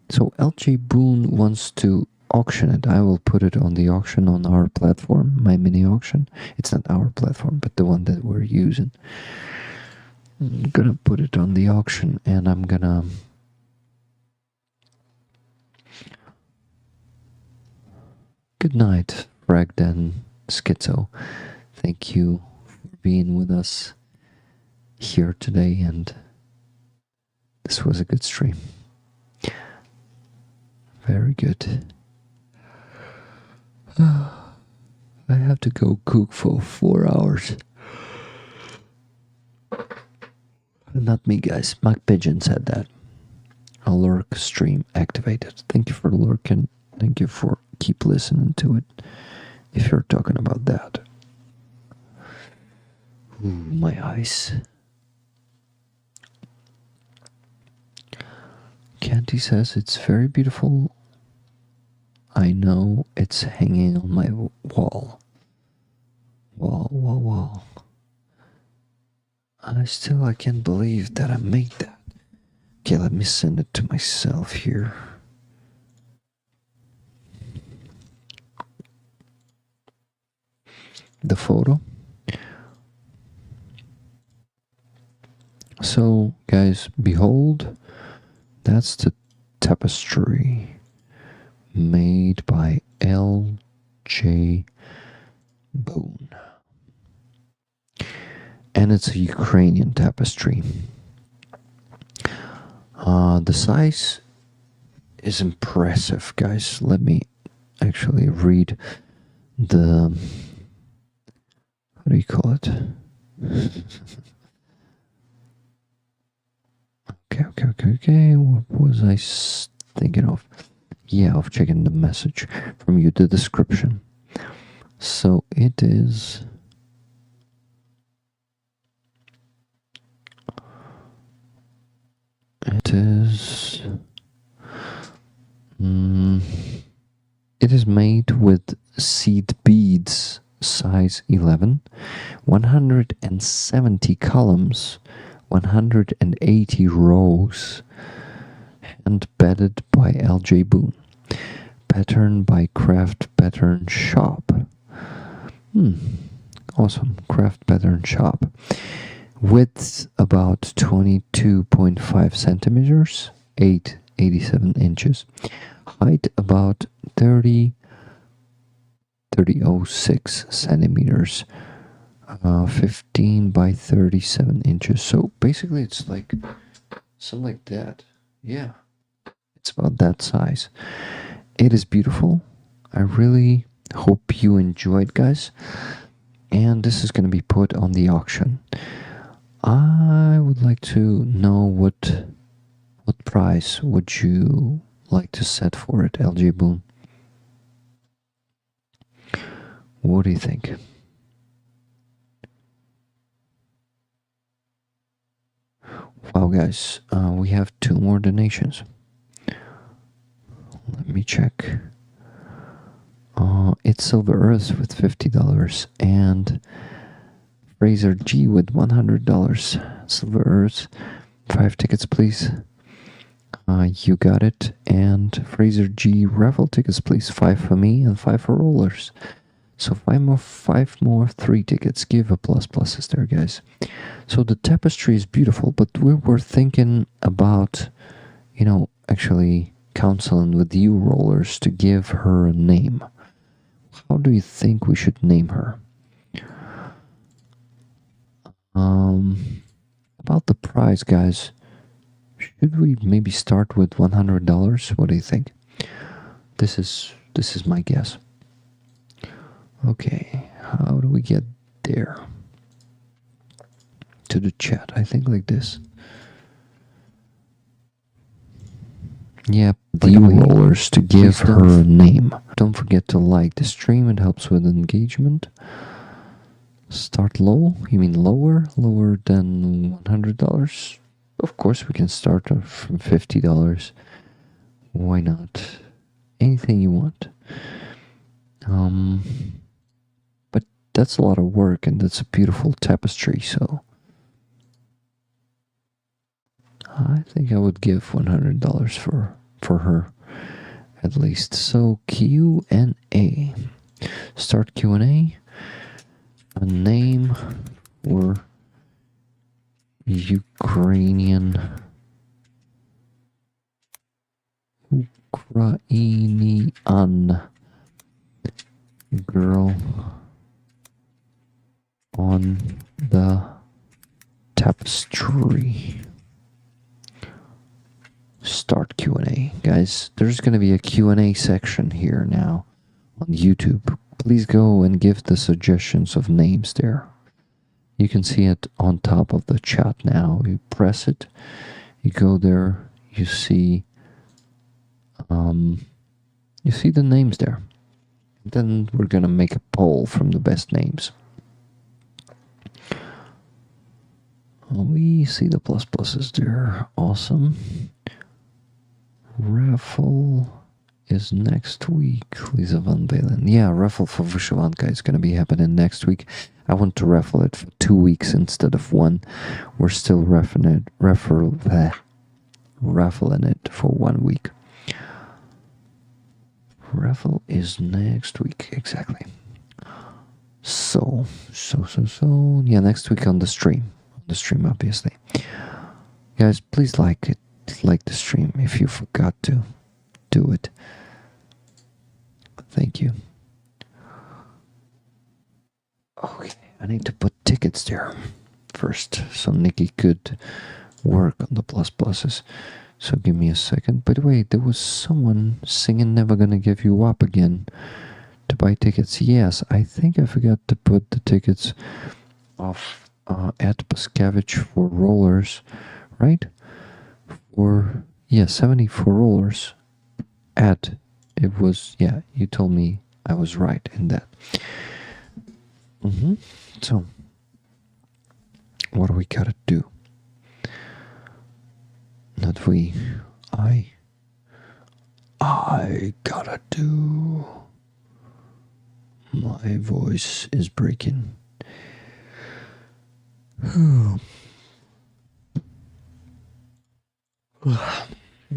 So LJ Boone wants to auction it. I will put it on the auction on our platform, my mini auction. It's not our platform, but the one that we're using. I'm gonna put it on the auction, and I'm gonna good night, Fragden Schizo. Thank you for being with us here today, and this was a good stream. Very good. I have to go cook for 4 hours. Not me, guys. Mac Pigeon said that. A lurk stream activated. Thank you for lurking. Thank you for keep listening to it. If you're talking about that. Ooh, my eyes. Candy says it's very beautiful. I know it's hanging on my wall. Wall. I can't believe that I made that. Okay, let me send it to myself here. The photo. So, guys, behold, that's the tapestry made by L.J. Boone. And it's a Ukrainian tapestry. The size is impressive, guys. Let me actually read the... How do you call it? Okay. What was I thinking of? Yeah, of checking the message from you, the description. So it is... It is made with seed beads, size 11, 170 columns, 180 rows, hand bedded by L.J. Boone, pattern by Craft Pattern Shop. Awesome, Craft Pattern Shop. Width about 22.5 centimeters, 87 inches. Height about 30.06 centimeters, 15 by 37 inches. So basically it's like something like that. Yeah, it's about that size. It is beautiful. I really hope you enjoyed, guys. And this is going to be put on the auction. I would like to know what price would you like to set for it, LJ Boom? What do you think? Wow, guys, we have 2 more donations. Let me check. It's Silver Earth with $50 and Fraser G with $100. Silver Earth, 5 tickets, please. You got it. And Fraser G, Raffle tickets, please. 5 for me and 5 for rollers. So 5 more, 3 tickets. Give a pluses there, guys. So the tapestry is beautiful, but we were thinking about, actually counseling with you rollers to give her a name. How do you think we should name her? About the price, guys. Should we maybe start with $100? What do you think? This is my guess. Okay, how do we get there? To the chat, I think like this. Yeah, the rollers to give her a name. Don't forget to like the stream, it helps with engagement. Start low? You mean lower? Lower than $100? Of course we can start from $50. Why not? Anything you want. But that's a lot of work and that's a beautiful tapestry, so I think I would give $100 for her at least. So Q&A. Start Q&A. A name for Ukrainian girl on the tapestry. Start Q&A. Guys, there's going to be a Q&A section here now on YouTube. Please go and give the suggestions of names there. You can see it on top of the chat now. You press it, you go there, you see the names there. Then we're going to make a poll from the best names. We see the pluses there. Awesome. Raffle is next week. Lisa Van Balen. Yeah, raffle for Vyshivanka is going to be happening next week. I want to raffle it for 2 weeks instead of 1. We're still raffling it for 1 week. Raffle is next week, exactly. So. Yeah, next week on the stream. On the stream, obviously. Guys, please like it. Like the stream if you forgot to do it. Thank you. Okay, I need to put tickets there first so Nikki could work on the pluses. So give me a second. By the way, there was someone singing Never Gonna Give You Up Again to buy tickets. Yes, I think I forgot to put the tickets of Ed Paskevich for rollers, right? Or, yeah, 74 rollers. Ed, it was, yeah, you told me I was right in that. So, what do we gotta do? Not we, I gotta do. My voice is breaking.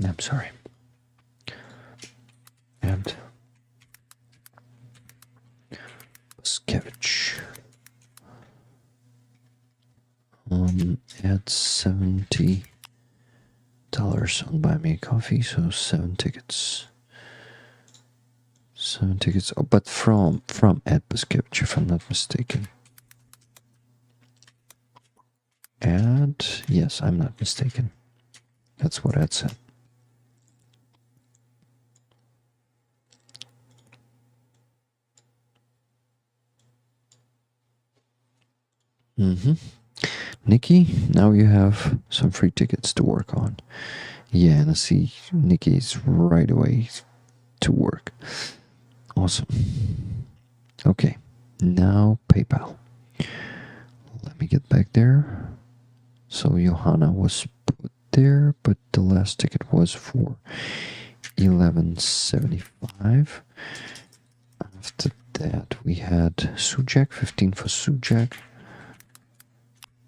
I'm sorry. And Paskevich. Add $70 on Buy Me a Coffee, so 7 tickets. 7 tickets. Oh, but from Ed Paskevich, if I'm not mistaken. add. Yes, I'm not mistaken. That's what Ed said. Nikki, now you have some free tickets to work on. Yeah, and I see Nikki's right away to work. Awesome. Okay, now PayPal. Let me get back there. So Johanna was put there, but the last ticket was for 11.75. After that, we had Sujak, 15 for Sujak,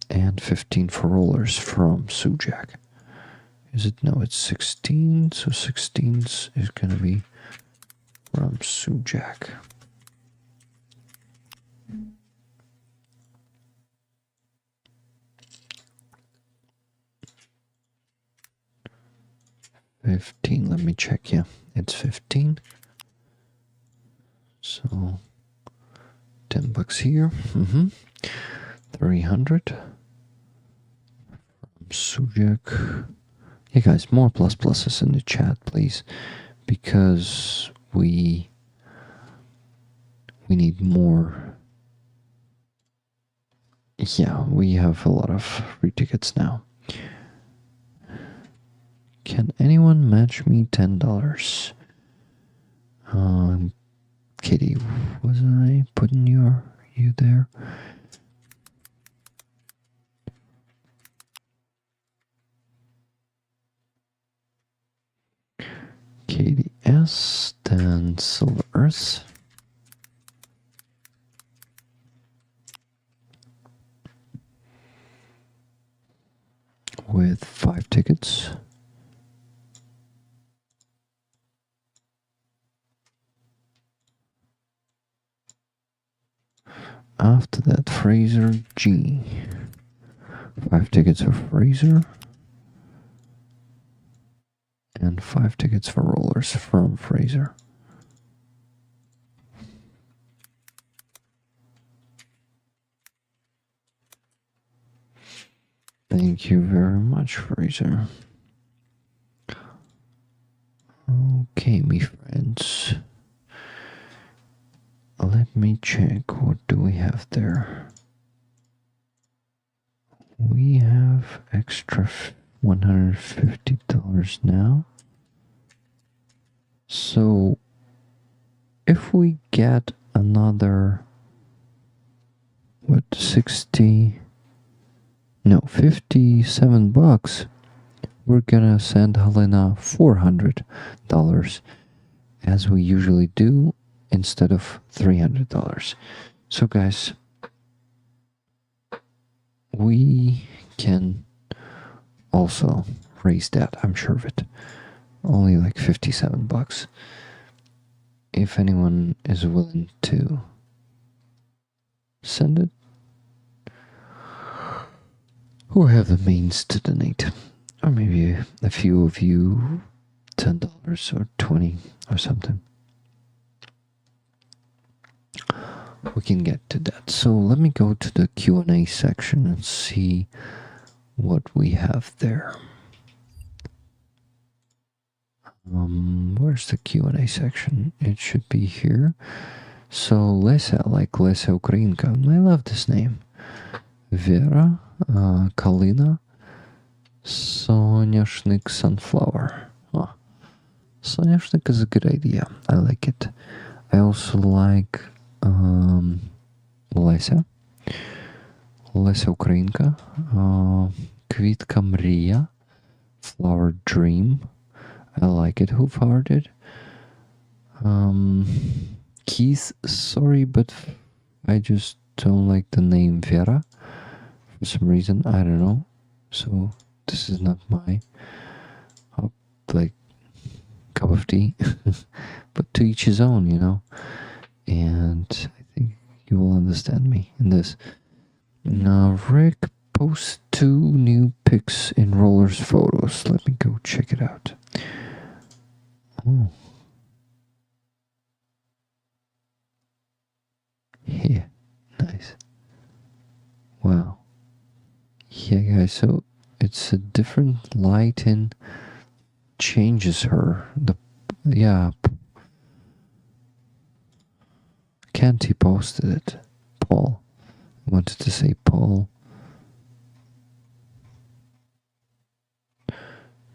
and 15 for rollers from Sujak. Is it? No, it's 16. So 16 is going to be from Sujak. Let me check. Yeah, it's 15. So 10 bucks here. 300 from Sujak. Hey guys, more pluses in the chat, please, because we need more. Yeah, we have a lot of free tickets now. Can anyone match me $10? Kitty, was I putting you there? KDS, then Silver Earth. With 5 tickets. After that, Fraser G. 5 tickets for Fraser. And 5 tickets for rollers from Fraser. Thank you very much, Fraser. Okay, me friends. Let me check. What do we have there? We have extra $150 now. So if we get another 57 bucks, we're gonna send Helena $400 as we usually do instead of $300. So guys, we can also raise that, I'm sure of it. Only like 57 bucks. If anyone is willing to send it, or have the means to donate, or maybe a few of you $10 or 20 or something, we can get to that. So let me go to the Q&A section and see what we have there. Where's the Q&A section? It should be here. So Lesa, like Lesa Ukrainka, I love this name. Vera, Kalyna, Sonyashnik Sunflower. Oh, Sonyashnik is a good idea. I like it. I also like Lesa Ukrainka, Kvitka Mria, Flower Dream. I like it. Who flowered it? Keith, sorry, but I just don't like the name Vera. For some reason, I don't know. So this is not my cup of tea. But to each his own, you know. And I think you will understand me in this. Now, Rick posts 2 new pics in rollers photos. Let me go check it out. Oh. Yeah, nice. Wow. Yeah, guys, so it's a different lighting. Changes her. Yeah. Canty posted it. Paul. I wanted to say Paul.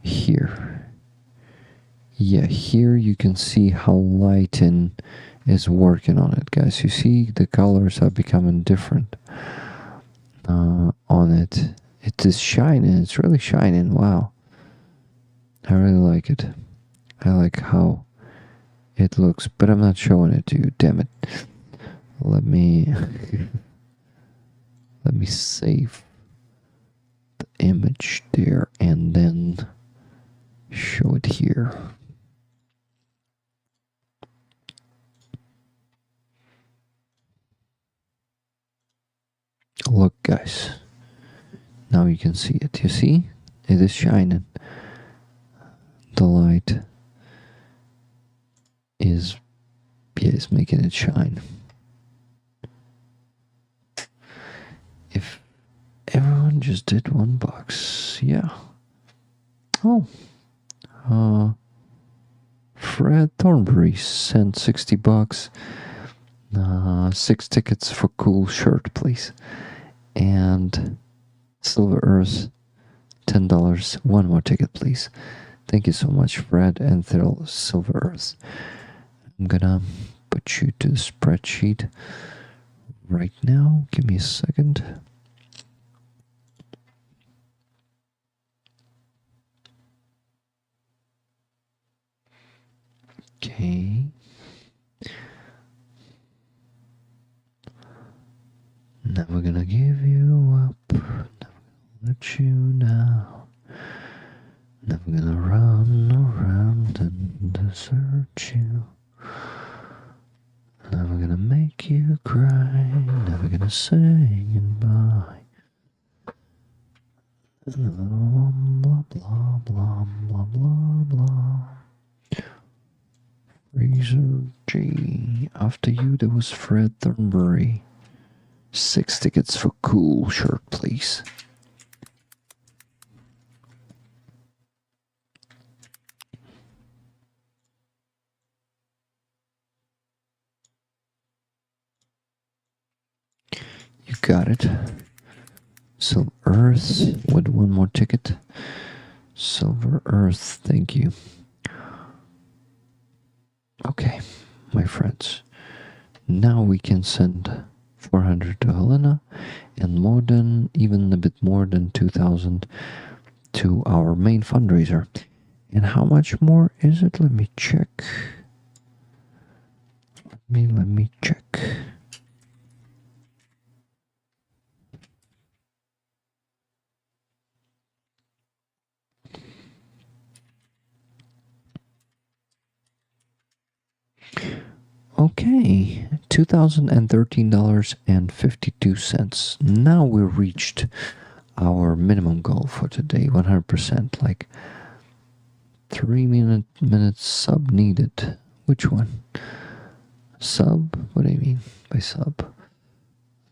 Here. Yeah, here you can see how lighting is working on it, guys. You see the colors are becoming different on it. It is shining. It's really shining. Wow. I really like it. I like how it looks, but I'm not showing it to you. Damn it. Let me save the image there and then show it here. Look, guys. Now you can see it. You see? It is shining. The light is making it shine. If everyone just did $1, yeah. Oh. Fred Thornberry sent $60. 6 tickets for cool shirt, please. And Silver Earth, $10. 1 more ticket, please. Thank you so much, Fred and Thil Silver Earth. I'm gonna put you to the spreadsheet right now. Give me a second. Okay. Never gonna give you up. Never gonna let you down. Never gonna run around and desert you. Never gonna make you cry. Never gonna say goodbye. Blah, blah, blah, blah, blah, blah, blah. Fraser G. After you, there was Fred Thornberry. 6 tickets for cool shirt, please. You got it. Silver Earth with 1 more ticket. Silver Earth, thank you. Okay, my friends. Now we can send 400 to Helena and even a bit more than 2,000 to our main fundraiser. And how much more is it? Let me check. Let me check. Okay, $2,013.52. Now we reached our minimum goal for today, 100%, like 3 minutes sub needed. Which one? Sub? What do you mean by sub?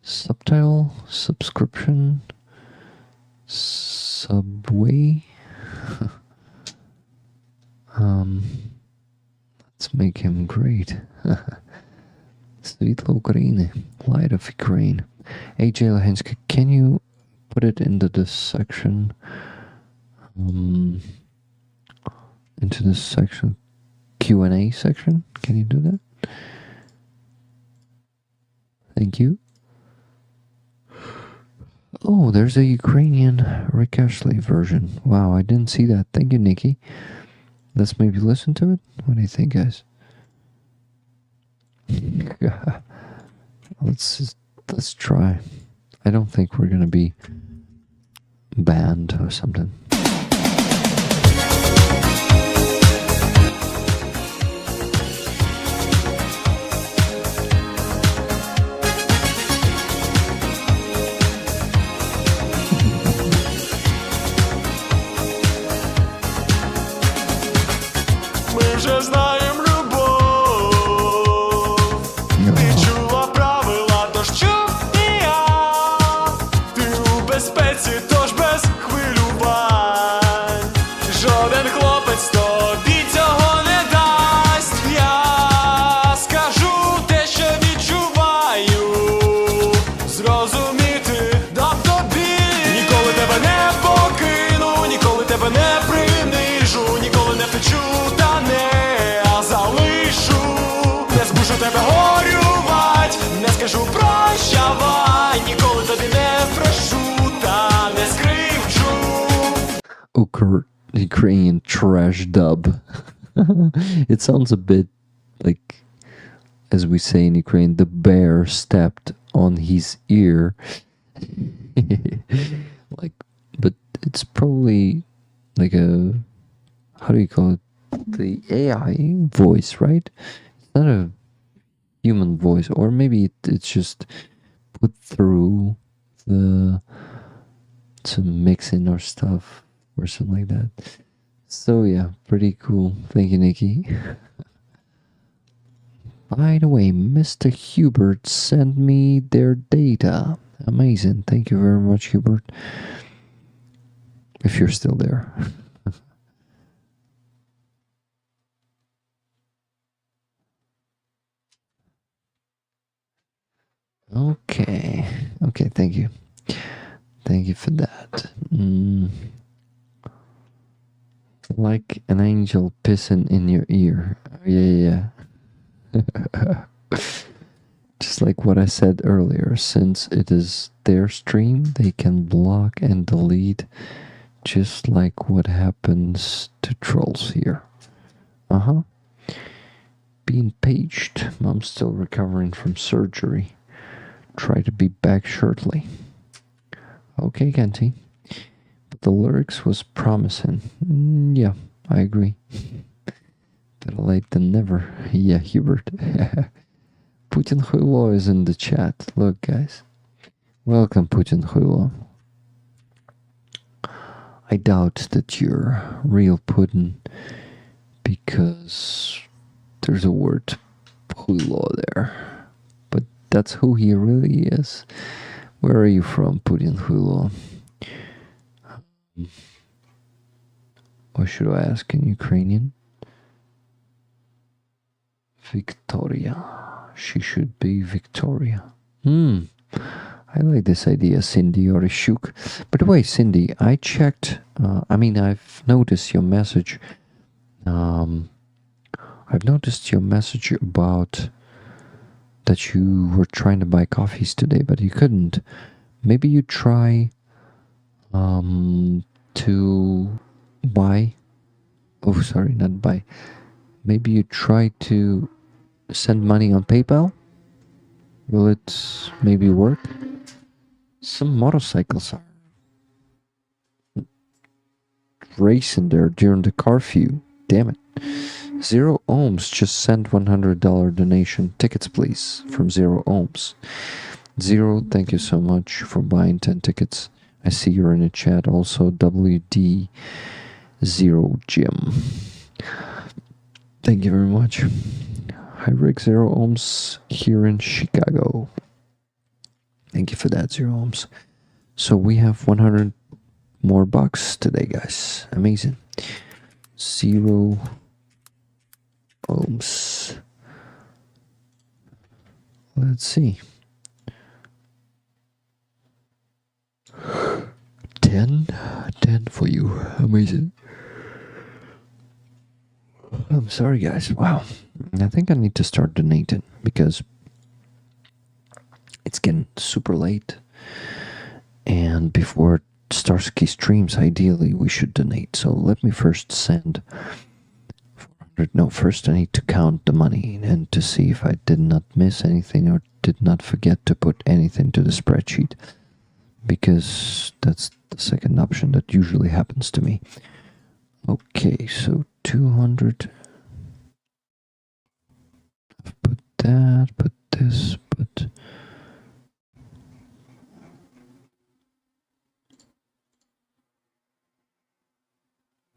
Subtitle? Subscription? Subway? Let's make him great. Світло України. Light of Ukraine. AJ Lahinsky, can you put it into this section? Into this section. Q&A section? Can you do that? Thank you. Oh, there's a Ukrainian Rick Ashley version. Wow, I didn't see that. Thank you, Nikki. Let's maybe listen to it. What do you think, guys? Let's try. I don't think we're gonna be banned or something. Ми вже знаємо любов. Ти чула правила, тож чув і я. Ти у безпеці, тож our Ukrainian trash dub. It sounds a bit like, as we say in Ukraine, the bear stepped on his ear. Like, but it's probably like a, how do you call it? The AI voice, right? It's not a human voice, or maybe it's just put through the some mixing or stuff or something like that. So yeah, pretty cool. Thank you, Nikki. By the way, Mr. Hubert sent me their data. Amazing. Thank you very much, Hubert. If you're still there. Okay. Okay, thank you. Thank you for that. Like an angel pissing in your ear. Yeah. Just like what I said earlier, since it is their stream, they can block and delete, just like what happens to trolls here. Being paged. I'm still recovering from surgery. Try to be back shortly. Okay, Kenty. But the lyrics was promising. Yeah, I agree. Better late than never. Yeah, Hubert. Putin Huilo is in the chat. Look, guys. Welcome, Putin Huilo. I doubt that you're real Putin because there's a word Huilo there. But that's who he really is. Where are you from, Putin Huilo? What should I ask in Ukrainian? Victoria. She should be Victoria. I like this idea, Cindy Orishuk. By the way, Cindy, I checked, I've noticed your message. I've noticed your message about that you were trying to buy coffees today, but you couldn't. Maybe you try to buy. Oh, sorry, not buy. Maybe you try to send money on PayPal. Will it maybe work? Some motorcycles are racing there during the curfew. Damn it. Zero Ohms just sent $100 donation. Tickets, please, from Zero Ohms. Zero, thank you so much for buying 10 tickets. I see you're in the chat also. WD Zero Jim. Thank you very much. Hi, Rick. Zero Ohms here in Chicago. Thank you for that, Zero Ohms. So we have 100 more bucks today, guys. Amazing. Zero Ohms. Let's see. 10 for you. Amazing. I'm sorry, guys. Wow. I think I need to start donating because it's getting super late. And before Starsky streams, ideally, we should donate. So let me first send 400. No, first I need to count the money and to see if I did not miss anything or did not forget to put anything to the spreadsheet. Because that's the second option that usually happens to me. Okay, so 200. I've put that, put this, put...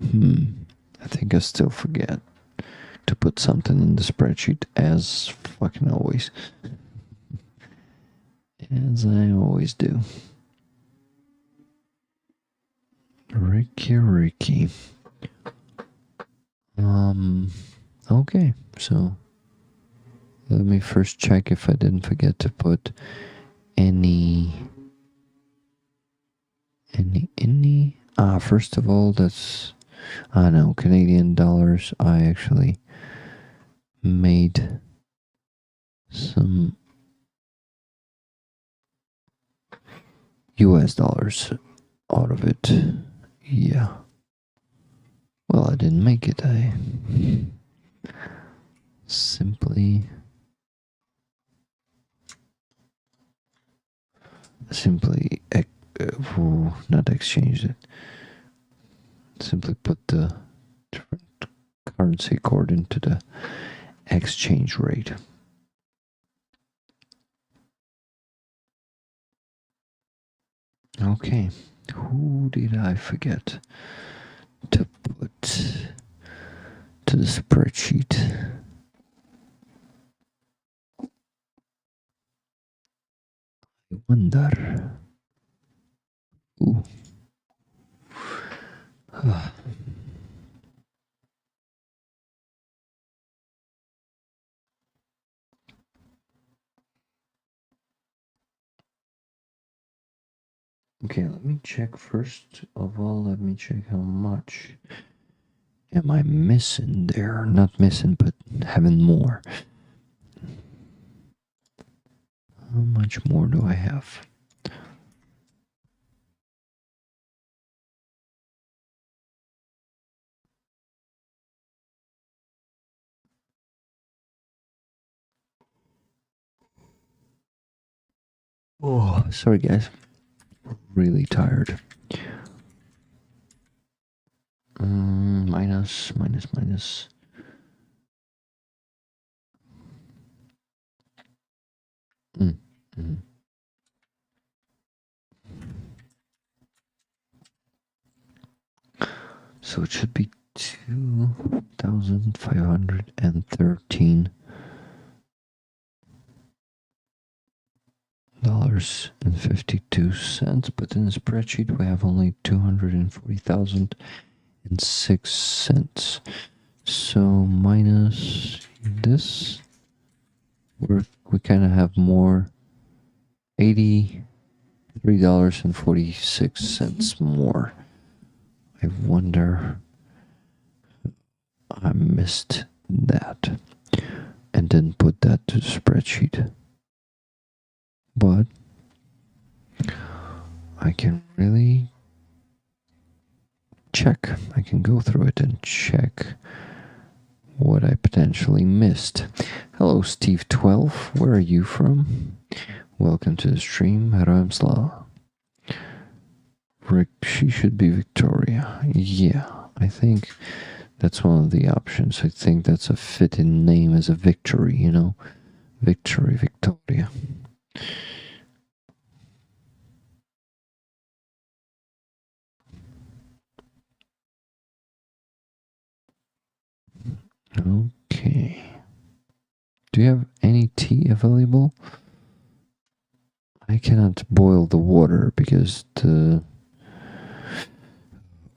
I think I still forget to put something in the spreadsheet as fucking always. As I always do. Ricky. Okay, so let me first check if I didn't forget to put any. First of all, that's, no, Canadian dollars. I actually made some US dollars out of it. Yeah. Well, I didn't make it. I simply not exchanged it. Simply put the different currency according to the exchange rate. Okay, who did I forget to put to the spreadsheet? I wonder. Ooh. Okay, let me check first of all. Let me check how much am I missing there? Not missing, but having more. How much more do I have? Oh, sorry guys. Really tired. Minus. So it should be $2,513 and 52 cents, but in the spreadsheet we have only 240,006 cents. So minus this, we kind of have more, $83.46 more. I wonder, I missed that and didn't put that to the spreadsheet. But I can really check. I can go through it and check what I potentially missed. Hello, Steve12. Where are you from? Welcome to the stream. Ramsla. Rick, she should be Victoria. Yeah, I think that's one of the options. I think that's a fitting name as a victory, you know? Victory, Victoria. Okay. Do you have any tea available? I cannot boil the water because the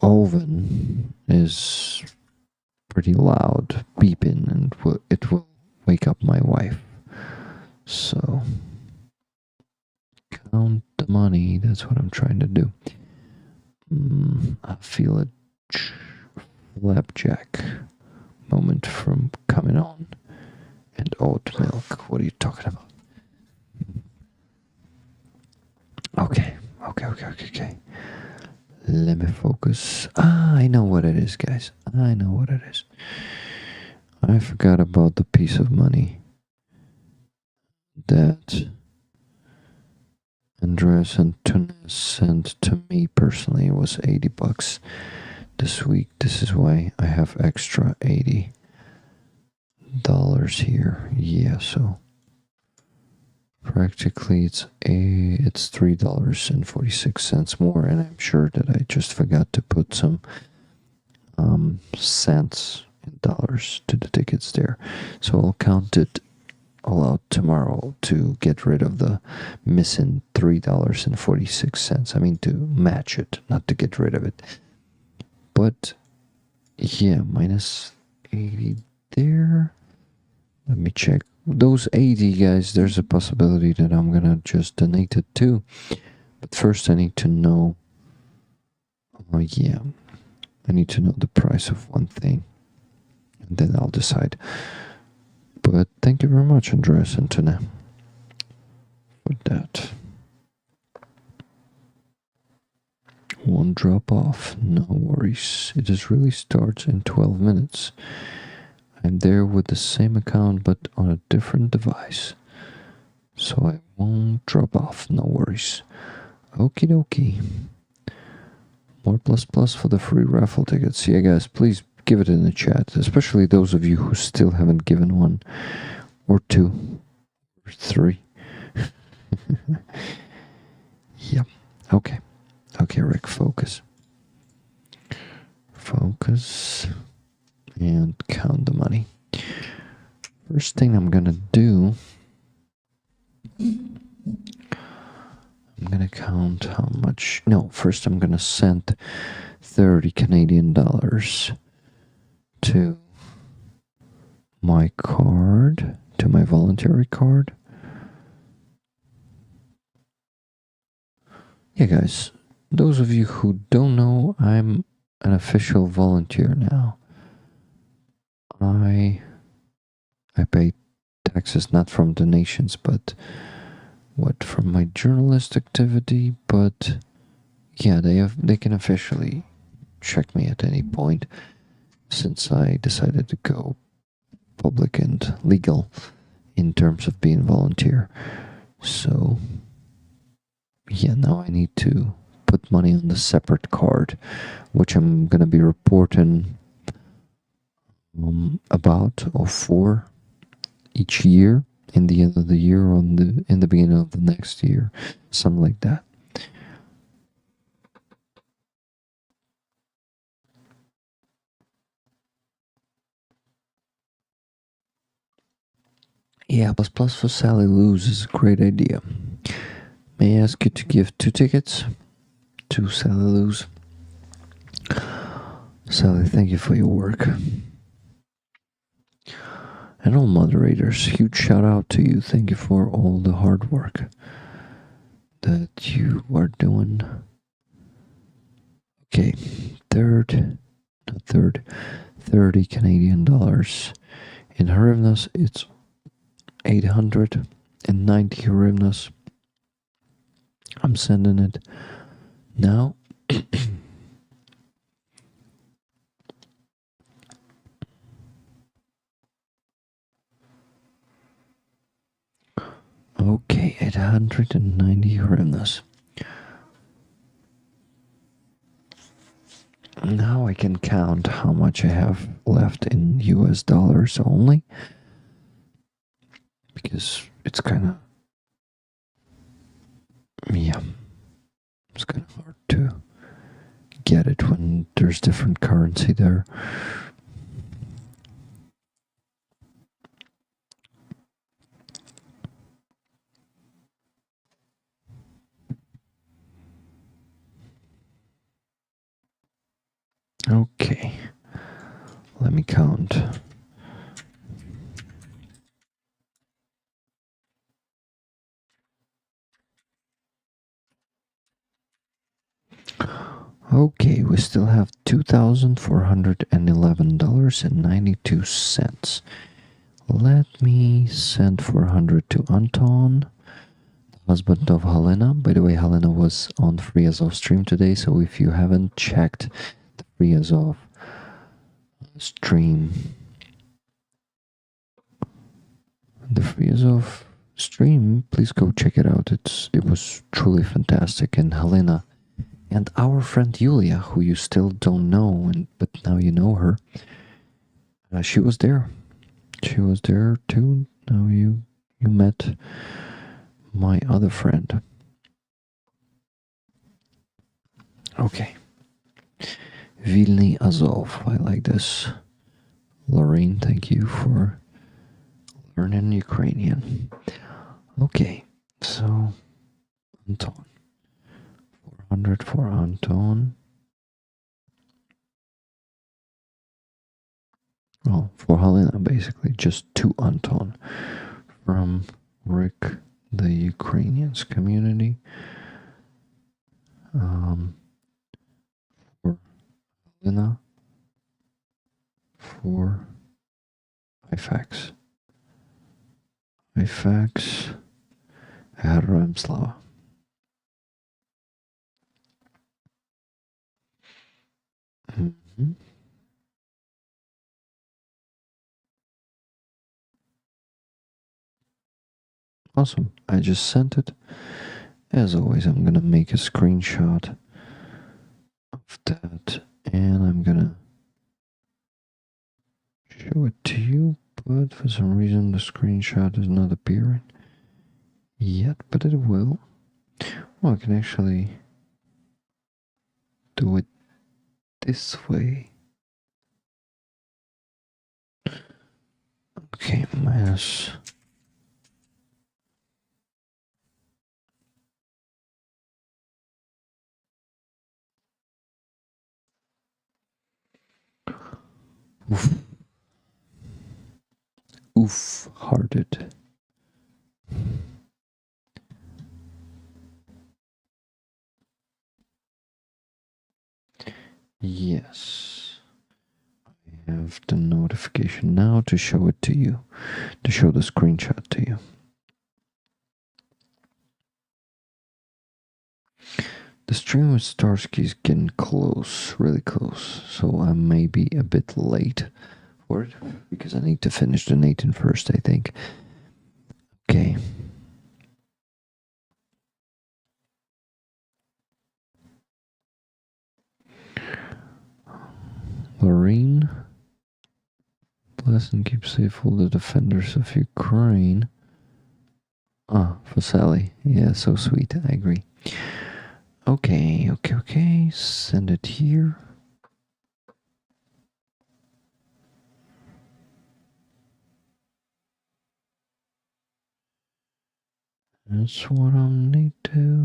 oven is pretty loud, beeping, and it will wake up my wife. So, count the money, that's what I'm trying to do. I feel a flapjack moment from coming on. And oat milk, what are you talking about? Okay. Let me focus. I know what it is, guys. I know what it is. I forgot about the piece of money that Andreas and Tunis sent to me personally. It was $80 this week. This is why I have extra $80 here. Yeah, so practically it's $3.46 more, and I'm sure that I just forgot to put some cents in dollars to the tickets there. So I'll count it all out tomorrow to get rid of the missing $3.46. I mean, to match it, not to get rid of it. But yeah, minus 80 there. Let me check. Those 80, guys, there's a possibility that I'm gonna just donate it too. But first I need to know, oh yeah, I need to know the price of one thing. And then I'll decide. But thank you very much, Andreas and Tuna, for that. $1 won't drop off. No worries. It just really starts in 12 minutes. I'm there with the same account but on a different device. So I won't drop off. No worries. Okie dokie. More plus plus for the free raffle tickets. Yeah, guys, please give it in the chat. Especially those of you who still haven't given one. Or two. Or three. Yep. Okay. Okay, Rick, focus. Focus. And count the money. First thing I'm gonna do, I'm gonna count how much. No, first I'm gonna send 30 Canadian dollars to my card, to my voluntary card. Yeah, guys, those of you who don't know, I'm an official volunteer now. I pay taxes not from donations, but from my journalist activity. But yeah, they can officially check me at any point since I decided to go public and legal in terms of being volunteer. So yeah, now I need to put money on the separate card, which I'm gonna be reporting about or for each year, in the end of the year or in the beginning of the next year, something like that. Yeah, plus for Sally Lou's is a great idea. May I ask you to give 2 tickets to Sally Lou's? Sally, thank you for your work. And all moderators, huge shout out to you. Thank you for all the hard work that you are doing. Okay, 30 Canadian dollars. In hryvnias, it's 890 hryvnias. I'm sending it now. Okay, 890 hryvnias. Now I can count how much I have left in US dollars only, because it's kind of, yeah, it's kind of hard to get it when there's different currency there. Okay, let me count. Okay, we still have $2,411.92. Let me send 400 to Anton, the husband of Kalyna. By the way, Kalyna was on Free Azov stream today, so if you haven't checked the Free Azov stream, please go check it out. It was truly fantastic. And Kalyna and our friend Yulia, who you still don't know, but now you know her, she was there. She was there too. Now you met my other friend. Okay. Vilny Azov. I like this. Lorraine, thank you for learning Ukrainian. Okay, so Anton. 400 for Anton. Well, for Kalyna, basically, just to Anton. From Rick, the Ukrainians community. For Kalyna. For IFAX. Героям слава. Mhm. Awesome. I just sent it. As always, I'm gonna make a screenshot of that and I'm gonna show it to you, but for some reason the screenshot is not appearing yet, but it will. Well, I can actually do it this way. Okay, minus. Oof. Oof, hearted. Yes. I have the notification now to show it to you, to show the screenshot to you. The stream with Starsky is getting close, really close, so I may be a bit late for it because I need to finish donating first, I think. Okay. Lorraine, bless and keep safe all the defenders of Ukraine. Ah, for Sally. Yeah, so sweet. I agree. Okay. Send it here. That's what I need to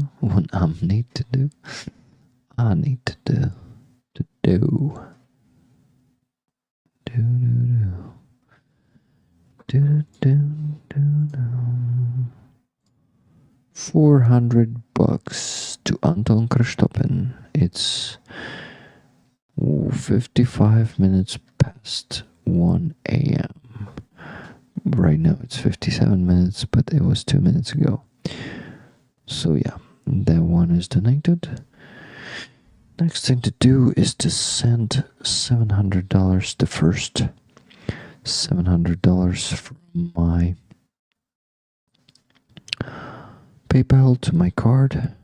do. I need to do. $400 to Anton Kristopin. It's 55 minutes past 1 a.m. Right now it's 57 minutes, but it was 2 minutes ago. So yeah, that one is donated. Next thing to do is to send $700, the first $700 from my PayPal to my card.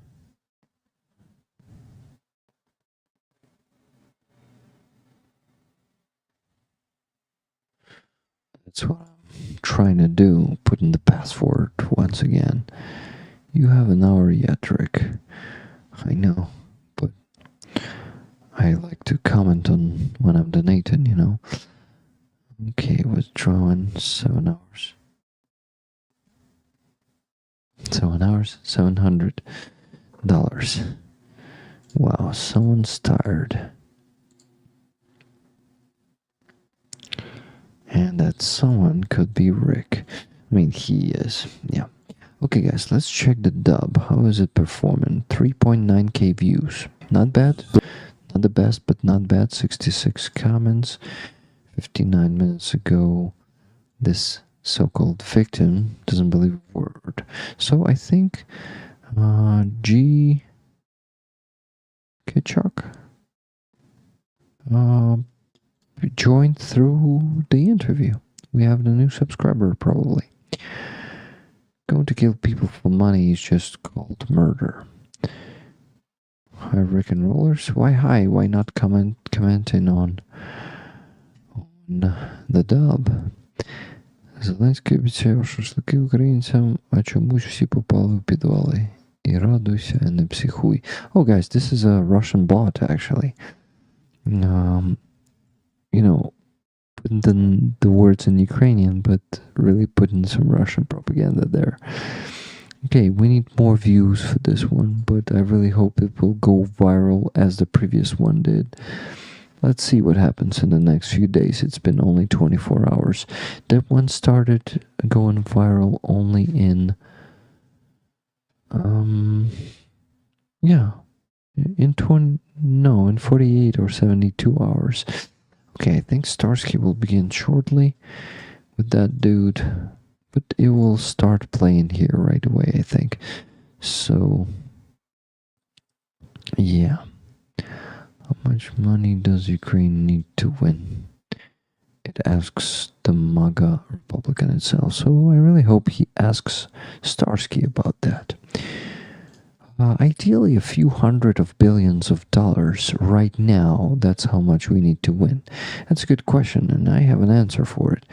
That's what I'm trying to do, put in the password once again. You have an hour yet, Rick. I know, but I like to comment on when I'm donating, you know. Okay, withdrawing 7 hours. 7 hours, $700. Wow, someone's tired. And that someone could be Rick. I mean, he is, yeah. Okay, guys, let's check the dub. How is it performing? 3.9k views. Not bad. Not the best, but not bad. 66 comments. 59 minutes ago, this so-called victim doesn't believe a word. So I think G. Kitchuk joined through the interview. We have the new subscriber, probably. Going to kill people for money is just called murder. Hi, Rick and Rollers. Why hi? Why not commenting on the dub? Зеленський обіцяв шашлики українцям, а чомусь всі попали в підвали. І радуйся, і не психуй. Oh, guys, this is a Russian bot, actually. You know, putting the words in Ukrainian, but really putting some Russian propaganda there. Okay, we need more views for this one, but I really hope it will go viral as the previous one did. Let's see what happens in the next few days. It's been only 24 hours. That one started going viral only in, in 48 or 72 hours. Okay, I think Starsky will begin shortly with that dude, but it will start playing here right away, I think. So, yeah. How much money does Ukraine need to win? It asks the MAGA Republican itself. So I really hope he asks Starsky about that. Ideally, a few hundred of billions of dollars right now. That's how much we need to win. That's a good question, and I have an answer for it.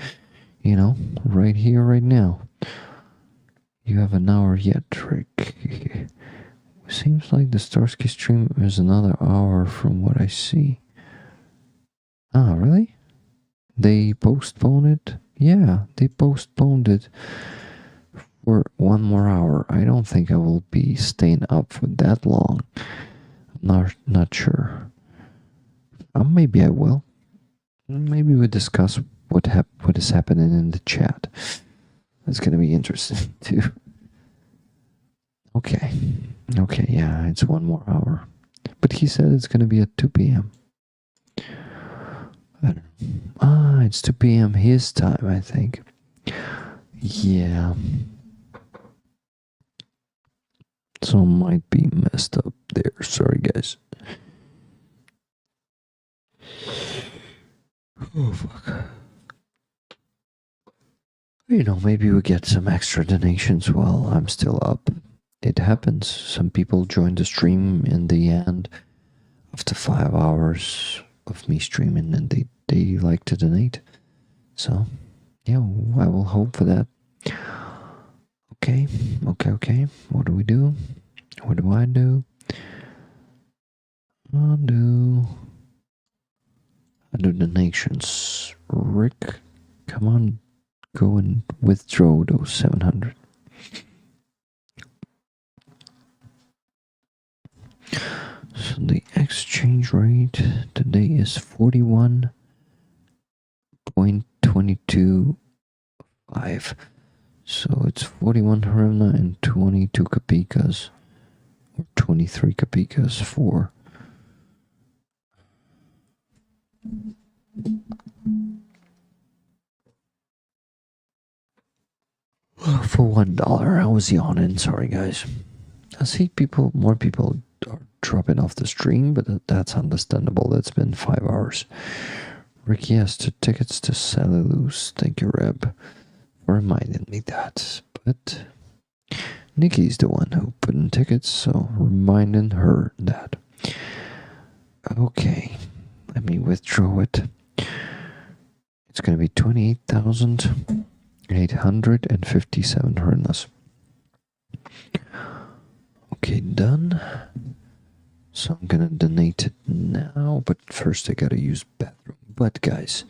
You know, right here, right now. You have an hour yet, Rick. Seems like the Starsky stream is another hour from what I see. Ah, really? They postponed it? Yeah, they postponed it for 1 more hour. I don't think I will be staying up for that long. Not sure. Maybe I will. Maybe we discuss what is happening in the chat. That's gonna be interesting too. Okay, yeah, it's 1 more hour. But he said it's gonna be at 2 p.m. I don't know. It's 2 p.m. his time, I think. Yeah. So might be messed up there. Sorry, guys. Oh, fuck. You know, maybe we get some extra donations while I'm still up. It happens. Some people join the stream in the end after 5 hours of me streaming, and they like to donate. So, yeah, I will hope for that. Okay. What do we do? What do I do? I do donations. Rick, come on, go and withdraw those 700. So the exchange rate today is 41.225. So it's 41 hryvnia and 22 kopikas, or 23 kopikas for $1. I was yawning, sorry guys. I see more people are dropping off the stream, but that's understandable. It's been 5 hours. Rick, yes, 2 tickets to Cellulose. Thank you, Reb, for reminding me that. But Nikki's the one who put in tickets, so reminding her that. Okay, let me withdraw it. It's going to be 28,857 hryvnias. Okay, done. So I'm gonna donate it now, but first I gotta use bathroom. But guys,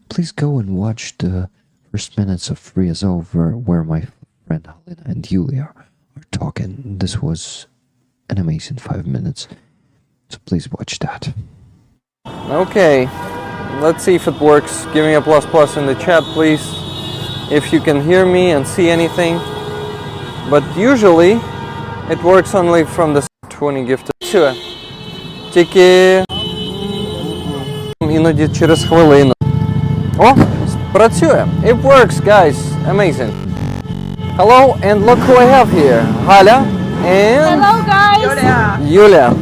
please go and watch the first minutes of Free as Over, where my friend Kalyna and Yulia are talking. This was an amazing 5 minutes, so please watch that. Okay, let's see if it works. Give me a ++ in the chat, please, if you can hear me and see anything. But usually it works only from the 20 gifted. Все. Тільки іноді через хвилину. О, працює. It works, guys. Amazing. Hello, and look who I have here. Галя and hello, guys. Yulia.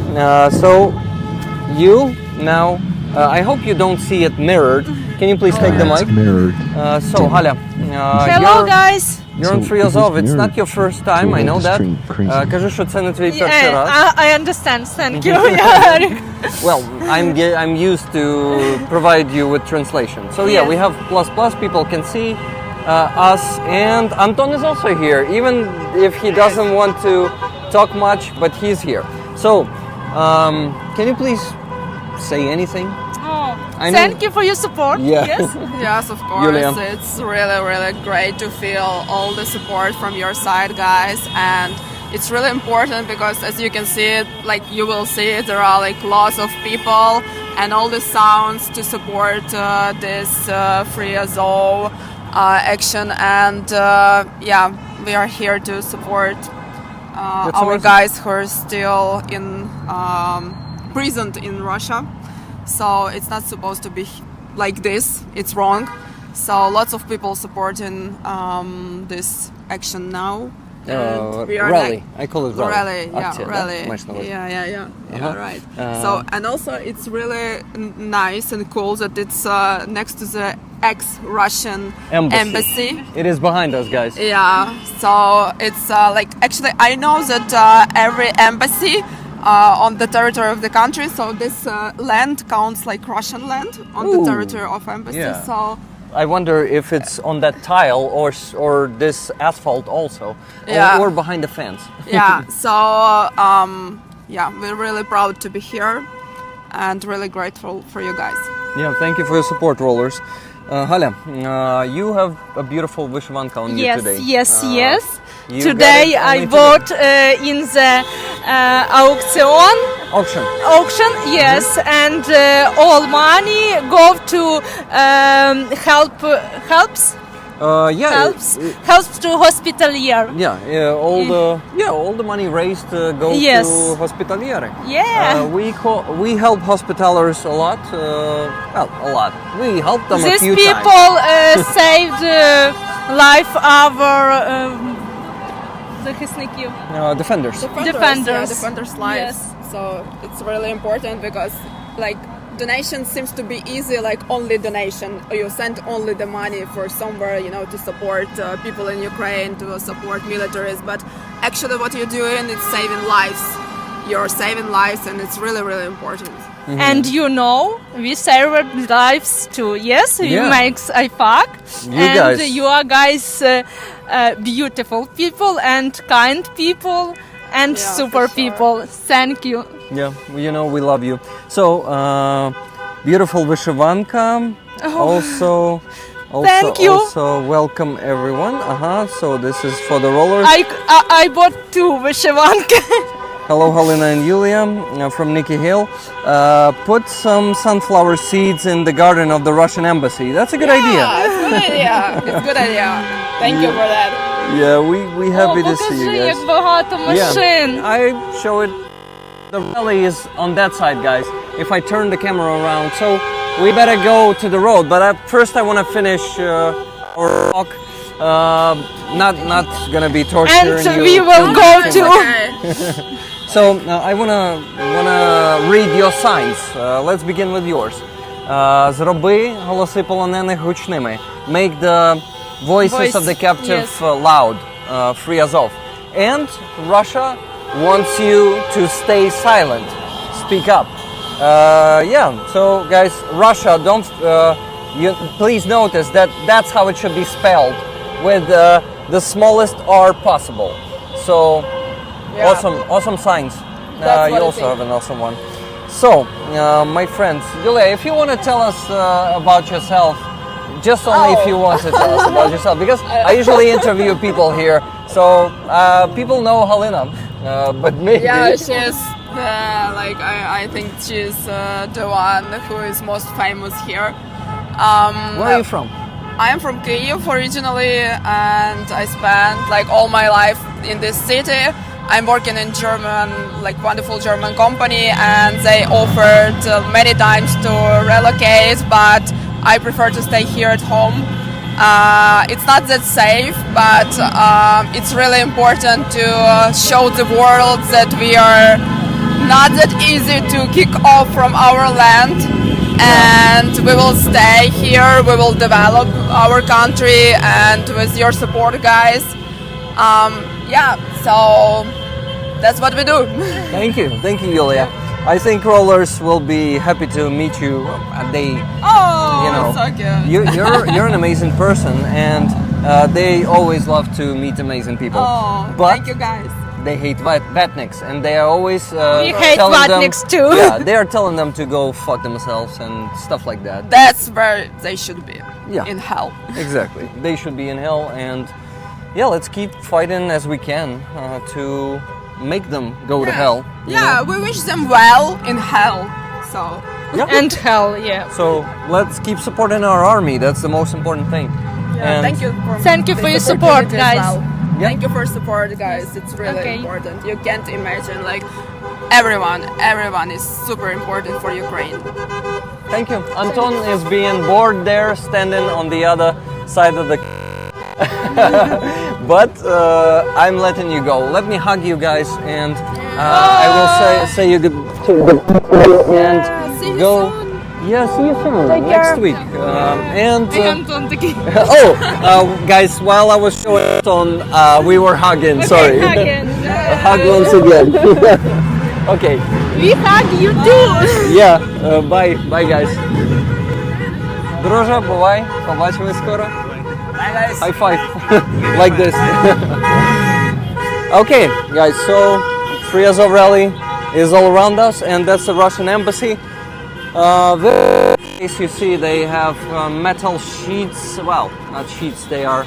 So you now, I hope you don't see it mirrored. Can you please take the mic? It's mirrored. So Галя, Hello, guys. You're on Free as Of. It's not your first time, I know that. Кажи, що це не твій перший раз. I understand. Thank you. Well, I'm used to provide you with translation. So yeah, we have ++. People can see us, and Anton is also here, even if he doesn't want to talk much, but he's here. So, can you please say anything? Thank you for your support. Yeah. Yes. Yes, of course. Yulia. It's really, really great to feel all the support from your side, guys. And it's really important because, as you can see, like you will see, there are like lots of people and all the sounds to support this Free as All action. And yeah, we are here to support our guys who are still in prisoned in Russia. So it's not supposed to be like this. It's wrong. So lots of people supporting this action now. And we are Rally. I call it rally. Rally, yeah, Акція, да? rally. Маєш на увазі? Yeah, right. So, and also it's really nice and cool that it's next to the ex-Russian embassy. It is behind us, guys. Yeah, so it's like, actually I know that every embassy on the territory of the country, so this land counts like Russian land on the territory of embassy. Yeah. So I wonder if it's on that tile or this asphalt also, Yeah. or behind the fence. yeah, so yeah, we're really proud to be here and really grateful for you guys. Yeah, thank you for your support, rollers. Галя, you have a beautiful vishvanka on you today. Yes. You Today got it I only bought in the auction, yes, and all money go to helps to hospitalier. All the money raised goes Yes. to hospitaliere. Yeah. We help hospitalers a lot. A lot. We help them a These few people saved life our захисників. Defenders. Defenders' lives. Yes. So it's really important because like donation seems to be easy, like only donation. You send only the money for somewhere, to support people in Ukraine, to support militaries. But actually what you're doing is saving lives. You're saving lives, and it's really, really important. And we save lives too. Yes, you makes IFAC. And you are guys beautiful people and kind people and super people. Thank you. Yeah, we love you. So, beautiful vishvanka. Also, Thank you. Also, welcome everyone. So this is for the rollers. I bought 2 вишиванки. Hello, Kalyna and Yulia from Nikki Hill. Put some sunflower seeds in the garden of the Russian embassy. That's a good idea. It's a good idea. It's a good idea. Thank you for that. Yeah, we happy to see you Покажи, guys. як багато машин. I show it. The rally is on that side, guys. If I turn the camera around, so we better go to the road. But first, I want to finish our talk. Not gonna be torturing And you. we will go to. So I wanna read your signs. Let's begin with yours. Зроби голоси полонених гучними. Make the voices of the captive loud. Free Azov. And Russia wants you to stay silent. Speak up. So guys, Russia, don't. Please notice that that's how it should be spelled, with the smallest R possible. So. Awesome signs. You also have an awesome one. So, my friends, Yulia, if you want to tell us about yourself, just only if you want to tell us about yourself, because I usually interview people here, so people know Kalyna, but maybe. Yeah, she's I think she's the one who is most famous here. Where are you from? I am from Kyiv originally, and I spent all my life in this city. I'm working in wonderful German company, and they offered many times to relocate, but I prefer to stay here at home. It's not that safe, but it's really important to show the world that we are not that easy to kick off from our land, and we will stay here, we will develop our country, and with your support, guys, so that's what we do. Thank you, Yulia. I think rollers will be happy to meet you. They, so good. You're an amazing person, and they always love to meet amazing people. But thank you, guys. They hate vatniks, and they are always We hate vatniks too. Yeah, they are telling them to go fuck themselves and stuff like that. That's where they should be. Yeah. In hell. Exactly. They should be in hell, and let's keep fighting as we can to make them go to hell. Yeah, we wish them well in hell. So. And hell, So let's keep supporting our army. That's the most important thing. Yeah, thank you for your support, guys. Thank you for support, guys. It's really important. You can't imagine, everyone is super important for Ukraine. Thank you. Anton is being bored there, standing on the other side of the But I'm letting you go. Let me hug you guys, and I will say you goodbye and See you go. soon. Yeah, see you soon Take next care. week. Guys, while I was showing it on, we were hugging. Sorry, hug once again. Okay. We hug you too. Yeah. Bye, guys. Друже, бувай. Побачимось скоро. Bye guys. High five. Like this. Okay, guys. So, 3 years of rally is all around us, and that's the Russian embassy. As you see, they have metal sheets. Well, not sheets. They are.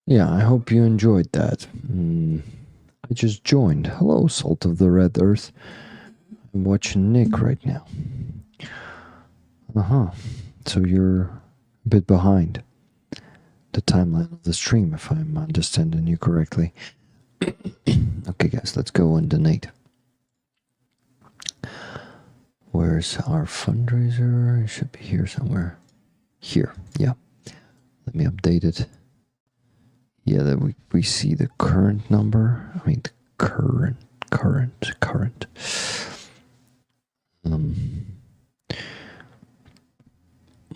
Yeah, I hope you enjoyed that. I just joined. Hello, Salt of the Red Earth. I'm watching Nick right now. So you're a bit behind the timeline of the stream, if I'm understanding you correctly. Okay, guys, let's go and donate. Where's our fundraiser? It should be here somewhere. Here, yeah. Let me update it. Yeah, that we see the current number. I mean, the current.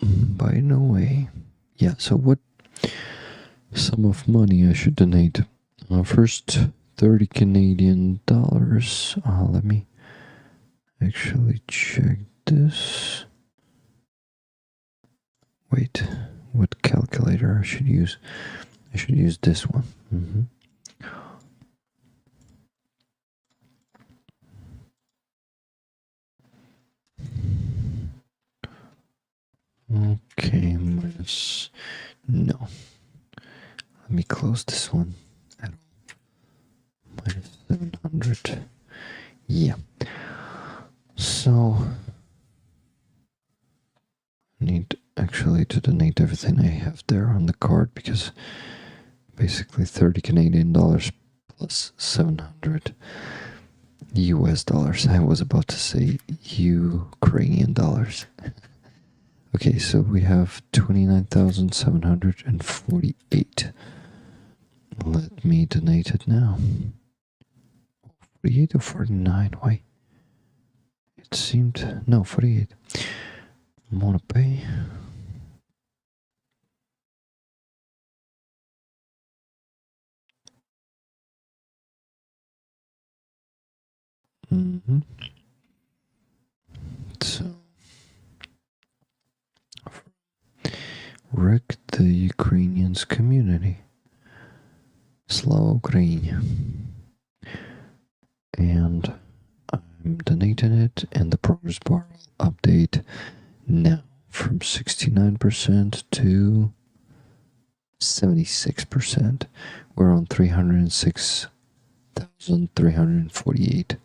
By no way. Yeah, so what sum of money I should donate? First, 30 Canadian dollars. Let me actually check this. Wait, what calculator I should use? I should use this one. Okay, minus. No. Let me close this one. Minus 700. Yeah. So, I need actually to donate everything I have there on the card, because basically 30 Canadian dollars plus 700 US dollars. I was about to say Ukrainian dollars. Okay, so we have 29,748. Let me donate it now. 48 or 49? Why? It seemed... No, 48. MonoPay. So... Wreck the Ukrainians community. Slava Ukraine. And I'm donating it, and the progress bar will update now from 69% to 76%. We're on 306,348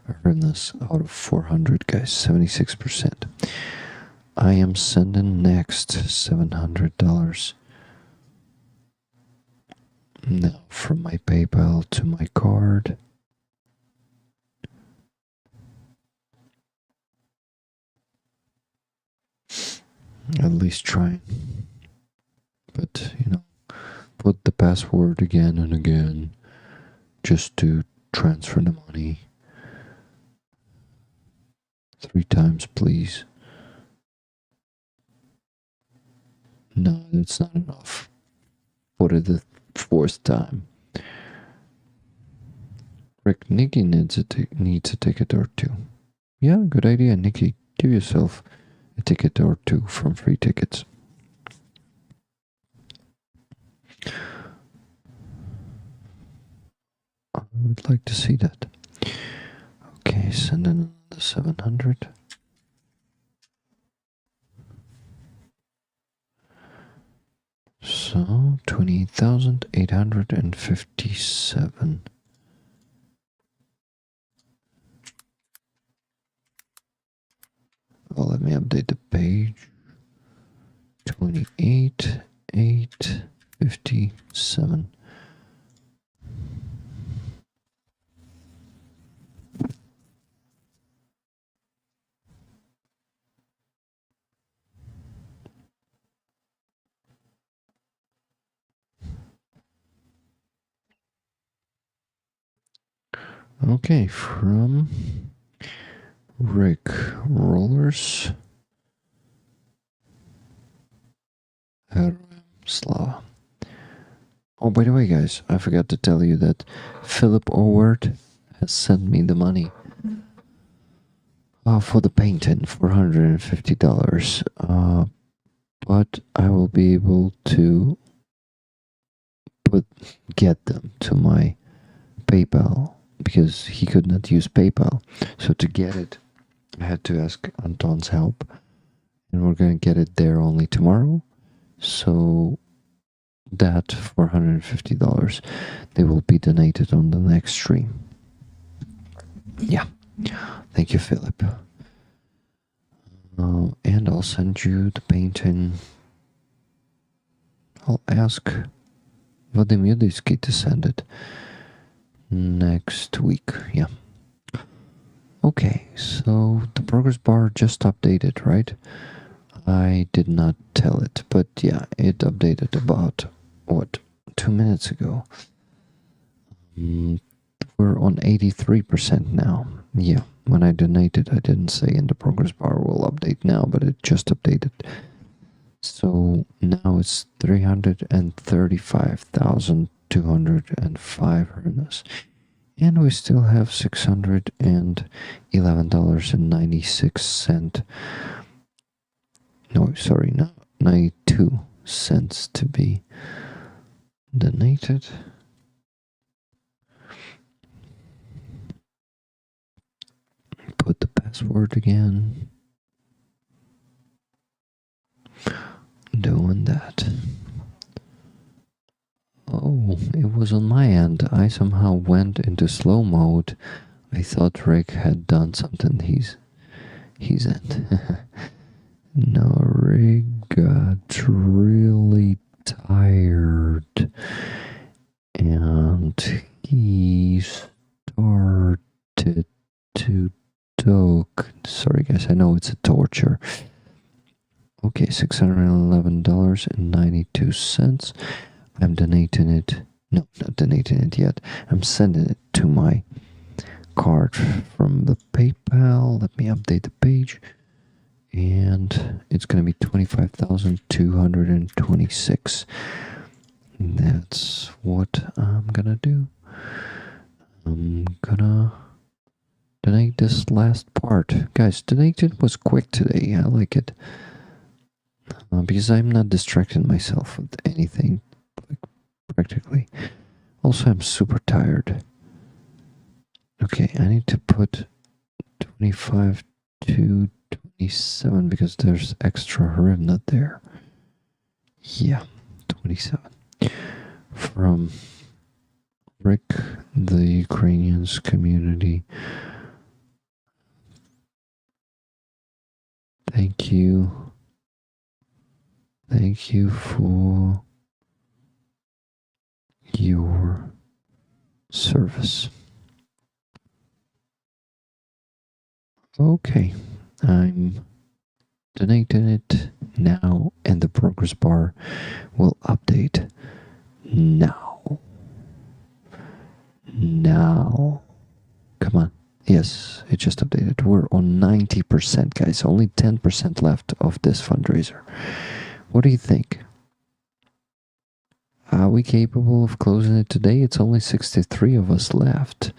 hryvnias out of 400, guys. 76%. I am sending next $700 now from my PayPal to my card. At least trying. But, you know, put the password again and again just to transfer the money. 3 times, please. No, that's not enough. Put it the 4th time. Rick, Nikki needs a ticket or 2. Yeah, good idea, Nikki. Give yourself a ticket or 2 from free tickets. I would like to see that. Okay, send in the 700. So, 28,857. Well, let me update the page. 28,857. Okay, from Rick Rollers. Slava. Oh, by the way, guys, I forgot to tell you that Philip Orward has sent me the money for the painting, $450. But I will be able to get them to my PayPal because he could not use PayPal. So to get it, I had to ask Anton's help, and we're going to get it there only tomorrow. So that $450, they will be donated on the next stream. Yeah. Thank you, Philip. And I'll send you the painting. I'll ask Vadim Yudisky to send it next week. Yeah. Okay, so the progress bar just updated, right? I did not tell it, but yeah, it updated about, 2 minutes ago. We're on 83% now. Yeah, when I donated, I didn't say in the progress bar will update now, but it just updated. So now it's 335,205 hryvnias. And we still have $611.96. No, sorry, no, 92 cents to be donated. Put the password again. Doing that. Oh, it was on my end. I somehow went into slow mode. I thought Rick had done something he's in. No, Rick got really tired and he started to talk. Sorry guys, I know it's a torture. Okay, $611.92. I'm donating it. No, not donating it yet. I'm sending it to my card from the PayPal. Let me update the page. And it's going to be 25,226. That's what I'm going to do. I'm going to donate this last part. Guys, donating was quick today. I like it. Because I'm not distracting myself with anything, like, practically. Also, I'm super tired. Okay, I need to put 25 to 27 because there's extra hryvnia there. Yeah, 27. From Rick, the Ukrainians community. Thank you. Thank you for your service. Okay, I'm donating it now, and the progress bar will update now. Now. Come on. Yes, it just updated. We're on 90%, guys. Only 10% left of this fundraiser. What do you think? Are we capable of closing it today? It's only 63 of us left.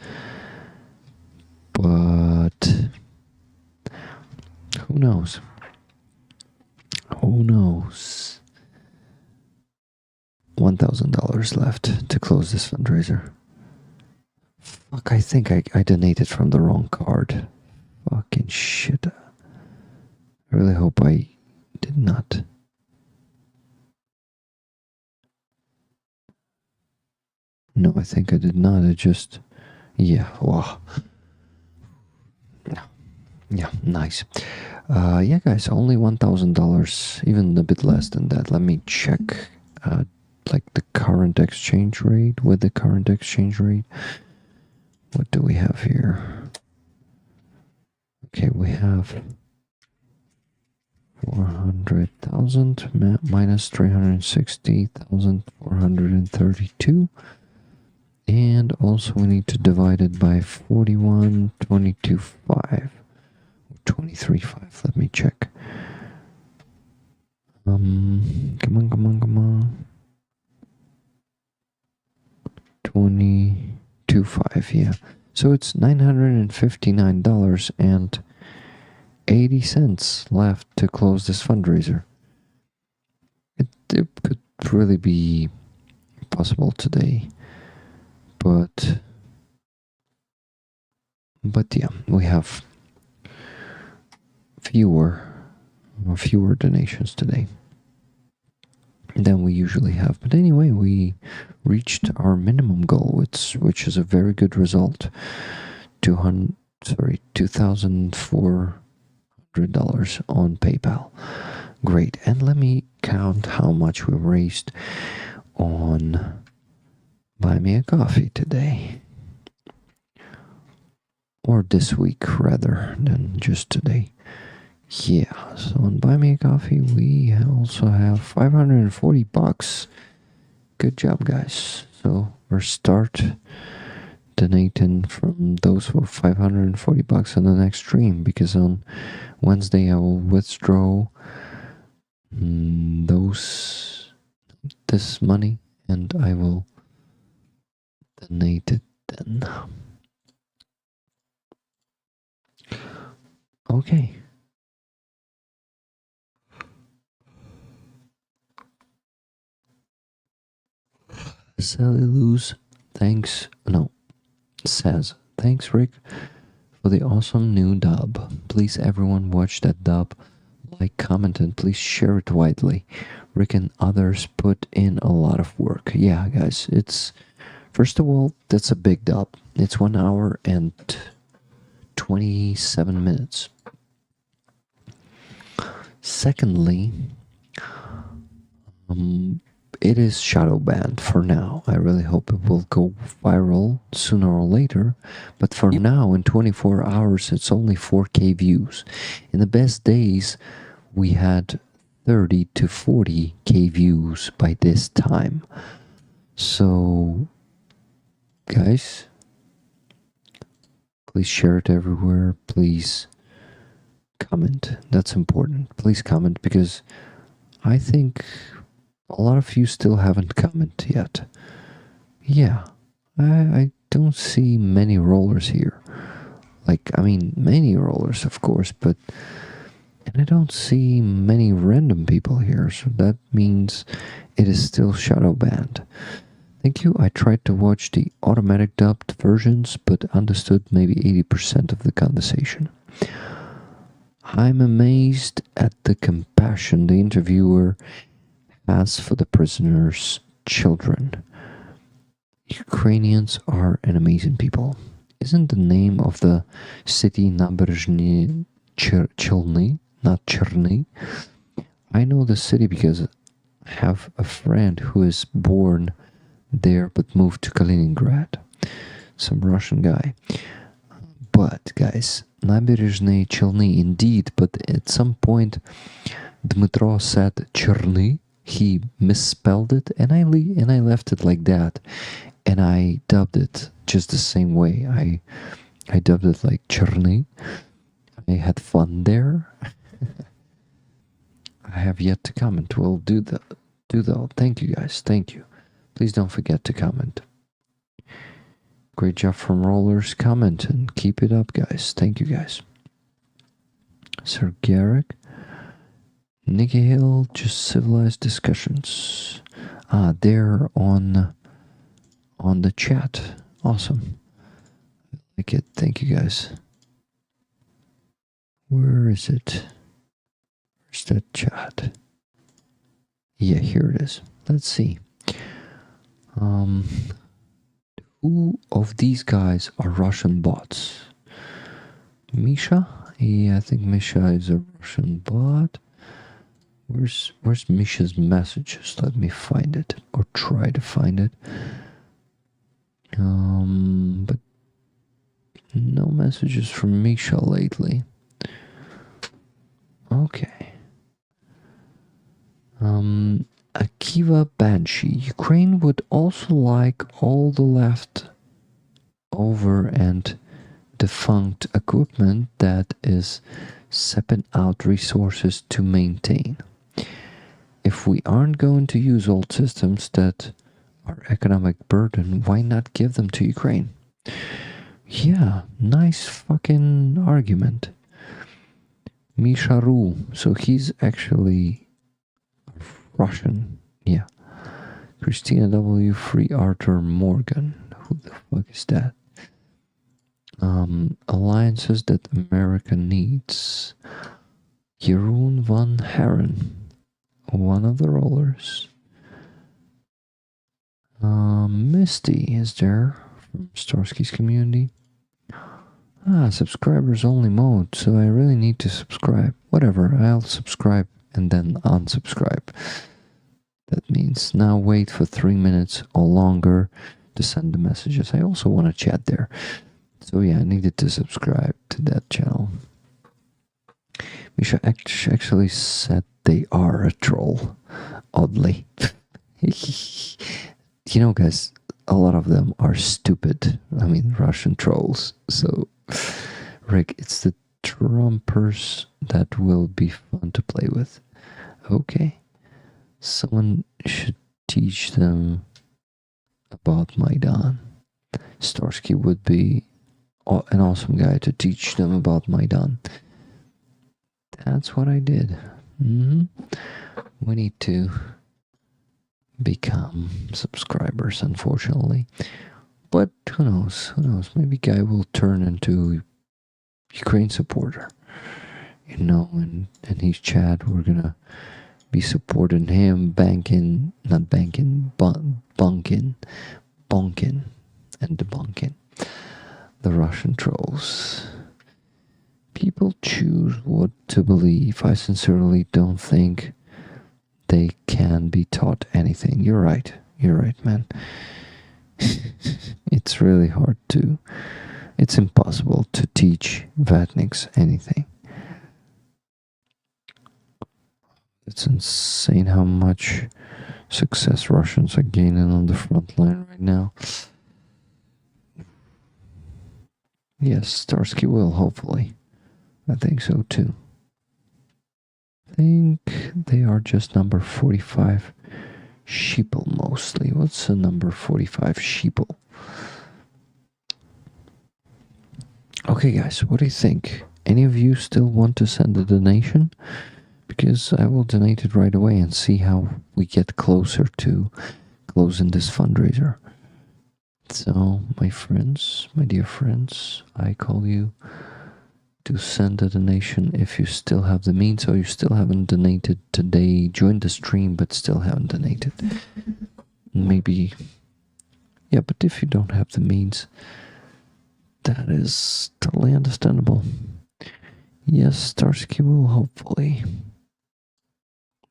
But who knows? Who knows? $1,000 left to close this fundraiser. Fuck, I think I donated from the wrong card. Fucking shit. I really hope I did not. No, I think I did not. I just... Yeah, wow. Yeah, nice. Yeah, guys, only $1,000, even a bit less than that. Let me check, like, the current exchange rate. With the current exchange rate, what do we have here? Okay, we have 400,000 minus 360,432. And also we need to divide it by 41, 22, 5. 23, 5. Let me check. Come on. 22, 5, yeah. So it's $959.80 left to close this fundraiser. It could really be possible today. But yeah, we have fewer donations today than we usually have. But anyway, we reached our minimum goal, which is a very good result. $2,400 on PayPal. Great. And let me count how much we raised on Buy Me a Coffee today. Or this week rather than just today. Yeah, so on Buy Me a Coffee we also have $540. Good job, guys. So we'll start donating from those for $540 on the next stream, because on Wednesday I will withdraw this money and I will donate it then. Okay. Sally Luz, says, thanks Rick for the awesome new dub. Please everyone watch that dub, like, comment, and please share it widely. Rick and others put in a lot of work. Yeah, guys, first of all, that's a big dub. It's 1 hour and 27 minutes. Secondly, it is shadow banned for now. I really hope it will go viral sooner or later. But for now, in 24 hours, it's only 4K views. In the best days, we had 30 to 40K views by this time. So, guys, please share it everywhere. Please comment. That's important. Please comment, because I think a lot of you still haven't commented yet. Yeah, I don't see many rollers here. Many rollers, of course, and I don't see many random people here, so that means it is still shadow banned. Thank you. I tried to watch the automatic dubbed versions, but understood maybe 80% of the conversation. I'm amazed at the compassion the interviewer has for the prisoners' children. Ukrainians are an amazing people. Isn't the name of the city Naberezhny Chelny, not Cherny? I know the city because I have a friend who is born there but moved to Kaliningrad. Some Russian guy. But, guys, Naberezhny Chelny indeed, but at some point Dmitro said Cherny. He misspelled it, and I left it like that, and I dubbed it just the same way. I dubbed it like Cherny. I had fun there. I have yet to comment. We'll do that. Thank you, guys. Thank you. Please don't forget to comment. Great job from Rollers. Comment and keep it up, guys. Thank you, guys. Sir Garrick. Nikki Hill, just civilized discussions. They're on the chat. Awesome. I like it. Thank you, guys. Where is it? Where's that chat? Yeah, here it is. Let's see. Who of these guys are Russian bots? Misha? Yeah, I think Misha is a Russian bot. Where's Misha's messages? Let me find it, or try to find it. But no messages from Misha lately. Okay. Akiva Banshee. Ukraine would also like all the left over and defunct equipment that is sapping out resources to maintain. If we aren't going to use old systems that are economic burden, why not give them to Ukraine? Yeah, nice fucking argument. Misharu, so he's actually Russian, yeah. Christina W. Free Arthur Morgan, who the fuck is that? Alliances that America needs. Jeroen van Haren, one of the rollers. Misty is there from Starsky's community. Subscribers only mode, so I really need to subscribe. Whatever, I'll subscribe and then unsubscribe. That means now wait for 3 minutes or longer to send the messages. I also want to chat there. So yeah, I needed to subscribe to that channel. Misha actually said they are a troll, oddly. You know, guys, a lot of them are stupid. I mean, Russian trolls. So, Rick, it's the Trumpers that will be fun to play with. Okay. Someone should teach them about Maidan. Starsky would be an awesome guy to teach them about Maidan. That's what I did. We need to become subscribers, unfortunately. But who knows? Who knows? Maybe Guy will turn into Ukraine supporter. You know, and his chat, we're gonna be supporting him, bunking, and debunking the Russian trolls. People choose what to believe. I sincerely don't think they can be taught anything. You're right, man. It's really hard to, it's impossible to teach vatniks anything. It's insane how much success Russians are gaining on the front line right now. Yes, Starsky will, hopefully. I think so too. I think they are just number 45 sheeple mostly. What's a number 45 sheeple? Okay guys, what do you think? Any of you still want to send a donation? Because I will donate it right away and see how we get closer to closing this fundraiser. So, my friends, my dear friends, I call you to send a donation if you still have the means or you still haven't donated today. Join the stream but still haven't donated. Maybe, yeah, but if you don't have the means, that is totally understandable. Yes, Starsky will hopefully.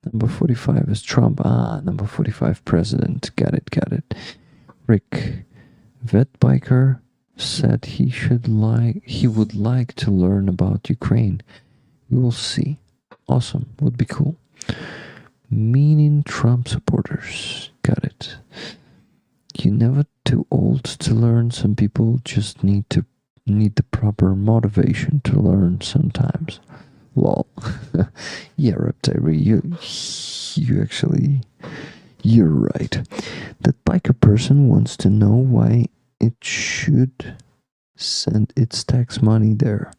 Number 45 is Trump. Number 45 president. Got it. Rick, Vet Biker said he would like to learn about Ukraine. We will see. Awesome. Would be cool. Meaning Trump supporters. Got it. You're never too old to learn. Some people just need the proper motivation to learn sometimes. Lol. Yeah, Reptile, you're right. That biker person wants to know why it should send its tax money there.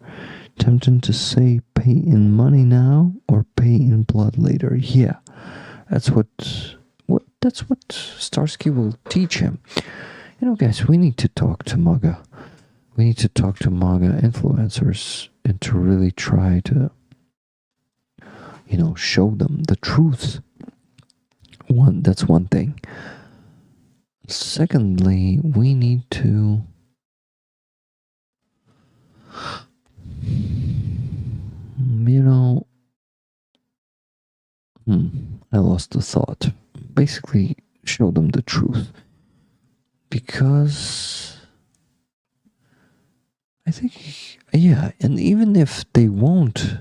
Tempting to say pay in money now or pay in blood later. Yeah, that's what Starsky will teach him. You know, guys, we need to talk to MAGA. We need to talk to MAGA influencers and to really try to, you know, show them the truth. That's one thing. Secondly, we need to I lost the thought. Basically, show them the truth. Because I think, yeah, and even if they won't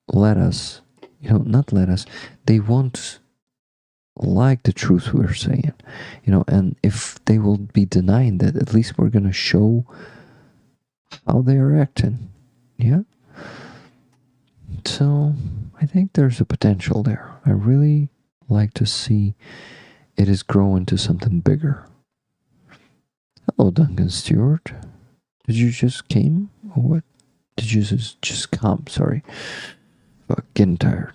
let us, not let us, they won't like the truth we're saying, and if they will be denying that, at least we're gonna show how they are acting. Yeah. So I think there's a potential there. I really like to see it is growing to something bigger. Hello, Duncan Stewart. Did you just came or what? Did you just come? Sorry. Fuck, getting tired.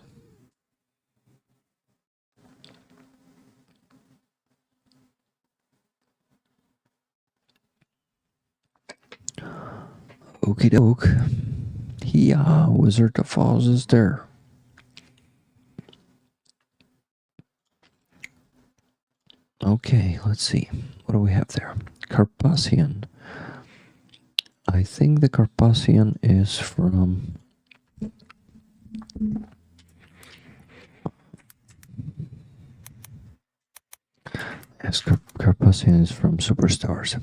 Okie doke. Yeah, Wizard of Oz is there. Okay, let's see. What do we have there? Carpathian. I think the Carpathian is from... Yes, Carpathian is from Superstars.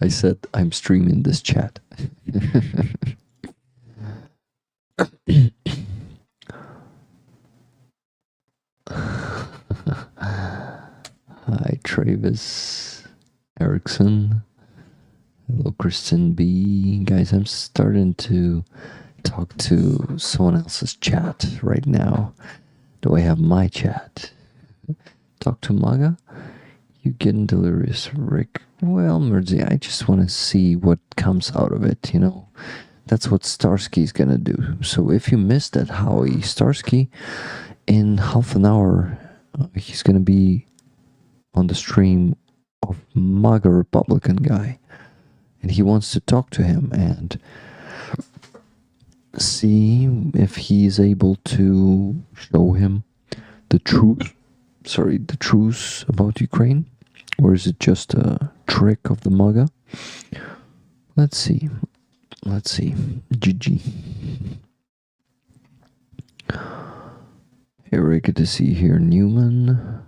I said I'm streaming this chat. Hi, Travis Erickson. Hello, Kristen B. Guys, I'm starting to talk to someone else's chat right now. Do I have my chat? Talk to Maga? You getting delirious, Rick? Well, Merzi, I just want to see what comes out of it, That's what Starsky's gonna do. So if you missed that Howie, Starsky, in half an hour, he's gonna be on the stream of MAGA Republican guy. And he wants to talk to him and see if he's able to show him the truth. Sorry, the truth about Ukraine. Or is it just a trick of the MAGA? Let's see. GG. Hey, good to see you here, Newman.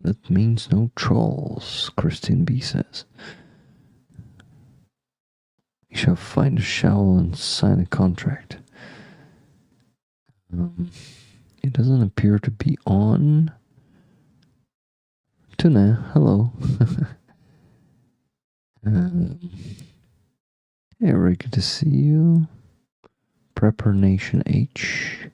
That means no trolls, Christine B says. You shall find a shovel and sign a contract. It doesn't appear to be on. Tuna, hello. Hey, Rick, good to see you. Prepper Nation H.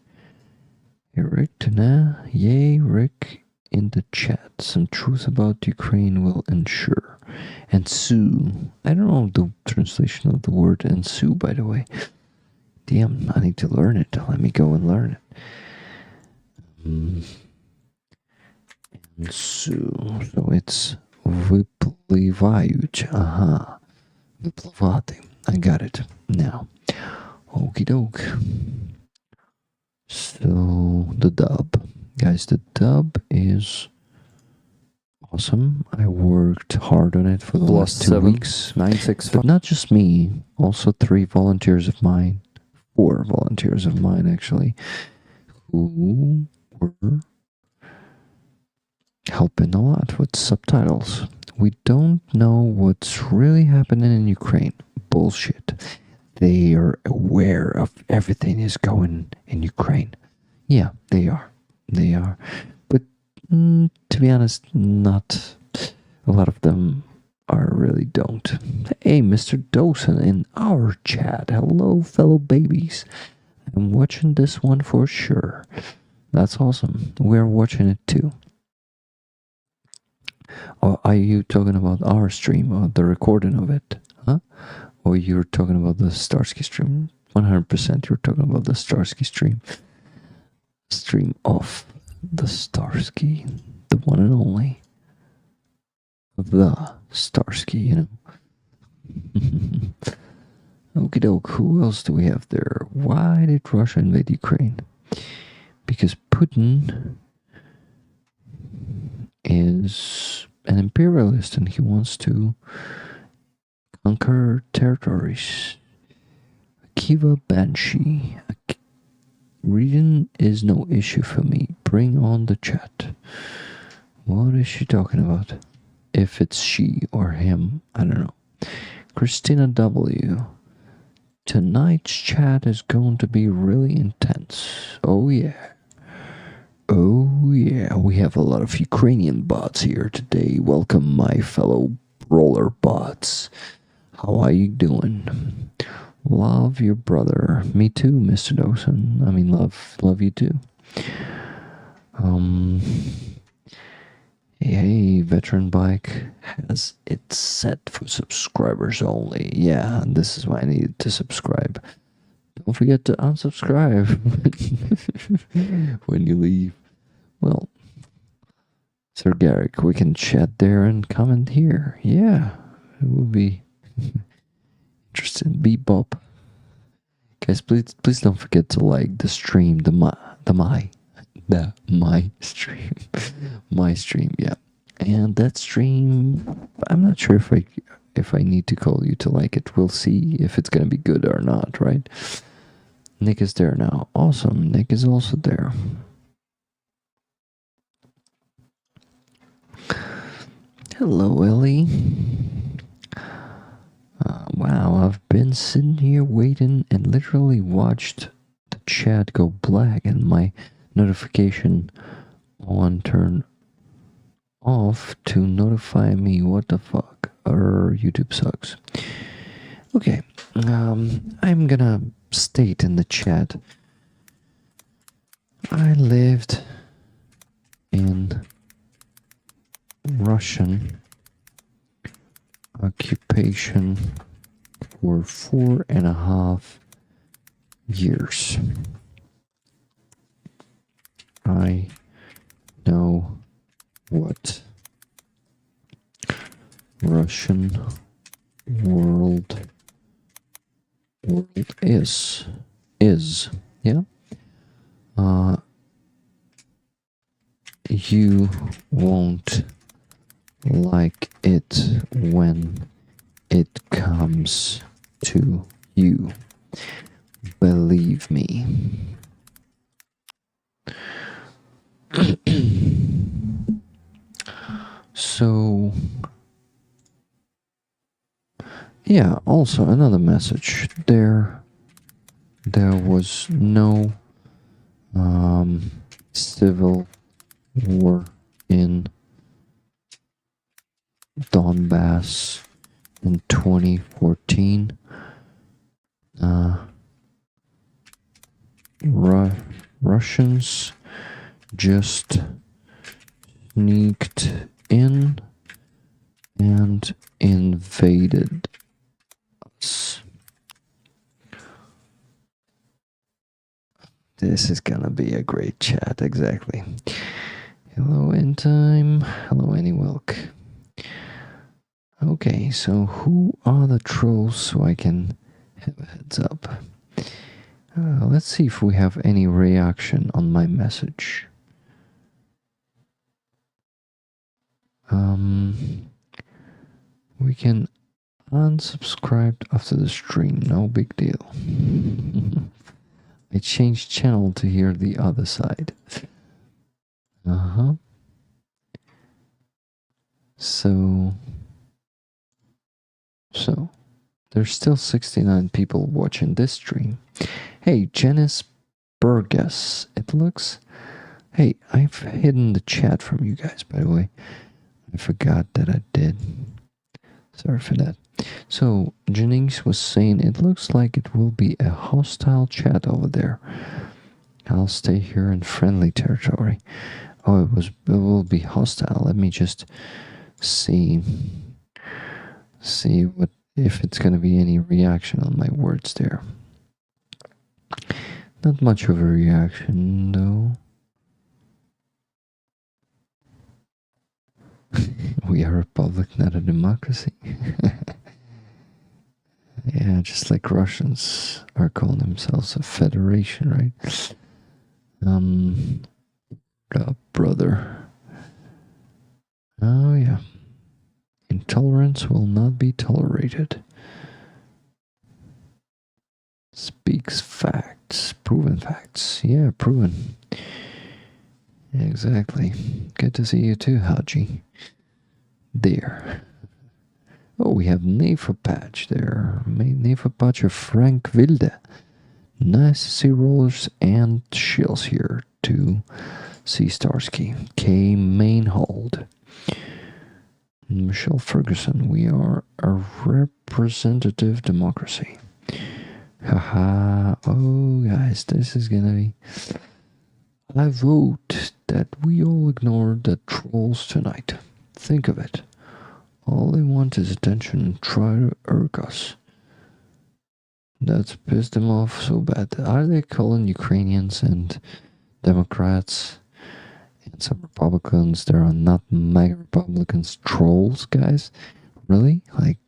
Hey, Rick, Tuna. Yay, Rick, in the chat. Some truth about Ukraine will ensure. Ensue. I don't know the translation of the word ensue, by the way. Damn, I need to learn it. Let me go and learn it. So it's vypливають. Aha. Vypливати. I got it now. Okie doke. So the dub. Guys, the dub is awesome. I worked hard on it for the last 2 weeks. 965. But not just me. Also 4 volunteers of mine, actually, who were helping a lot with subtitles. We don't know what's really happening in Ukraine. Bullshit. They are aware of everything is going in Ukraine. Yeah, they are. But to be honest, not a lot of them really don't. Hey, Mr. Dawson in our chat. Hello, fellow babies. I'm watching this one for sure. That's awesome. We're watching it too. Or are you talking about our stream or the recording of it? Huh? Or you're talking about the Starsky stream? 100% you're talking about the Starsky stream. Stream of the Starsky. The one and only. The Starsky, Okie doke, who else do we have there? Why did Russia invade Ukraine? Because Putin is an imperialist and he wants to conquer territories. Akiva Banshee. Reading is no issue for me. bring on the chat. What is she talking about? If it's she or him, I don't know. Christina W. Tonight's chat is going to be really intense. Oh yeah. Oh yeah. We have a lot of Ukrainian bots here today. Welcome, my fellow roller bots. How are you doing? Love your brother. Me too, Mr. Dawson. I mean, love you too. Hey, Veteran Bike has it set for subscribers only. Yeah, this is why I needed to subscribe. Don't forget to unsubscribe when you leave. Well, Sir Garrick, we can chat there and comment here. Yeah, it would be interesting. Bebop. Guys, please don't forget to like the stream, my stream. My stream, yeah. And that stream, I'm not sure if I need to call you to like it. We'll see if it's gonna be good or not, right? Nick is there now. Awesome. Nick is also there. Hello, Ellie. Wow, I've been sitting here waiting and literally watched the chat go black and my notification on turn off to notify me. What the fuck? YouTube sucks. Okay, I'm gonna state in the chat. I lived in Russian occupation for 4.5 years. I know what Russian world is, yeah. You won't like it when it comes to you. Believe me. So, yeah, also another message. There was no civil war in Donbass in 2014. Russians just sneaked in and invaded us. This is gonna be a great chat, exactly. Hello, End Time. Hello, Annie Wilk. Okay, so who are the trolls so I can have a heads up? Let's see if we have any reaction on my message. We can unsubscribe after the stream, no big deal. I changed channel to hear the other side. So there's still 69 people watching this stream. Hey, Janice Burgess, it looks... Hey, I've hidden the chat from you guys, by the way. I forgot that I did. Sorry for that. So, Janice was saying it looks like it will be a hostile chat over there. I'll stay here in friendly territory. Oh, it will be hostile. Let me just see what if it's gonna be any reaction on my words there. Not much of a reaction though. We are a republic, not a democracy. Yeah, just like Russians are calling themselves a federation, right? Brother. Oh yeah. Intolerance will not be tolerated. Speaks facts. Proven facts. Yeah, proven. Exactly. Good to see you too, Haji. There. Oh, we have Neferpatch there. Neferpatch of Frank Wilde. Nice to see rollers and shields here to see Starsky. K. Mainhold. Michelle Ferguson. We are a representative democracy. Haha. Oh, guys, this is gonna be... I vote that we all ignore the trolls tonight. Think of it. All they want is attention and try to irk us. That's pissed them off so bad. Are they calling Ukrainians and Democrats and some Republicans that are not MAGA Republicans trolls, guys? Really? Like...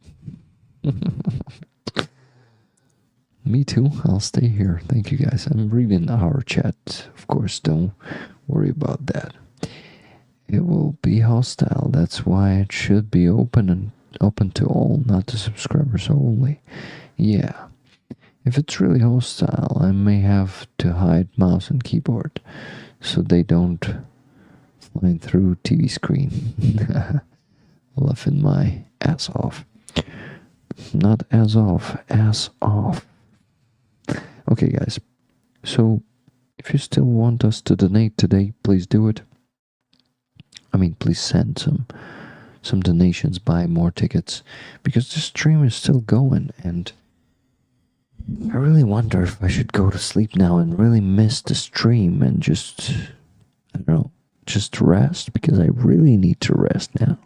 Me too. I'll stay here. Thank you, guys. I'm reading our chat. Of course, don't worry about that. It will be hostile. That's why it should be open to all, not to subscribers only. Yeah. If it's really hostile, I may have to hide mouse and keyboard so they don't fly through TV screen. Laughing my ass off. Not as off, ass off. Okay, guys. So, if you still want us to donate today, please do it. I mean, please send some donations, buy more tickets, because the stream is still going, and I really wonder if I should go to sleep now and really miss the stream and just, I don't know, just rest, because I really need to rest now.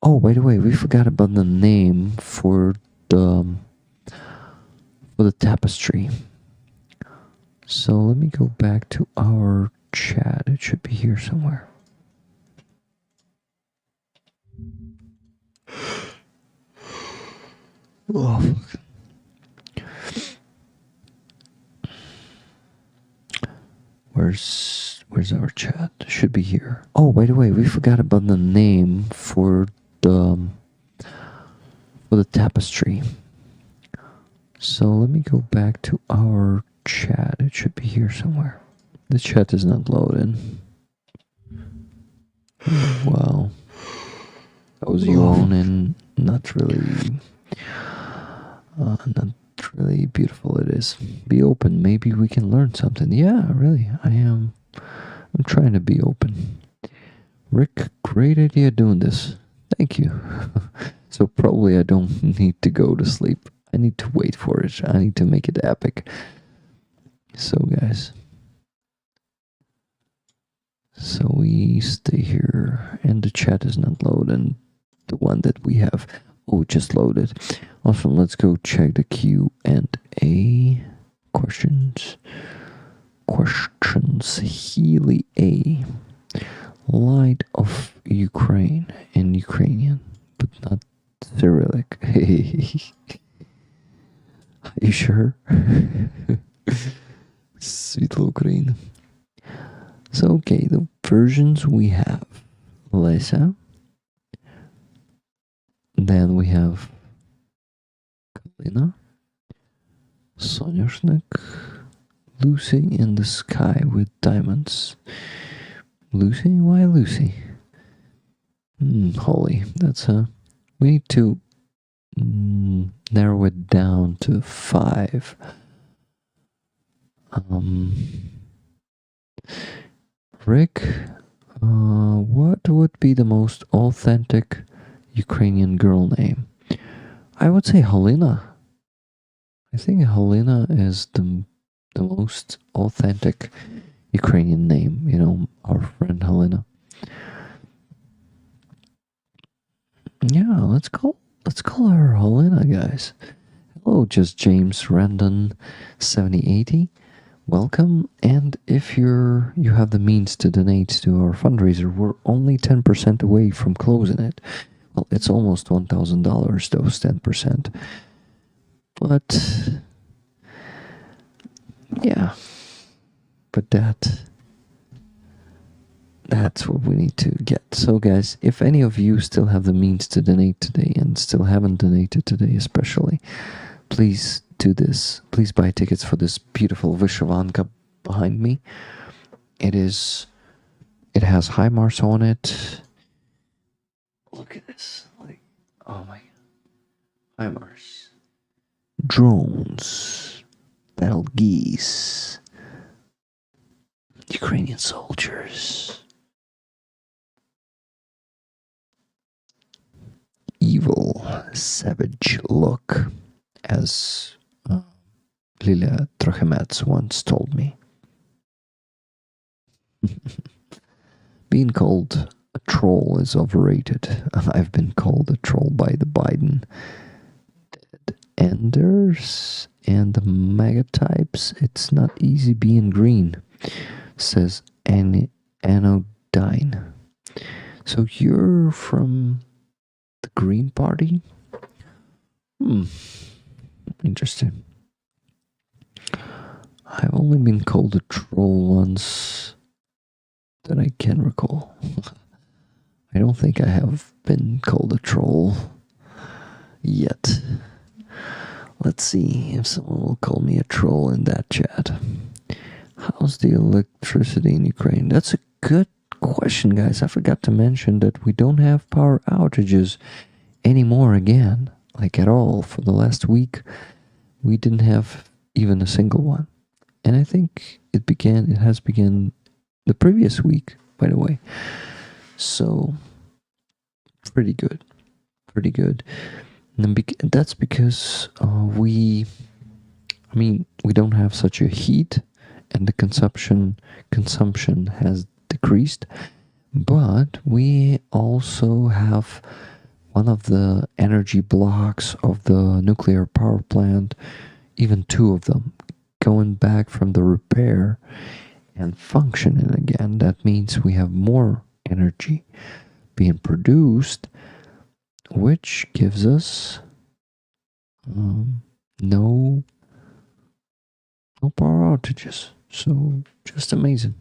Oh, by the way, we forgot about the name for the Tapestry. So let me go back to our chat. It should be here somewhere. Oh, fuck. Where's our chat? It should be here. Oh, by the way, we forgot about the name for the Tapestry. So let me go back to our chat. It should be here somewhere. The chat is not loading. Wow. That was yawn and not really beautiful it is. Be open. Maybe we can learn something. Yeah, really. I'm trying to be open. Rick, great idea doing this. Thank you. So probably I don't need to go to sleep. I need to wait for it. I need to make it epic. So, guys. So we stay here. And the chat is not loading. The one that we have. Oh, just loaded. Awesome. Let's go check the Q&A. Questions. Healy A. Light of Ukraine in Ukrainian. But not Cyrillic. Are you sure? Світло Ukraine. So, okay, the versions we have Lesa. Then we have Kalyna, Soняшник, Lucy in the sky with diamonds. Lucy? Why Lucy? Holy. That's we need to narrow it down to 5. Rick, what would be the most authentic Ukrainian girl name? I would say Kalyna. I think Kalyna is the most authentic Ukrainian name. You know, our friend Kalyna. Yeah, let's call her Kalyna, guys. Hello, just James Randon 7080. Welcome, and if you have the means to donate to our fundraiser, we're only 10% away from closing it. Well, it's almost $1,000, those 10%. But yeah, but that's what we need to get. So guys, if any of you still have the means to donate today and still haven't donated today especially, please do this. Please buy tickets for this beautiful Vyshavanka behind me. It is It has HIMARS on it. Look at this. Like, oh my. HIMARS. Drones. Battle geese. Ukrainian soldiers. Evil, savage look, as Lilia Trochemets once told me. Being called a troll is overrated. I've been called a troll by the Biden enders and the mega types. It's not easy being green, says Anodyne. So you're from the Green Party? Interesting. I've only been called a troll once that I can recall. I don't think I have been called a troll yet. Let's see if someone will call me a troll in that chat. How's the electricity in Ukraine? That's a good question, guys. I forgot to mention that we don't have power outages anymore again, like at all. For the last week, we didn't have even a single one. And I think it has begun the previous week, by the way. So, pretty good. Pretty good. And that's because we don't have such a heat, and the consumption has decreased, but we also have one of the energy blocks of the nuclear power plant, even two of them, going back from the repair and functioning again. That means we have more energy being produced, which gives us no power outages. So just amazing.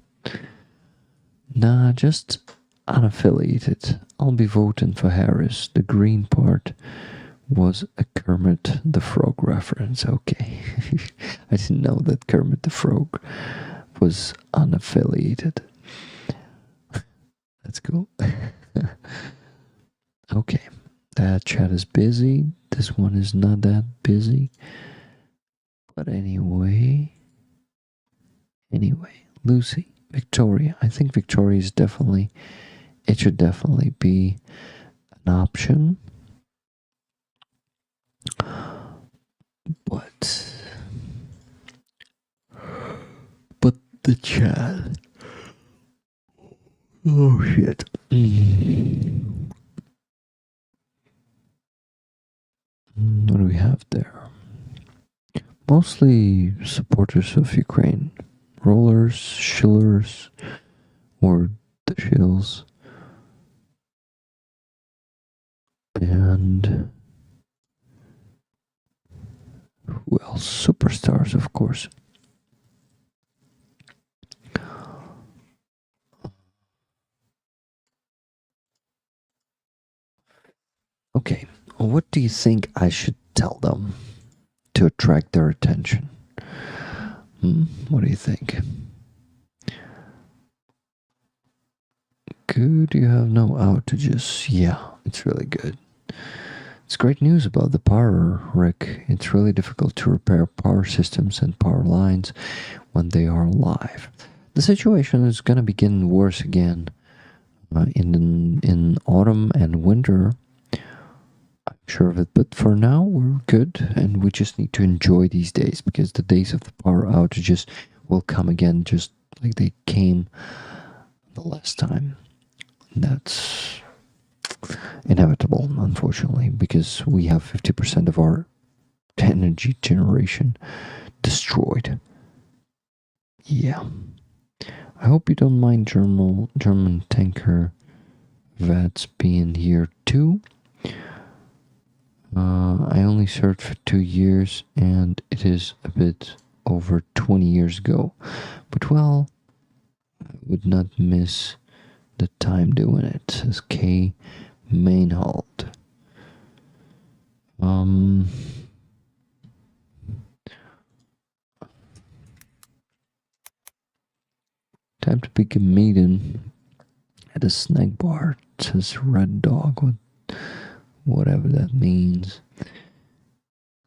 Nah, just unaffiliated. I'll be voting for Harris. The green part was a Kermit the Frog reference. Okay. I didn't know that Kermit the Frog was unaffiliated. That's cool. Okay. That chat is busy. This one is not that busy. But anyway, Lucy, Victoria. I think Victoria is it should definitely be an option. But the chat. Oh shit. What do we have there? Mostly supporters of Ukraine. Rollers, shillers, or the shills. And who else? Superstars, of course. Okay, what do you think I should tell them to attract their attention? What do you think? Good, you have no outages. Yeah, it's really good. It's great news about the power, Rick. It's really difficult to repair power systems and power lines when they are live. The situation is going to be getting worse again in autumn and winter. I'm sure of it, but for now we're good, and we just need to enjoy these days, because the days of the power outages will come again, just like they came the last time. That's inevitable, unfortunately, because we have 50% of our energy generation destroyed. Yeah. I hope you don't mind German tanker vets being here too. I only served for 2 years, and it is a bit over 20 years ago. But well, I would not miss the time doing it, says K. Mainhold. Time to pick a maiden. at a snack bar. It says red dog, whatever that means.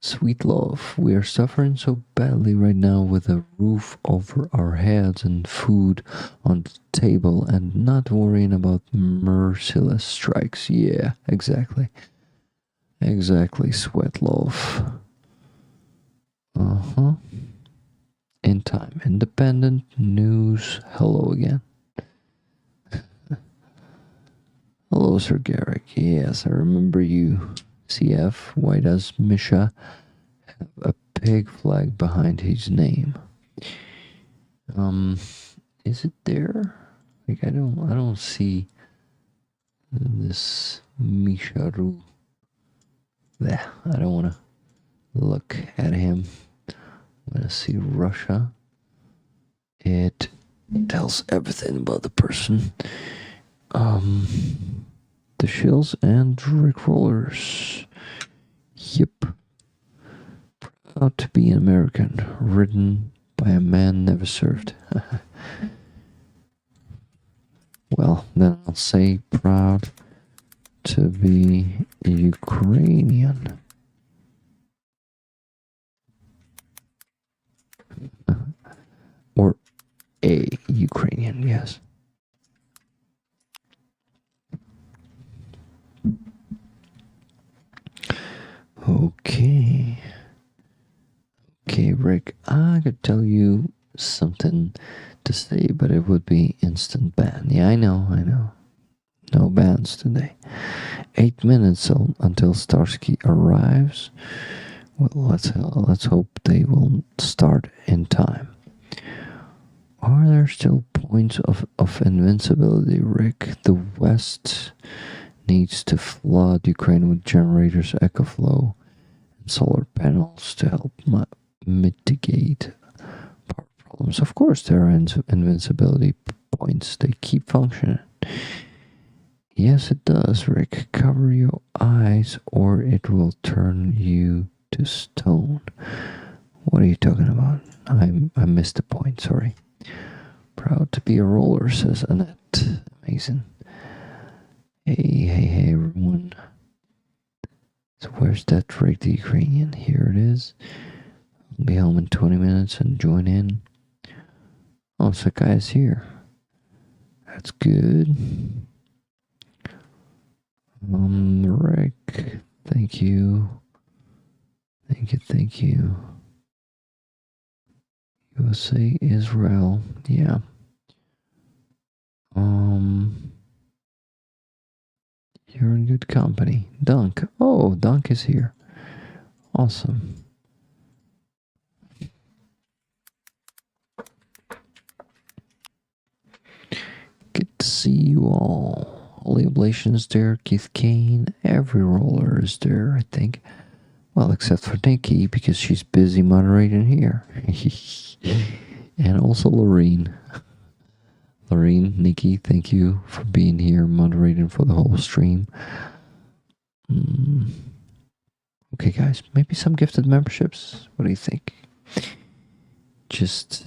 Sweet love, we are suffering so badly right now with a roof over our heads and food on the table and not worrying about merciless strikes. Yeah, exactly. Exactly, sweat love. In time, independent news. Hello again. Hello, Sir Garrick. Yes, I remember you. CF, why does Misha have a pig flag behind his name? Is it there? Like I don't see this Misha-ru. There, I don't wanna look at him. I'm gonna see Russia. It tells everything about the person. The Shills and Rickrollers. Yep. Proud to be an American, written by a man never served. Well, then I'll say proud to be a Ukrainian. Or a Ukrainian, yes. Okay. Okay, Rick, I could tell you something to say, but it would be instant ban. Yeah, I know. No bans today. 8 minutes until Starsky arrives. Well, let's hope they will start in time. Are there still points of invincibility, Rick? The West needs to flood Ukraine with generators, EcoFlow, and solar panels to help mitigate power problems. Of course, there are invincibility points. They keep functioning. Yes, it does, Rick. Cover your eyes or it will turn you to stone. What are you talking about? I missed the point, sorry. Proud to be a roller, says Annette. Amazing. Hey, everyone. So where's that Rick the Ukrainian? Here it is. I'll be home in 20 minutes and join in. Oh, Sakai is here. That's good. Rick, thank you. Thank you. USA, Israel, yeah. You're in good company. Dunk. Oh, Dunk is here. Awesome. Good to see you all. Holy Oblation's there, Keith Kane, every roller is there, I think. Well, except for Nikki, because she's busy moderating here. And also Lorene. Lorene, Nikki, thank you for being here, moderating for the whole stream. Okay, guys, maybe some gifted memberships. What do you think? Just,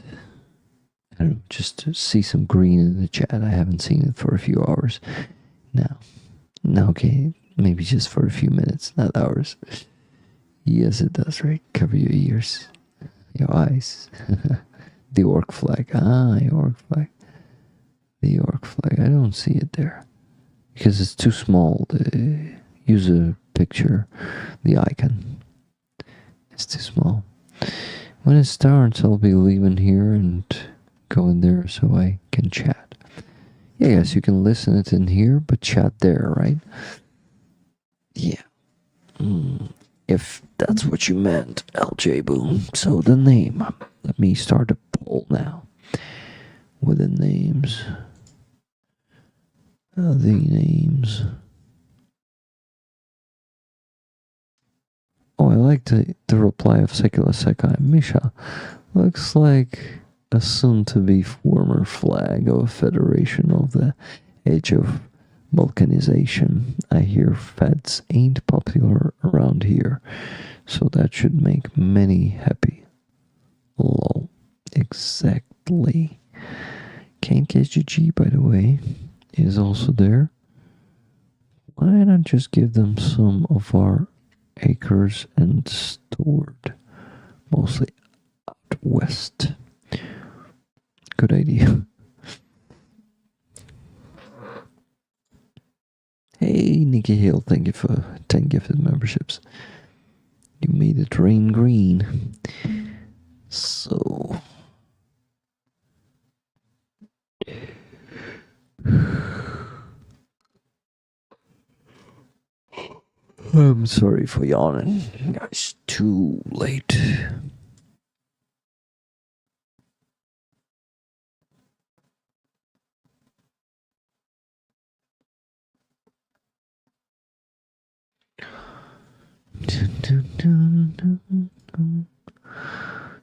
I don't know, just to see some green in the chat. I haven't seen it for a few hours. No, okay, maybe just for a few minutes, not hours. Yes, it does, right? Cover your ears, your eyes. The orc flag. Orc flag. The orc flag. I don't see it there because it's too small. The user picture, the icon. It's too small. When it starts, I'll be leaving here and going there so I can chat. Yeah, yes, you can listen it in here, but chat there, right? Yeah. If that's what you meant, LJ Boom. So the name. Let me start a poll now. With the names. The names. Oh, I like the reply of Secular Sekai. Misha looks like a soon-to-be former flag of a federation of the age of balkanization. I hear feds ain't popular around here, so that should make many happy. Lol. Exactly. Kane KGG, by the way. is also there. Why not just give them some of our acres and stored mostly out west? Good idea. Hey, Nikki Hill, thank you for 10 gifted memberships. You made it rain green. So... I'm sorry for yawning, guys. Too late.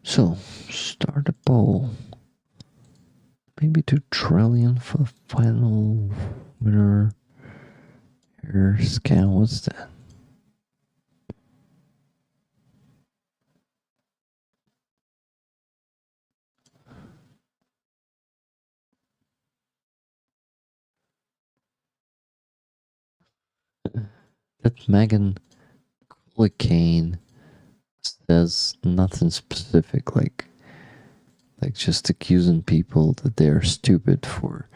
So, start a poll. Maybe 2 trillion for the final winner. Air scan, what's that? That Megan Collicane says nothing specific, like just accusing people that they're stupid for.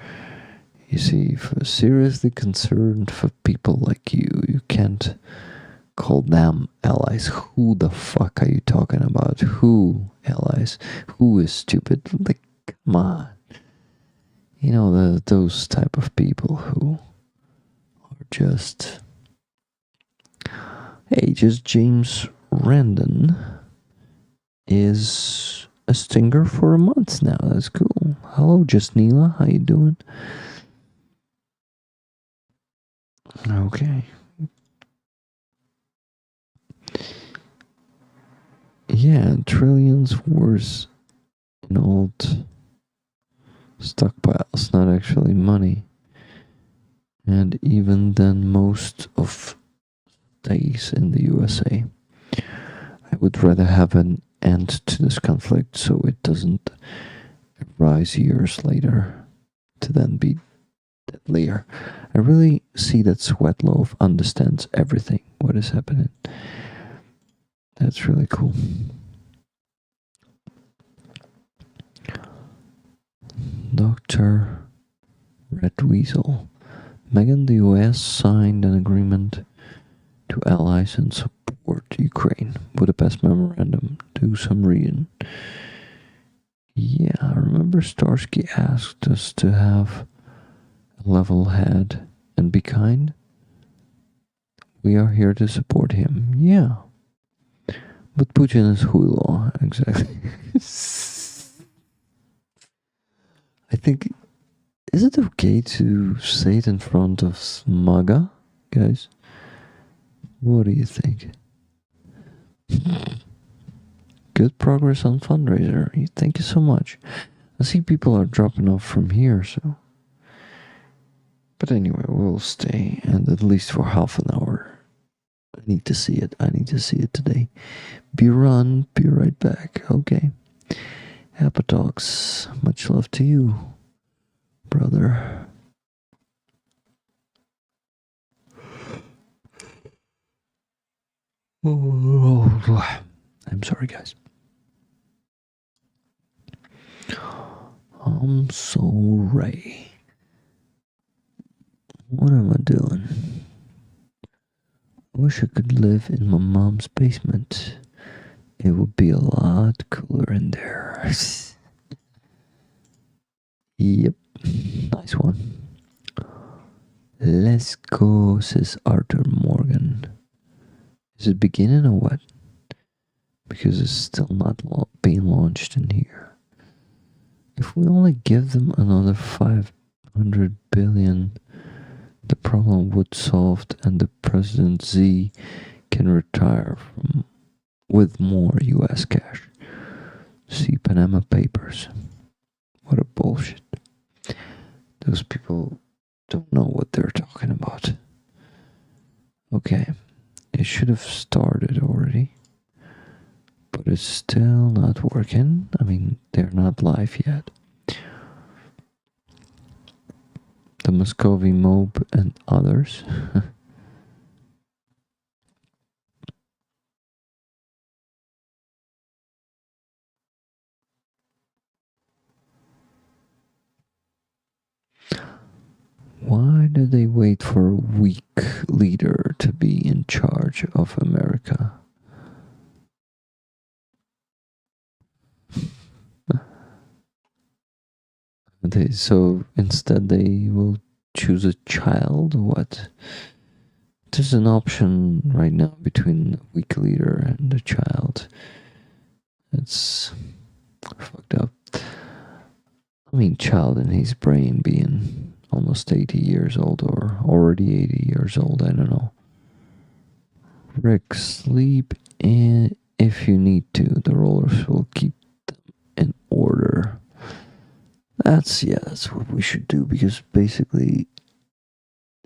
You see, for seriously concerned for people like you can't call them allies. Who the fuck are you talking about? Who allies? Who is stupid? Like, come on. You know, those type of people who are just... Hey, just James Randon is a stinger for a month now. That's cool. Hello, just Neela. How you doing? Okay. Yeah, trillions worth in old stockpiles, not actually money. And even then, most of stays in the USA. I would rather have an end to this conflict so it doesn't rise years later to then be deadlier. I really see that Swetlove understands everything, what is happening. That's really cool. Dr. Red Weasel. Megan, the US signed an agreement to allies and support Ukraine. Budapest Memorandum. Do some reading. Yeah, I remember Starsky asked us to have a level head and be kind. We are here to support him. Yeah. But Putin is huilo, exactly. I think, is it okay to say it in front of MAGA, guys? What do you think? Good progress on Fundraiser. Thank you so much. I see people are dropping off from here, so... But anyway, we'll stay, and at least for half an hour. I need to see it. I need to see it today. Be right back. Okay. Apatox, much love to you, brother. Oh, I'm sorry, guys. I'm sorry. What am I doing? I wish I could live in my mom's basement. It would be a lot cooler in there. Yep. Nice one. Let's go, says Arthur Morgan. Is it beginning or what? Because it's still not being launched in here. If we only give them another 500 billion, the problem would solved and the presidency can retire with more US cash. See Panama Papers. What a bullshit. Those people don't know what they're talking about. Okay. It should have started already. But it's still not working. I mean, they're not live yet. The Muscovy mob and others. Why do they wait for a weak leader to be in charge of America? So instead they will choose a child? What? There's an option right now between a weak leader and a child. It's fucked up. I mean, child in his brain being almost 80 years old or already 80 years old, I don't know. Rick, sleep in if you need to. The rollers will keep them in order. That's what we should do, because basically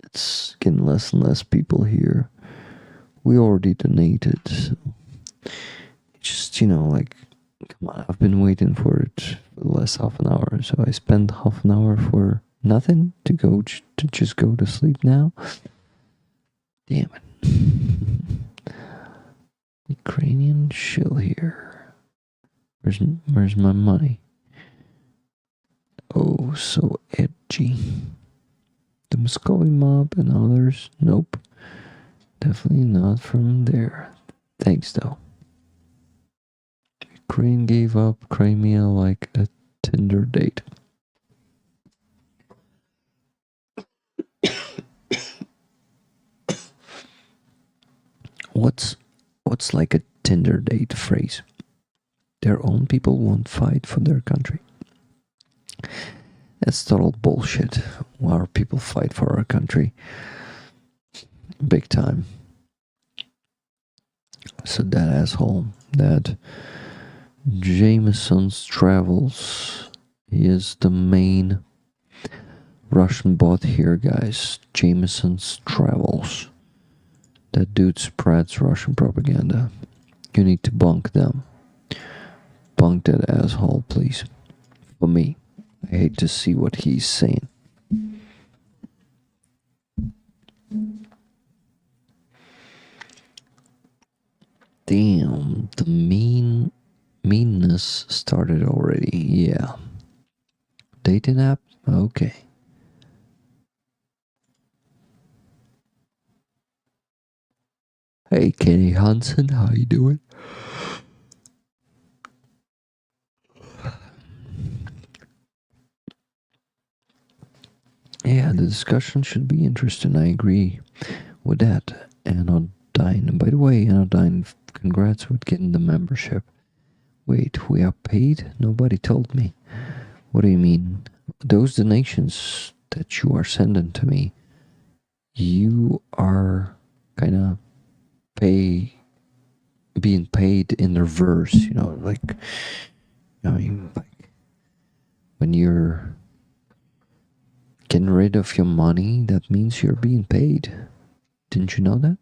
it's getting less and less people here. We already donated, so just, like, come on, I've been waiting for it for the last half an hour, so I spent half an hour for nothing to just go to sleep now. Damn it. Ukrainian shill here. Where's my money? Oh, so edgy. The Muscovy mob and others? Nope. Definitely not from there. Thanks, though. Ukraine gave up Crimea like a Tinder date. What's like a Tinder date phrase? Their own people won't fight for their country. That's total bullshit. Our people fight for our country. Big time. So that asshole, that Jameson's Travels, he is the main Russian bot here, guys. Jameson's Travels. That dude spreads Russian propaganda. You need to bunk them. Bunk that asshole, please. For me. I hate to see what he's saying. Damn, the meanness started already. Yeah. Dating app? Okay. Hey, Kenny Hansen, how you doing? Yeah, the discussion should be interesting. I agree with that. Anodyne. By the way, Anodyne, congrats with getting the membership. Wait, we are paid? Nobody told me. What do you mean? Those donations that you are sending to me, you are kind of being paid in reverse, like, when you're getting rid of your money, that means you're being paid. Didn't you know that?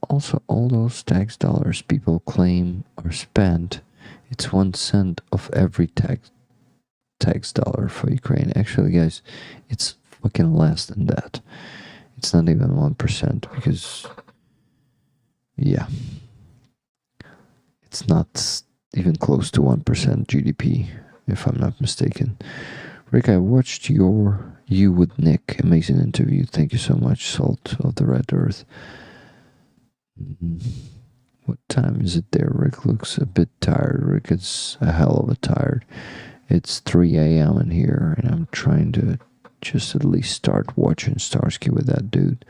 Also, all those tax dollars people claim are spent, it's 1 cent of every tax dollar for Ukraine. Actually, guys, it's fucking less than that. It's not even 1%, because, yeah, it's not even close to 1% GDP, if I'm not mistaken. Rick, I watched you with Nick. Amazing interview. Thank you so much, Salt of the Red Earth. What time is it there? Rick looks a bit tired. Rick is a hell of a tired. It's 3 a.m. in here, and I'm trying to just at least start watching Starsky with that dude.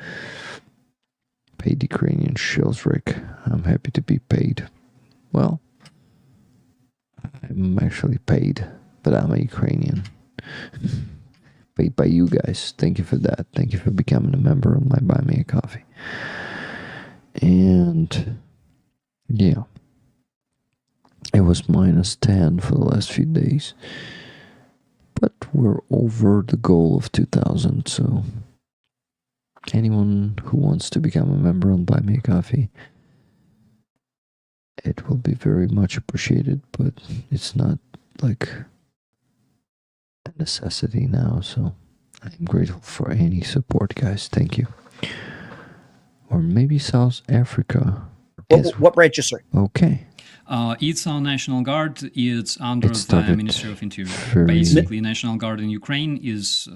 Paid Ukrainian shills, Rick. I'm happy to be paid. Well, I'm actually paid, but I'm a Ukrainian. Paid by you guys. Thank you for that. Thank you for becoming a member of my Buy Me a Coffee. And yeah, it was -10 for the last few days, but we're over the goal of 2,000. So anyone who wants to become a member on Buy Me a Coffee, it will be very much appreciated, but it's not like a necessity now, so I'm grateful for any support, guys. Thank you. Or maybe South Africa. What branches, sir? Okay. It's our National Guard. It's under the Ministry of Interior. Basically, National Guard in Ukraine is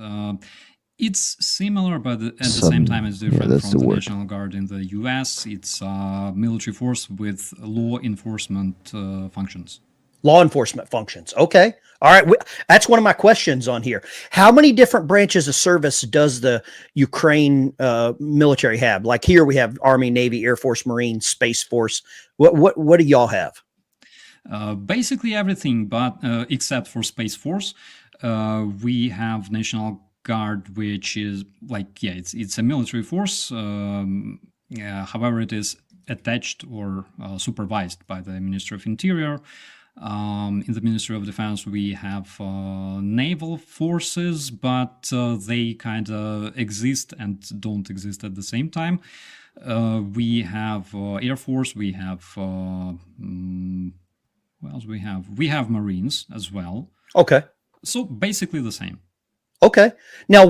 it's similar, but at the same time, it's different from the National Guard in the U.S. It's a military force with law enforcement functions. Law enforcement functions. Okay. All right. That's one of my questions on here. How many different branches of service does the Ukraine military have? Like here we have Army, Navy, Air Force, Marine, Space Force. What do y'all have? Basically everything, but except for Space Force. We have National Guard, which is like, it's a military force. However, it is attached or supervised by the Ministry of Interior. In the Ministry of Defense, we have naval forces, but they kind of exist and don't exist at the same time. We have Air Force, we have what else we have? We have Marines as well. Okay. So basically the same. Okay. Now,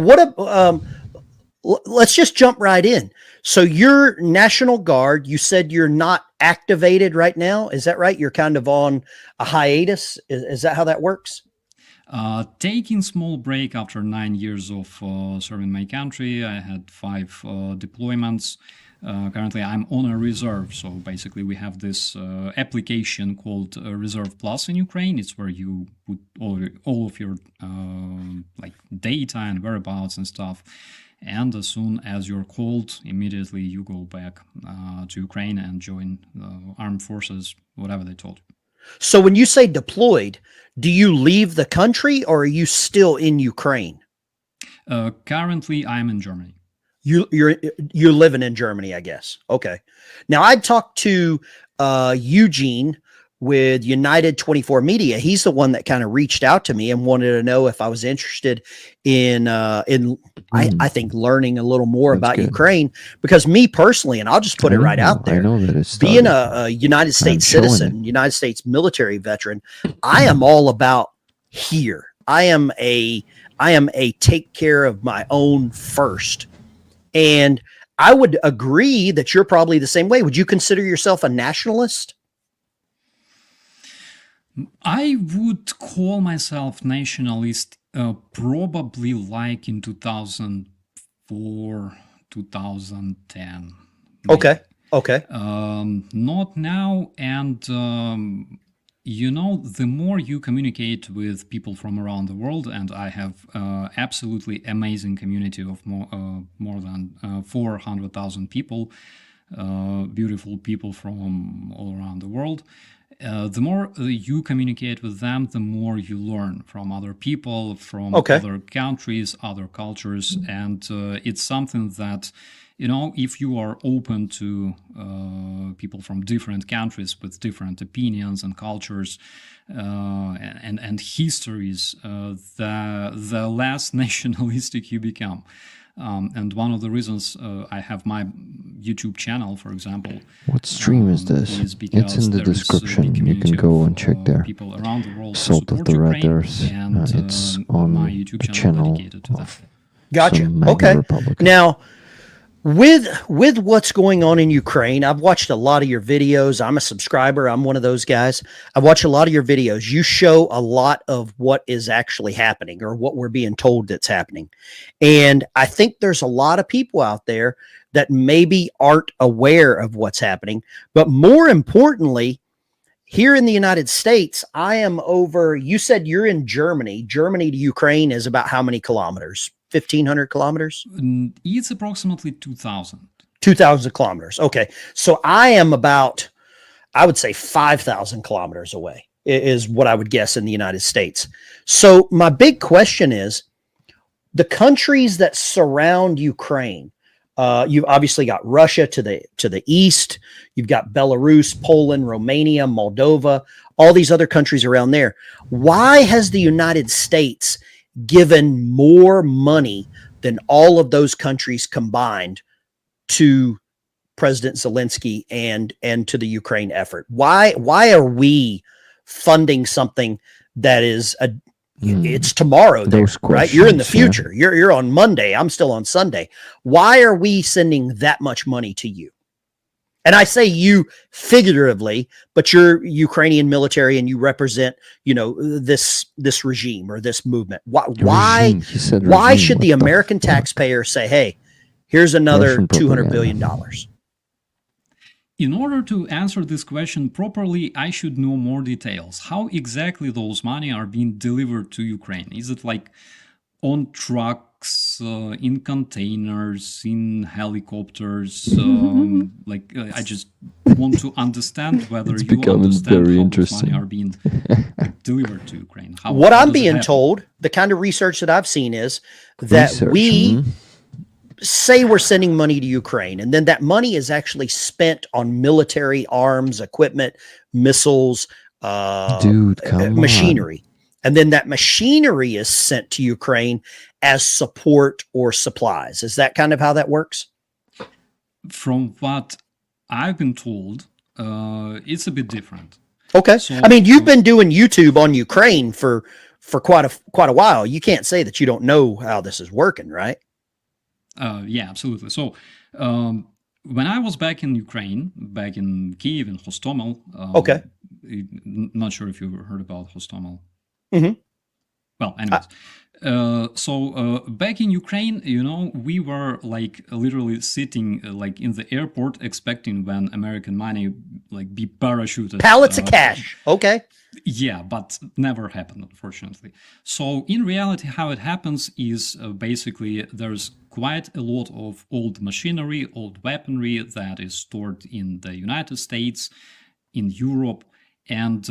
let's just jump right in. So your National Guard, you said you're not activated right now. Is that right? You're kind of on a hiatus. Is that how that works? Taking small break after 9 years of serving my country. I had 5 deployments. Currently, I'm on a reserve. So basically, we have this application called Reserve Plus in Ukraine. It's where you put all of your like data and whereabouts and stuff. And as soon as you're called, immediately you go back to Ukraine and join the armed forces, whatever they told you. So when you say deployed, do you leave the country or are you still in Ukraine? Currently, I'm in Germany. You're living in Germany, I guess. Okay. Now I talked to Eugene with United 24 Media. He's the one that kind of reached out to me and wanted to know if I was interested in I think learning a little more about Ukraine, because me personally, and I'll just put it right out there, being a United States citizen, United States military veteran, I am all about here. I am a take care of my own first. And I would agree that you're probably the same way. Would you consider yourself a nationalist? I would call myself nationalist probably like in 2004, 2010. Maybe. Okay. Not now. And, you know, the more you communicate with people from around the world, and I have absolutely amazing community of more than 400,000 people, beautiful people from all around the world. The more you communicate with them, the more you learn from other people, from other countries, other cultures. And it's something that, you know, if you are open to people from different countries with different opinions and cultures and histories, the less nationalistic you become. And one of the reasons I have my YouTube channel, for example. What stream is this? It's in the description. You can go and check there. People around the world Salt of the Red Earth. It's on my YouTube the channel of Gotcha. Okay. Now, with what's going on in Ukraine, I've watched a lot of your videos. I'm a subscriber. I'm one of those guys. I watch a lot of your videos. You show a lot of what is actually happening or what we're being told that's happening. And I think there's a lot of people out there that maybe aren't aware of what's happening. But more importantly, here in the United States, I am over, you said you're in Germany. Germany to Ukraine is about how many kilometers? 1,500 kilometers? It's approximately 2,000. 2,000 kilometers. Okay. So I am about, I would say 5,000 kilometers away is what I would guess in the United States. So my big question is the countries that surround Ukraine. You've obviously got Russia to the east. You've got Belarus, Poland, Romania, Moldova, all these other countries around there. Why has the United States given more money than all of those countries combined to President Zelensky and to the Ukraine effort? Why are we funding something that is It's tomorrow there, right? You're in the future. You're on Monday. I'm still on Sunday. Why are we sending that much money to you? And I say you figuratively, but you're Ukrainian military and you represent, this regime or this movement. Why should the American taxpayer say, hey, here's another $200 billion? In order to answer this question properly, I should know more details. How exactly those money are being delivered to Ukraine? Is it like on trucks, in containers, in helicopters? I just want to understand whether you understand how those money are being delivered to Ukraine. What I'm being told, the kind of research that I've seen is that we say we're sending money to Ukraine, and then that money is actually spent on military arms, equipment, missiles, machinery. And then that machinery is sent to Ukraine as support or supplies. Is that kind of how that works? From what I've been told, it's a bit different. Okay. So, you've been doing YouTube on Ukraine for quite a while. You can't say that you don't know how this is working, right? Yeah, absolutely. So when I was back in Ukraine, back in Kyiv, in Hostomel, not sure if you heard about Hostomel. Mm-hmm. Well, anyways, so back in Ukraine, we were like literally sitting like in the airport expecting when American money like be parachuted. Pallets of cash. Okay. Yeah, but never happened, unfortunately. So in reality, how it happens is basically there's quite a lot of old machinery, old weaponry that is stored in the United States, in Europe, and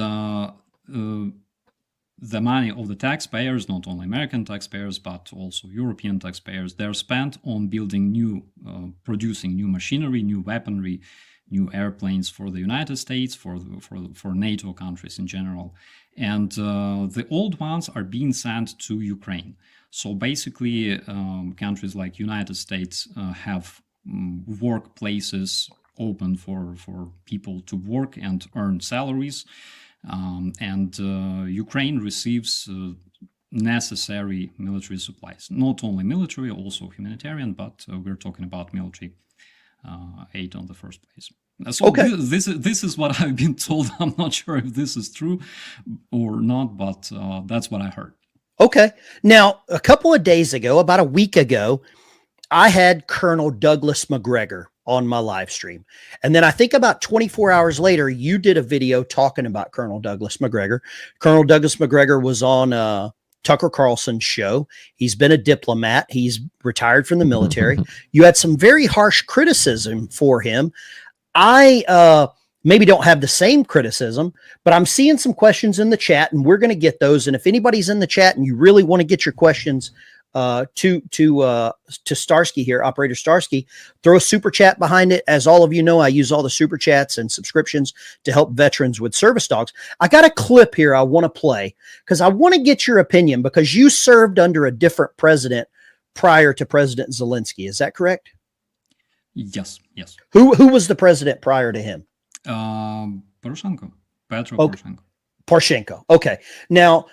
the money of the taxpayers, not only American taxpayers, but also European taxpayers, they're spent on building producing new machinery, new weaponry, new airplanes for the United States, for NATO countries in general. And the old ones are being sent to Ukraine. So basically, countries like United States have workplaces open for people to work and earn salaries. And Ukraine receives necessary military supplies, not only military, also humanitarian, but we're talking about military aid on the first place. So this is what I've been told. I'm not sure if this is true or not, but that's what I heard. Okay. Now, a couple of days ago, about a week ago, I had Colonel Douglas McGregor on my live stream. And then I think about 24 hours later, you did a video talking about Colonel Douglas McGregor. Colonel Douglas McGregor was on Tucker Carlson's show. He's been a diplomat. He's retired from the military. You had some very harsh criticism for him. I maybe don't have the same criticism, but I'm seeing some questions in the chat, and we're going to get those. And if anybody's in the chat and you really want to get your questions to Starsky here, Operator Starsky, throw a super chat behind it. As all of you know, I use all the super chats and subscriptions to help veterans with service dogs. I got a clip here I want to play because I want to get your opinion, because you served under a different president prior to President Zelensky. Is that correct? Yes. Who was the president prior to him? Poroshenko. Poroshenko. Poroshenko. Okay. Now,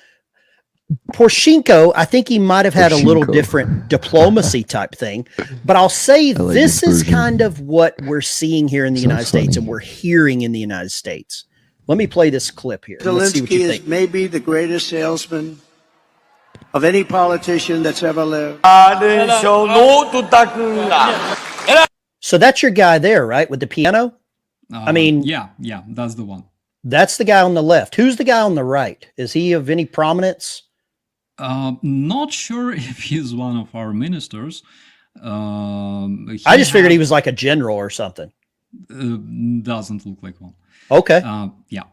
Poroshenko, I think he might have had a little different diplomacy type thing, but I'll say this is kind of what we're seeing here in the United States and we're hearing in the United States. Let me play this clip here. Zelensky is maybe the greatest salesman of any politician that's ever lived. So that's your guy there, right? With the piano? Yeah, that's the one. That's the guy on the left. Who's the guy on the right? Is he of any prominence? Not sure if he's one of our ministers. I just figured he was like a general or something. Doesn't look like one. Okay. Yeah.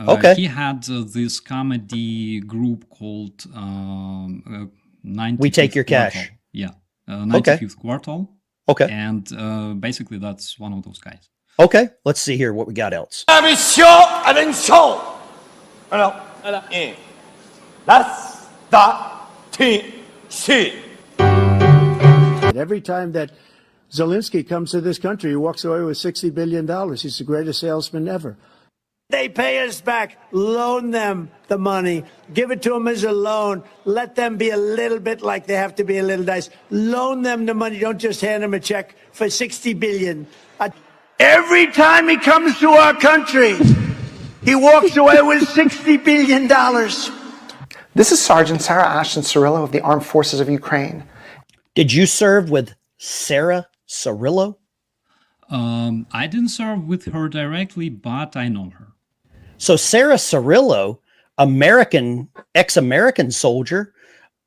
Okay. He had this comedy group called 95th We Take Your Quartal. Cash. Yeah. 95th Quartal. Okay. And basically that's one of those guys. Okay. Let's see here what we got else. Every time that Zelensky comes to this country, he walks away with $60 billion. He's the greatest salesman ever. They pay us back. Loan them the money. Give it to them as a loan. Let them be a little bit like they have to be a little nice. Loan them the money. Don't just hand them a check for $60 billion. Every time he comes to our country, he walks away with $60 billion. This is Sergeant Sarah Ashton Cirillo of the Armed Forces of Ukraine. Did you serve with Sarah Cirillo? I didn't serve with her directly, but I know her. So Sarah Cirillo, ex-American soldier,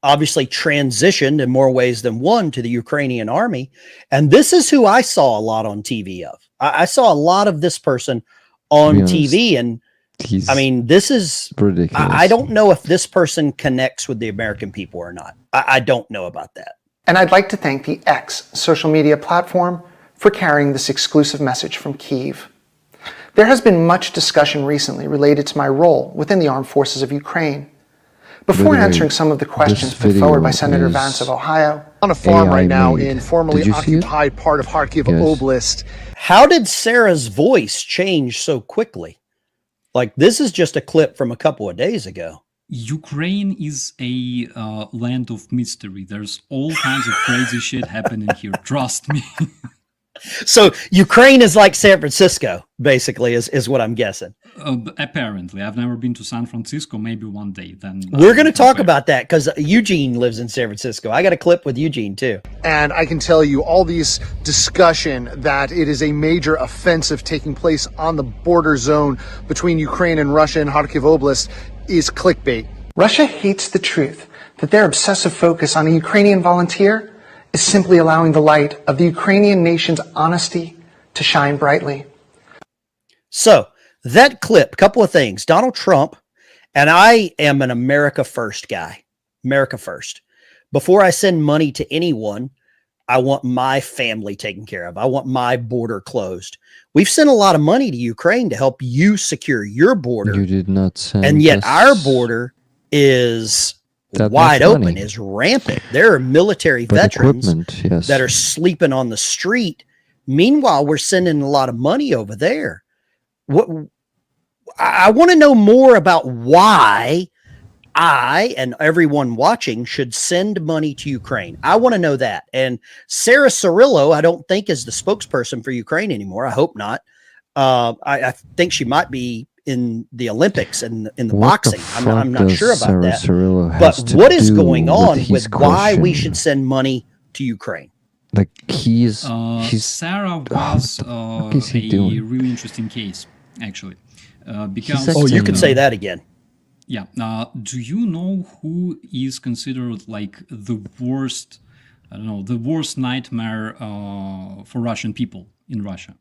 obviously transitioned in more ways than one to the Ukrainian army. And this is who I saw a lot on TV of. I saw a lot of this person on TV. And I mean, this is ridiculous. I don't know if this person connects with the American people or not. I don't know about that. And I'd like to thank the X social media platform for carrying this exclusive message from Kyiv. There has been much discussion recently related to my role within the Armed Forces of Ukraine. Before answering some of the questions put forward by Senator Vance of Ohio, on a farm right now in formerly occupied part of Kharkiv Oblast. How did Sarah's voice change so quickly? Like, this is just a clip from a couple of days ago. Ukraine is a land of mystery. There's all kinds of crazy shit happening here. Trust me. So Ukraine is like San Francisco, basically, is what I'm guessing. Apparently. I've never been to San Francisco. Maybe one day. Then we're going to talk about that because Eugene lives in San Francisco. I got a clip with Eugene, too. And I can tell you all these discussion that it is a major offensive taking place on the border zone between Ukraine and Russia in Kharkiv Oblast is clickbait. Russia hates the truth that their obsessive focus on a Ukrainian volunteer is simply allowing the light of the Ukrainian nation's honesty to shine brightly. So that clip, couple of things. Donald Trump, and I am an America First guy. America First. Before I send money to anyone, I want my family taken care of. I want my border closed. We've sent a lot of money to Ukraine to help you secure your border. You did not send and yet our border is wide open, is rampant. There are military veterans that are sleeping on the street. Meanwhile, we're sending a lot of money over there. I want to know more about why I and everyone watching should send money to Ukraine. I want to know that. And Sarah Cirillo, I don't think is the spokesperson for Ukraine anymore. I hope not. I think she might be in the Olympics and in the boxing. I'm not sure about that. But what is going on with why we should send money to Ukraine? Like he's Sarah was a really interesting case, actually. Because you could say that again. Yeah. Do you know who is considered like the worst, I don't know, the worst nightmare for Russian people in Russia?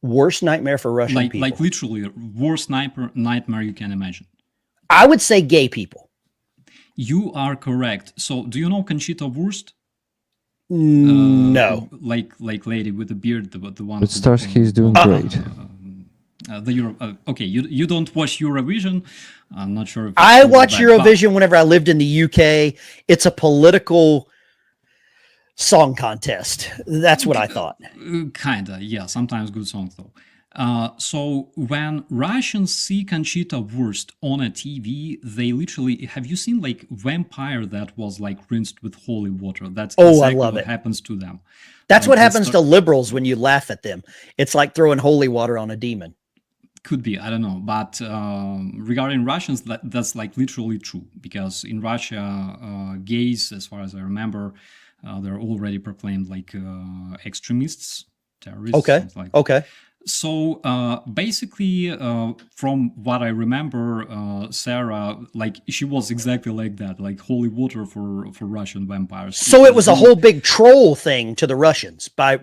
Worst nightmare for Russian people? Like literally, worst nightmare you can imagine. I would say gay people. You are correct. So, do you know Conchita Wurst? No. Like lady with the beard, the one. But Starsky is doing great. Okay, you don't watch Eurovision. I'm not sure if I watch Eurovision whenever I lived in the UK. It's a political song contest. That's what I thought. Kinda, yeah. Sometimes good songs though. So when Russians see Conchita Wurst on a TV, they literally have you seen like vampire that was like rinsed with holy water? That's exactly I love what it. happens to them. That's what happens to liberals when you laugh at them. It's like throwing holy water on a demon. Could be, I don't know. But regarding Russians, that's like literally true because in Russia, gays, as far as I remember, they're already proclaimed like extremists, terrorists. Okay. Okay. So basically, from what I remember, Sarah, like she was exactly like that, like holy water for Russian vampires. So it was a whole big troll thing to the Russians by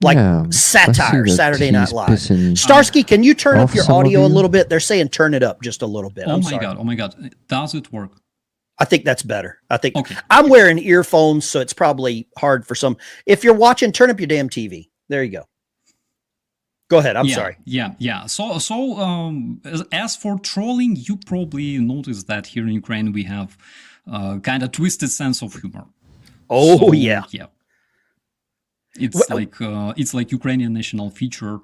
like satire, Saturday Night Live. Starsky, can you turn up your audio a little bit? They're saying turn it up just a little bit. Oh my god! Does it work? I think that's better. I think I'm wearing earphones, so it's probably hard for some. If you're watching, turn up your damn TV. There you go. Go ahead. I'm sorry. Yeah. So as for trolling, you probably noticed that here in Ukraine we have kind of twisted sense of humor. Oh yeah. It's like Ukrainian national feature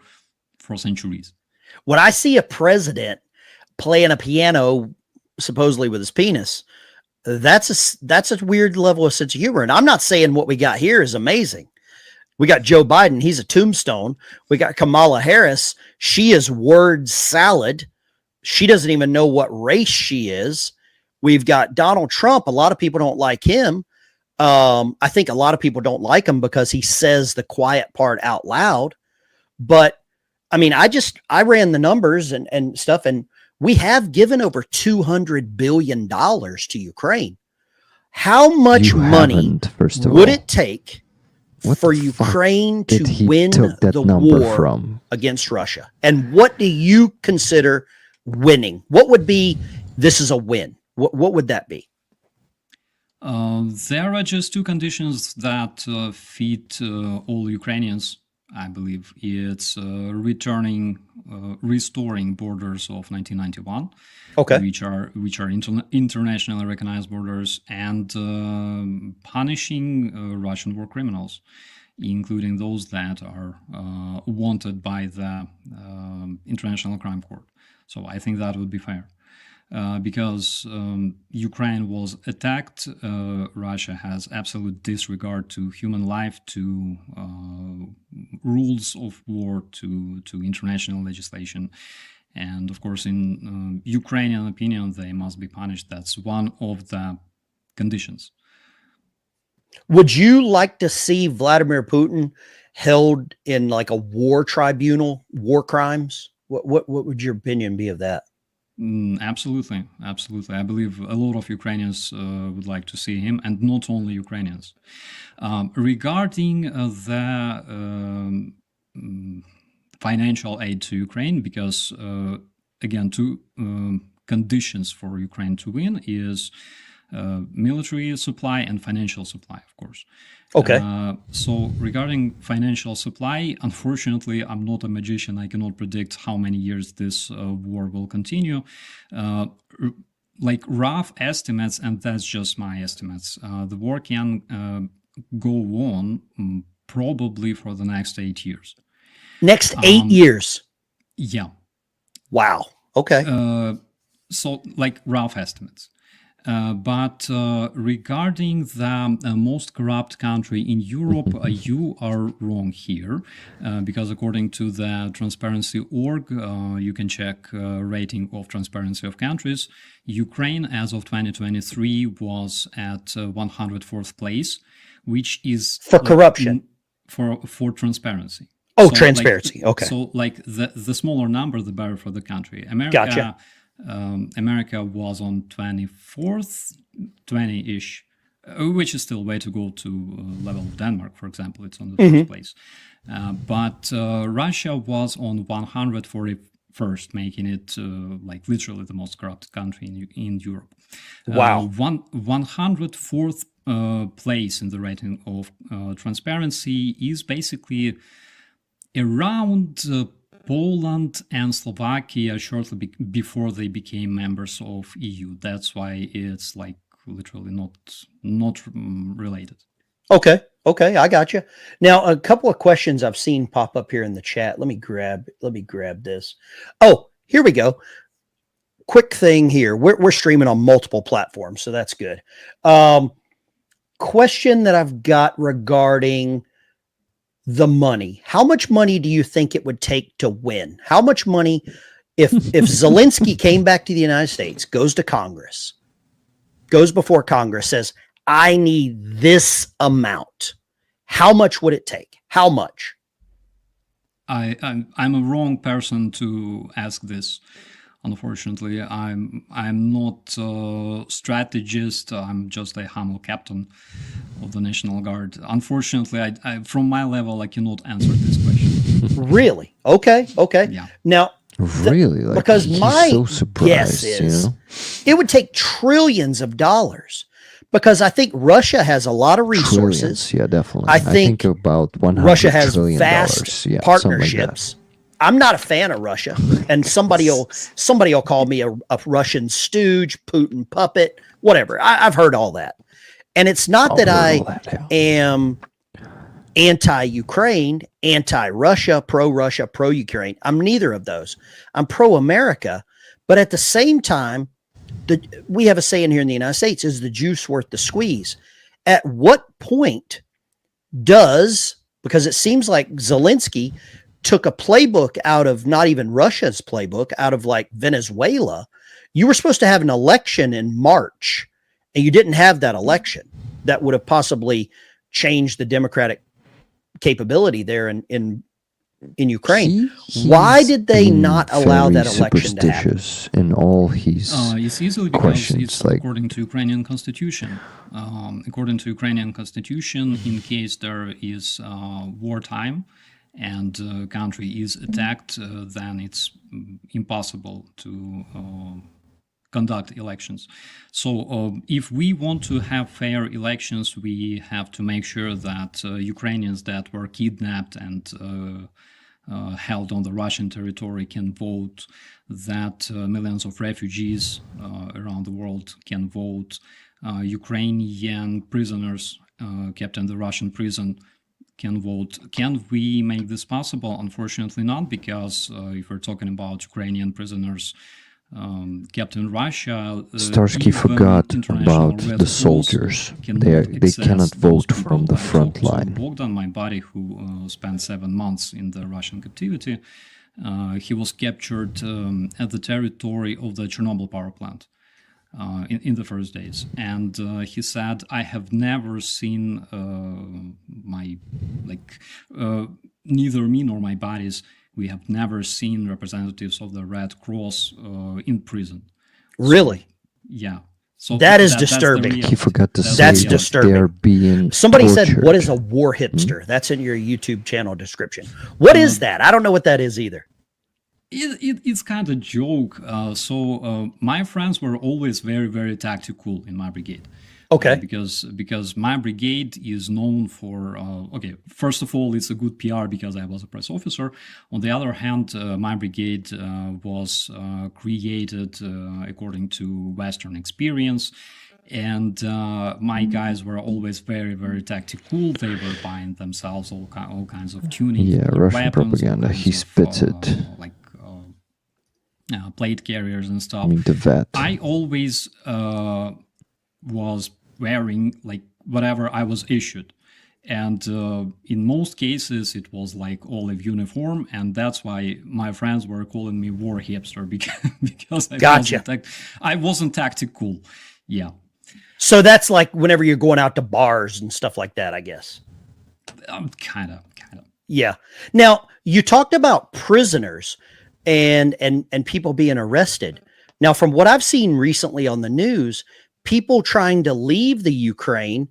for centuries. When I see a president playing a piano, supposedly with his penis, that's a weird level of sense of humor. And I'm not saying what we got here is amazing. We got Joe Biden. He's a tombstone. We got Kamala Harris. She is word salad. She doesn't even know what race she is. We've got Donald Trump. A lot of people don't like him. I think a lot of people don't like him because he says the quiet part out loud. But I mean, I ran the numbers and stuff, and we have given over $200 billion to Ukraine. How much money would it take for Ukraine to win the war against Russia? And what do you consider winning? What would be, this is a win? What would that be? There are just two conditions that fit all Ukrainians, I believe. It's restoring borders of 1991, which are internationally recognized borders, and punishing Russian war criminals, including those that are wanted by the International Crime Court. So I think that would be fair. Because Ukraine was attacked, Russia has absolute disregard to human life, to rules of war, to international legislation. And of course, in Ukrainian opinion, they must be punished. That's one of the conditions. Would you like to see Vladimir Putin held in like a war tribunal, war crimes? What would your opinion be of that? Absolutely. I believe a lot of Ukrainians would like to see him, and not only Ukrainians. Regarding the financial aid to Ukraine, because again, two conditions for Ukraine to win is military supply and financial supply, of course. Okay. So regarding financial supply, unfortunately, I'm not a magician. I cannot predict how many years this war will continue. Like rough estimates, and that's just my estimates, the war can go on probably for the next 8 years. Next 8 years? Yeah. Wow. Okay. So like rough estimates. But regarding the most corrupt country in Europe, you are wrong here, because according to the Transparency.org, you can check rating of transparency of countries. Ukraine, as of 2023, was at 104th place, which is for corruption, for transparency. Oh, so transparency. Like, okay. So like the smaller number, the better for the country. America. Gotcha. America was on 24th, 20-ish, which is still way to go to level of Denmark, for example. It's on the first place. But Russia was on 141st, making it like literally the most corrupt country in Europe. Wow. 104th place in the rating of transparency is basically around Poland and Slovakia shortly before they became members of EU. That's why it's like literally not related. Okay, I got you. Now, a couple of questions I've seen pop up here in the chat. Let me grab this. Oh, here we go. Quick thing here. We're streaming on multiple platforms, so that's good. Question that I've got regarding the money. How much money do you think it would take to win? How much money, if Zelensky came back to the United States, goes to Congress, goes before Congress, says, I need this amount, how much would it take? How much? I'm a wrong person to ask this. Unfortunately, I'm not a strategist. I'm just a humble captain of the National Guard. Unfortunately, I from my level, I cannot answer this question. Really? Okay. Yeah. Now, really, like, because my so guess is it would take trillions of dollars. Because I think Russia has a lot of resources. Trillions, yeah, definitely. I think about $100 Russia has trillion vast yeah, partnerships. I'm not a fan of Russia, and somebody will call me a Russian stooge, Putin puppet, whatever. I've heard all that, and it's not that I am anti-Ukraine, anti-Russia, pro-Russia, pro-Ukraine. I'm neither of those. I'm pro-America, but at the same time, we have a saying here in the United States, is the juice worth the squeeze? At what point because it seems like Zelensky took a playbook out of not even Russia's playbook, out of like Venezuela. You were supposed to have an election in March, and you didn't have that election. That would have possibly changed the democratic capability there in Ukraine. Why did they not allow that election to happen? In all his it's easily because questions, it's according to Ukrainian constitution. According to Ukrainian constitution, in case there is wartime and country is attacked, then it's impossible to conduct elections. So if we want to have fair elections, we have to make sure that Ukrainians that were kidnapped and held on the Russian territory can vote, that millions of refugees around the world can vote, Ukrainian prisoners kept in the Russian prison can vote. Can we make this possible? Unfortunately not, because if we're talking about Ukrainian prisoners kept in Russia, Starsky forgot about the soldiers. They cannot vote from the front line. Bogdan, my buddy, who spent 7 months in the Russian captivity, he was captured at the territory of the Chernobyl power plant in the first days, and he said, "I have never seen neither me nor my buddies. We have never seen representatives of the Red Cross in prison." Really? So, yeah. So that is disturbing. He forgot to say that's disturbing. They're being Somebody tortured. said, "What is a war hipster?" That's in your YouTube channel description. What is that? I don't know what that is either. It's kind of joke. My friends were always very, very tactical in my brigade. Okay. Because my brigade is known for first of all, it's a good PR because I was a press officer. On the other hand, my brigade was created according to Western experience, and my guys were always very, very tactical. They were buying themselves all kinds of tuning. Yeah, Russian weapons, propaganda. He spits it. Plate carriers and stuff. I mean, the vet. I always was wearing like whatever I was issued, and in most cases it was like olive uniform, and that's why my friends were calling me war hipster because I wasn't tactical. Yeah. So that's like whenever you're going out to bars and stuff like that, I guess. Kind of. Yeah. Now you talked about prisoners and people being arrested. Now, from what I've seen recently on the news, people trying to leave the Ukraine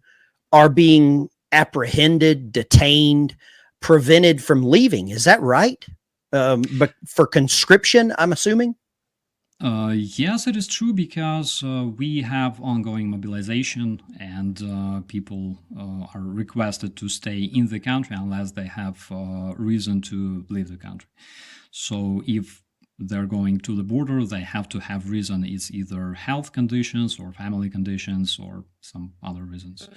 are being apprehended, detained, prevented from leaving. Is that right? But for conscription, I'm assuming? Yes, it is true, because we have ongoing mobilization, and people are requested to stay in the country unless they have reason to leave the country. So if they're going to the border, they have to have reason. It's either health conditions or family conditions or some other reasons.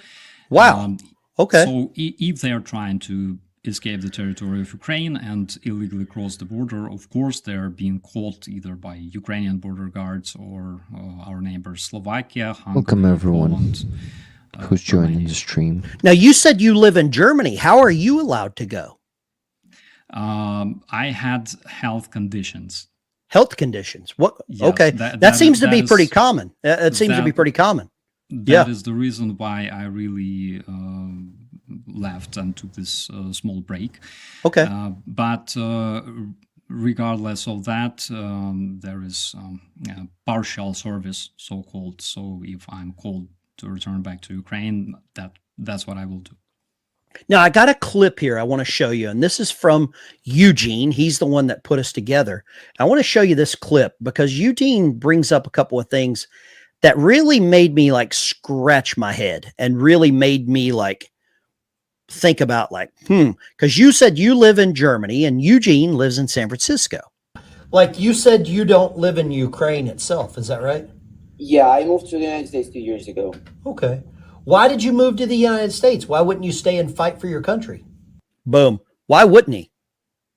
Wow. Okay. So if they are trying to escape the territory of Ukraine and illegally cross the border, of course, they're being caught either by Ukrainian border guards or our neighbors Slovakia, Hungary, Welcome everyone Poland, who's joining the stream. Now, you said you live in Germany. How are you allowed to go? I had health conditions. Health conditions? What? Yes, okay. That seems to be pretty common. It seems to be pretty common. That is the reason why I really left and took this small break. Okay. But regardless of that, there is partial service, so-called. So if I'm called to return back to Ukraine, that's what I will do. Now, I got a clip here I want to show you, and this is from Eugene. He's the one that put us together. I want to show you this clip because Eugene brings up a couple of things that really made me like scratch my head and really made me like think about like, because you said you live in Germany and Eugene lives in San Francisco. Like you said, you don't live in Ukraine itself. Is that right? Yeah, I moved to the United States 2 years ago. Okay. Why did you move to the United States? Why wouldn't you stay and fight for your country? Boom. Why wouldn't he?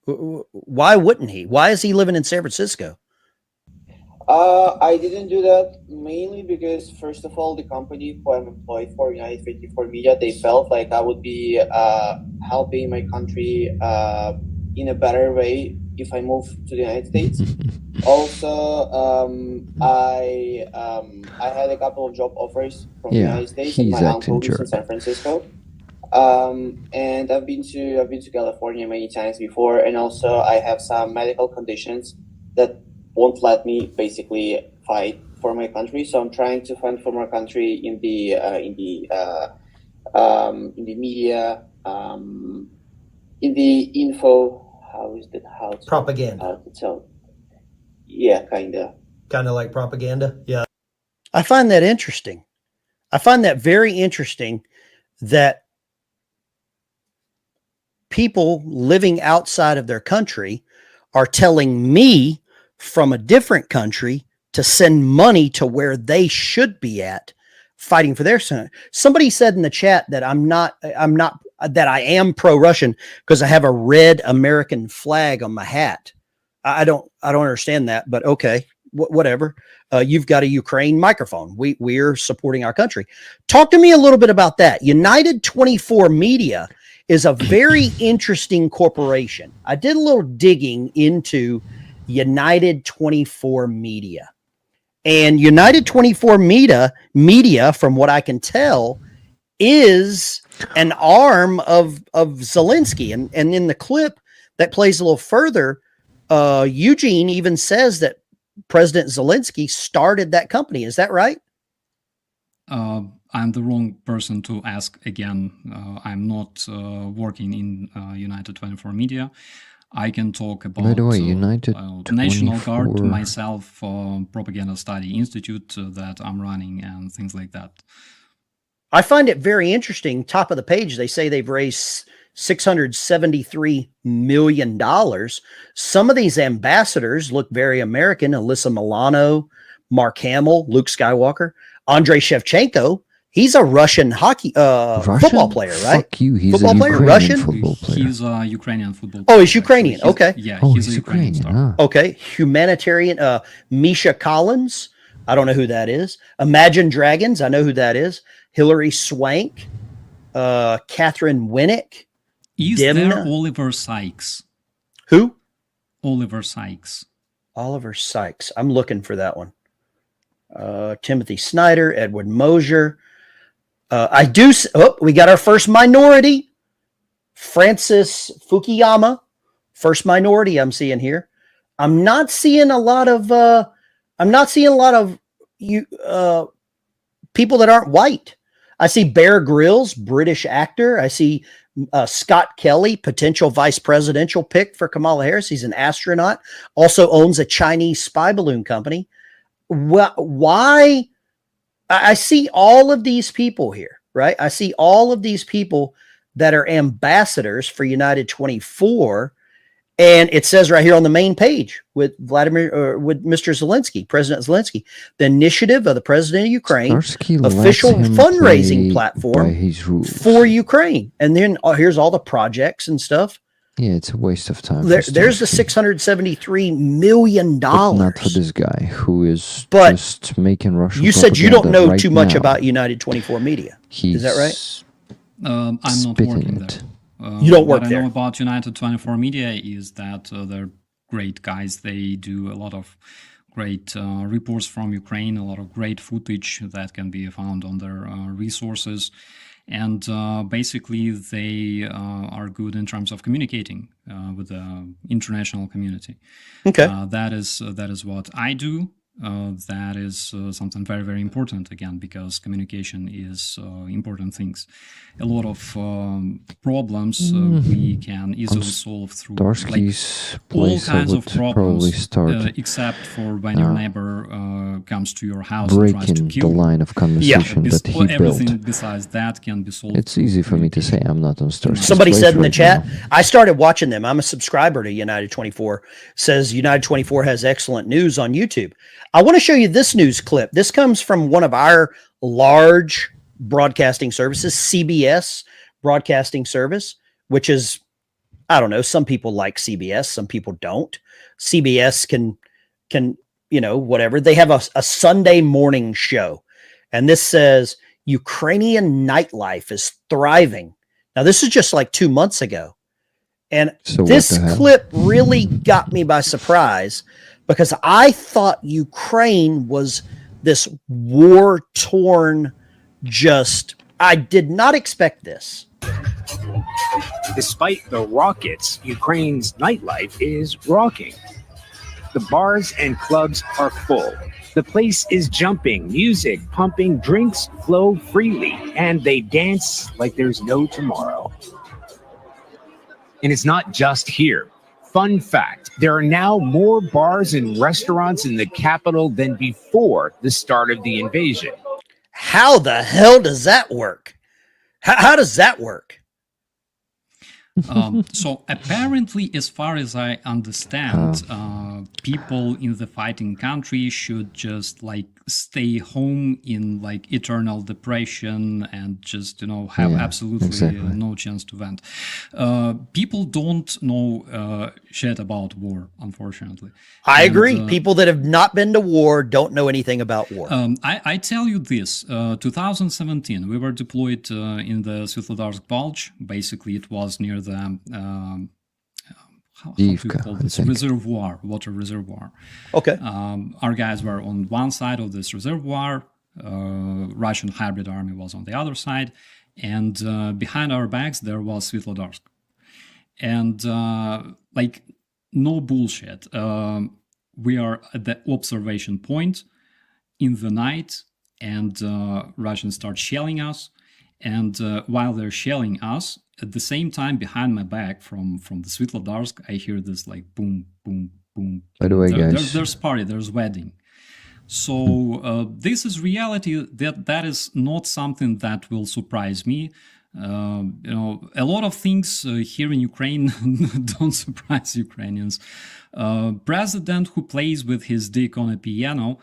Why wouldn't he? Why is he living in San Francisco? I didn't do that mainly because, first of all, the company who I'm employed for, United 24 Media, they felt like I would be helping my country in a better way if I move to the United States. Also, I had a couple of job offers from the United States, and my uncle lives in San Francisco. And I've been to California many times before, and also I have some medical conditions that won't let me basically fight for my country. So I'm trying to fight for my country in the media, in the info. How is that? How to, propaganda? How to tell? Yeah, kind of like propaganda. Yeah, I find that interesting. I find that very interesting that people living outside of their country are telling me from a different country to send money to where they should be at fighting for their son. Somebody said in the chat that that I am pro-Russian because I have a red American flag on my hat. I don't understand that, but okay, whatever. You've got a Ukraine microphone. We're supporting our country. Talk to me a little bit about that. United 24 Media is a very interesting corporation. I did a little digging into United 24 Media. And United 24 Media, from what I can tell, is an arm of Zelensky. And in the clip that plays a little further, Eugene even says that President Zelensky started that company. Is that right? I'm the wrong person to ask again. I'm not working in United 24 Media. I can talk about By the way, United National 24... Guard, myself, Propaganda Study Institute that I'm running and things like that. I find it very interesting. Top of the page, they say they've raised $673 million. Some of these ambassadors look very American. Alyssa Milano, Mark Hamill, Luke Skywalker, Andrei Shevchenko. He's a Russian football player, right? Fuck you. He's football a player, Ukrainian Russian? football player. He's a Ukrainian football player. Oh, he's Ukrainian. Okay. Yeah, he's a Ukrainian star. Okay. Humanitarian, Misha Collins. I don't know who that is. Imagine Dragons. I know who that is. Hillary Swank, Catherine Winnick. Is there Oliver Sykes? Who? Oliver Sykes. Oliver Sykes. I'm looking for that one. Timothy Snyder, Edward Mosier. We got our first minority. Francis Fukuyama, first minority I'm seeing here. I'm not seeing a lot of people that aren't white. I see Bear Grylls, British actor. I see Scott Kelly, potential vice presidential pick for Kamala Harris. He's an astronaut, also owns a Chinese spy balloon company. Why? I see all of these people here, right? I see all of these people that are ambassadors for United 24. And it says right here on the main page with Mr. Zelensky, President Zelensky, the initiative of the president of Ukraine, official fundraising platform for Ukraine. And then here's all the projects and stuff. Yeah, it's a waste of time. There's the $673 million. But not for this guy who is just making Russian. You said you don't know right too much now. about United 24 Media. Is that right? I'm not working there. You don't work there. What there. I know about United 24 Media is that they're great guys. They do a lot of great reports from Ukraine, a lot of great footage that can be found on their resources. And basically, they are good in terms of communicating with the international community. Okay, that is what I do. That is something very, very important, again, because communication is important things. A lot of problems we can easily solve through Starsky's all kinds of problems, start except for when your neighbor comes to your house breaking and tries to kill the line of conversation that he everything built. besides that can be solved. It's easy for me to say I'm not on Starsky. Somebody said in the chat, I started watching them. I'm a subscriber to United 24. Says United 24 has excellent news on YouTube. I want to show you this news clip. This comes from one of our large broadcasting services, CBS broadcasting service, which is I don't know. Some people like CBS, some people don't. CBS can whatever. They have a Sunday morning show, and this says Ukrainian nightlife is thriving. Now, this is just like 2 months ago. And So this what the hell? clip really got me by surprise because I thought Ukraine was this war-torn, I did not expect this. Despite the rockets, Ukraine's nightlife is rocking. The bars and clubs are full. The place is jumping, music pumping, drinks flow freely, and they dance like there's no tomorrow. And it's not just here. Fun fact, there are now more bars and restaurants in the capital than before the start of the invasion. How the hell does that work? How does that work? So apparently, as far as I understand, people in the fighting country should just like stay home in like eternal depression and just have absolutely no chance to vent. People don't know shit about war, unfortunately. I agree. People that have not been to war don't know anything about war. I tell you this, 2017, we were deployed in the Svetlodarsk Bulge. Basically, it was near the how do you call this? Reservoir, water reservoir. Okay. Our guys were on one side of this reservoir. Russian hybrid army was on the other side. And behind our backs, there was Svetlodarsk. And like, no bullshit. We are at the observation point in the night, and Russians start shelling us. And while they're shelling us, at the same time, behind my back from the Svetlodarsk, I hear this like boom, boom, boom. By the way, guys, there's party, there's wedding. So this is reality. That is not something that will surprise me. A lot of things here in Ukraine don't surprise Ukrainians. President who plays with his dick on a piano,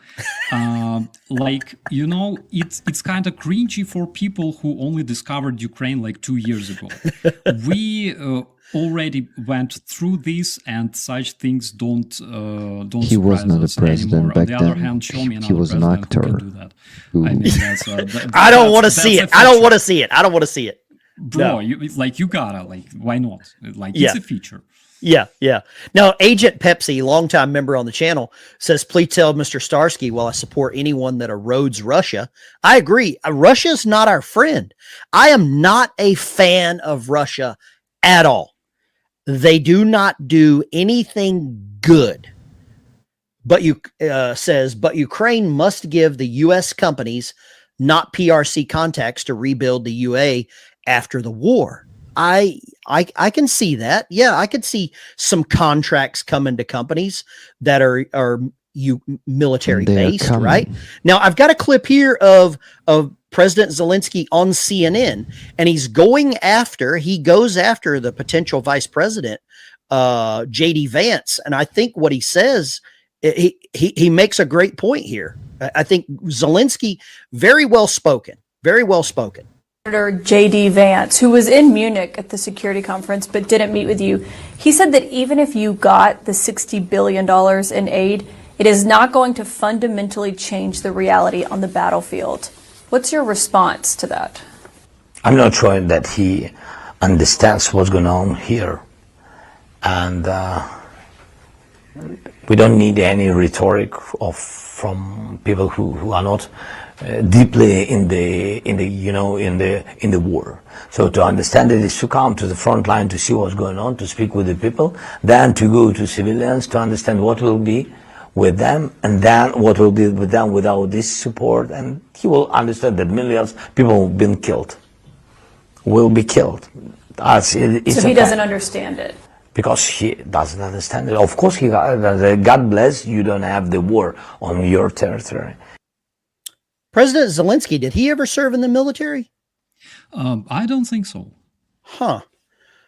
it's kind of cringy for people who only discovered Ukraine like 2 years ago. We already went through this, and such things don't he was not a president anymore. back On the other then. hand, show me He was an president who actor. can do that. Ooh. I mean, I don't want to see it. I don't want to see it. I don't want to see it. Bro, No. you gotta, why not? Like, Yeah. it's a feature. Yeah. Now, Agent Pepsi, longtime member on the channel, says, please tell Mr. Starsky, while I support anyone that erodes Russia. I agree. Russia's not our friend. I am not a fan of Russia at all. They do not do anything good. But but Ukraine must give the U.S. companies, not PRC contacts, to rebuild the UA after the war. I can see that. Yeah, I could see some contracts coming to companies that are military based, right? Now, I've got a clip here of President Zelensky on CNN, and he goes after the potential vice president, JD Vance. And I think what he says, he makes a great point here. I think Zelensky, very well spoken. Senator J.D. Vance, who was in Munich at the security conference but didn't meet with you, he said that even if you got the $60 billion in aid, it is not going to fundamentally change the reality on the battlefield. What's your response to that? I'm not sure that he understands what's going on here. And we don't need any rhetoric from people who are not deeply in the war. So to understand it is to come to the front line to see what's going on, to speak with the people, then to go to civilians to understand what will be with them, and then what will be with them without this support, and he will understand that millions of people will be killed. So he doesn't understand it. Because he doesn't understand it. Of course, God bless, you don't have the war on your territory. President Zelensky, did he ever serve in the military? I don't think so. Huh.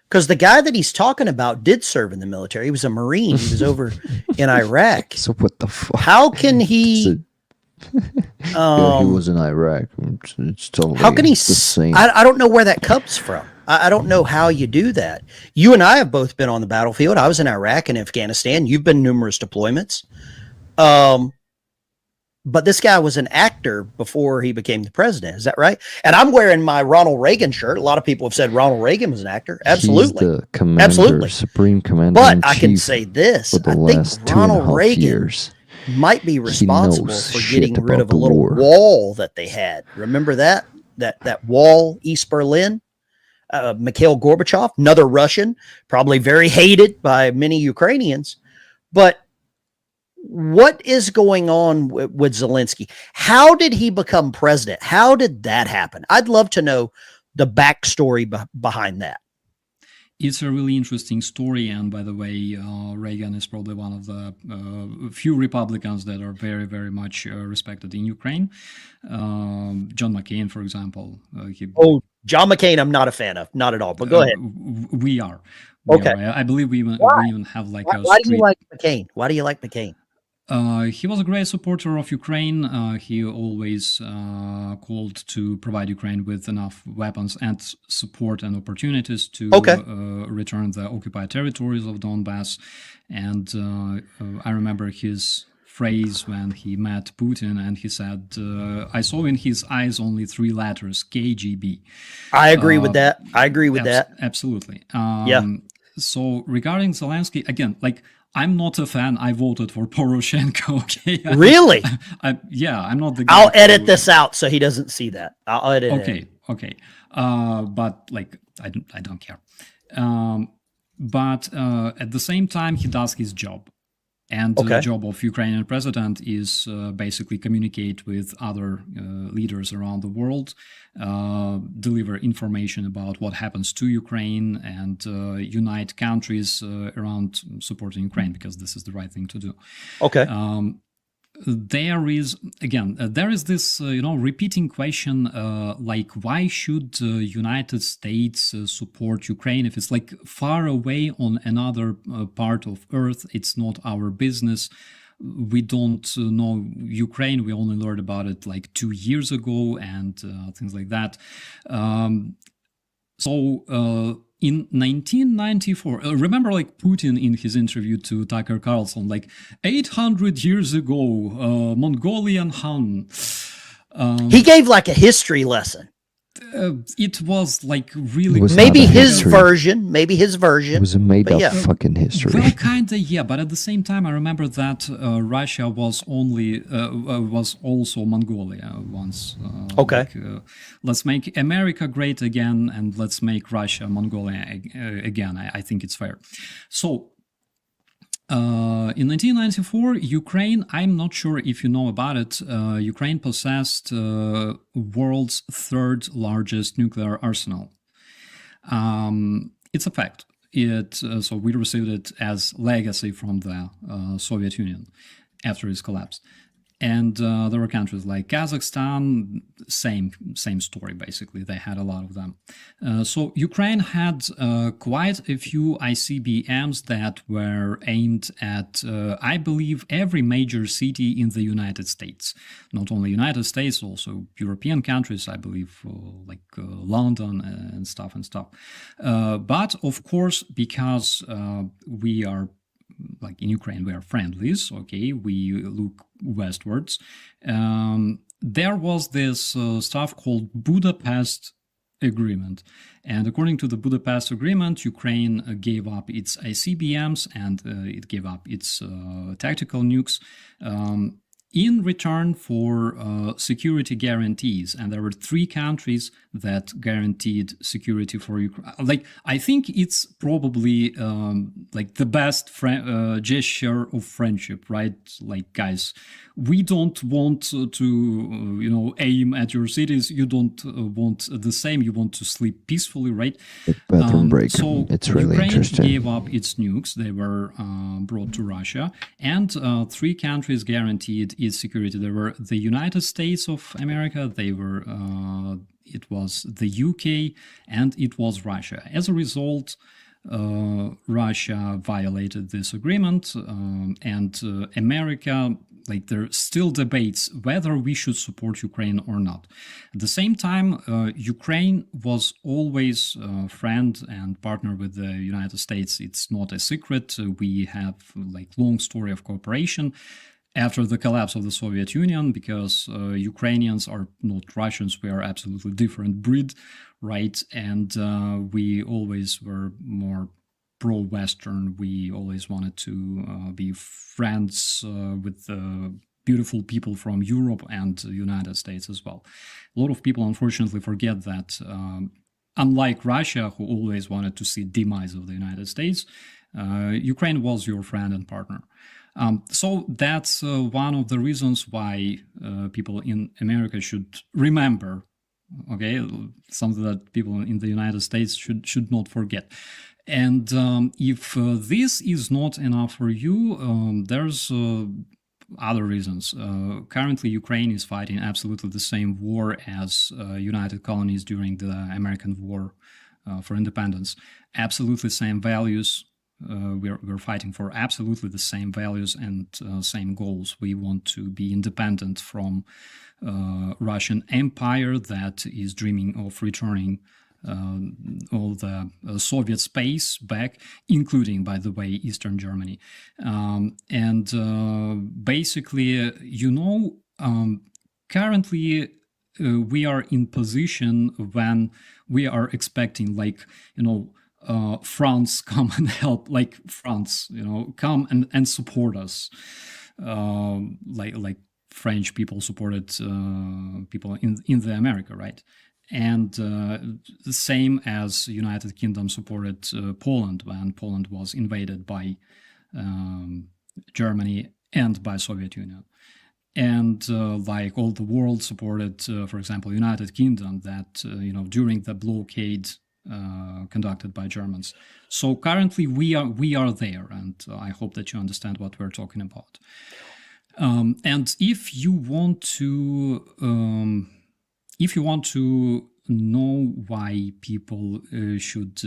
Because the guy that he's talking about did serve in the military. He was a Marine. He was over in Iraq. So what the fuck? How can he... yeah, he was in Iraq. It's totally how can he... the same. I don't know where that comes from. I don't know how you do that. You and I have both been on the battlefield. I was in Iraq and Afghanistan. You've been numerous deployments. But this guy was an actor before he became the president. Is that right? And I'm wearing my Ronald Reagan shirt. A lot of people have said Ronald Reagan was an actor. Absolutely. He's the commander, absolutely. supreme commander. But I can say this. I think Ronald Reagan years, might be responsible for getting rid of a little wall that they had. Remember that? That wall, East Berlin? Mikhail Gorbachev, another Russian, probably very hated by many Ukrainians. But what is going on with Zelensky? How did he become president? How did that happen? I'd love to know the backstory behind that. It's a really interesting story, and by the way, Reagan is probably one of the few Republicans that are very, very much respected in Ukraine. John McCain, for example. John McCain, I'm not a fan of, not at all. But go ahead. We are. Okay. I believe we even have like a. Why do you like McCain? Why do you like McCain? He was a great supporter of Ukraine. He always called to provide Ukraine with enough weapons and support and opportunities to return the occupied territories of Donbass. And I remember his phrase when he met Putin, and he said, I saw in his eyes only 3 letters, KGB. I agree with that. I agree with that. Absolutely. Yeah. So regarding Zelensky, again, like, I'm not a fan. I voted for Poroshenko. Okay. Really? I'm not the guy. I'll edit this out so he doesn't see that. I'll edit it. Okay. But like, I don't care. But at the same time, he does his job. And the job of Ukrainian president is basically communicate with other leaders around the world, deliver information about what happens to Ukraine, and unite countries around supporting Ukraine, because this is the right thing to do. Okay. There is this repeating question, like, why should United States support Ukraine if it's like far away on another part of Earth? It's not our business. We don't know Ukraine. We only learned about it like 2 years ago, and things like that. In 1994, remember, like, Putin in his interview to Tucker Carlson, like, 800 years ago, Mongolian Han. He gave like a history lesson. It was like really. Maybe his version. It was a made-up fucking history. Well, kinda, yeah. But at the same time, I remember that Russia was also Mongolia once. Let's make America great again, and let's make Russia Mongolia again. I think it's fair. So. In 1994, Ukraine, I'm not sure if you know about it, Ukraine possessed world's 3rd largest nuclear arsenal. It's a fact. So we received it as legacy from the Soviet Union after its collapse. And there were countries like Kazakhstan, same story, basically. They had a lot of them. So Ukraine had quite a few ICBMs that were aimed at, I believe, every major city in the United States. Not only United States, also European countries, I believe, like London and stuff. But, of course, because we are, like in Ukraine, we are friendlies, okay, we look westwards. There was this stuff called Budapest Agreement. And according to the Budapest Agreement, Ukraine gave up its ICBMs and it gave up its tactical nukes in return for security guarantees. And there were 3 countries that guaranteed security for Ukraine. Like, I think it's probably like the best gesture of friendship, right? Like, guys, we don't want to, aim at your cities. You don't want the same. You want to sleep peacefully, right? Bathroom break. So it's really Ukraine interesting. gave up its nukes. They were brought to Russia. And 3 countries guaranteed its security. There were the United States of America. They were... it was the UK, and it was Russia. As a result, Russia violated this agreement, and America like there are still debates whether we should support Ukraine or not. At the same time, Ukraine was always a friend and partner with the United States. It's not a secret. We have like long story of cooperation after the collapse of the Soviet Union, because Ukrainians are not Russians. We are absolutely different breed, right? And we always were more pro-Western. We always wanted to be friends with beautiful people from Europe and the United States as well. A lot of people unfortunately forget that unlike Russia, who always wanted to see demise of the United States, Ukraine was your friend and partner. So that's one of the reasons why people in America should remember, okay, something that people in the United States should not forget. And if this is not enough for you, there's other reasons. Currently, Ukraine is fighting absolutely the same war as United Colonies during the American War for Independence. Absolutely same values. We're fighting for absolutely the same values and same goals. We want to be independent from Russian Empire that is dreaming of returning all the Soviet space back, including, by the way, Eastern Germany. Basically, currently we are in position when we are expecting, like, France come and help, like France, come and support us, like French people supported people in the America, right? And the same as United Kingdom supported Poland when Poland was invaded by Germany and by Soviet Union. And like all the world supported, for example, United Kingdom that, during the blockade conducted by Germans. So currently we are there, and I hope that you understand what we're talking about. And if you want to know why people should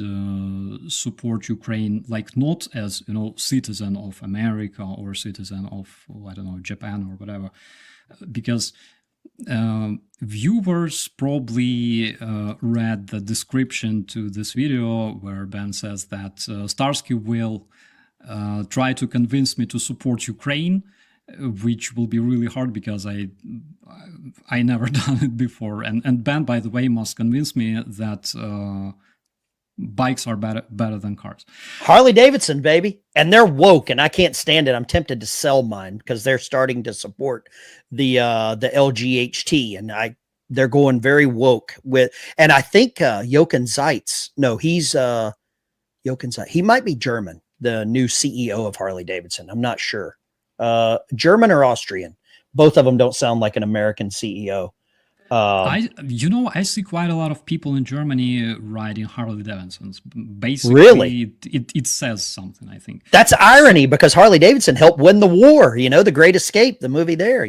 support Ukraine, like not as citizen of America or citizen of Japan or whatever, because viewers probably read the description to this video where Ben says that Starsky will try to convince me to support Ukraine, which will be really hard because I never done it before. And Ben, by the way, must convince me that bikes are better than cars. Harley Davidson, baby. And they're woke, and I can't stand it. I'm tempted to sell mine because they're starting to support the LGHT, and they're going very woke with, and I think Jochen Zeitz, no, he's Jochen Zeitz. He might be German, the new CEO of Harley Davidson. I'm not sure. German or Austrian. Both of them don't sound like an American CEO. I see quite a lot of people in Germany riding Harley Davidsons. Basically, really? It says something, I think. That's irony because Harley Davidson helped win the war, The Great Escape, the movie there,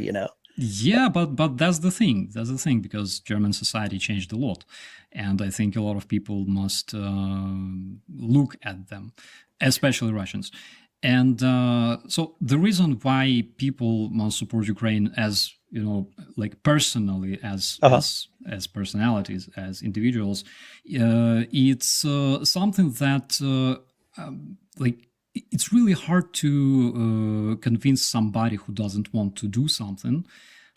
Yeah, but that's the thing. That's the thing, because German society changed a lot. And I think a lot of people must look at them, especially Russians. And so the reason why people must support Ukraine as, like personally, as personalities, as individuals, it's something that, it's really hard to convince somebody who doesn't want to do something.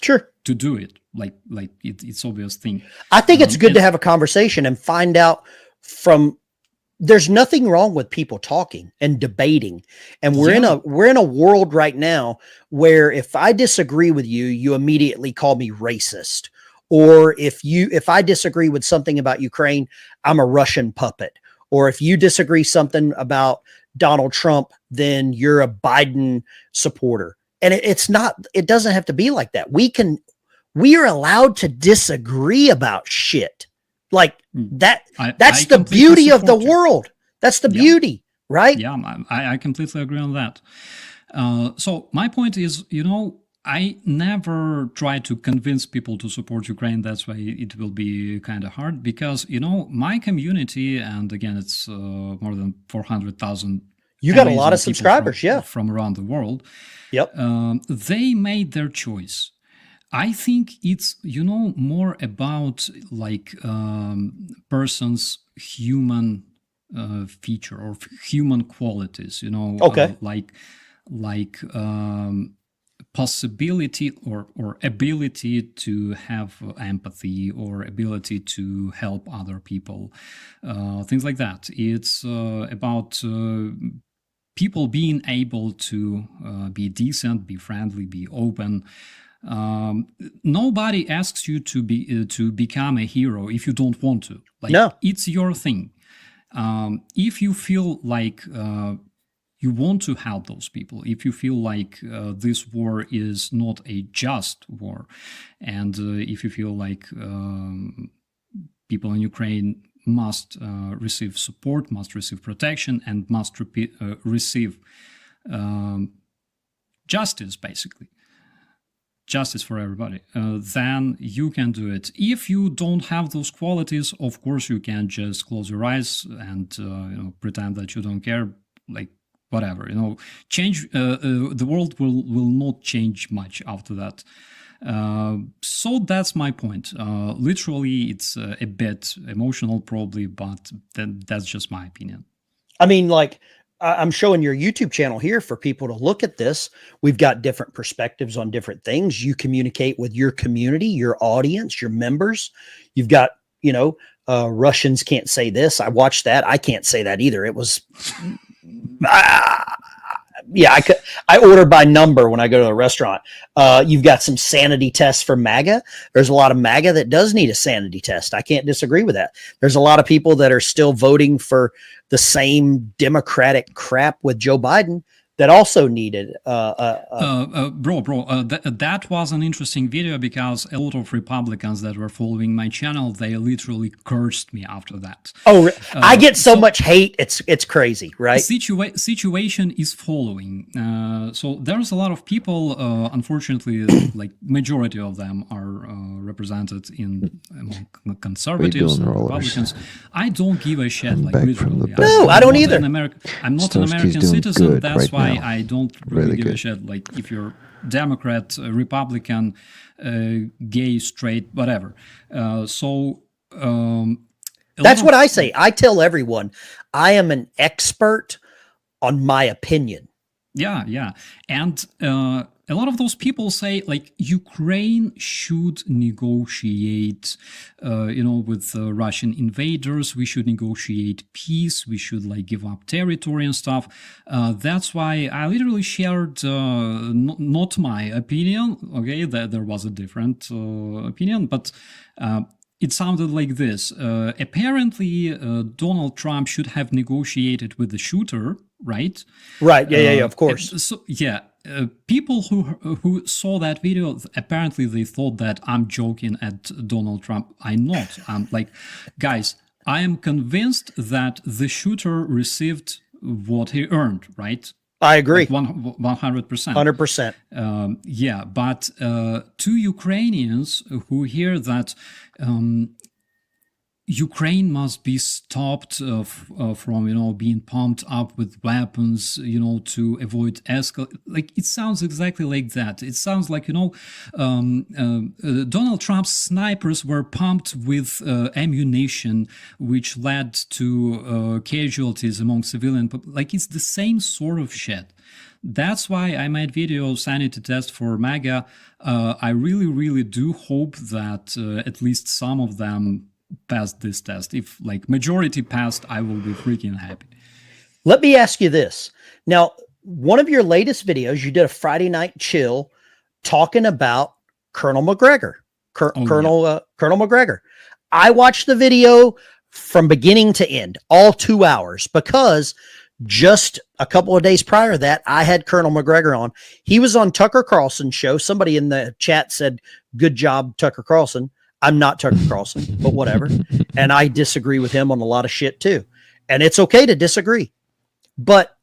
Sure. To do it, it's obvious thing. I think it's good to have a conversation and find out from. There's nothing wrong with people talking and debating. And we're in a world right now where if I disagree with you, you immediately call me racist. Or if I disagree with something about Ukraine, I'm a Russian puppet. Or if you disagree something about Donald Trump, then you're a Biden supporter. And it doesn't have to be like that. We are allowed to disagree about shit. Like that, that's the beauty of the world. That's the beauty, right? Yeah, I completely agree on that. So my point is, I never try to convince people to support Ukraine. That's why it will be kind of hard because, my community, and again, it's more than 400,000 You got a lot of people subscribers, from around the world. Yep. They made their choice. I think it's, more about like person's human feature or human qualities, Okay. like possibility or ability to have empathy or ability to help other people, things like that. It's about people being able to be decent, be friendly, be open. Nobody asks you to become a hero if you don't want to. No. It's your thing. If you feel like you want to help those people, if you feel like this war is not a just war, and if you feel like people in Ukraine must receive support, must receive protection, and must receive justice, basically. Justice for everybody, then you can do it. If you don't have those qualities, of course, you can just close your eyes and pretend that you don't care, like whatever. Change. The world will not change much after that. So that's my point. Literally, it's a bit emotional, probably, but that's just my opinion. I mean, like, I'm showing your YouTube channel here for people to look at this. We've got different perspectives on different things. You communicate with your community, your audience, your members. You've got, Russians can't say this. I watched that. I can't say that either. It was, I order by number when I go to a restaurant. You've got some sanity tests for MAGA. There's a lot of MAGA that does need a sanity test. I can't disagree with that. There's a lot of people that are still voting for the same Democratic crap with Joe Biden that also needed that was an interesting video, because a lot of Republicans that were following my channel, they literally cursed me after that. Oh, I get so much hate. It's crazy, right? Situation is following. So there's a lot of people, unfortunately, like majority of them are represented among conservatives and Republicans. I don't give a shit, like literally. No, I don't either. I'm not an American citizen. That's why I don't really give a shit. Like if you're Democrat, Republican, gay, straight, whatever. That's what I say. I tell everyone I am an expert on my opinion. Yeah. And a lot of those people say, like, Ukraine should negotiate, with Russian invaders. We should negotiate peace. We should, like, give up territory and stuff. That's why I literally shared not my opinion. Okay, there was a different opinion, but it sounded like this. Apparently, Donald Trump should have negotiated with the shooter, right? Right. Yeah. Of course. So people who saw that video, apparently they thought that I'm joking at Donald Trump. I'm not. I'm like, guys, I am convinced that the shooter received what he earned, right? I agree. Like 100%. 100%. But to Ukrainians who hear that Ukraine must be stopped from, being pumped up with weapons, to avoid like, it sounds exactly like that. It sounds like, Donald Trump's snipers were pumped with ammunition, which led to casualties among civilian people. Like, it's the same sort of shit. That's why I made video sanity test for MAGA. I really, really do hope that at least some of them passed this test. If, like, majority passed, I will be freaking happy. Let me ask you this. Now, one of your latest videos, you did a Friday night chill talking about Colonel McGregor. Colonel McGregor. I watched the video from beginning to end, all 2 hours, because just a couple of days prior to that, I had Colonel McGregor on. He was on Tucker Carlson's show. Somebody in the chat said, "Good job, Tucker Carlson." I'm not Tucker Carlson, but whatever. And I disagree with him on a lot of shit too. And it's okay to disagree. But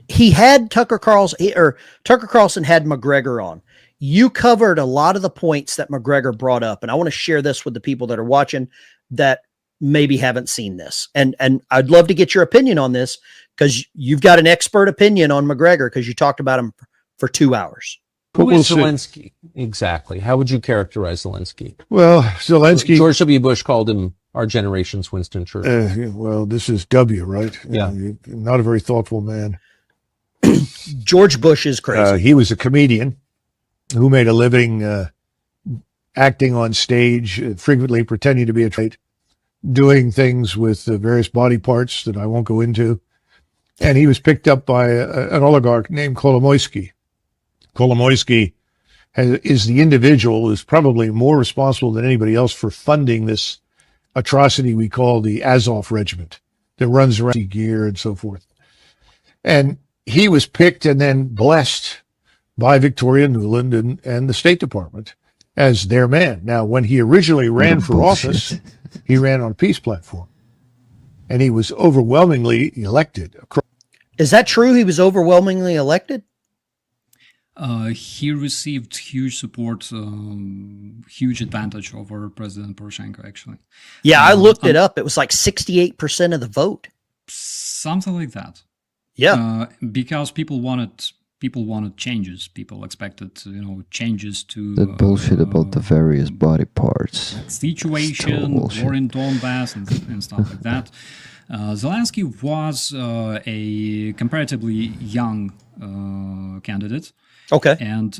he had Tucker Carlson had McGregor on. You covered a lot of the points that McGregor brought up. And I want to share this with the people that are watching, that maybe haven't seen this. And I'd love to get your opinion on this, because you've got an expert opinion on McGregor, because you talked about him for 2 hours. Who is Zelensky exactly? How would you characterize Zelensky? Well, Zelensky. George W. Bush called him our generation's Winston Churchill. Well, this is W, right? Yeah. Not a very thoughtful man. George Bush is crazy. He was a comedian who made a living acting on stage, frequently pretending to be a trade, doing things with various body parts that I won't go into. And he was picked up by an oligarch named Kolomoisky. Kolomoisky is the individual who's probably more responsible than anybody else for funding this atrocity we call the Azov Regiment that runs around gear and so forth. And he was picked and then blessed by Victoria Nuland and the State Department as their man. Now, when he originally ran for office, he ran on a peace platform, and he was overwhelmingly elected. Is that true? He was overwhelmingly elected? He received huge support, huge advantage over President Poroshenko, actually. Yeah, I looked it up. It was like 68% of the vote. Something like that. Yeah. Because people wanted changes. People expected, changes to That bullshit about the various body parts. Situation, war in Donbass and stuff like that. Zelensky was a comparatively young candidate. Okay. And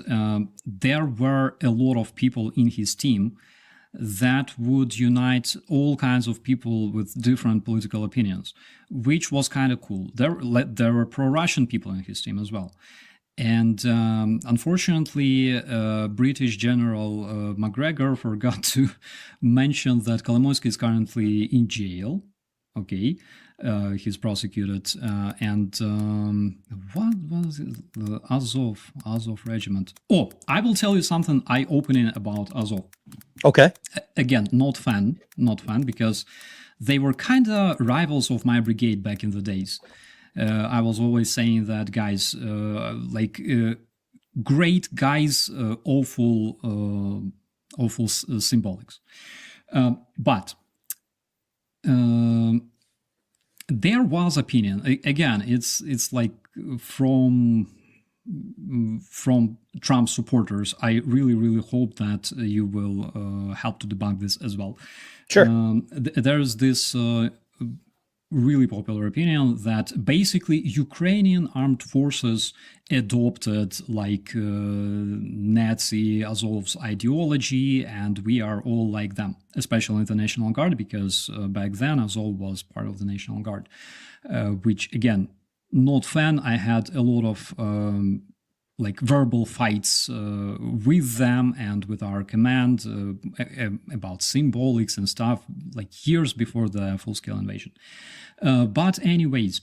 there were a lot of people in his team that would unite all kinds of people with different political opinions, which was kind of cool. There were pro-Russian people in his team as well. And unfortunately, British General McGregor forgot to mention that Kolomoisky is currently in jail. Okay. He's prosecuted, and what was it? The Azov regiment. Oh, I will tell you something eye-opening about Azov. Okay. Again, not fan, because they were kind of rivals of my brigade back in the days. I was always saying that guys, great guys, awful symbolics. But there was opinion. Again, it's like from Trump supporters. I really hope that you will help to debunk this as well. Sure. There's this really popular opinion that basically Ukrainian armed forces adopted Nazi Azov's ideology, and we are all like them, especially the National Guard, because back then Azov was part of the National Guard, which again, not fan. I had a lot of verbal fights with them and with our command about symbolics and stuff, years before the full-scale invasion. But anyways,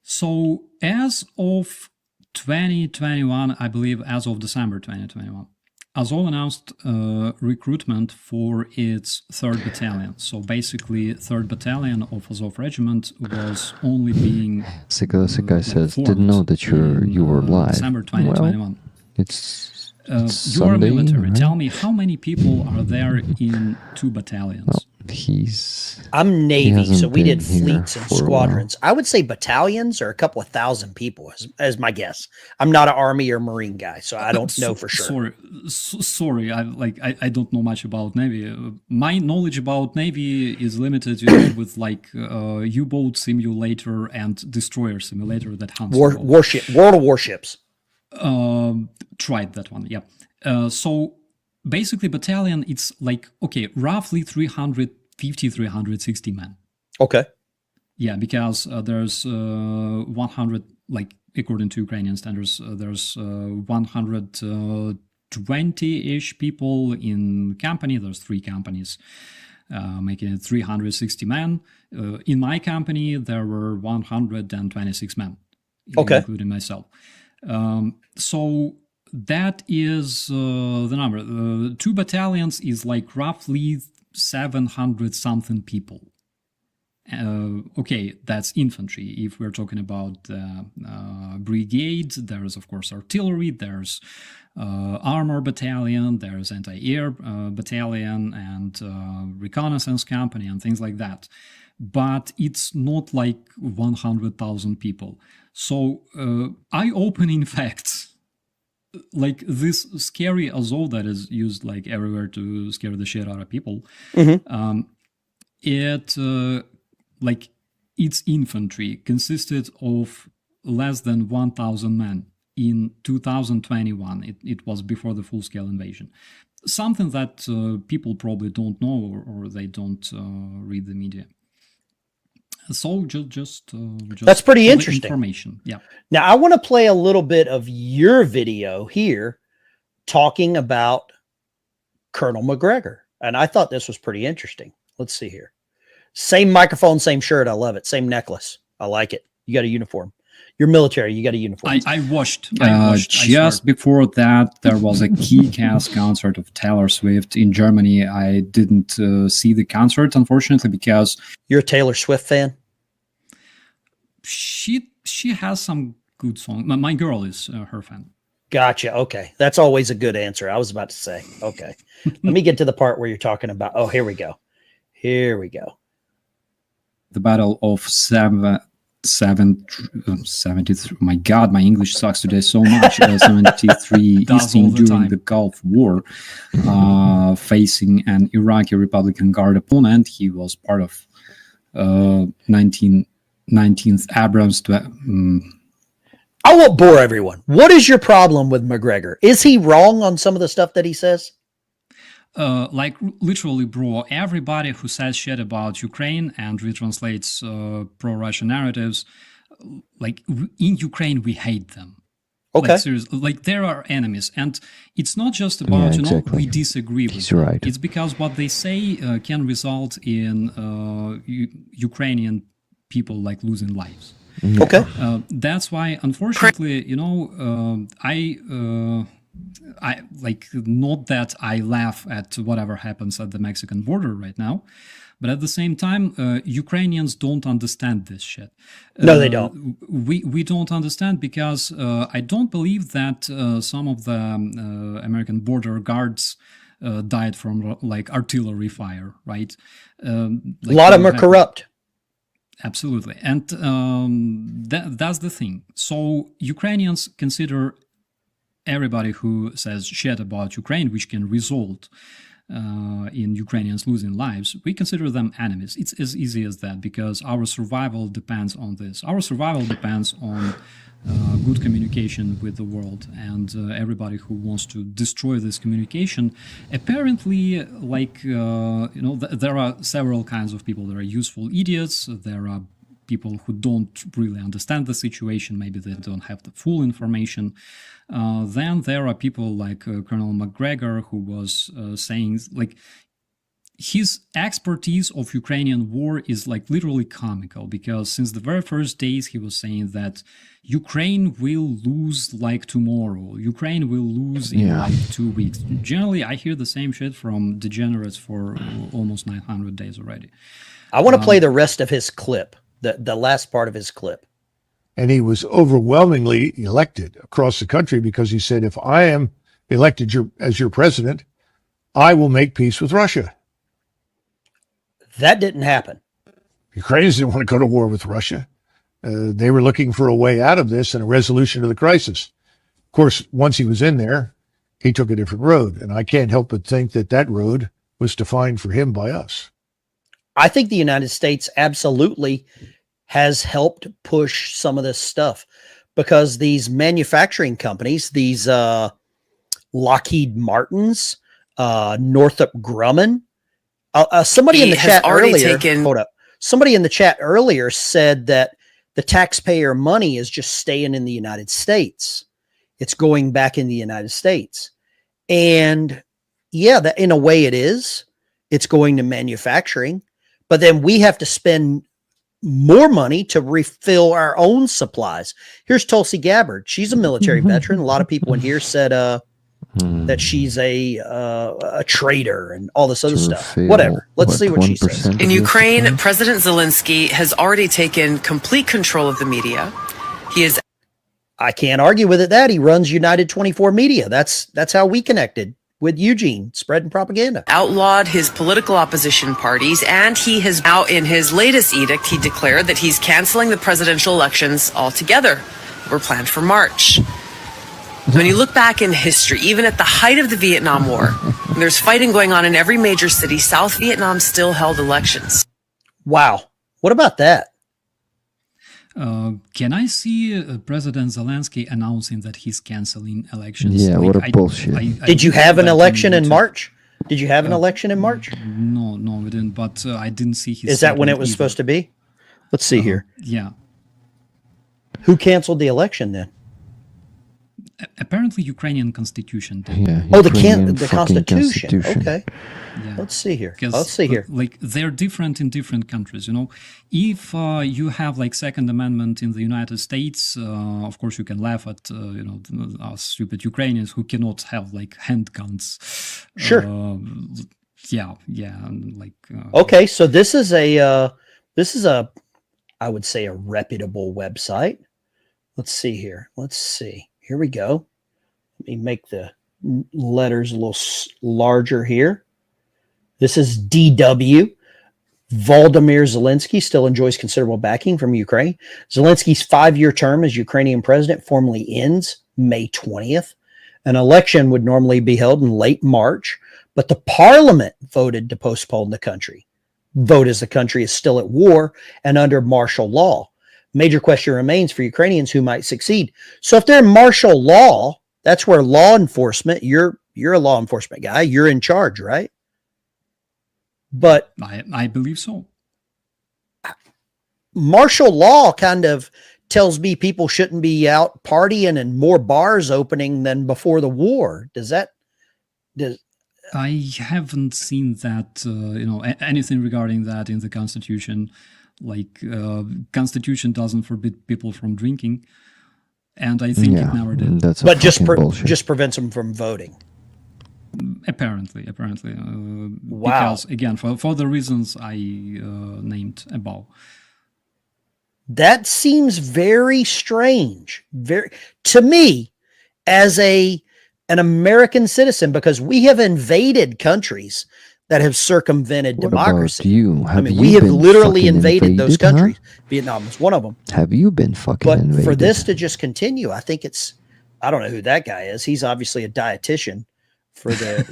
so as of 2021, I believe as of December 2021, Azov announced recruitment for its 3rd battalion. So basically, 3rd battalion of Azov regiment was only being The guy says, didn't know that you were live. December 2021. Well, it's you are Sunday, military. right? Tell me, how many people are there in 2 battalions? Well, I'm Navy, so we did been here fleets and for a while. squadrons. I would say battalions are a couple of thousand people, as my guess. I'm not an Army or Marine guy, so I don't know for sure. Sorry, I don't know much about Navy. My knowledge about Navy is limited, with U-boat simulator and destroyer simulator that hunts World of Warships. Tried that one, yeah. So basically, battalion, it's roughly 350, 360 men. Okay. Yeah, because there's 100, according to Ukrainian standards, there's 120-ish people in company. There's 3 companies, making it 360 men. In my company, there were 126 men, including myself. So that is the number. 2 battalions is roughly 700 something people. okay, that's infantry. If we're talking about brigade, there's of course artillery, there's armor battalion, there's anti-air battalion, and reconnaissance company and things like that. But it's not like 100,000 people. So eye-opening facts, like this scary Azov that is used like everywhere to scare the shit out of people. Its infantry consisted of less than 1,000 men in 2021. It was before the full-scale invasion. Something that people probably don't know, or they don't read the media. So just that's pretty interesting information. Yeah. Now I want to play a little bit of your video here talking about Colonel McGregor, and I thought this was pretty interesting. Let's see here. Same microphone, same shirt. I love it. Same necklace. I like it. You got a uniform. You're military. You got a uniform. I watched just before that. There was a kick-ass concert of Taylor Swift in Germany. I didn't see the concert, unfortunately, because you're a Taylor Swift fan. She has some good songs. My girl is her fan. Gotcha. Okay, that's always a good answer. I was about to say. Okay, let me get to the part where you're talking about. Oh, here we go. Here we go. The Battle of 73. My God, my English sucks today so much. 73 Eastern during the Gulf War, facing an Iraqi Republican Guard opponent. He was part of 19th Abrams. I won't bore everyone. What is your problem with McGregor? Is he wrong on some of the stuff that he says? Like literally, bro, everybody who says shit about Ukraine and retranslates pro-Russian narratives, like in Ukraine, we hate them. Okay. Like, seriously, like there are enemies, and it's not just about we disagree with them. Right. It's because what they say can result in Ukrainian people like losing lives. Okay. That's why, unfortunately, I like, not that I laugh at whatever happens at the Mexican border right now, but at the same time, Ukrainians don't understand this shit. No, they don't. We don't understand because I don't believe that some of the American border guards died from like artillery fire, right? Like, a lot of them are corrupt. Absolutely, and that's the thing. So Ukrainians consider everybody who says shit about Ukraine, which can result in Ukrainians losing lives, we consider them enemies. It's as easy as that, because our survival depends on this. Our survival depends on good communication with the world, and everybody who wants to destroy this communication, apparently, like, there are several kinds of people. There are useful idiots, there are people who don't really understand the situation, maybe they don't have the full information. Then there are people like Colonel McGregor, who was saying, like, his expertise of Ukrainian war is like literally comical, because since the very first days he was saying that Ukraine will lose like tomorrow. Ukraine will lose in like 2 weeks. Generally, I hear the same shit from degenerates for almost 900 days already. I want to play the rest of his clip, the last part of his clip. And he was overwhelmingly elected across the country because he said, if I am elected as your president, I will make peace with Russia. That didn't happen. Ukrainians didn't want to go to war with Russia. They were looking for a way out of this and a resolution to the crisis. Of course, once he was in there, he took a different road. And I can't help but think that that road was defined for him by us. I think the United States absolutely has helped push some of this stuff, because these manufacturing companies, these Lockheed Martins, Northrop Grumman, somebody in the chat earlier, hold up. Somebody in the chat earlier said that the taxpayer money is just staying in the United States. It's going back in the United States. And yeah, that in a way it is. It's going to manufacturing, but then we have to spend more money to refill our own supplies. Here's Tulsi Gabbard. She's a military veteran. A lot of people in here said that she's a traitor and all this other stuff. Whatever. Let's see what she says. In Ukraine, President Zelensky has already taken complete control of the media. He is. I can't argue with it that he runs United 24 Media. That's how we connected with Eugene, spreading propaganda. Outlawed his political opposition parties, and he has now, in his latest edict, he declared that he's canceling the presidential elections altogether. Were planned for March. When you look back in history, even at the height of the Vietnam War, when there's fighting going on in every major city, South Vietnam still held elections. Wow. What about that? Can I see President Zelensky announcing that he's canceling elections? Yeah, what a bullshit. Did you have an election in March? Did you have an election in March? No, we didn't, but I didn't see his... Is that when it was supposed to be? Let's see here. Yeah. Who canceled the election then? Apparently, Ukrainian constitution did. Yeah, the Constitution. Okay. Yeah. Let's see here. Let's see here. Like, they're different in different countries, you know. If you have like Second Amendment in the United States, of course you can laugh at us stupid Ukrainians who cannot have like handguns. Sure. Yeah. Like. Okay, so this is a I would say a reputable website. Let's see here. Let's see. Here we go. Let me make the letters a little larger here. This is DW. Volodymyr Zelensky still enjoys considerable backing from Ukraine. Zelensky's 5-year term as Ukrainian president formally ends May 20th. An election would normally be held in late March, but the parliament voted to postpone the country. Vote as the country is still at war and under martial law. Major question remains for Ukrainians who might succeed. So if they're in martial law, that's where law enforcement, you're a law enforcement guy, you're in charge, right? But I believe so. Martial law kind of tells me people shouldn't be out partying and more bars opening than before the war. I haven't seen that, anything regarding that in the Constitution. Like, Constitution doesn't forbid people from drinking, and I think it never did. But just prevents them from voting. Apparently. Wow. Because again, for the reasons I named above. That seems very strange. To me, as an American citizen, because we have invaded countries that have circumvented democracy. We have literally invaded those countries. Huh? Vietnam was one of them. Have you been fucking invaded? But for this to just continue, I think I don't know who that guy is. He's obviously a dietitian for the,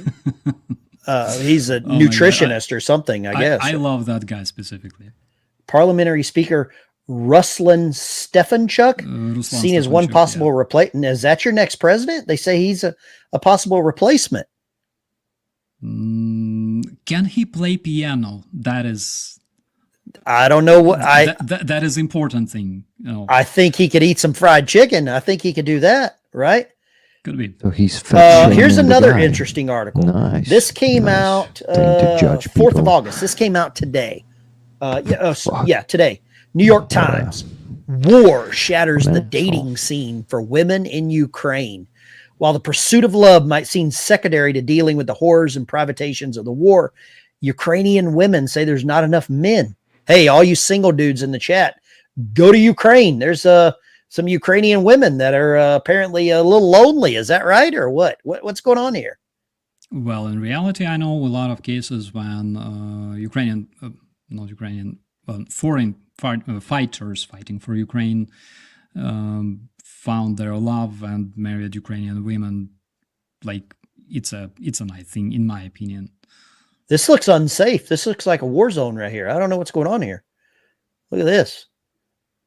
he's a nutritionist or something, I guess. I love that guy specifically. Parliamentary Speaker Ruslan Stefanchuk, seen as one possible replacement. Is that your next president? They say he's a possible replacement. Can he play piano? That is... I don't know what that is important thing. I think he could eat some fried chicken. I think he could do that, right? Could be. So he's here's another interesting article. Nice. This came out 4th of August. This came out today. Today. New York Times. War shatters the dating scene for women in Ukraine. While the pursuit of love might seem secondary to dealing with the horrors and privations of the war, Ukrainian women say there's not enough men. Hey, all you single dudes in the chat, go to Ukraine. There's some Ukrainian women that are apparently a little lonely. Is that right, or what? What's going on here? Well, in reality, I know a lot of cases when foreign fighters fighting for Ukraine found their love and married Ukrainian women. Like, it's a nice thing, in my opinion. This looks unsafe. This looks like a war zone right here. I don't know what's going on here. Look at this.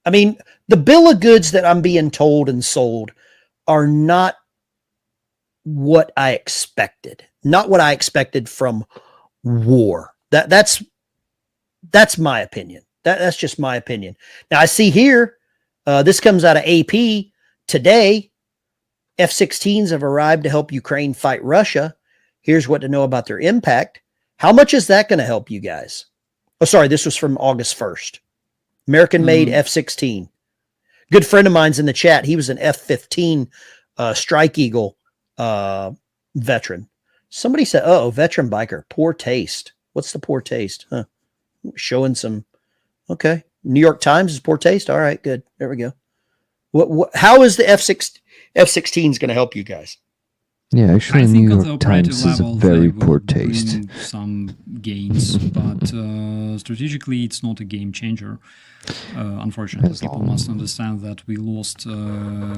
I mean, the bill of goods that I'm being told and sold are not what I expected. Not what I expected from war. That's my opinion. That's just my opinion. Now, I see here, this comes out of AP today. F-16s have arrived to help Ukraine fight Russia. Here's what to know about their impact. How much is that going to help you guys? Oh, sorry, this was from August 1st. American-made F-16. Good friend of mine's in the chat. He was an F-15 Strike Eagle Veteran. Somebody said, "Oh, veteran biker, poor taste." What's the poor taste? Huh? Showing some. Okay, New York Times is poor taste. All right, good. There we go. How is the F-16s going to help you guys? Yeah, actually, I think New at the York operative Times is a level, very they will poor taste. bring some gains, but strategically, it's not a game changer. Unfortunately, As people long- must understand that we lost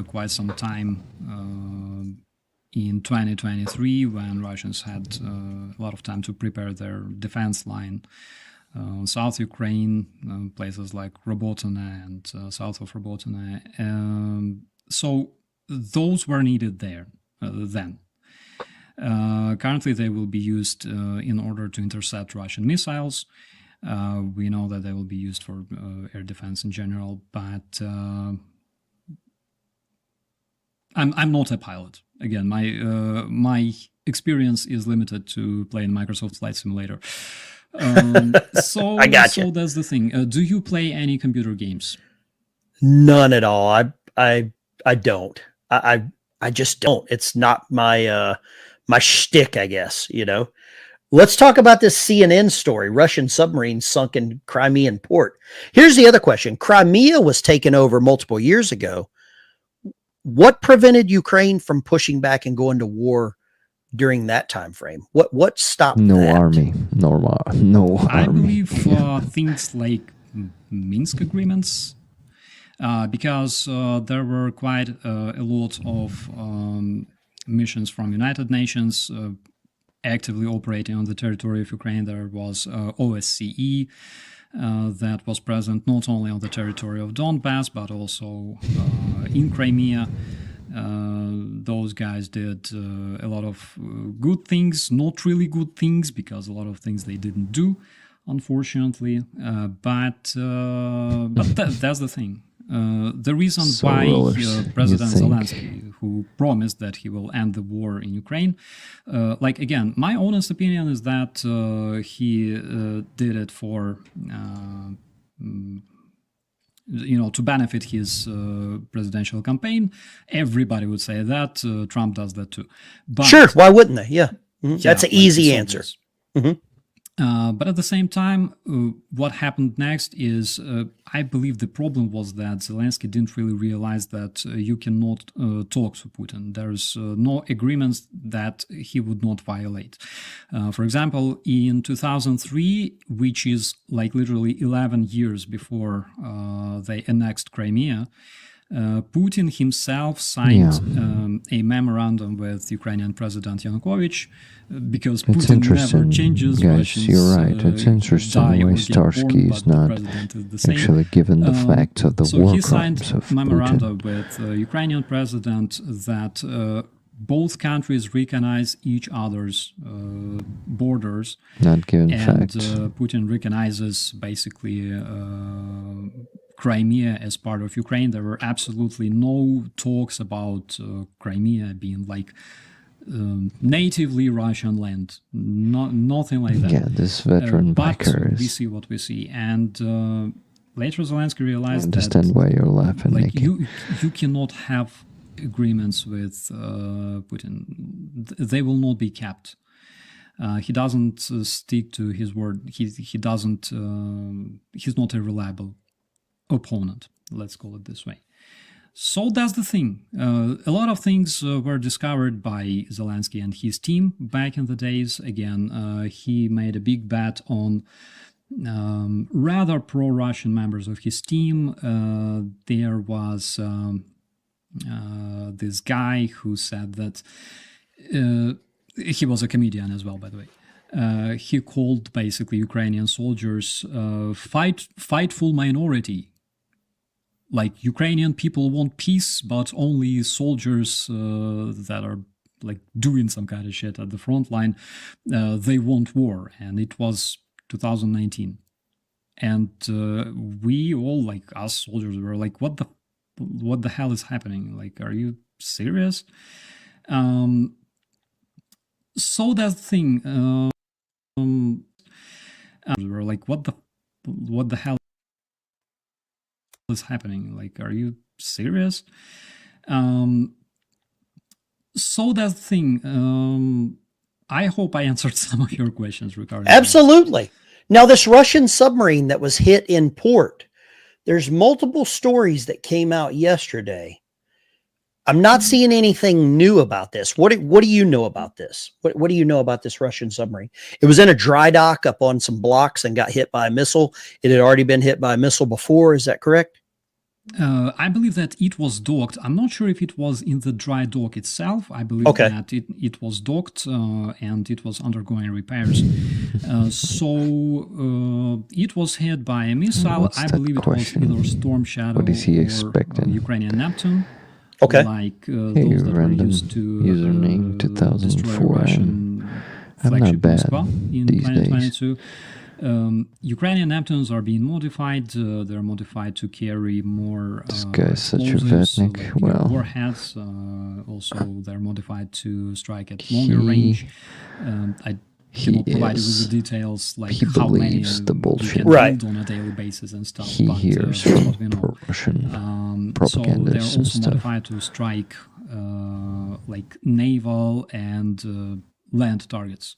quite some time in 2023 when Russians had a lot of time to prepare their defense line. South Ukraine, places like Robotyne and south of Robotyne. So those were needed there then. Currently, they will be used in order to intercept Russian missiles. We know that they will be used for air defense in general, but I'm not a pilot. Again, my experience is limited to playing Microsoft Flight Simulator. So I got so you. that's the thing. Do you play any computer games? None at all. I don't. I just don't. It's not my my shtick, I guess. You know. Let's talk about this CNN story. Russian submarine sunk in Crimean port. Here's the other question. Crimea was taken over multiple years ago. What prevented Ukraine from pushing back and going to war during that time frame? What stopped No that? army, no I army. believe things like Minsk agreements, because there were quite a lot of missions from United Nations actively operating on the territory of Ukraine. There was OSCE that was present not only on the territory of Donbass, but also in Crimea. Those guys did a lot of good things, not really good things, because a lot of things they didn't do, unfortunately. But that's the thing. The reason So why rulers, President you think. Zelensky, who promised that he will end the war in Ukraine, like again, my honest opinion is that he did it for to benefit his presidential campaign. Everybody would say that. Trump does that too. But, Sure. Why wouldn't they? Yeah. Mhm. yeah, That's an like easy it's answer. obvious. Mhm. But at the same time, what happened next is, I believe the problem was that Zelensky didn't really realize that you cannot talk to Putin. There's no agreements that he would not violate. For example, in 2003, which is like literally 11 years before they annexed Crimea, Putin himself signed a memorandum with Ukrainian President Yanukovych, because It's Putin never interesting, changes. guys. Russians, You're right. It's die interesting or why get Starsky born, is but the not president is the same. actually given the facts of the so war he signed crimes of memoranda Putin. with Ukrainian president that both countries recognize each other's borders, Not given and facts. Putin recognizes basically Crimea as part of Ukraine. There were absolutely no talks about Crimea being like natively Russian land. Nothing like that. Yeah, this veteran but biker we is. see what we see, and later Zelensky I realized understand that why you're laughing, like Nikki. you cannot have agreements with Putin. They will not be kept. He doesn't stick to his word. He doesn't. He's not a reliable opponent. Let's call it this way. So that's the thing. A lot of things were discovered by Zelensky and his team back in the days. Again, he made a big bet on rather pro-Russian members of his team. There was this guy who said that he was a comedian as well, by the way. He called basically Ukrainian soldiers fightful minority. Like Ukrainian people want peace, but only soldiers that are like doing some kind of shit at the front line, they want war. And it was 2019. And we all, like us soldiers, were like, what the hell is happening? Like, are you serious? So that's the thing. We're like, what the hell is happening? Like, are you serious? So that's the thing. I hope I answered some of your questions regarding Absolutely. Now, this Russian submarine that was hit in port, there's multiple stories that came out yesterday. I'm not seeing anything new about this. What do you know about this? What do you know about this Russian submarine? It was in a dry dock up on some blocks and got hit by a missile. It had already been hit by a missile before. Is that correct? I believe that it was docked. I'm not sure if it was in the dry dock itself. I believe that it was docked and it was undergoing repairs. So it was hit by a missile. I believe it was either Storm Shadow What is he or expecting? Ukrainian Neptune. Okay. Like Hey, those that were random used to username destroy 2004. Russian I'm not flagship bad Moskva in these days. 2022. Ukrainian Neptunes are being modified. They're modified to carry more This guy's such a explosives, vatnik. like Well, warheads. Also, they're modified to strike at longer range. I cannot provide you with the details, like he how many believes the you bullshit. can build on a daily basis and stuff. He but hears that's from what we know. Russian So they're propagandists and also stuff. modified to strike like naval and land targets.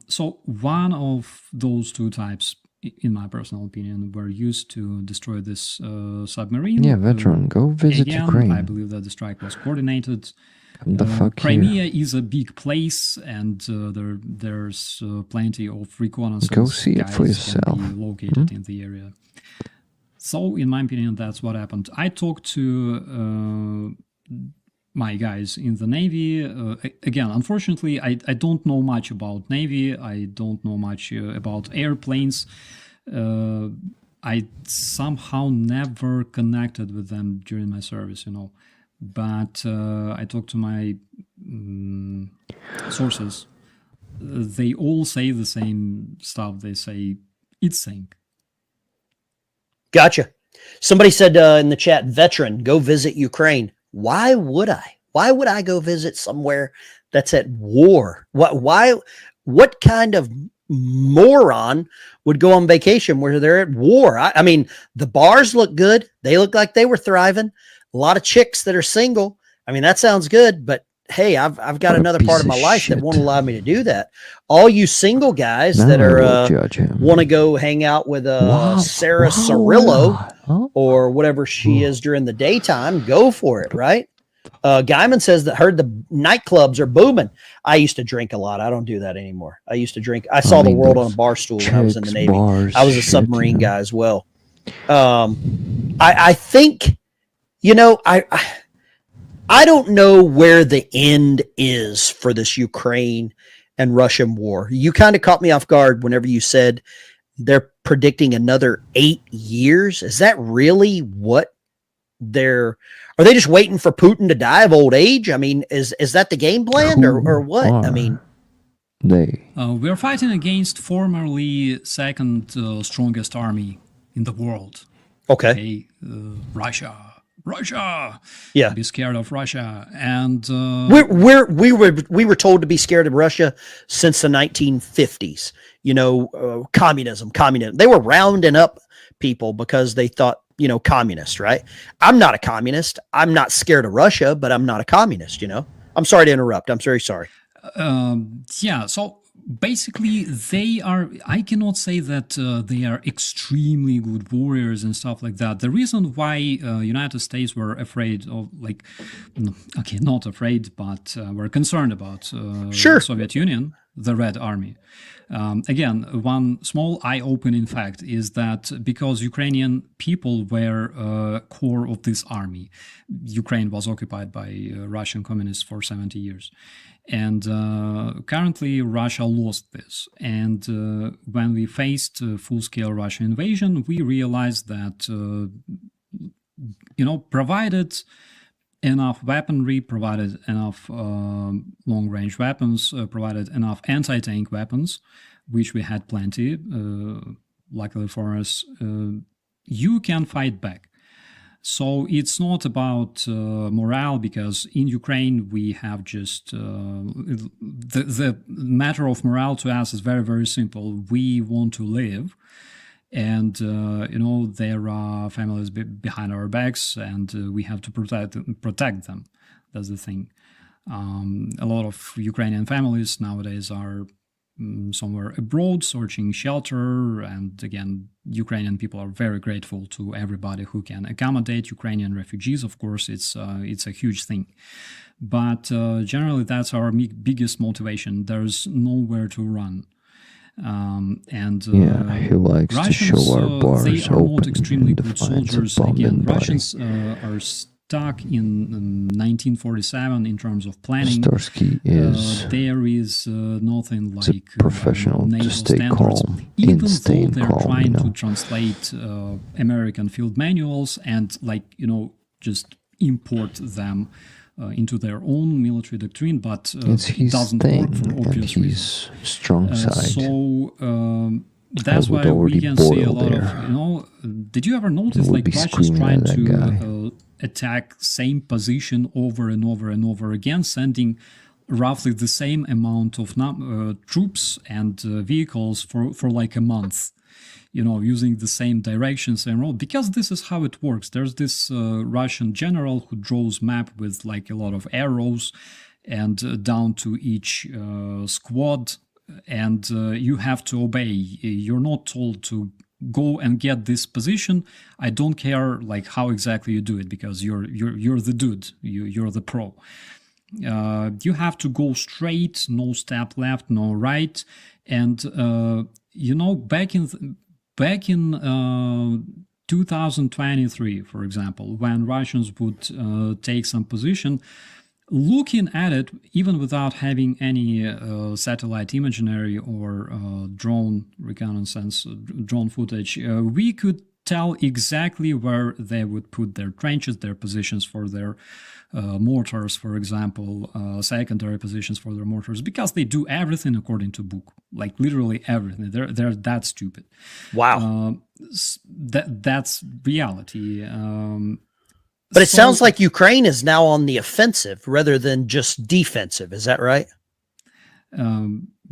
So one of those two types, in my personal opinion, were used to destroy this submarine. Yeah, veteran, go visit Again, Ukraine. I believe that the strike was coordinated. Come the fuck Crimea is a big place, and there's plenty of reconnaissance Go see it for guys yourself. can be located in the area. So, in my opinion, that's what happened. I talked to my guys in the Navy. Again, unfortunately, I don't know much about Navy. I don't know much about airplanes. I somehow never connected with them during my service, you know. But I talked to my sources. They all say the same stuff. They say it's sank. Gotcha. Somebody said in the chat, veteran, go visit Ukraine. Why would I? Why would I go visit somewhere that's at war? What kind of moron would go on vacation where they're at war? I mean, the bars look good. They look like they were thriving. A lot of chicks that are single. I mean, that sounds good, but hey, I've got another part of my life that won't allow me to do that. All you single guys that are want to go hang out with Sarah Cirillo or whatever she is during the daytime, go for it, right? Guyman says that heard the nightclubs are booming. I used to drink a lot. I don't do that anymore. I used to drink. I saw the world on a bar stool when I was in the Navy. I was a submarine guy as well. I think, you know, I don't know where the end is for this Ukraine and Russian war. You kind of caught me off guard whenever you said they're predicting another 8 years. Is that really what are they just waiting for Putin to die of old age? I mean, is that the game plan or what? I mean, we're fighting against formerly second strongest army in the world. Okay. Russia. Yeah. Be scared of Russia. And we were told to be scared of Russia since the 1950s. You know, communism. They were rounding up people because they thought, you know, communist, right? I'm not a communist. I'm not scared of Russia, but I'm not a communist, you know? I'm sorry to interrupt. I'm very sorry. Yeah. So basically I cannot say that they are extremely good warriors and stuff like that. The reason why United States were afraid of, like, okay, not afraid, but were concerned about Soviet Union, the Red Army. Again, one small eye-opening fact is that because Ukrainian people were core of this army, Ukraine was occupied by Russian communists for 70 years. And currently Russia lost this. And when we faced full-scale Russian invasion, we realized that, you know, provided enough weaponry, provided enough long-range weapons, provided enough anti-tank weapons, which we had plenty, luckily for us, you can fight back. So it's not about morale, because in Ukraine we have just the matter of morale to us is very, very simple. We want to live. And, you know, there are families behind our backs, and we have to protect them. That's the thing. A lot of Ukrainian families nowadays are somewhere abroad searching shelter, and again, Ukrainian people are very grateful to everybody who can accommodate Ukrainian refugees. Of course, it's a huge thing, but generally that's our biggest motivation. There's nowhere to run. He likes Russians, to show our bars they are not open extremely in good defiance of soldiers. bomb Again, and Russians are stuck in 1947 in terms of planning. Starsky is there is nothing like professional to NATO stay standards. calm, Even in though staying they're calm, trying you know. to translate American field manuals and just import them into their own military doctrine, but It's it his doesn't thing work for and obvious his reasons. strong side. That's would why we already can see a boil lot there. of, did you ever notice would like be Russia's screaming trying at that guy. to attack same position over and over and over again, sending roughly the same amount of troops and vehicles for like a month, using the same direction, same road, because this is how it works. There's this Russian general who draws map with like a lot of arrows and down to each squad, and you have to obey. You're not told to go and get this position. I don't care like how exactly you do it, because you're the dude. You're the pro. You have to go straight, no step left, no right, and back in 2023, for example, when Russians would take some position, looking at it, even without having any satellite imagery or drone reconnaissance, drone footage, we could tell exactly where they would put their trenches, their positions for their mortars, for example, secondary positions for their mortars, because they do everything according to book, like literally everything. They're that stupid. Wow. That's reality. But it sounds like Ukraine is now on the offensive rather than just defensive. Is that right?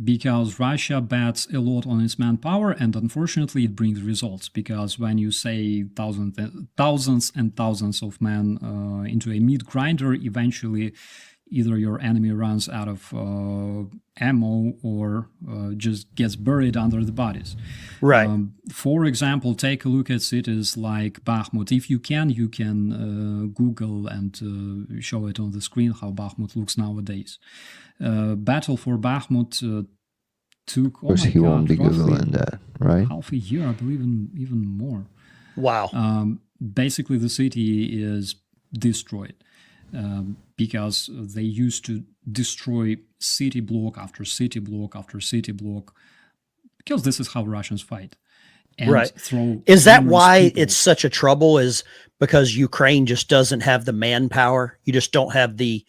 Because Russia bets a lot on its manpower, and unfortunately it brings results, because when you say thousands and thousands of men into a meat grinder, eventually either your enemy runs out of ammo or just gets buried under the bodies. Right. For example, take a look at cities like Bakhmut. If you can Google and show it on the screen how Bakhmut looks nowadays. Battle for Bakhmut took, Of course, he won't be Googling that, right? half a year, I believe, even more. Wow. Basically, the city is destroyed. Because they used to destroy city block after city block after city block, because this is how Russians fight. And right. Is that why it's such a trouble? Is because Ukraine just doesn't have the manpower? You just don't have the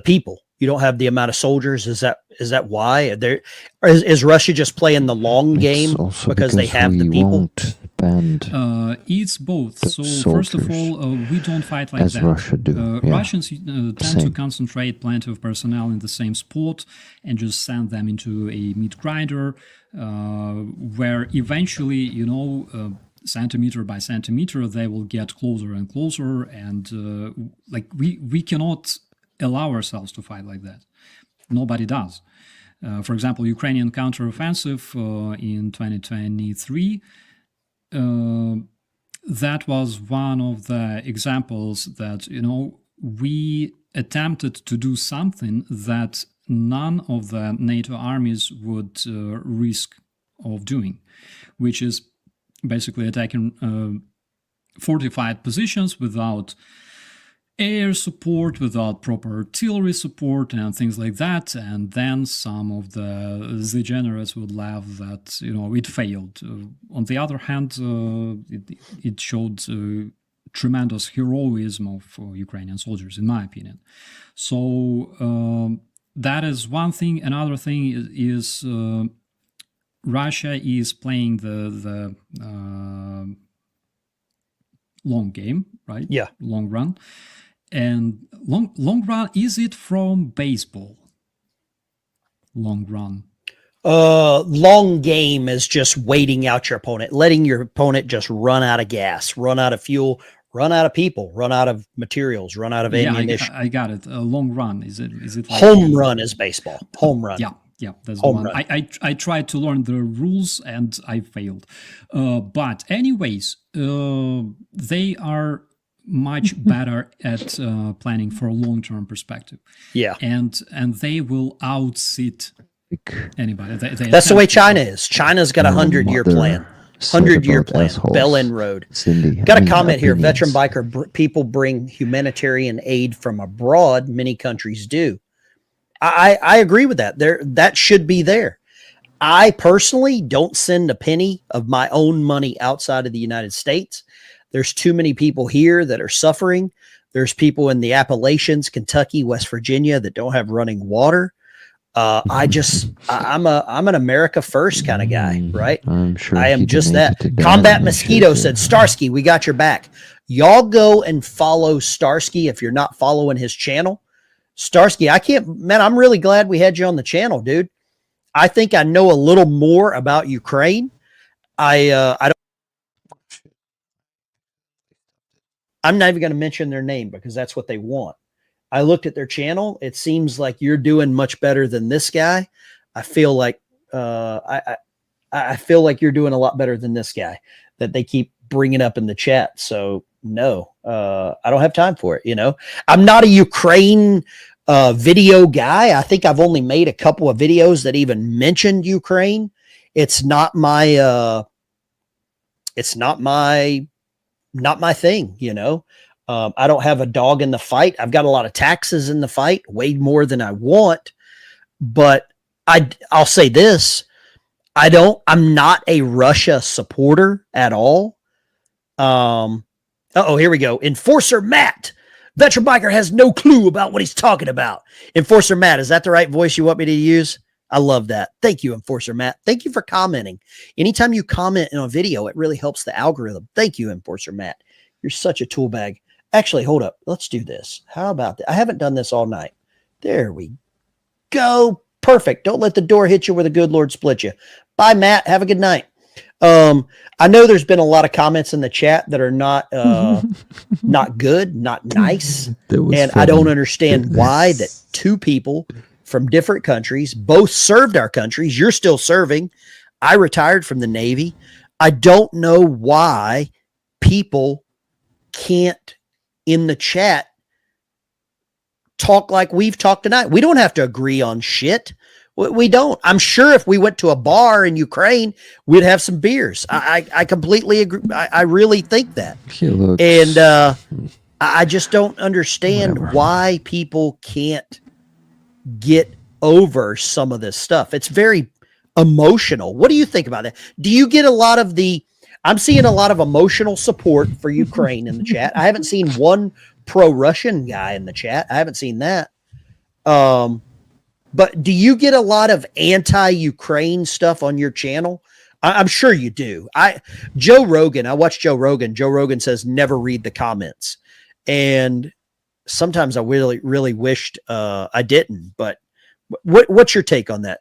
people. You don't have the amount of soldiers. Is that why? Is Russia just playing the long game because they have the people? It's both. So first of all, we don't fight like that. Russia do. Russians tend to concentrate plenty of personnel in the same spot and just send them into a meat grinder, where eventually, centimeter by centimeter, they will get closer and closer, and we cannot allow ourselves to fight like that. Nobody does. For example, Ukrainian counteroffensive in 2023, that was one of the examples that, we attempted to do something that none of the NATO armies would risk of doing, which is basically attacking fortified positions without air support, without proper artillery support and things like that, and then some of the degenerates would laugh that it failed. On the other hand, it showed tremendous heroism of Ukrainian soldiers, in my opinion. So that is one thing. Another thing is Russia is playing the long game, right? Yeah, long run. And long run, is it from baseball? Long run. Long game is just waiting out your opponent, letting your opponent just run out of gas, run out of fuel, run out of people, run out of materials, run out of ammunition. I got it. A long run. Is it like home run is baseball. Home run. Yeah, that's home the one. run. I tried to learn the rules and I failed. But anyways, they are much better at planning for a long-term perspective. Yeah. And they will outsit anybody. That's the way China is. China's got a 100-year plan. 100-year plan. Bell End Road. Cindy, Got a comment here. Veteran biker people bring humanitarian aid from abroad. Many countries do. I agree with that. That should be there. I personally don't send a penny of my own money outside of the United States. There's too many people here that are suffering. There's people in the Appalachians, Kentucky, West Virginia that don't have running water. I'm an America first kind of guy, right? I'm sure I am just that. Combat Mosquito said, Starsky, we got your back. Y'all go and follow Starsky if you're not following his channel. Starsky, I'm really glad we had you on the channel, dude. I think I know a little more about Ukraine. I'm not even going to mention their name because that's what they want. I looked at their channel. It seems like you're doing much better than this guy. I feel like I feel like you're doing a lot better than this guy that they keep bringing up in the chat. So no, I don't have time for it. I'm not a Ukraine video guy. I think I've only made a couple of videos that even mentioned Ukraine. It's not my thing. I don't have a dog in the fight. I've got a lot of taxes in the fight, way more than I want. But I'll say this. I'm not a Russia supporter at all. Here we go. Enforcer Matt. Veteran Biker has no clue about what he's talking about. Enforcer Matt, is that the right voice you want me to use? I love that. Thank you, Enforcer Matt. Thank you for commenting. Anytime you comment in a video, it really helps the algorithm. Thank you, Enforcer Matt. You're such a tool bag. Actually, hold up. Let's do this. How about that? I haven't done this all night. There we go. Perfect. Don't let the door hit you where the good Lord split you. Bye, Matt. Have a good night. I know there's been a lot of comments in the chat that are not not good, not nice. And I don't understand why that two people from different countries both served our countries. You're still serving. I retired from the Navy. I don't know why people can't in the chat talk like we've talked tonight. We don't have to agree on shit. We don't. I'm sure if we went to a bar in Ukraine, we'd have some beers. I completely agree. I really think that. And I just don't understand why people can't get over some of this stuff. It's very emotional. What do you think about that? Do you get a lot of I'm seeing a lot of emotional support for Ukraine in the chat. I haven't seen one pro-Russian guy in the chat. I haven't seen that. But do you get a lot of anti-Ukraine stuff on your channel? I'm sure you do. Joe Rogan, I watch Joe Rogan. Joe Rogan says never read the comments. And sometimes I really, really wished I didn't. But what's your take on that?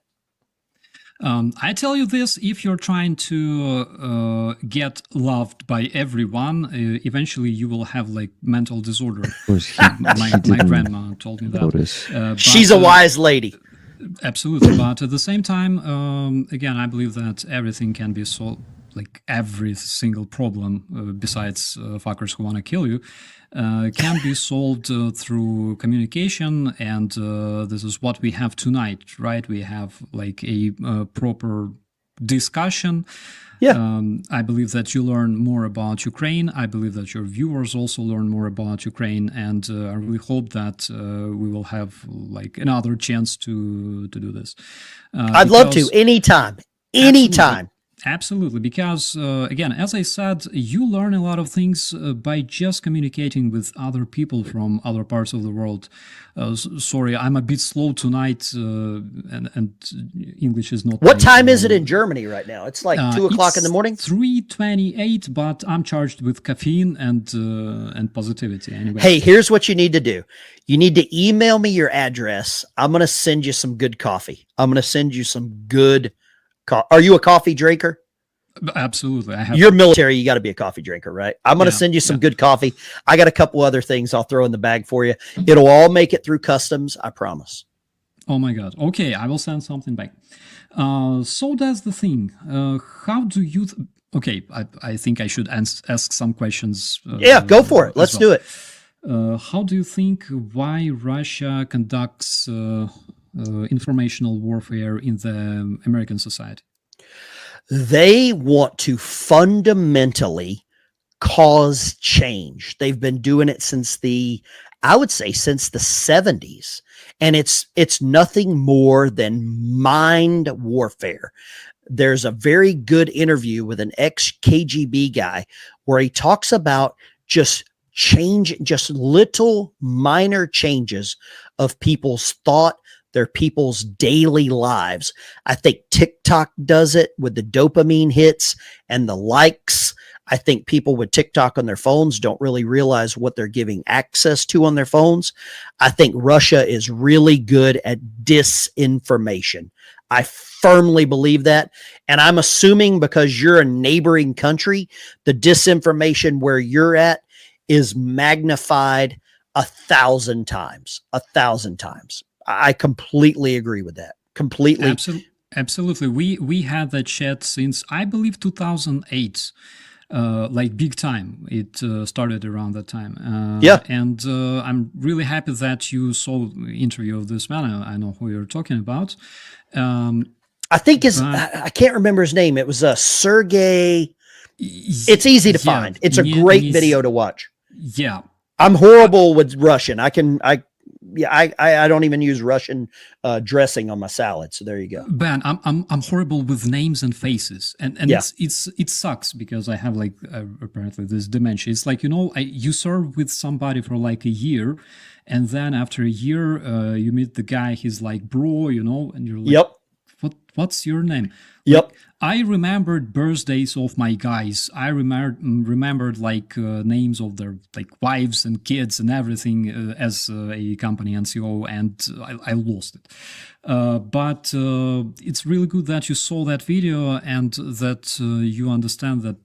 I tell you this, if you're trying to get loved by everyone, eventually you will have like mental disorder. My grandma told me that. She's a wise lady. Absolutely. But at the same time, again, I believe that everything can be solved, like every single problem, besides fuckers who want to kill you, can be solved through communication, and this is what we have tonight, right? We have like a proper discussion. Yeah. I believe that you learn more about Ukraine. I believe that your viewers also learn more about Ukraine, and I really hope that we will have like another chance to do this. I'd love to anytime. Absolutely, because again, as I said, you learn a lot of things by just communicating with other people from other parts of the world. Sorry, I'm a bit slow tonight, and English is not. What time is it in Germany right now? It's like 2 o'clock in the morning. 3:28, but I'm charged with caffeine and positivity. Anyway. Hey, here's what you need to do. You need to email me your address. I'm going to send you some good coffee. I'm going to send you some good. Are you a coffee drinker? Absolutely. I have. You're military. You got to be a coffee drinker, right? I'm going to send you some good coffee. I got a couple other things I'll throw in the bag for you. It'll all make it through customs. I promise. Oh my God. Okay. I will send something back. So that's the thing. How do you... Okay. I think I should ask some questions. Yeah, go for it. Let's do it. How do you think why Russia conducts informational warfare in the American society? They want to fundamentally cause change. They've been doing it since I would say since the 70s. And it's nothing more than mind warfare. There's a very good interview with an ex-KGB guy where he talks about just little minor changes of people's thought, their people's daily lives. I think TikTok does it with the dopamine hits and the likes. I think people with TikTok on their phones don't really realize what they're giving access to on their phones. I think Russia is really good at disinformation. I firmly believe that. And I'm assuming because you're a neighboring country, the disinformation where you're at is magnified 1,000 times. 1,000 times. I completely agree with that. Completely. Absolutely. We had that chat since, I believe, 2008. Like big time. It started around that time. And I'm really happy that you saw the interview of this man. I know who you're talking about. I think I can't remember his name. It was Sergey. It's easy to find. It's a great video to watch. Yeah. I'm horrible with Russian. I don't even use Russian dressing on my salad. So there you go. Ben, I'm horrible with names and faces, and it sucks because I have like apparently this dementia. It's like, you serve with somebody for like a year, and then after a year, you meet the guy. He's like, bro, and you're like, what's your name? Yep. Like, I remembered birthdays of my guys. I remembered like names of their like wives and kids and everything as a company NCO, and I lost it. But it's really good that you saw that video and that you understand that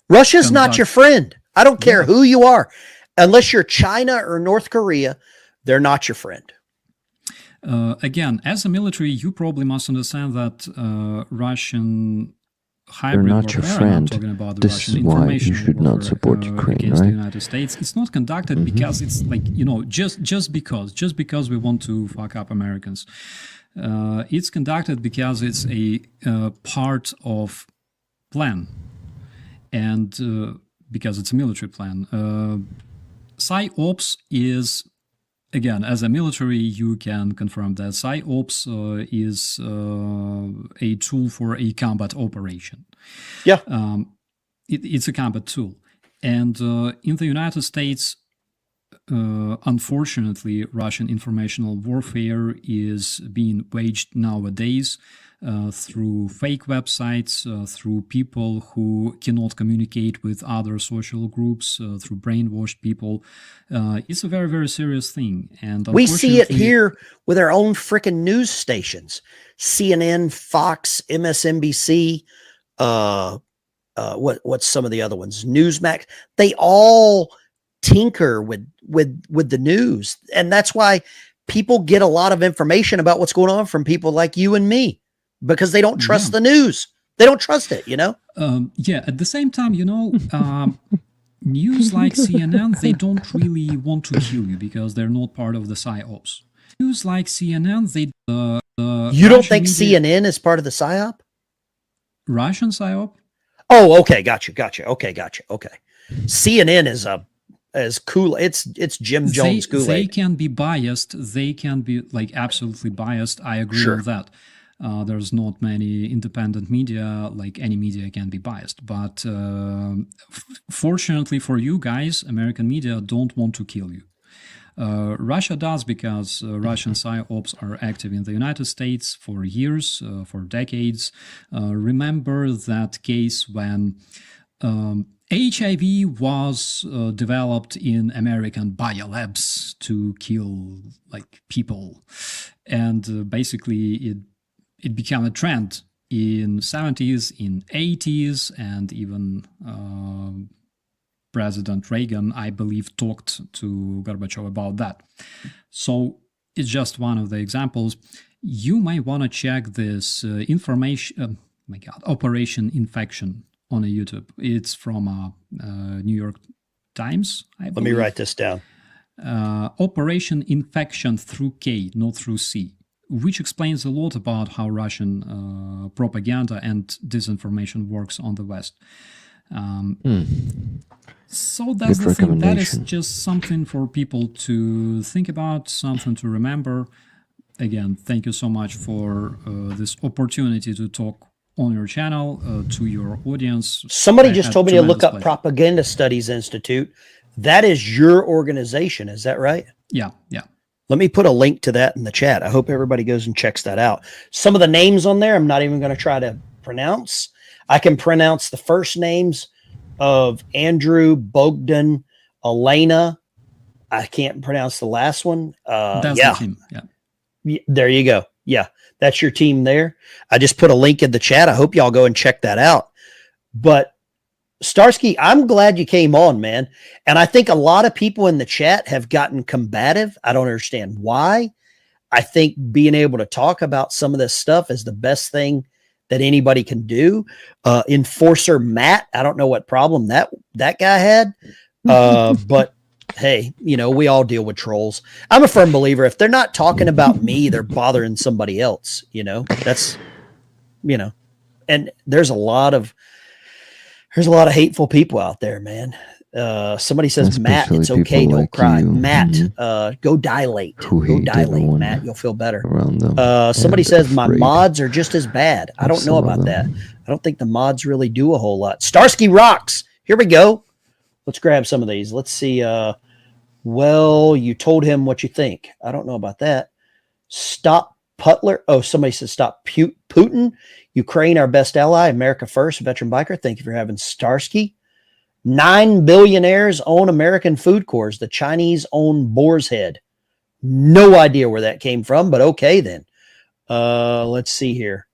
Russia's not your friend. I don't care who you are. Unless you're China or North Korea, they're not your friend. Again, as a military, you probably must understand that Russian hybrid They're not your warfare, friend. I'm talking about the This Russian is why you information should not warfare, support Ukraine, against right? the United States. It's not conducted because it's like, just because we want to fuck up Americans. It's conducted because it's a part of plan, and because it's a military plan. PsyOps is, again, as a military, you can confirm that PsyOps is a tool for a combat operation. Yeah. It's a combat tool. And in the United States, unfortunately, Russian informational warfare is being waged nowadays through fake websites, through people who cannot communicate with other social groups, through brainwashed people. It's a very, very serious thing. And we see it here with our own freaking news stations, CNN, Fox, MSNBC, what's some of the other ones? Newsmax. They all tinker with the news. And that's why people get a lot of information about what's going on from people like you and me, because they don't trust the news. They don't trust it, at the same time, news like CNN, they don't really want to kill you because they're not part of the PsyOps. News like CNN, you don't think CNN is part of the PSYOP? Russian PSYOP? Oh, okay, gotcha. Okay. CNN is as cool. It's Jim Jones Kool-Aid. They can be biased. They can be like absolutely biased. I agree with that. There's not many independent media, like any media can be biased. But fortunately for you guys, American media don't want to kill you. Russia does, because Russian PsyOps are active in the United States for years, for decades. Remember that case when HIV was developed in American biolabs to kill like people, and basically it became a trend in 70s, in 80s, and even President Reagan, I believe, talked to Gorbachev about that. So it's just one of the examples. You might want to check this information. Operation Infection on a YouTube. It's from New York Times, I believe. Let me write this down. Operation Infection through K, not through C, which explains a lot about how Russian propaganda and disinformation works on the West. So that's the thing. That is just something for people to think about, something to remember. Again, thank you so much for this opportunity to talk on your channel to your audience. Somebody just told me to look up Propaganda Studies Institute. That is your organization, is that right? Yeah, yeah. Let me put a link to that in the chat. I hope everybody goes and checks that out. Some of the names on there, I'm not even going to try to pronounce. I can pronounce the first names of Andrew, Bogdan, Elena. I can't pronounce the last one. That's the team. Yeah. There you go. Yeah, that's your team there. I just put a link in the chat. I hope y'all go and check that out. But Starsky, I'm glad you came on, man. And I think a lot of people in the chat have gotten combative. I don't understand why. I think being able to talk about some of this stuff is the best thing that anybody can do. Enforcer Matt, I don't know what problem that guy had. But hey, you know, we all deal with trolls. I'm a firm believer. If they're not talking about me, they're bothering somebody else, you know. That's, you know, and there's a lot of hateful people out there, man. Somebody says, especially Matt, it's okay, don't cry. You. Matt, go dilate. Go dilate, Matt. You'll feel better. Somebody says my mods are just as bad. I don't know about that. I don't think the mods really do a whole lot. Starsky rocks. Here we go. Let's grab some of these. Let's see. Well, you told him what you think. I don't know about that. Stop Putler. Oh, somebody said stop Putin. Ukraine, our best ally. America first. Veteran biker. Thank you for having Starsky. 9 billionaires own American food cores. The Chinese own Boar's Head. No idea where that came from, but okay then. Let's see here.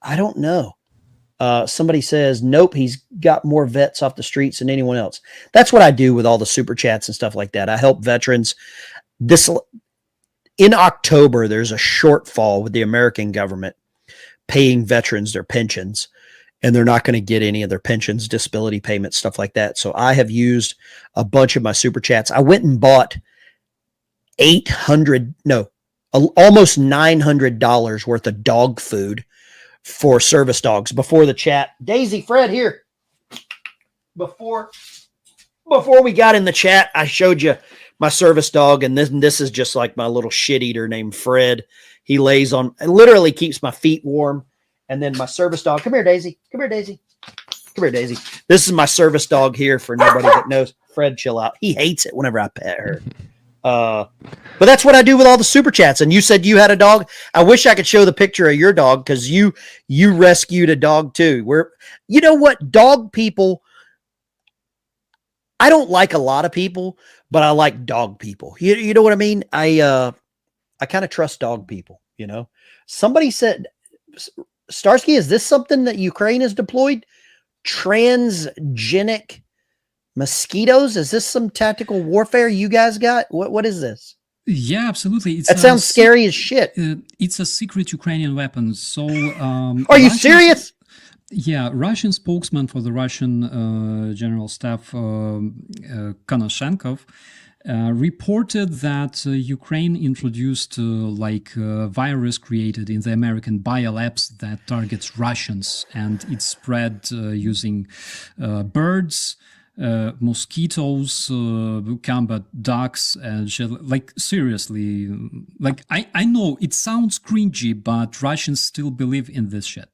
I don't know. Somebody says, nope, he's got more vets off the streets than anyone else. That's what I do with all the super chats and stuff like that. I help veterans. In October, there's a shortfall with the American government paying veterans their pensions, and they're not going to get any of their pensions, disability payments, stuff like that. So I have used a bunch of my super chats. I went and bought almost $900 worth of dog food for service dogs before the chat. Daisy, Fred, here. Before we got in the chat, I showed you my service dog, and this is just like my little shit eater named Fred. He lays on, it literally keeps my feet warm. And then my service dog, come here, Daisy. Come here, Daisy. Come here, Daisy. This is my service dog here for nobody that knows. Fred, chill out. He hates it whenever I pet her. But that's what I do with all the super chats. And you said you had a dog. I wish I could show the picture of your dog because you rescued a dog too. You know what? Dog people, I don't like a lot of people, but I like dog people. You know what I mean? I kind of trust dog people, you know. Somebody said, Starsky, is this something that Ukraine has deployed? Transgenic mosquitoes? Is this some tactical warfare you guys got? What is this? Yeah, absolutely. That sounds scary as shit. It's a secret Ukrainian weapon. So, are you serious? Yeah, Russian spokesman for the Russian General Staff, Konashenkov, reported that Ukraine introduced virus created in the American biolabs that targets Russians, and it spread using birds, mosquitoes, combat ducks, and seriously, I know it sounds cringy, but Russians still believe in this shit.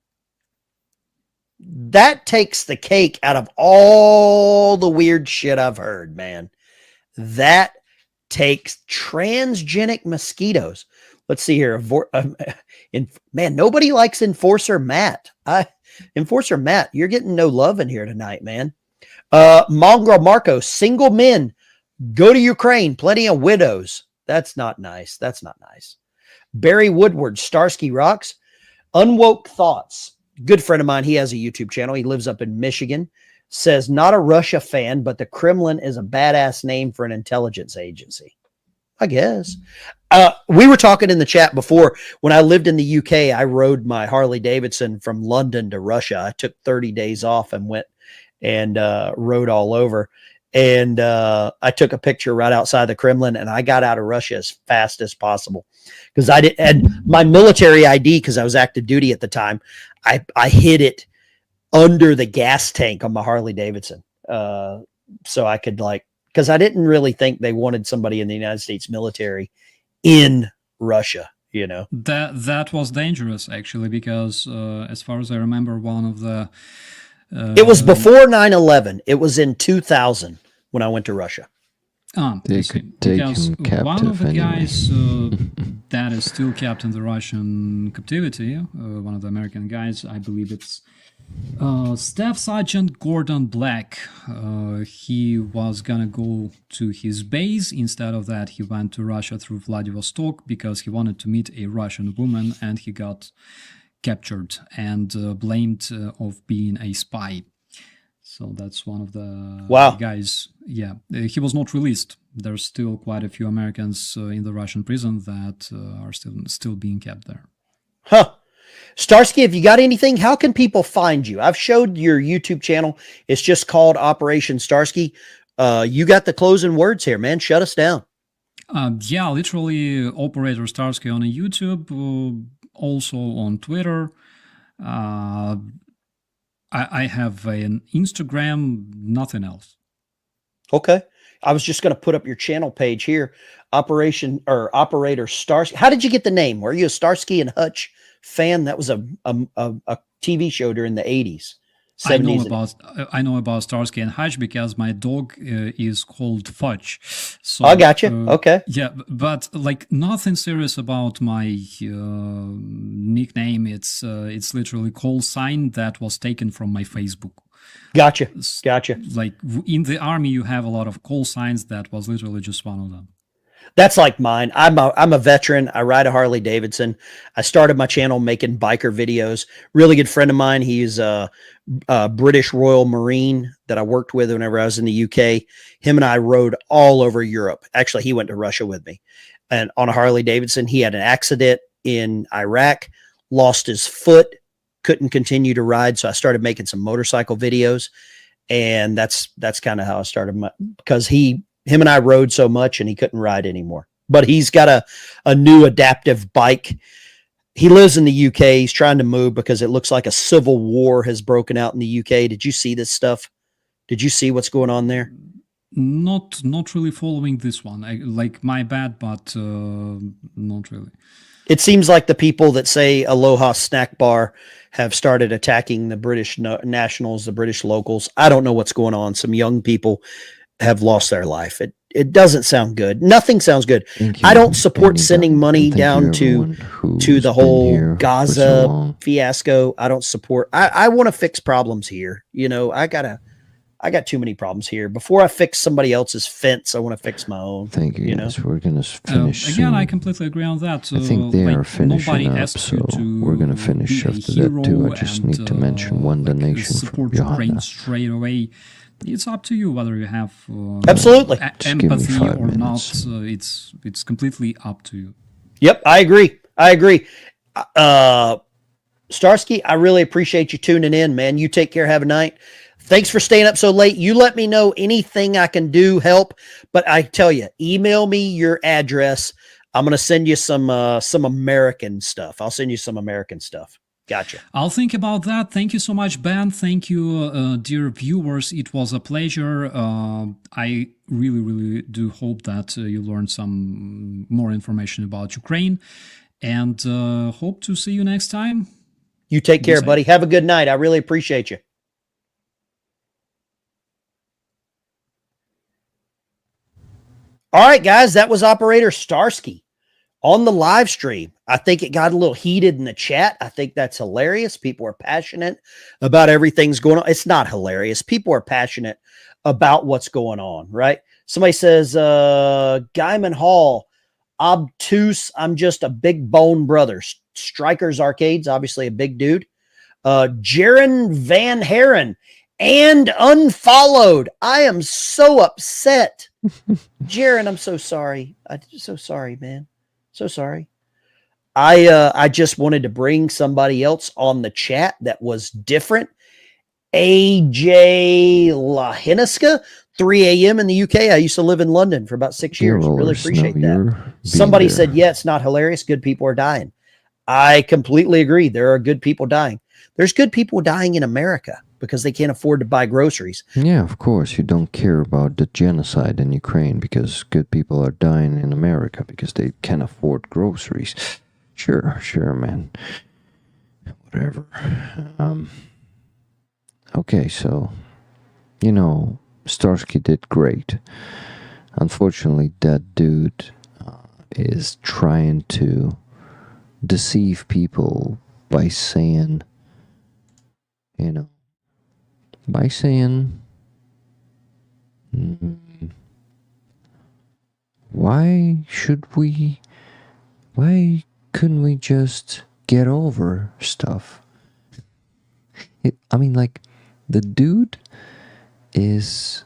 That takes the cake out of all the weird shit I've heard, man. That takes transgenic mosquitoes. Let's see here. Man, nobody likes Enforcer Matt. Enforcer Matt, you're getting no love in here tonight, man. Mongrel Marco, single men go to Ukraine. Plenty of widows. That's not nice. That's not nice. Barry Woodward, Starsky rocks. Unwoke Thoughts. Good friend of mine. He has a YouTube channel. He lives up in Michigan. Says, not a Russia fan, but the Kremlin is a badass name for an intelligence agency. I guess. We were talking in the chat before. When I lived in the UK, I rode my Harley Davidson from London to Russia. I took 30 days off and went and rode all over. And I took a picture right outside the Kremlin, and I got out of Russia as fast as possible because I didn't. And my military ID, because I was active duty at the time, I hid it under the gas tank on my Harley Davidson, so I could because I didn't really think they wanted somebody in the United States military in Russia. That was dangerous actually, because as far as I remember, one of the it was before 9/11. It was in 2000 when I went to Russia. They could take him captive. One of the anyway. guys that is still kept in the Russian captivity, one of the American guys, I believe it's Staff Sergeant Gordon Black. He was gonna go to his base. Instead of that, he went to Russia through Vladivostok because he wanted to meet a Russian woman, and he got captured and blamed of being a spy. So that's one of the guys. Yeah, he was not released. There's still quite a few Americans in the Russian prison that are still being kept there. Huh. Starsky, if you got anything, how can people find you? I've showed your YouTube channel. It's just called Operation Starsky. You got the closing words here, man. Shut us down. Yeah, literally Operator Starsky on YouTube, also on Twitter. I have an Instagram, nothing else. Okay. I was just going to put up your channel page here. Operator Starsky. How did you get the name? Were you a Starsky and Hutch fan? That was a TV show during the 80s. I know about Starsky and Hutch because my dog is called Fudge. So I got you. Okay. Yeah, but nothing serious about my nickname. It's literally call sign that was taken from my Facebook. Gotcha. Like in the army, you have a lot of call signs. That was literally just one of them. That's like mine. I'm a veteran. I ride a Harley Davidson. I started my channel making biker videos. Really good friend of mine. He's a British Royal Marine that I worked with whenever I was in the UK. Him and I rode all over Europe. Actually, he went to Russia with me. And on a Harley Davidson, he had an accident in Iraq, lost his foot, couldn't continue to ride. So I started making some motorcycle videos. And that's kind of how I started because him and I rode so much and he couldn't ride anymore, but he's got a new adaptive bike. He lives in the UK. He's trying to move because it looks like a civil war has broken out in the UK. Did you see this stuff? Did you see what's going on there? Not really following this one. My bad, but not really. It seems like the people that say Aloha Snack Bar have started attacking the British nationals, the British locals. I don't know what's going on. Some young people have lost their life. It doesn't sound good. Nothing sounds good. I don't support sending money down to the whole Gaza fiasco. I don't support. I want to fix problems here. I got too many problems here. Before I fix somebody else's fence, I want to fix my own. Thank you. Guys. We're gonna finish again. soon. I completely agree on that. I think they are finishing up, so we're gonna finish after that too. I just need to mention one donation from Johanna. Straight away. It's up to you whether you have absolutely empathy or not. It's completely up to you. Yep, I agree. Starsky, I really appreciate you tuning in, man. You take care. Have a night. Thanks for staying up so late. You let me know anything I can do, help. But I tell you, email me your address. I'm going to send you some American stuff. I'll send you some American stuff. Gotcha. I'll think about that. Thank you so much, Ben. Thank you, dear viewers. It was a pleasure. I really, really do hope that you learned some more information about Ukraine, and hope to see you next time. You take care, buddy. Have a good night. I really appreciate you. All right, guys, that was Operator Starsky on the live stream. I think it got a little heated in the chat. I think that's hilarious. People are passionate about everything's going on. It's not hilarious. People are passionate about what's going on, right? Somebody says, Guyman Hall, obtuse, I'm just a big bone brother. Strikers Arcades, obviously a big dude. Jaron Van Haren, and unfollowed. I am so upset. Jaron, I'm so sorry. I'm so sorry, man. So sorry. I just wanted to bring somebody else on the chat that was different. AJ Lahiniska, 3 a.m. in the UK. I used to live in London for about 6 years. Really appreciate that. Somebody said, yeah, it's not hilarious. Good people are dying. I completely agree. There are good people dying. There's good people dying in America because they can't afford to buy groceries. Yeah, of course. You don't care about the genocide in Ukraine because good people are dying in America because they can't afford groceries. Sure, man. Whatever. Okay, so, you know, Starsky did great. Unfortunately, that dude is trying to deceive people by saying, you know, by saying, why couldn't we just get over stuff? I mean, like, the dude is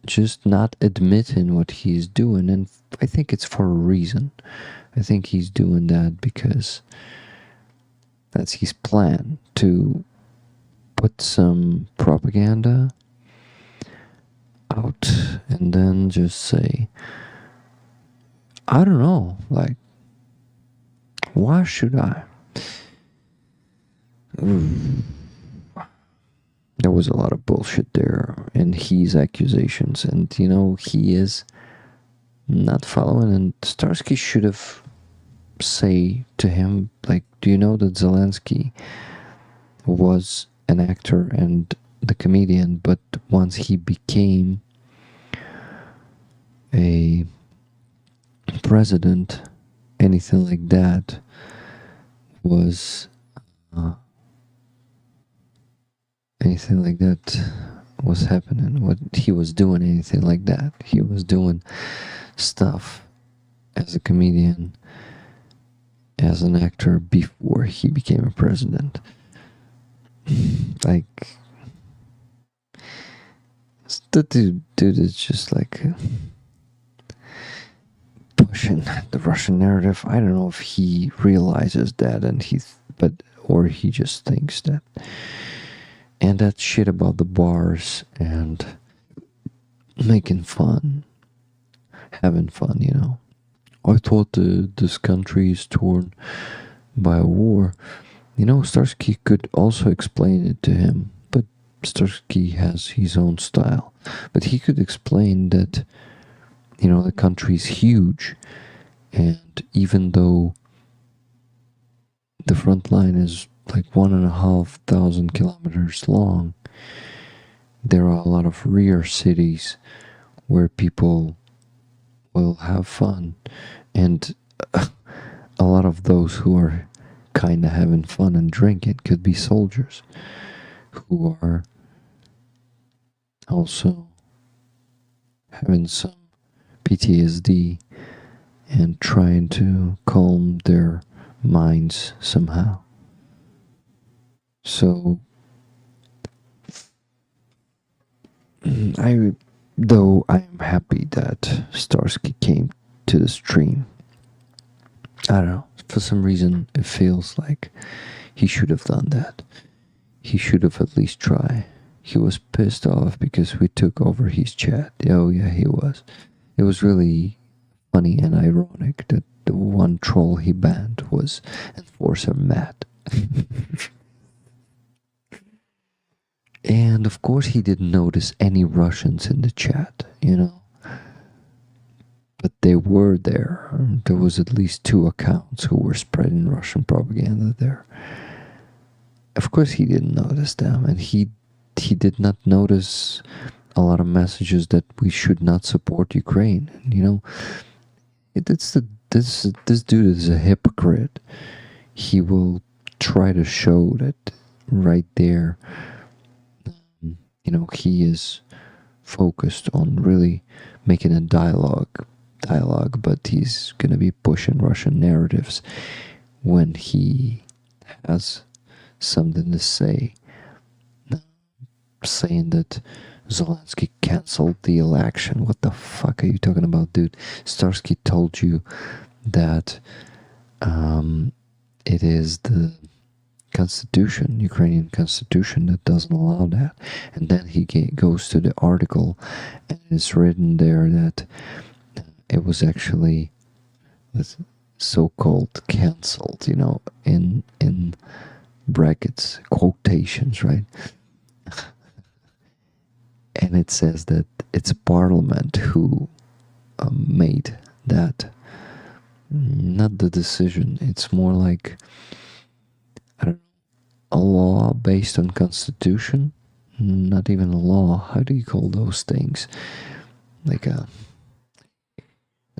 just not admitting what he's doing, and I think it's for a reason. I think he's doing that because that's his plan, to put some propaganda out and then just say, I don't know, like, why should I? There was a lot of bullshit there in his accusations, and you know, he is not following, and Starsky should have say to him, like, do you know that Zelensky was an actor and the comedian, but once he became a president, anything like that was happening. What he was doing, anything like that, he was doing stuff as a comedian, as an actor, before he became a president. Like, the dude is just like pushing the Russian narrative. I don't know if he realizes that, or he just thinks that. And that shit about the bars and making fun, having fun, you know. I thought this country is torn by a war. You know, Starsky could also explain it to him, but Starsky has his own style. But he could explain that, you know, the country's huge, and even though the front line is like 1,500 kilometers long, there are a lot of rear cities where people will have fun, and a lot of those who are kind of having fun and drinking could be soldiers who are also having some PTSD and trying to calm their minds somehow. So, though I am happy that Starsky came to the stream, I don't know, for some reason it feels like he should have done that. He should have at least tried. He was pissed off because we took over his chat. Oh yeah, he was. It was really funny and ironic that the one troll he banned was Enforcer Matt. And of course he didn't notice any Russians in the chat, you know. But they were there. There was at least 2 accounts who were spreading Russian propaganda there. Of course he didn't notice them, and he did not notice a lot of messages that we should not support Ukraine. And, you know, this dude is a hypocrite. He will try to show that right there. You know, he is focused on really making a dialogue, but he's going to be pushing Russian narratives when he has something to say, saying that Zelensky canceled the election. What the fuck are you talking about, dude? Starsky told you that it is the constitution, Ukrainian constitution, that doesn't allow that. And then he goes to the article, and it's written there that it was actually so-called cancelled, in brackets, quotations, right? And it says that it's Parliament who made that, not the decision. It's more like, I don't know, a law based on constitution. Not even a law. How do you call those things? Like a...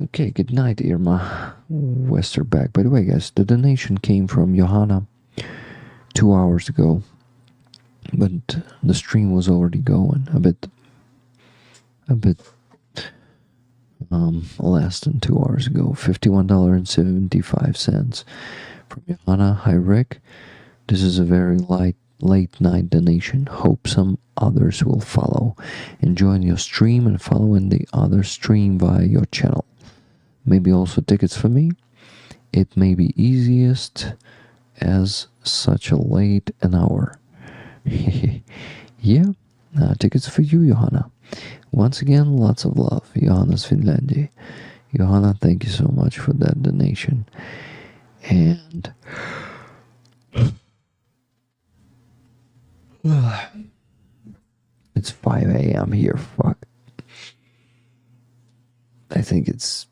Okay, good night, Irma Westerback. By the way, guys, the donation came from Johanna 2 hours ago, but the stream was already going a bit less than 2 hours ago. $51.75 from Johanna. Hi, Rick. This is a very late night donation. Hope some others will follow. Enjoying your stream and following the other stream via your channel. Maybe also tickets for me. It may be easiest as such a late an hour. Yeah, tickets for you, Johanna. Once again, lots of love. Johanna's Finlandia. Johanna, thank you so much for that donation. And it's 5 a.m. here. Fuck. I think it's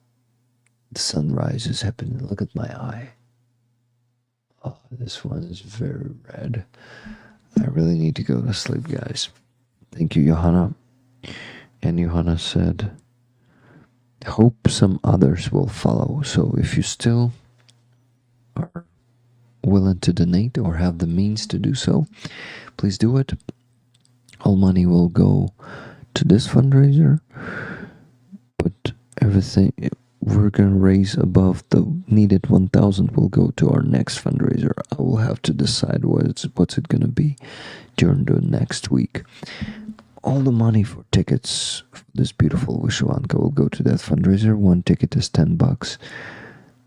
the sunrise is happening. Look at my eye. Oh, this one is very red. I really need to go to sleep, guys. Thank you, Johanna. And Johanna said, hope some others will follow. So if you still are willing to donate or have the means to do so, please do it. All money will go to this fundraiser, but everything we're going to raise above the needed 1,000 will go to our next fundraiser. I will have to decide what's it going to be during the next week. All the money for tickets for this beautiful Vyshyvanka will go to that fundraiser. One ticket is $10,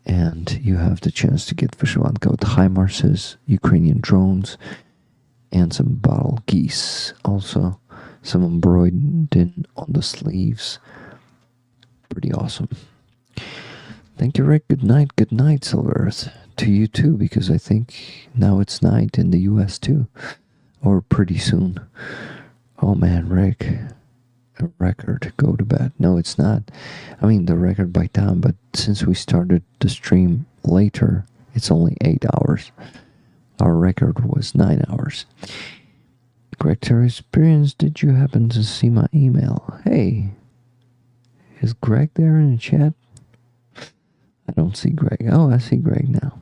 and you have the chance to get Vyshyvanka with HIMARSes, Ukrainian drones, and some bottle geese. Also, some embroidered in on the sleeves. Pretty awesome. Thank you, Rick. Good night, Silver Earth. To you too, because I think now it's night in the US too. Or pretty soon. Oh man, Rick. A record. Go to bed. No, it's not. I mean, the record by time, but since we started the stream later, it's only 8 hours. Our record was 9 hours. Greg Experience, did you happen to see my email? Hey, is Greg there in the chat? I don't see Greg. Oh, I see Greg now.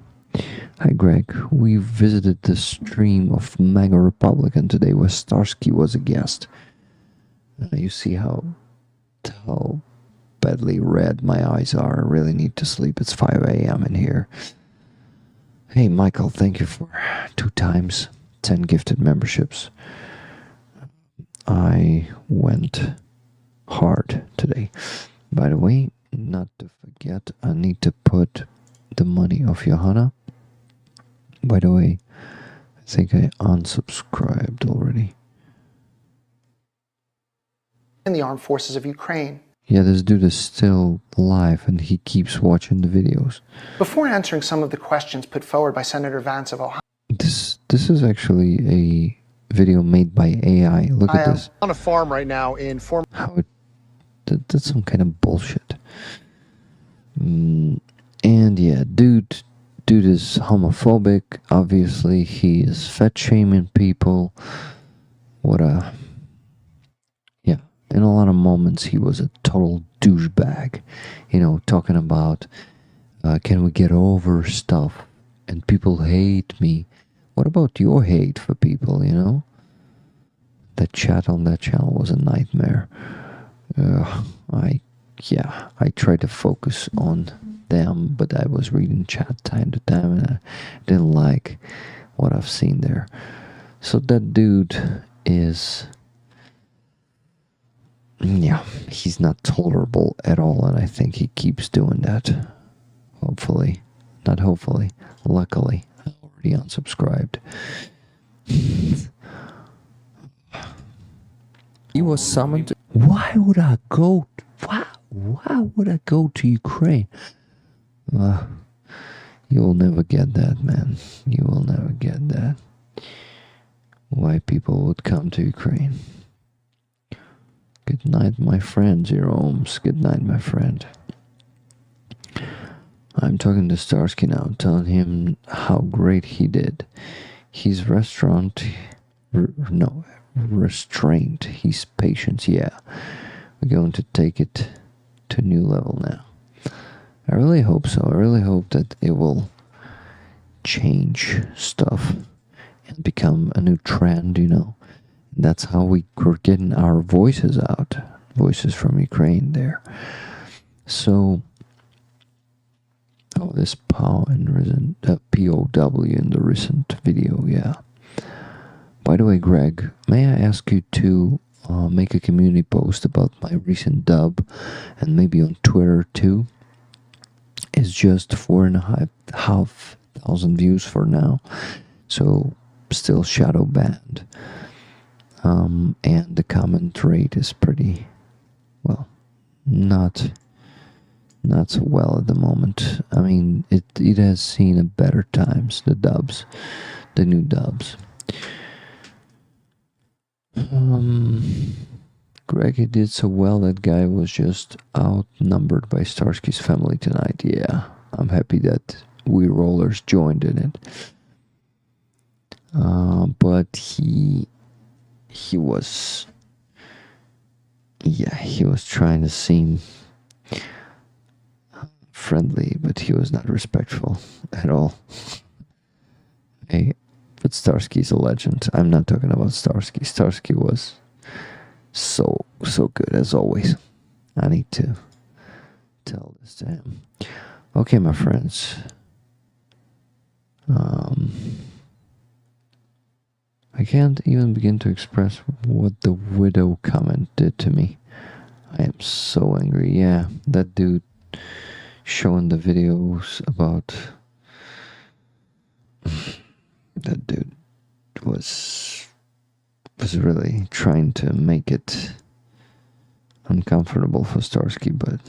Hi, Greg. We visited the stream of MAGA Republican today where Starsky was a guest. You see how badly red my eyes are. I really need to sleep. It's 5 a.m. in here. Hey, Michael, thank you for 2 times 10 gifted memberships. I went hard today. By the way, not to forget, I need to put the money of Johanna. By the way, I think I unsubscribed already. In the armed forces of Ukraine. Yeah, this dude is still live and he keeps watching the videos. Before answering some of the questions put forward by Senator Vance of Ohio. This is actually a video made by AI. Look at this. On a farm right now in That's some kind of bullshit. And yeah, dude is homophobic. Obviously, he is fat shaming people. In a lot of moments, he was a total douchebag. Talking about, can we get over stuff? And people hate me. What about your hate for people, The chat on that channel was a nightmare. I try to focus on them, but I was reading chat time to time, and I didn't like what I've seen there. So that dude is, yeah, he's not tolerable at all, and I think he keeps doing that. Hopefully, not hopefully, luckily, I already unsubscribed. He was summoned. Why would I go? Why would I go to Ukraine? You'll never get that, man. You will never get that. Why people would come to Ukraine. Good night, my friend, Jerome's. Good night, my friend. I'm talking to Starsky now, telling him how great he did. His restraint, his patience, yeah. We're going to take it to a new level now. I really hope so. I really hope that it will change stuff and become a new trend, you know. That's how we're getting our voices out. Voices from Ukraine there. So, this POW in POW in the recent video, yeah. By the way, Greg, may I ask you to make a community post about my recent dub, and maybe on Twitter too? It's just 4,500 views for now, so still shadow banned. And the comment rate is pretty, well, not so well at the moment. I mean, it has seen a better times, the new dubs. Greg, he did so well, that guy was just outnumbered by Starsky's family tonight. Yeah, I'm happy that we rollers joined in it. But he was, yeah, he was trying to seem friendly, but he was not respectful at all. Hey, but Starsky's a legend. I'm not talking about Starsky. Starsky was so good as always. I need to tell this to him. Okay, my friends. I can't even begin to express what the widow comment did to me. I am so angry. Yeah, that dude showing the videos about that dude was really trying to make it uncomfortable for Starsky, but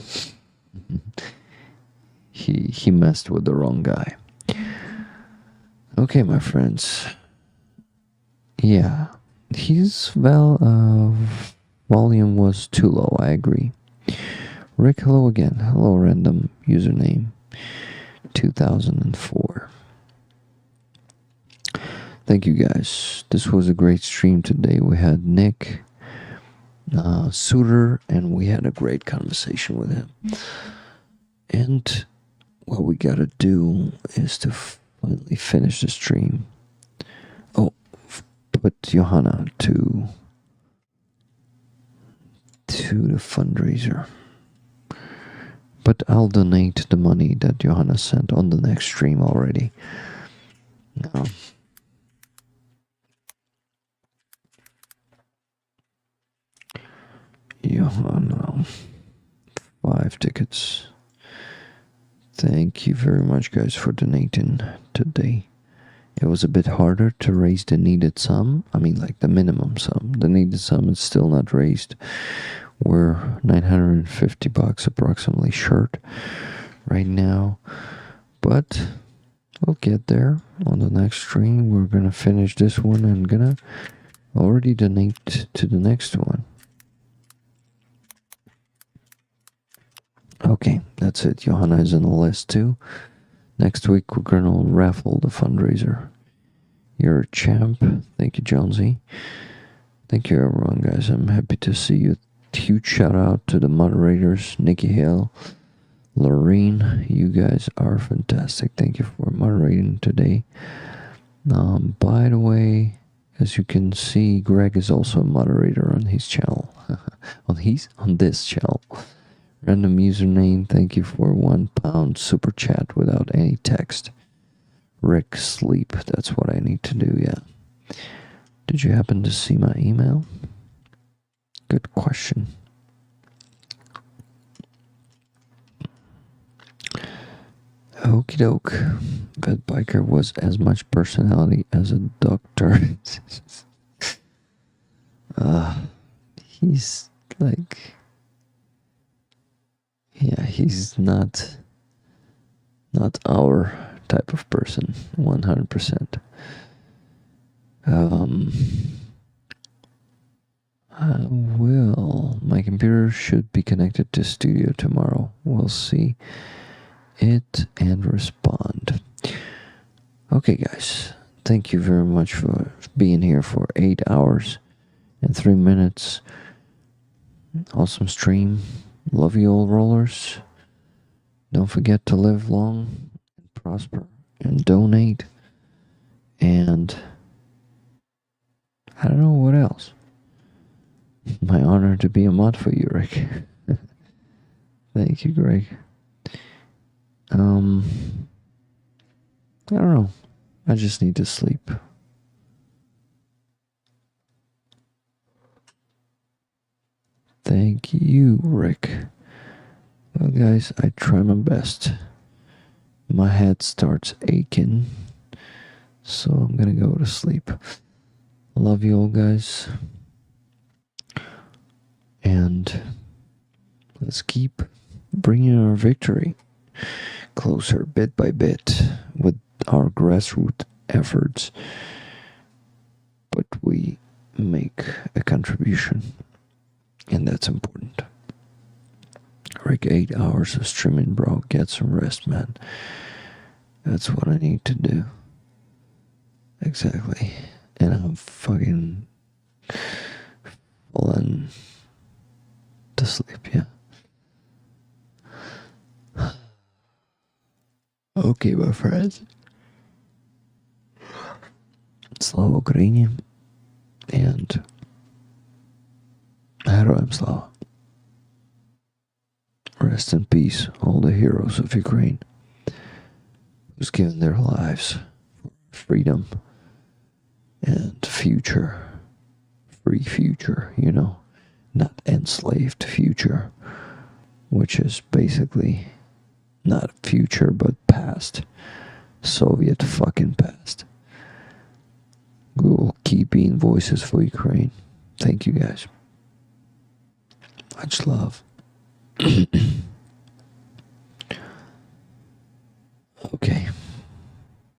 he messed with the wrong guy. Okay, my friends. Yeah, his volume was too low, I agree. Rick, hello again. Hello, random username 2004. Thank you, guys. This was a great stream today. We had Nick Soutter, and we had a great conversation with him. And what we gotta do is to finally finish the stream. Oh, put Johanna to the fundraiser. But I'll donate the money that Johanna sent on the next stream already. Now, Johanna, 5 tickets. Thank you very much, guys, for donating today. It was a bit harder to raise the needed sum. I mean, like the minimum sum. The needed sum is still not raised. We're $950 approximately short right now. But we'll get there on the next stream. We're gonna finish this one and gonna already donate to the next one. Okay, that's it. Johanna is on the list too. Next week we're gonna raffle the fundraiser. You're a champ. Thank you, Jonesy. Thank you, everyone, guys. I'm happy to see you. Huge shout out to the moderators, Nikki Hale, Lorene. You guys are fantastic. Thank you for moderating today. By the way, as you can see, Greg is also a moderator on his channel. on this channel. Random username, thank you for £1 super chat without any text. Rick sleep, that's what I need to do, yeah. Did you happen to see my email? Good question. Okie doke. That biker was as much personality as a doctor. He's like, yeah, he's not our type of person, 100%. My computer should be connected to studio tomorrow. We'll see it and respond. Okay, guys, thank you very much for being here for 8 hours and 3 minutes. Awesome stream. Love you all, rollers. Don't forget to live long and prosper and donate. And I don't know what else. My honor to be a mod for you, Rick. Thank you, Greg. I don't know. I just need to sleep. Thank you, Rick. Well, guys, I try my best. My head starts aching, so I'm gonna go to sleep. Love you all, guys. And let's keep bringing our victory closer bit by bit with our grassroots efforts. But we make a contribution, and that's important. Rick, 8 hours of streaming, bro. Get some rest, man. That's what I need to do. Exactly. And I'm fucking falling to sleep, yeah. Okay, my friends. Slava Ukrainian. And Heroям Slava. Rest in peace, all the heroes of Ukraine who's given their lives for freedom and future. Free future, you know. Not enslaved future. Which is basically not future, but past. Soviet fucking past. We will keep being voices for Ukraine. Thank you, guys. Much love. Okay.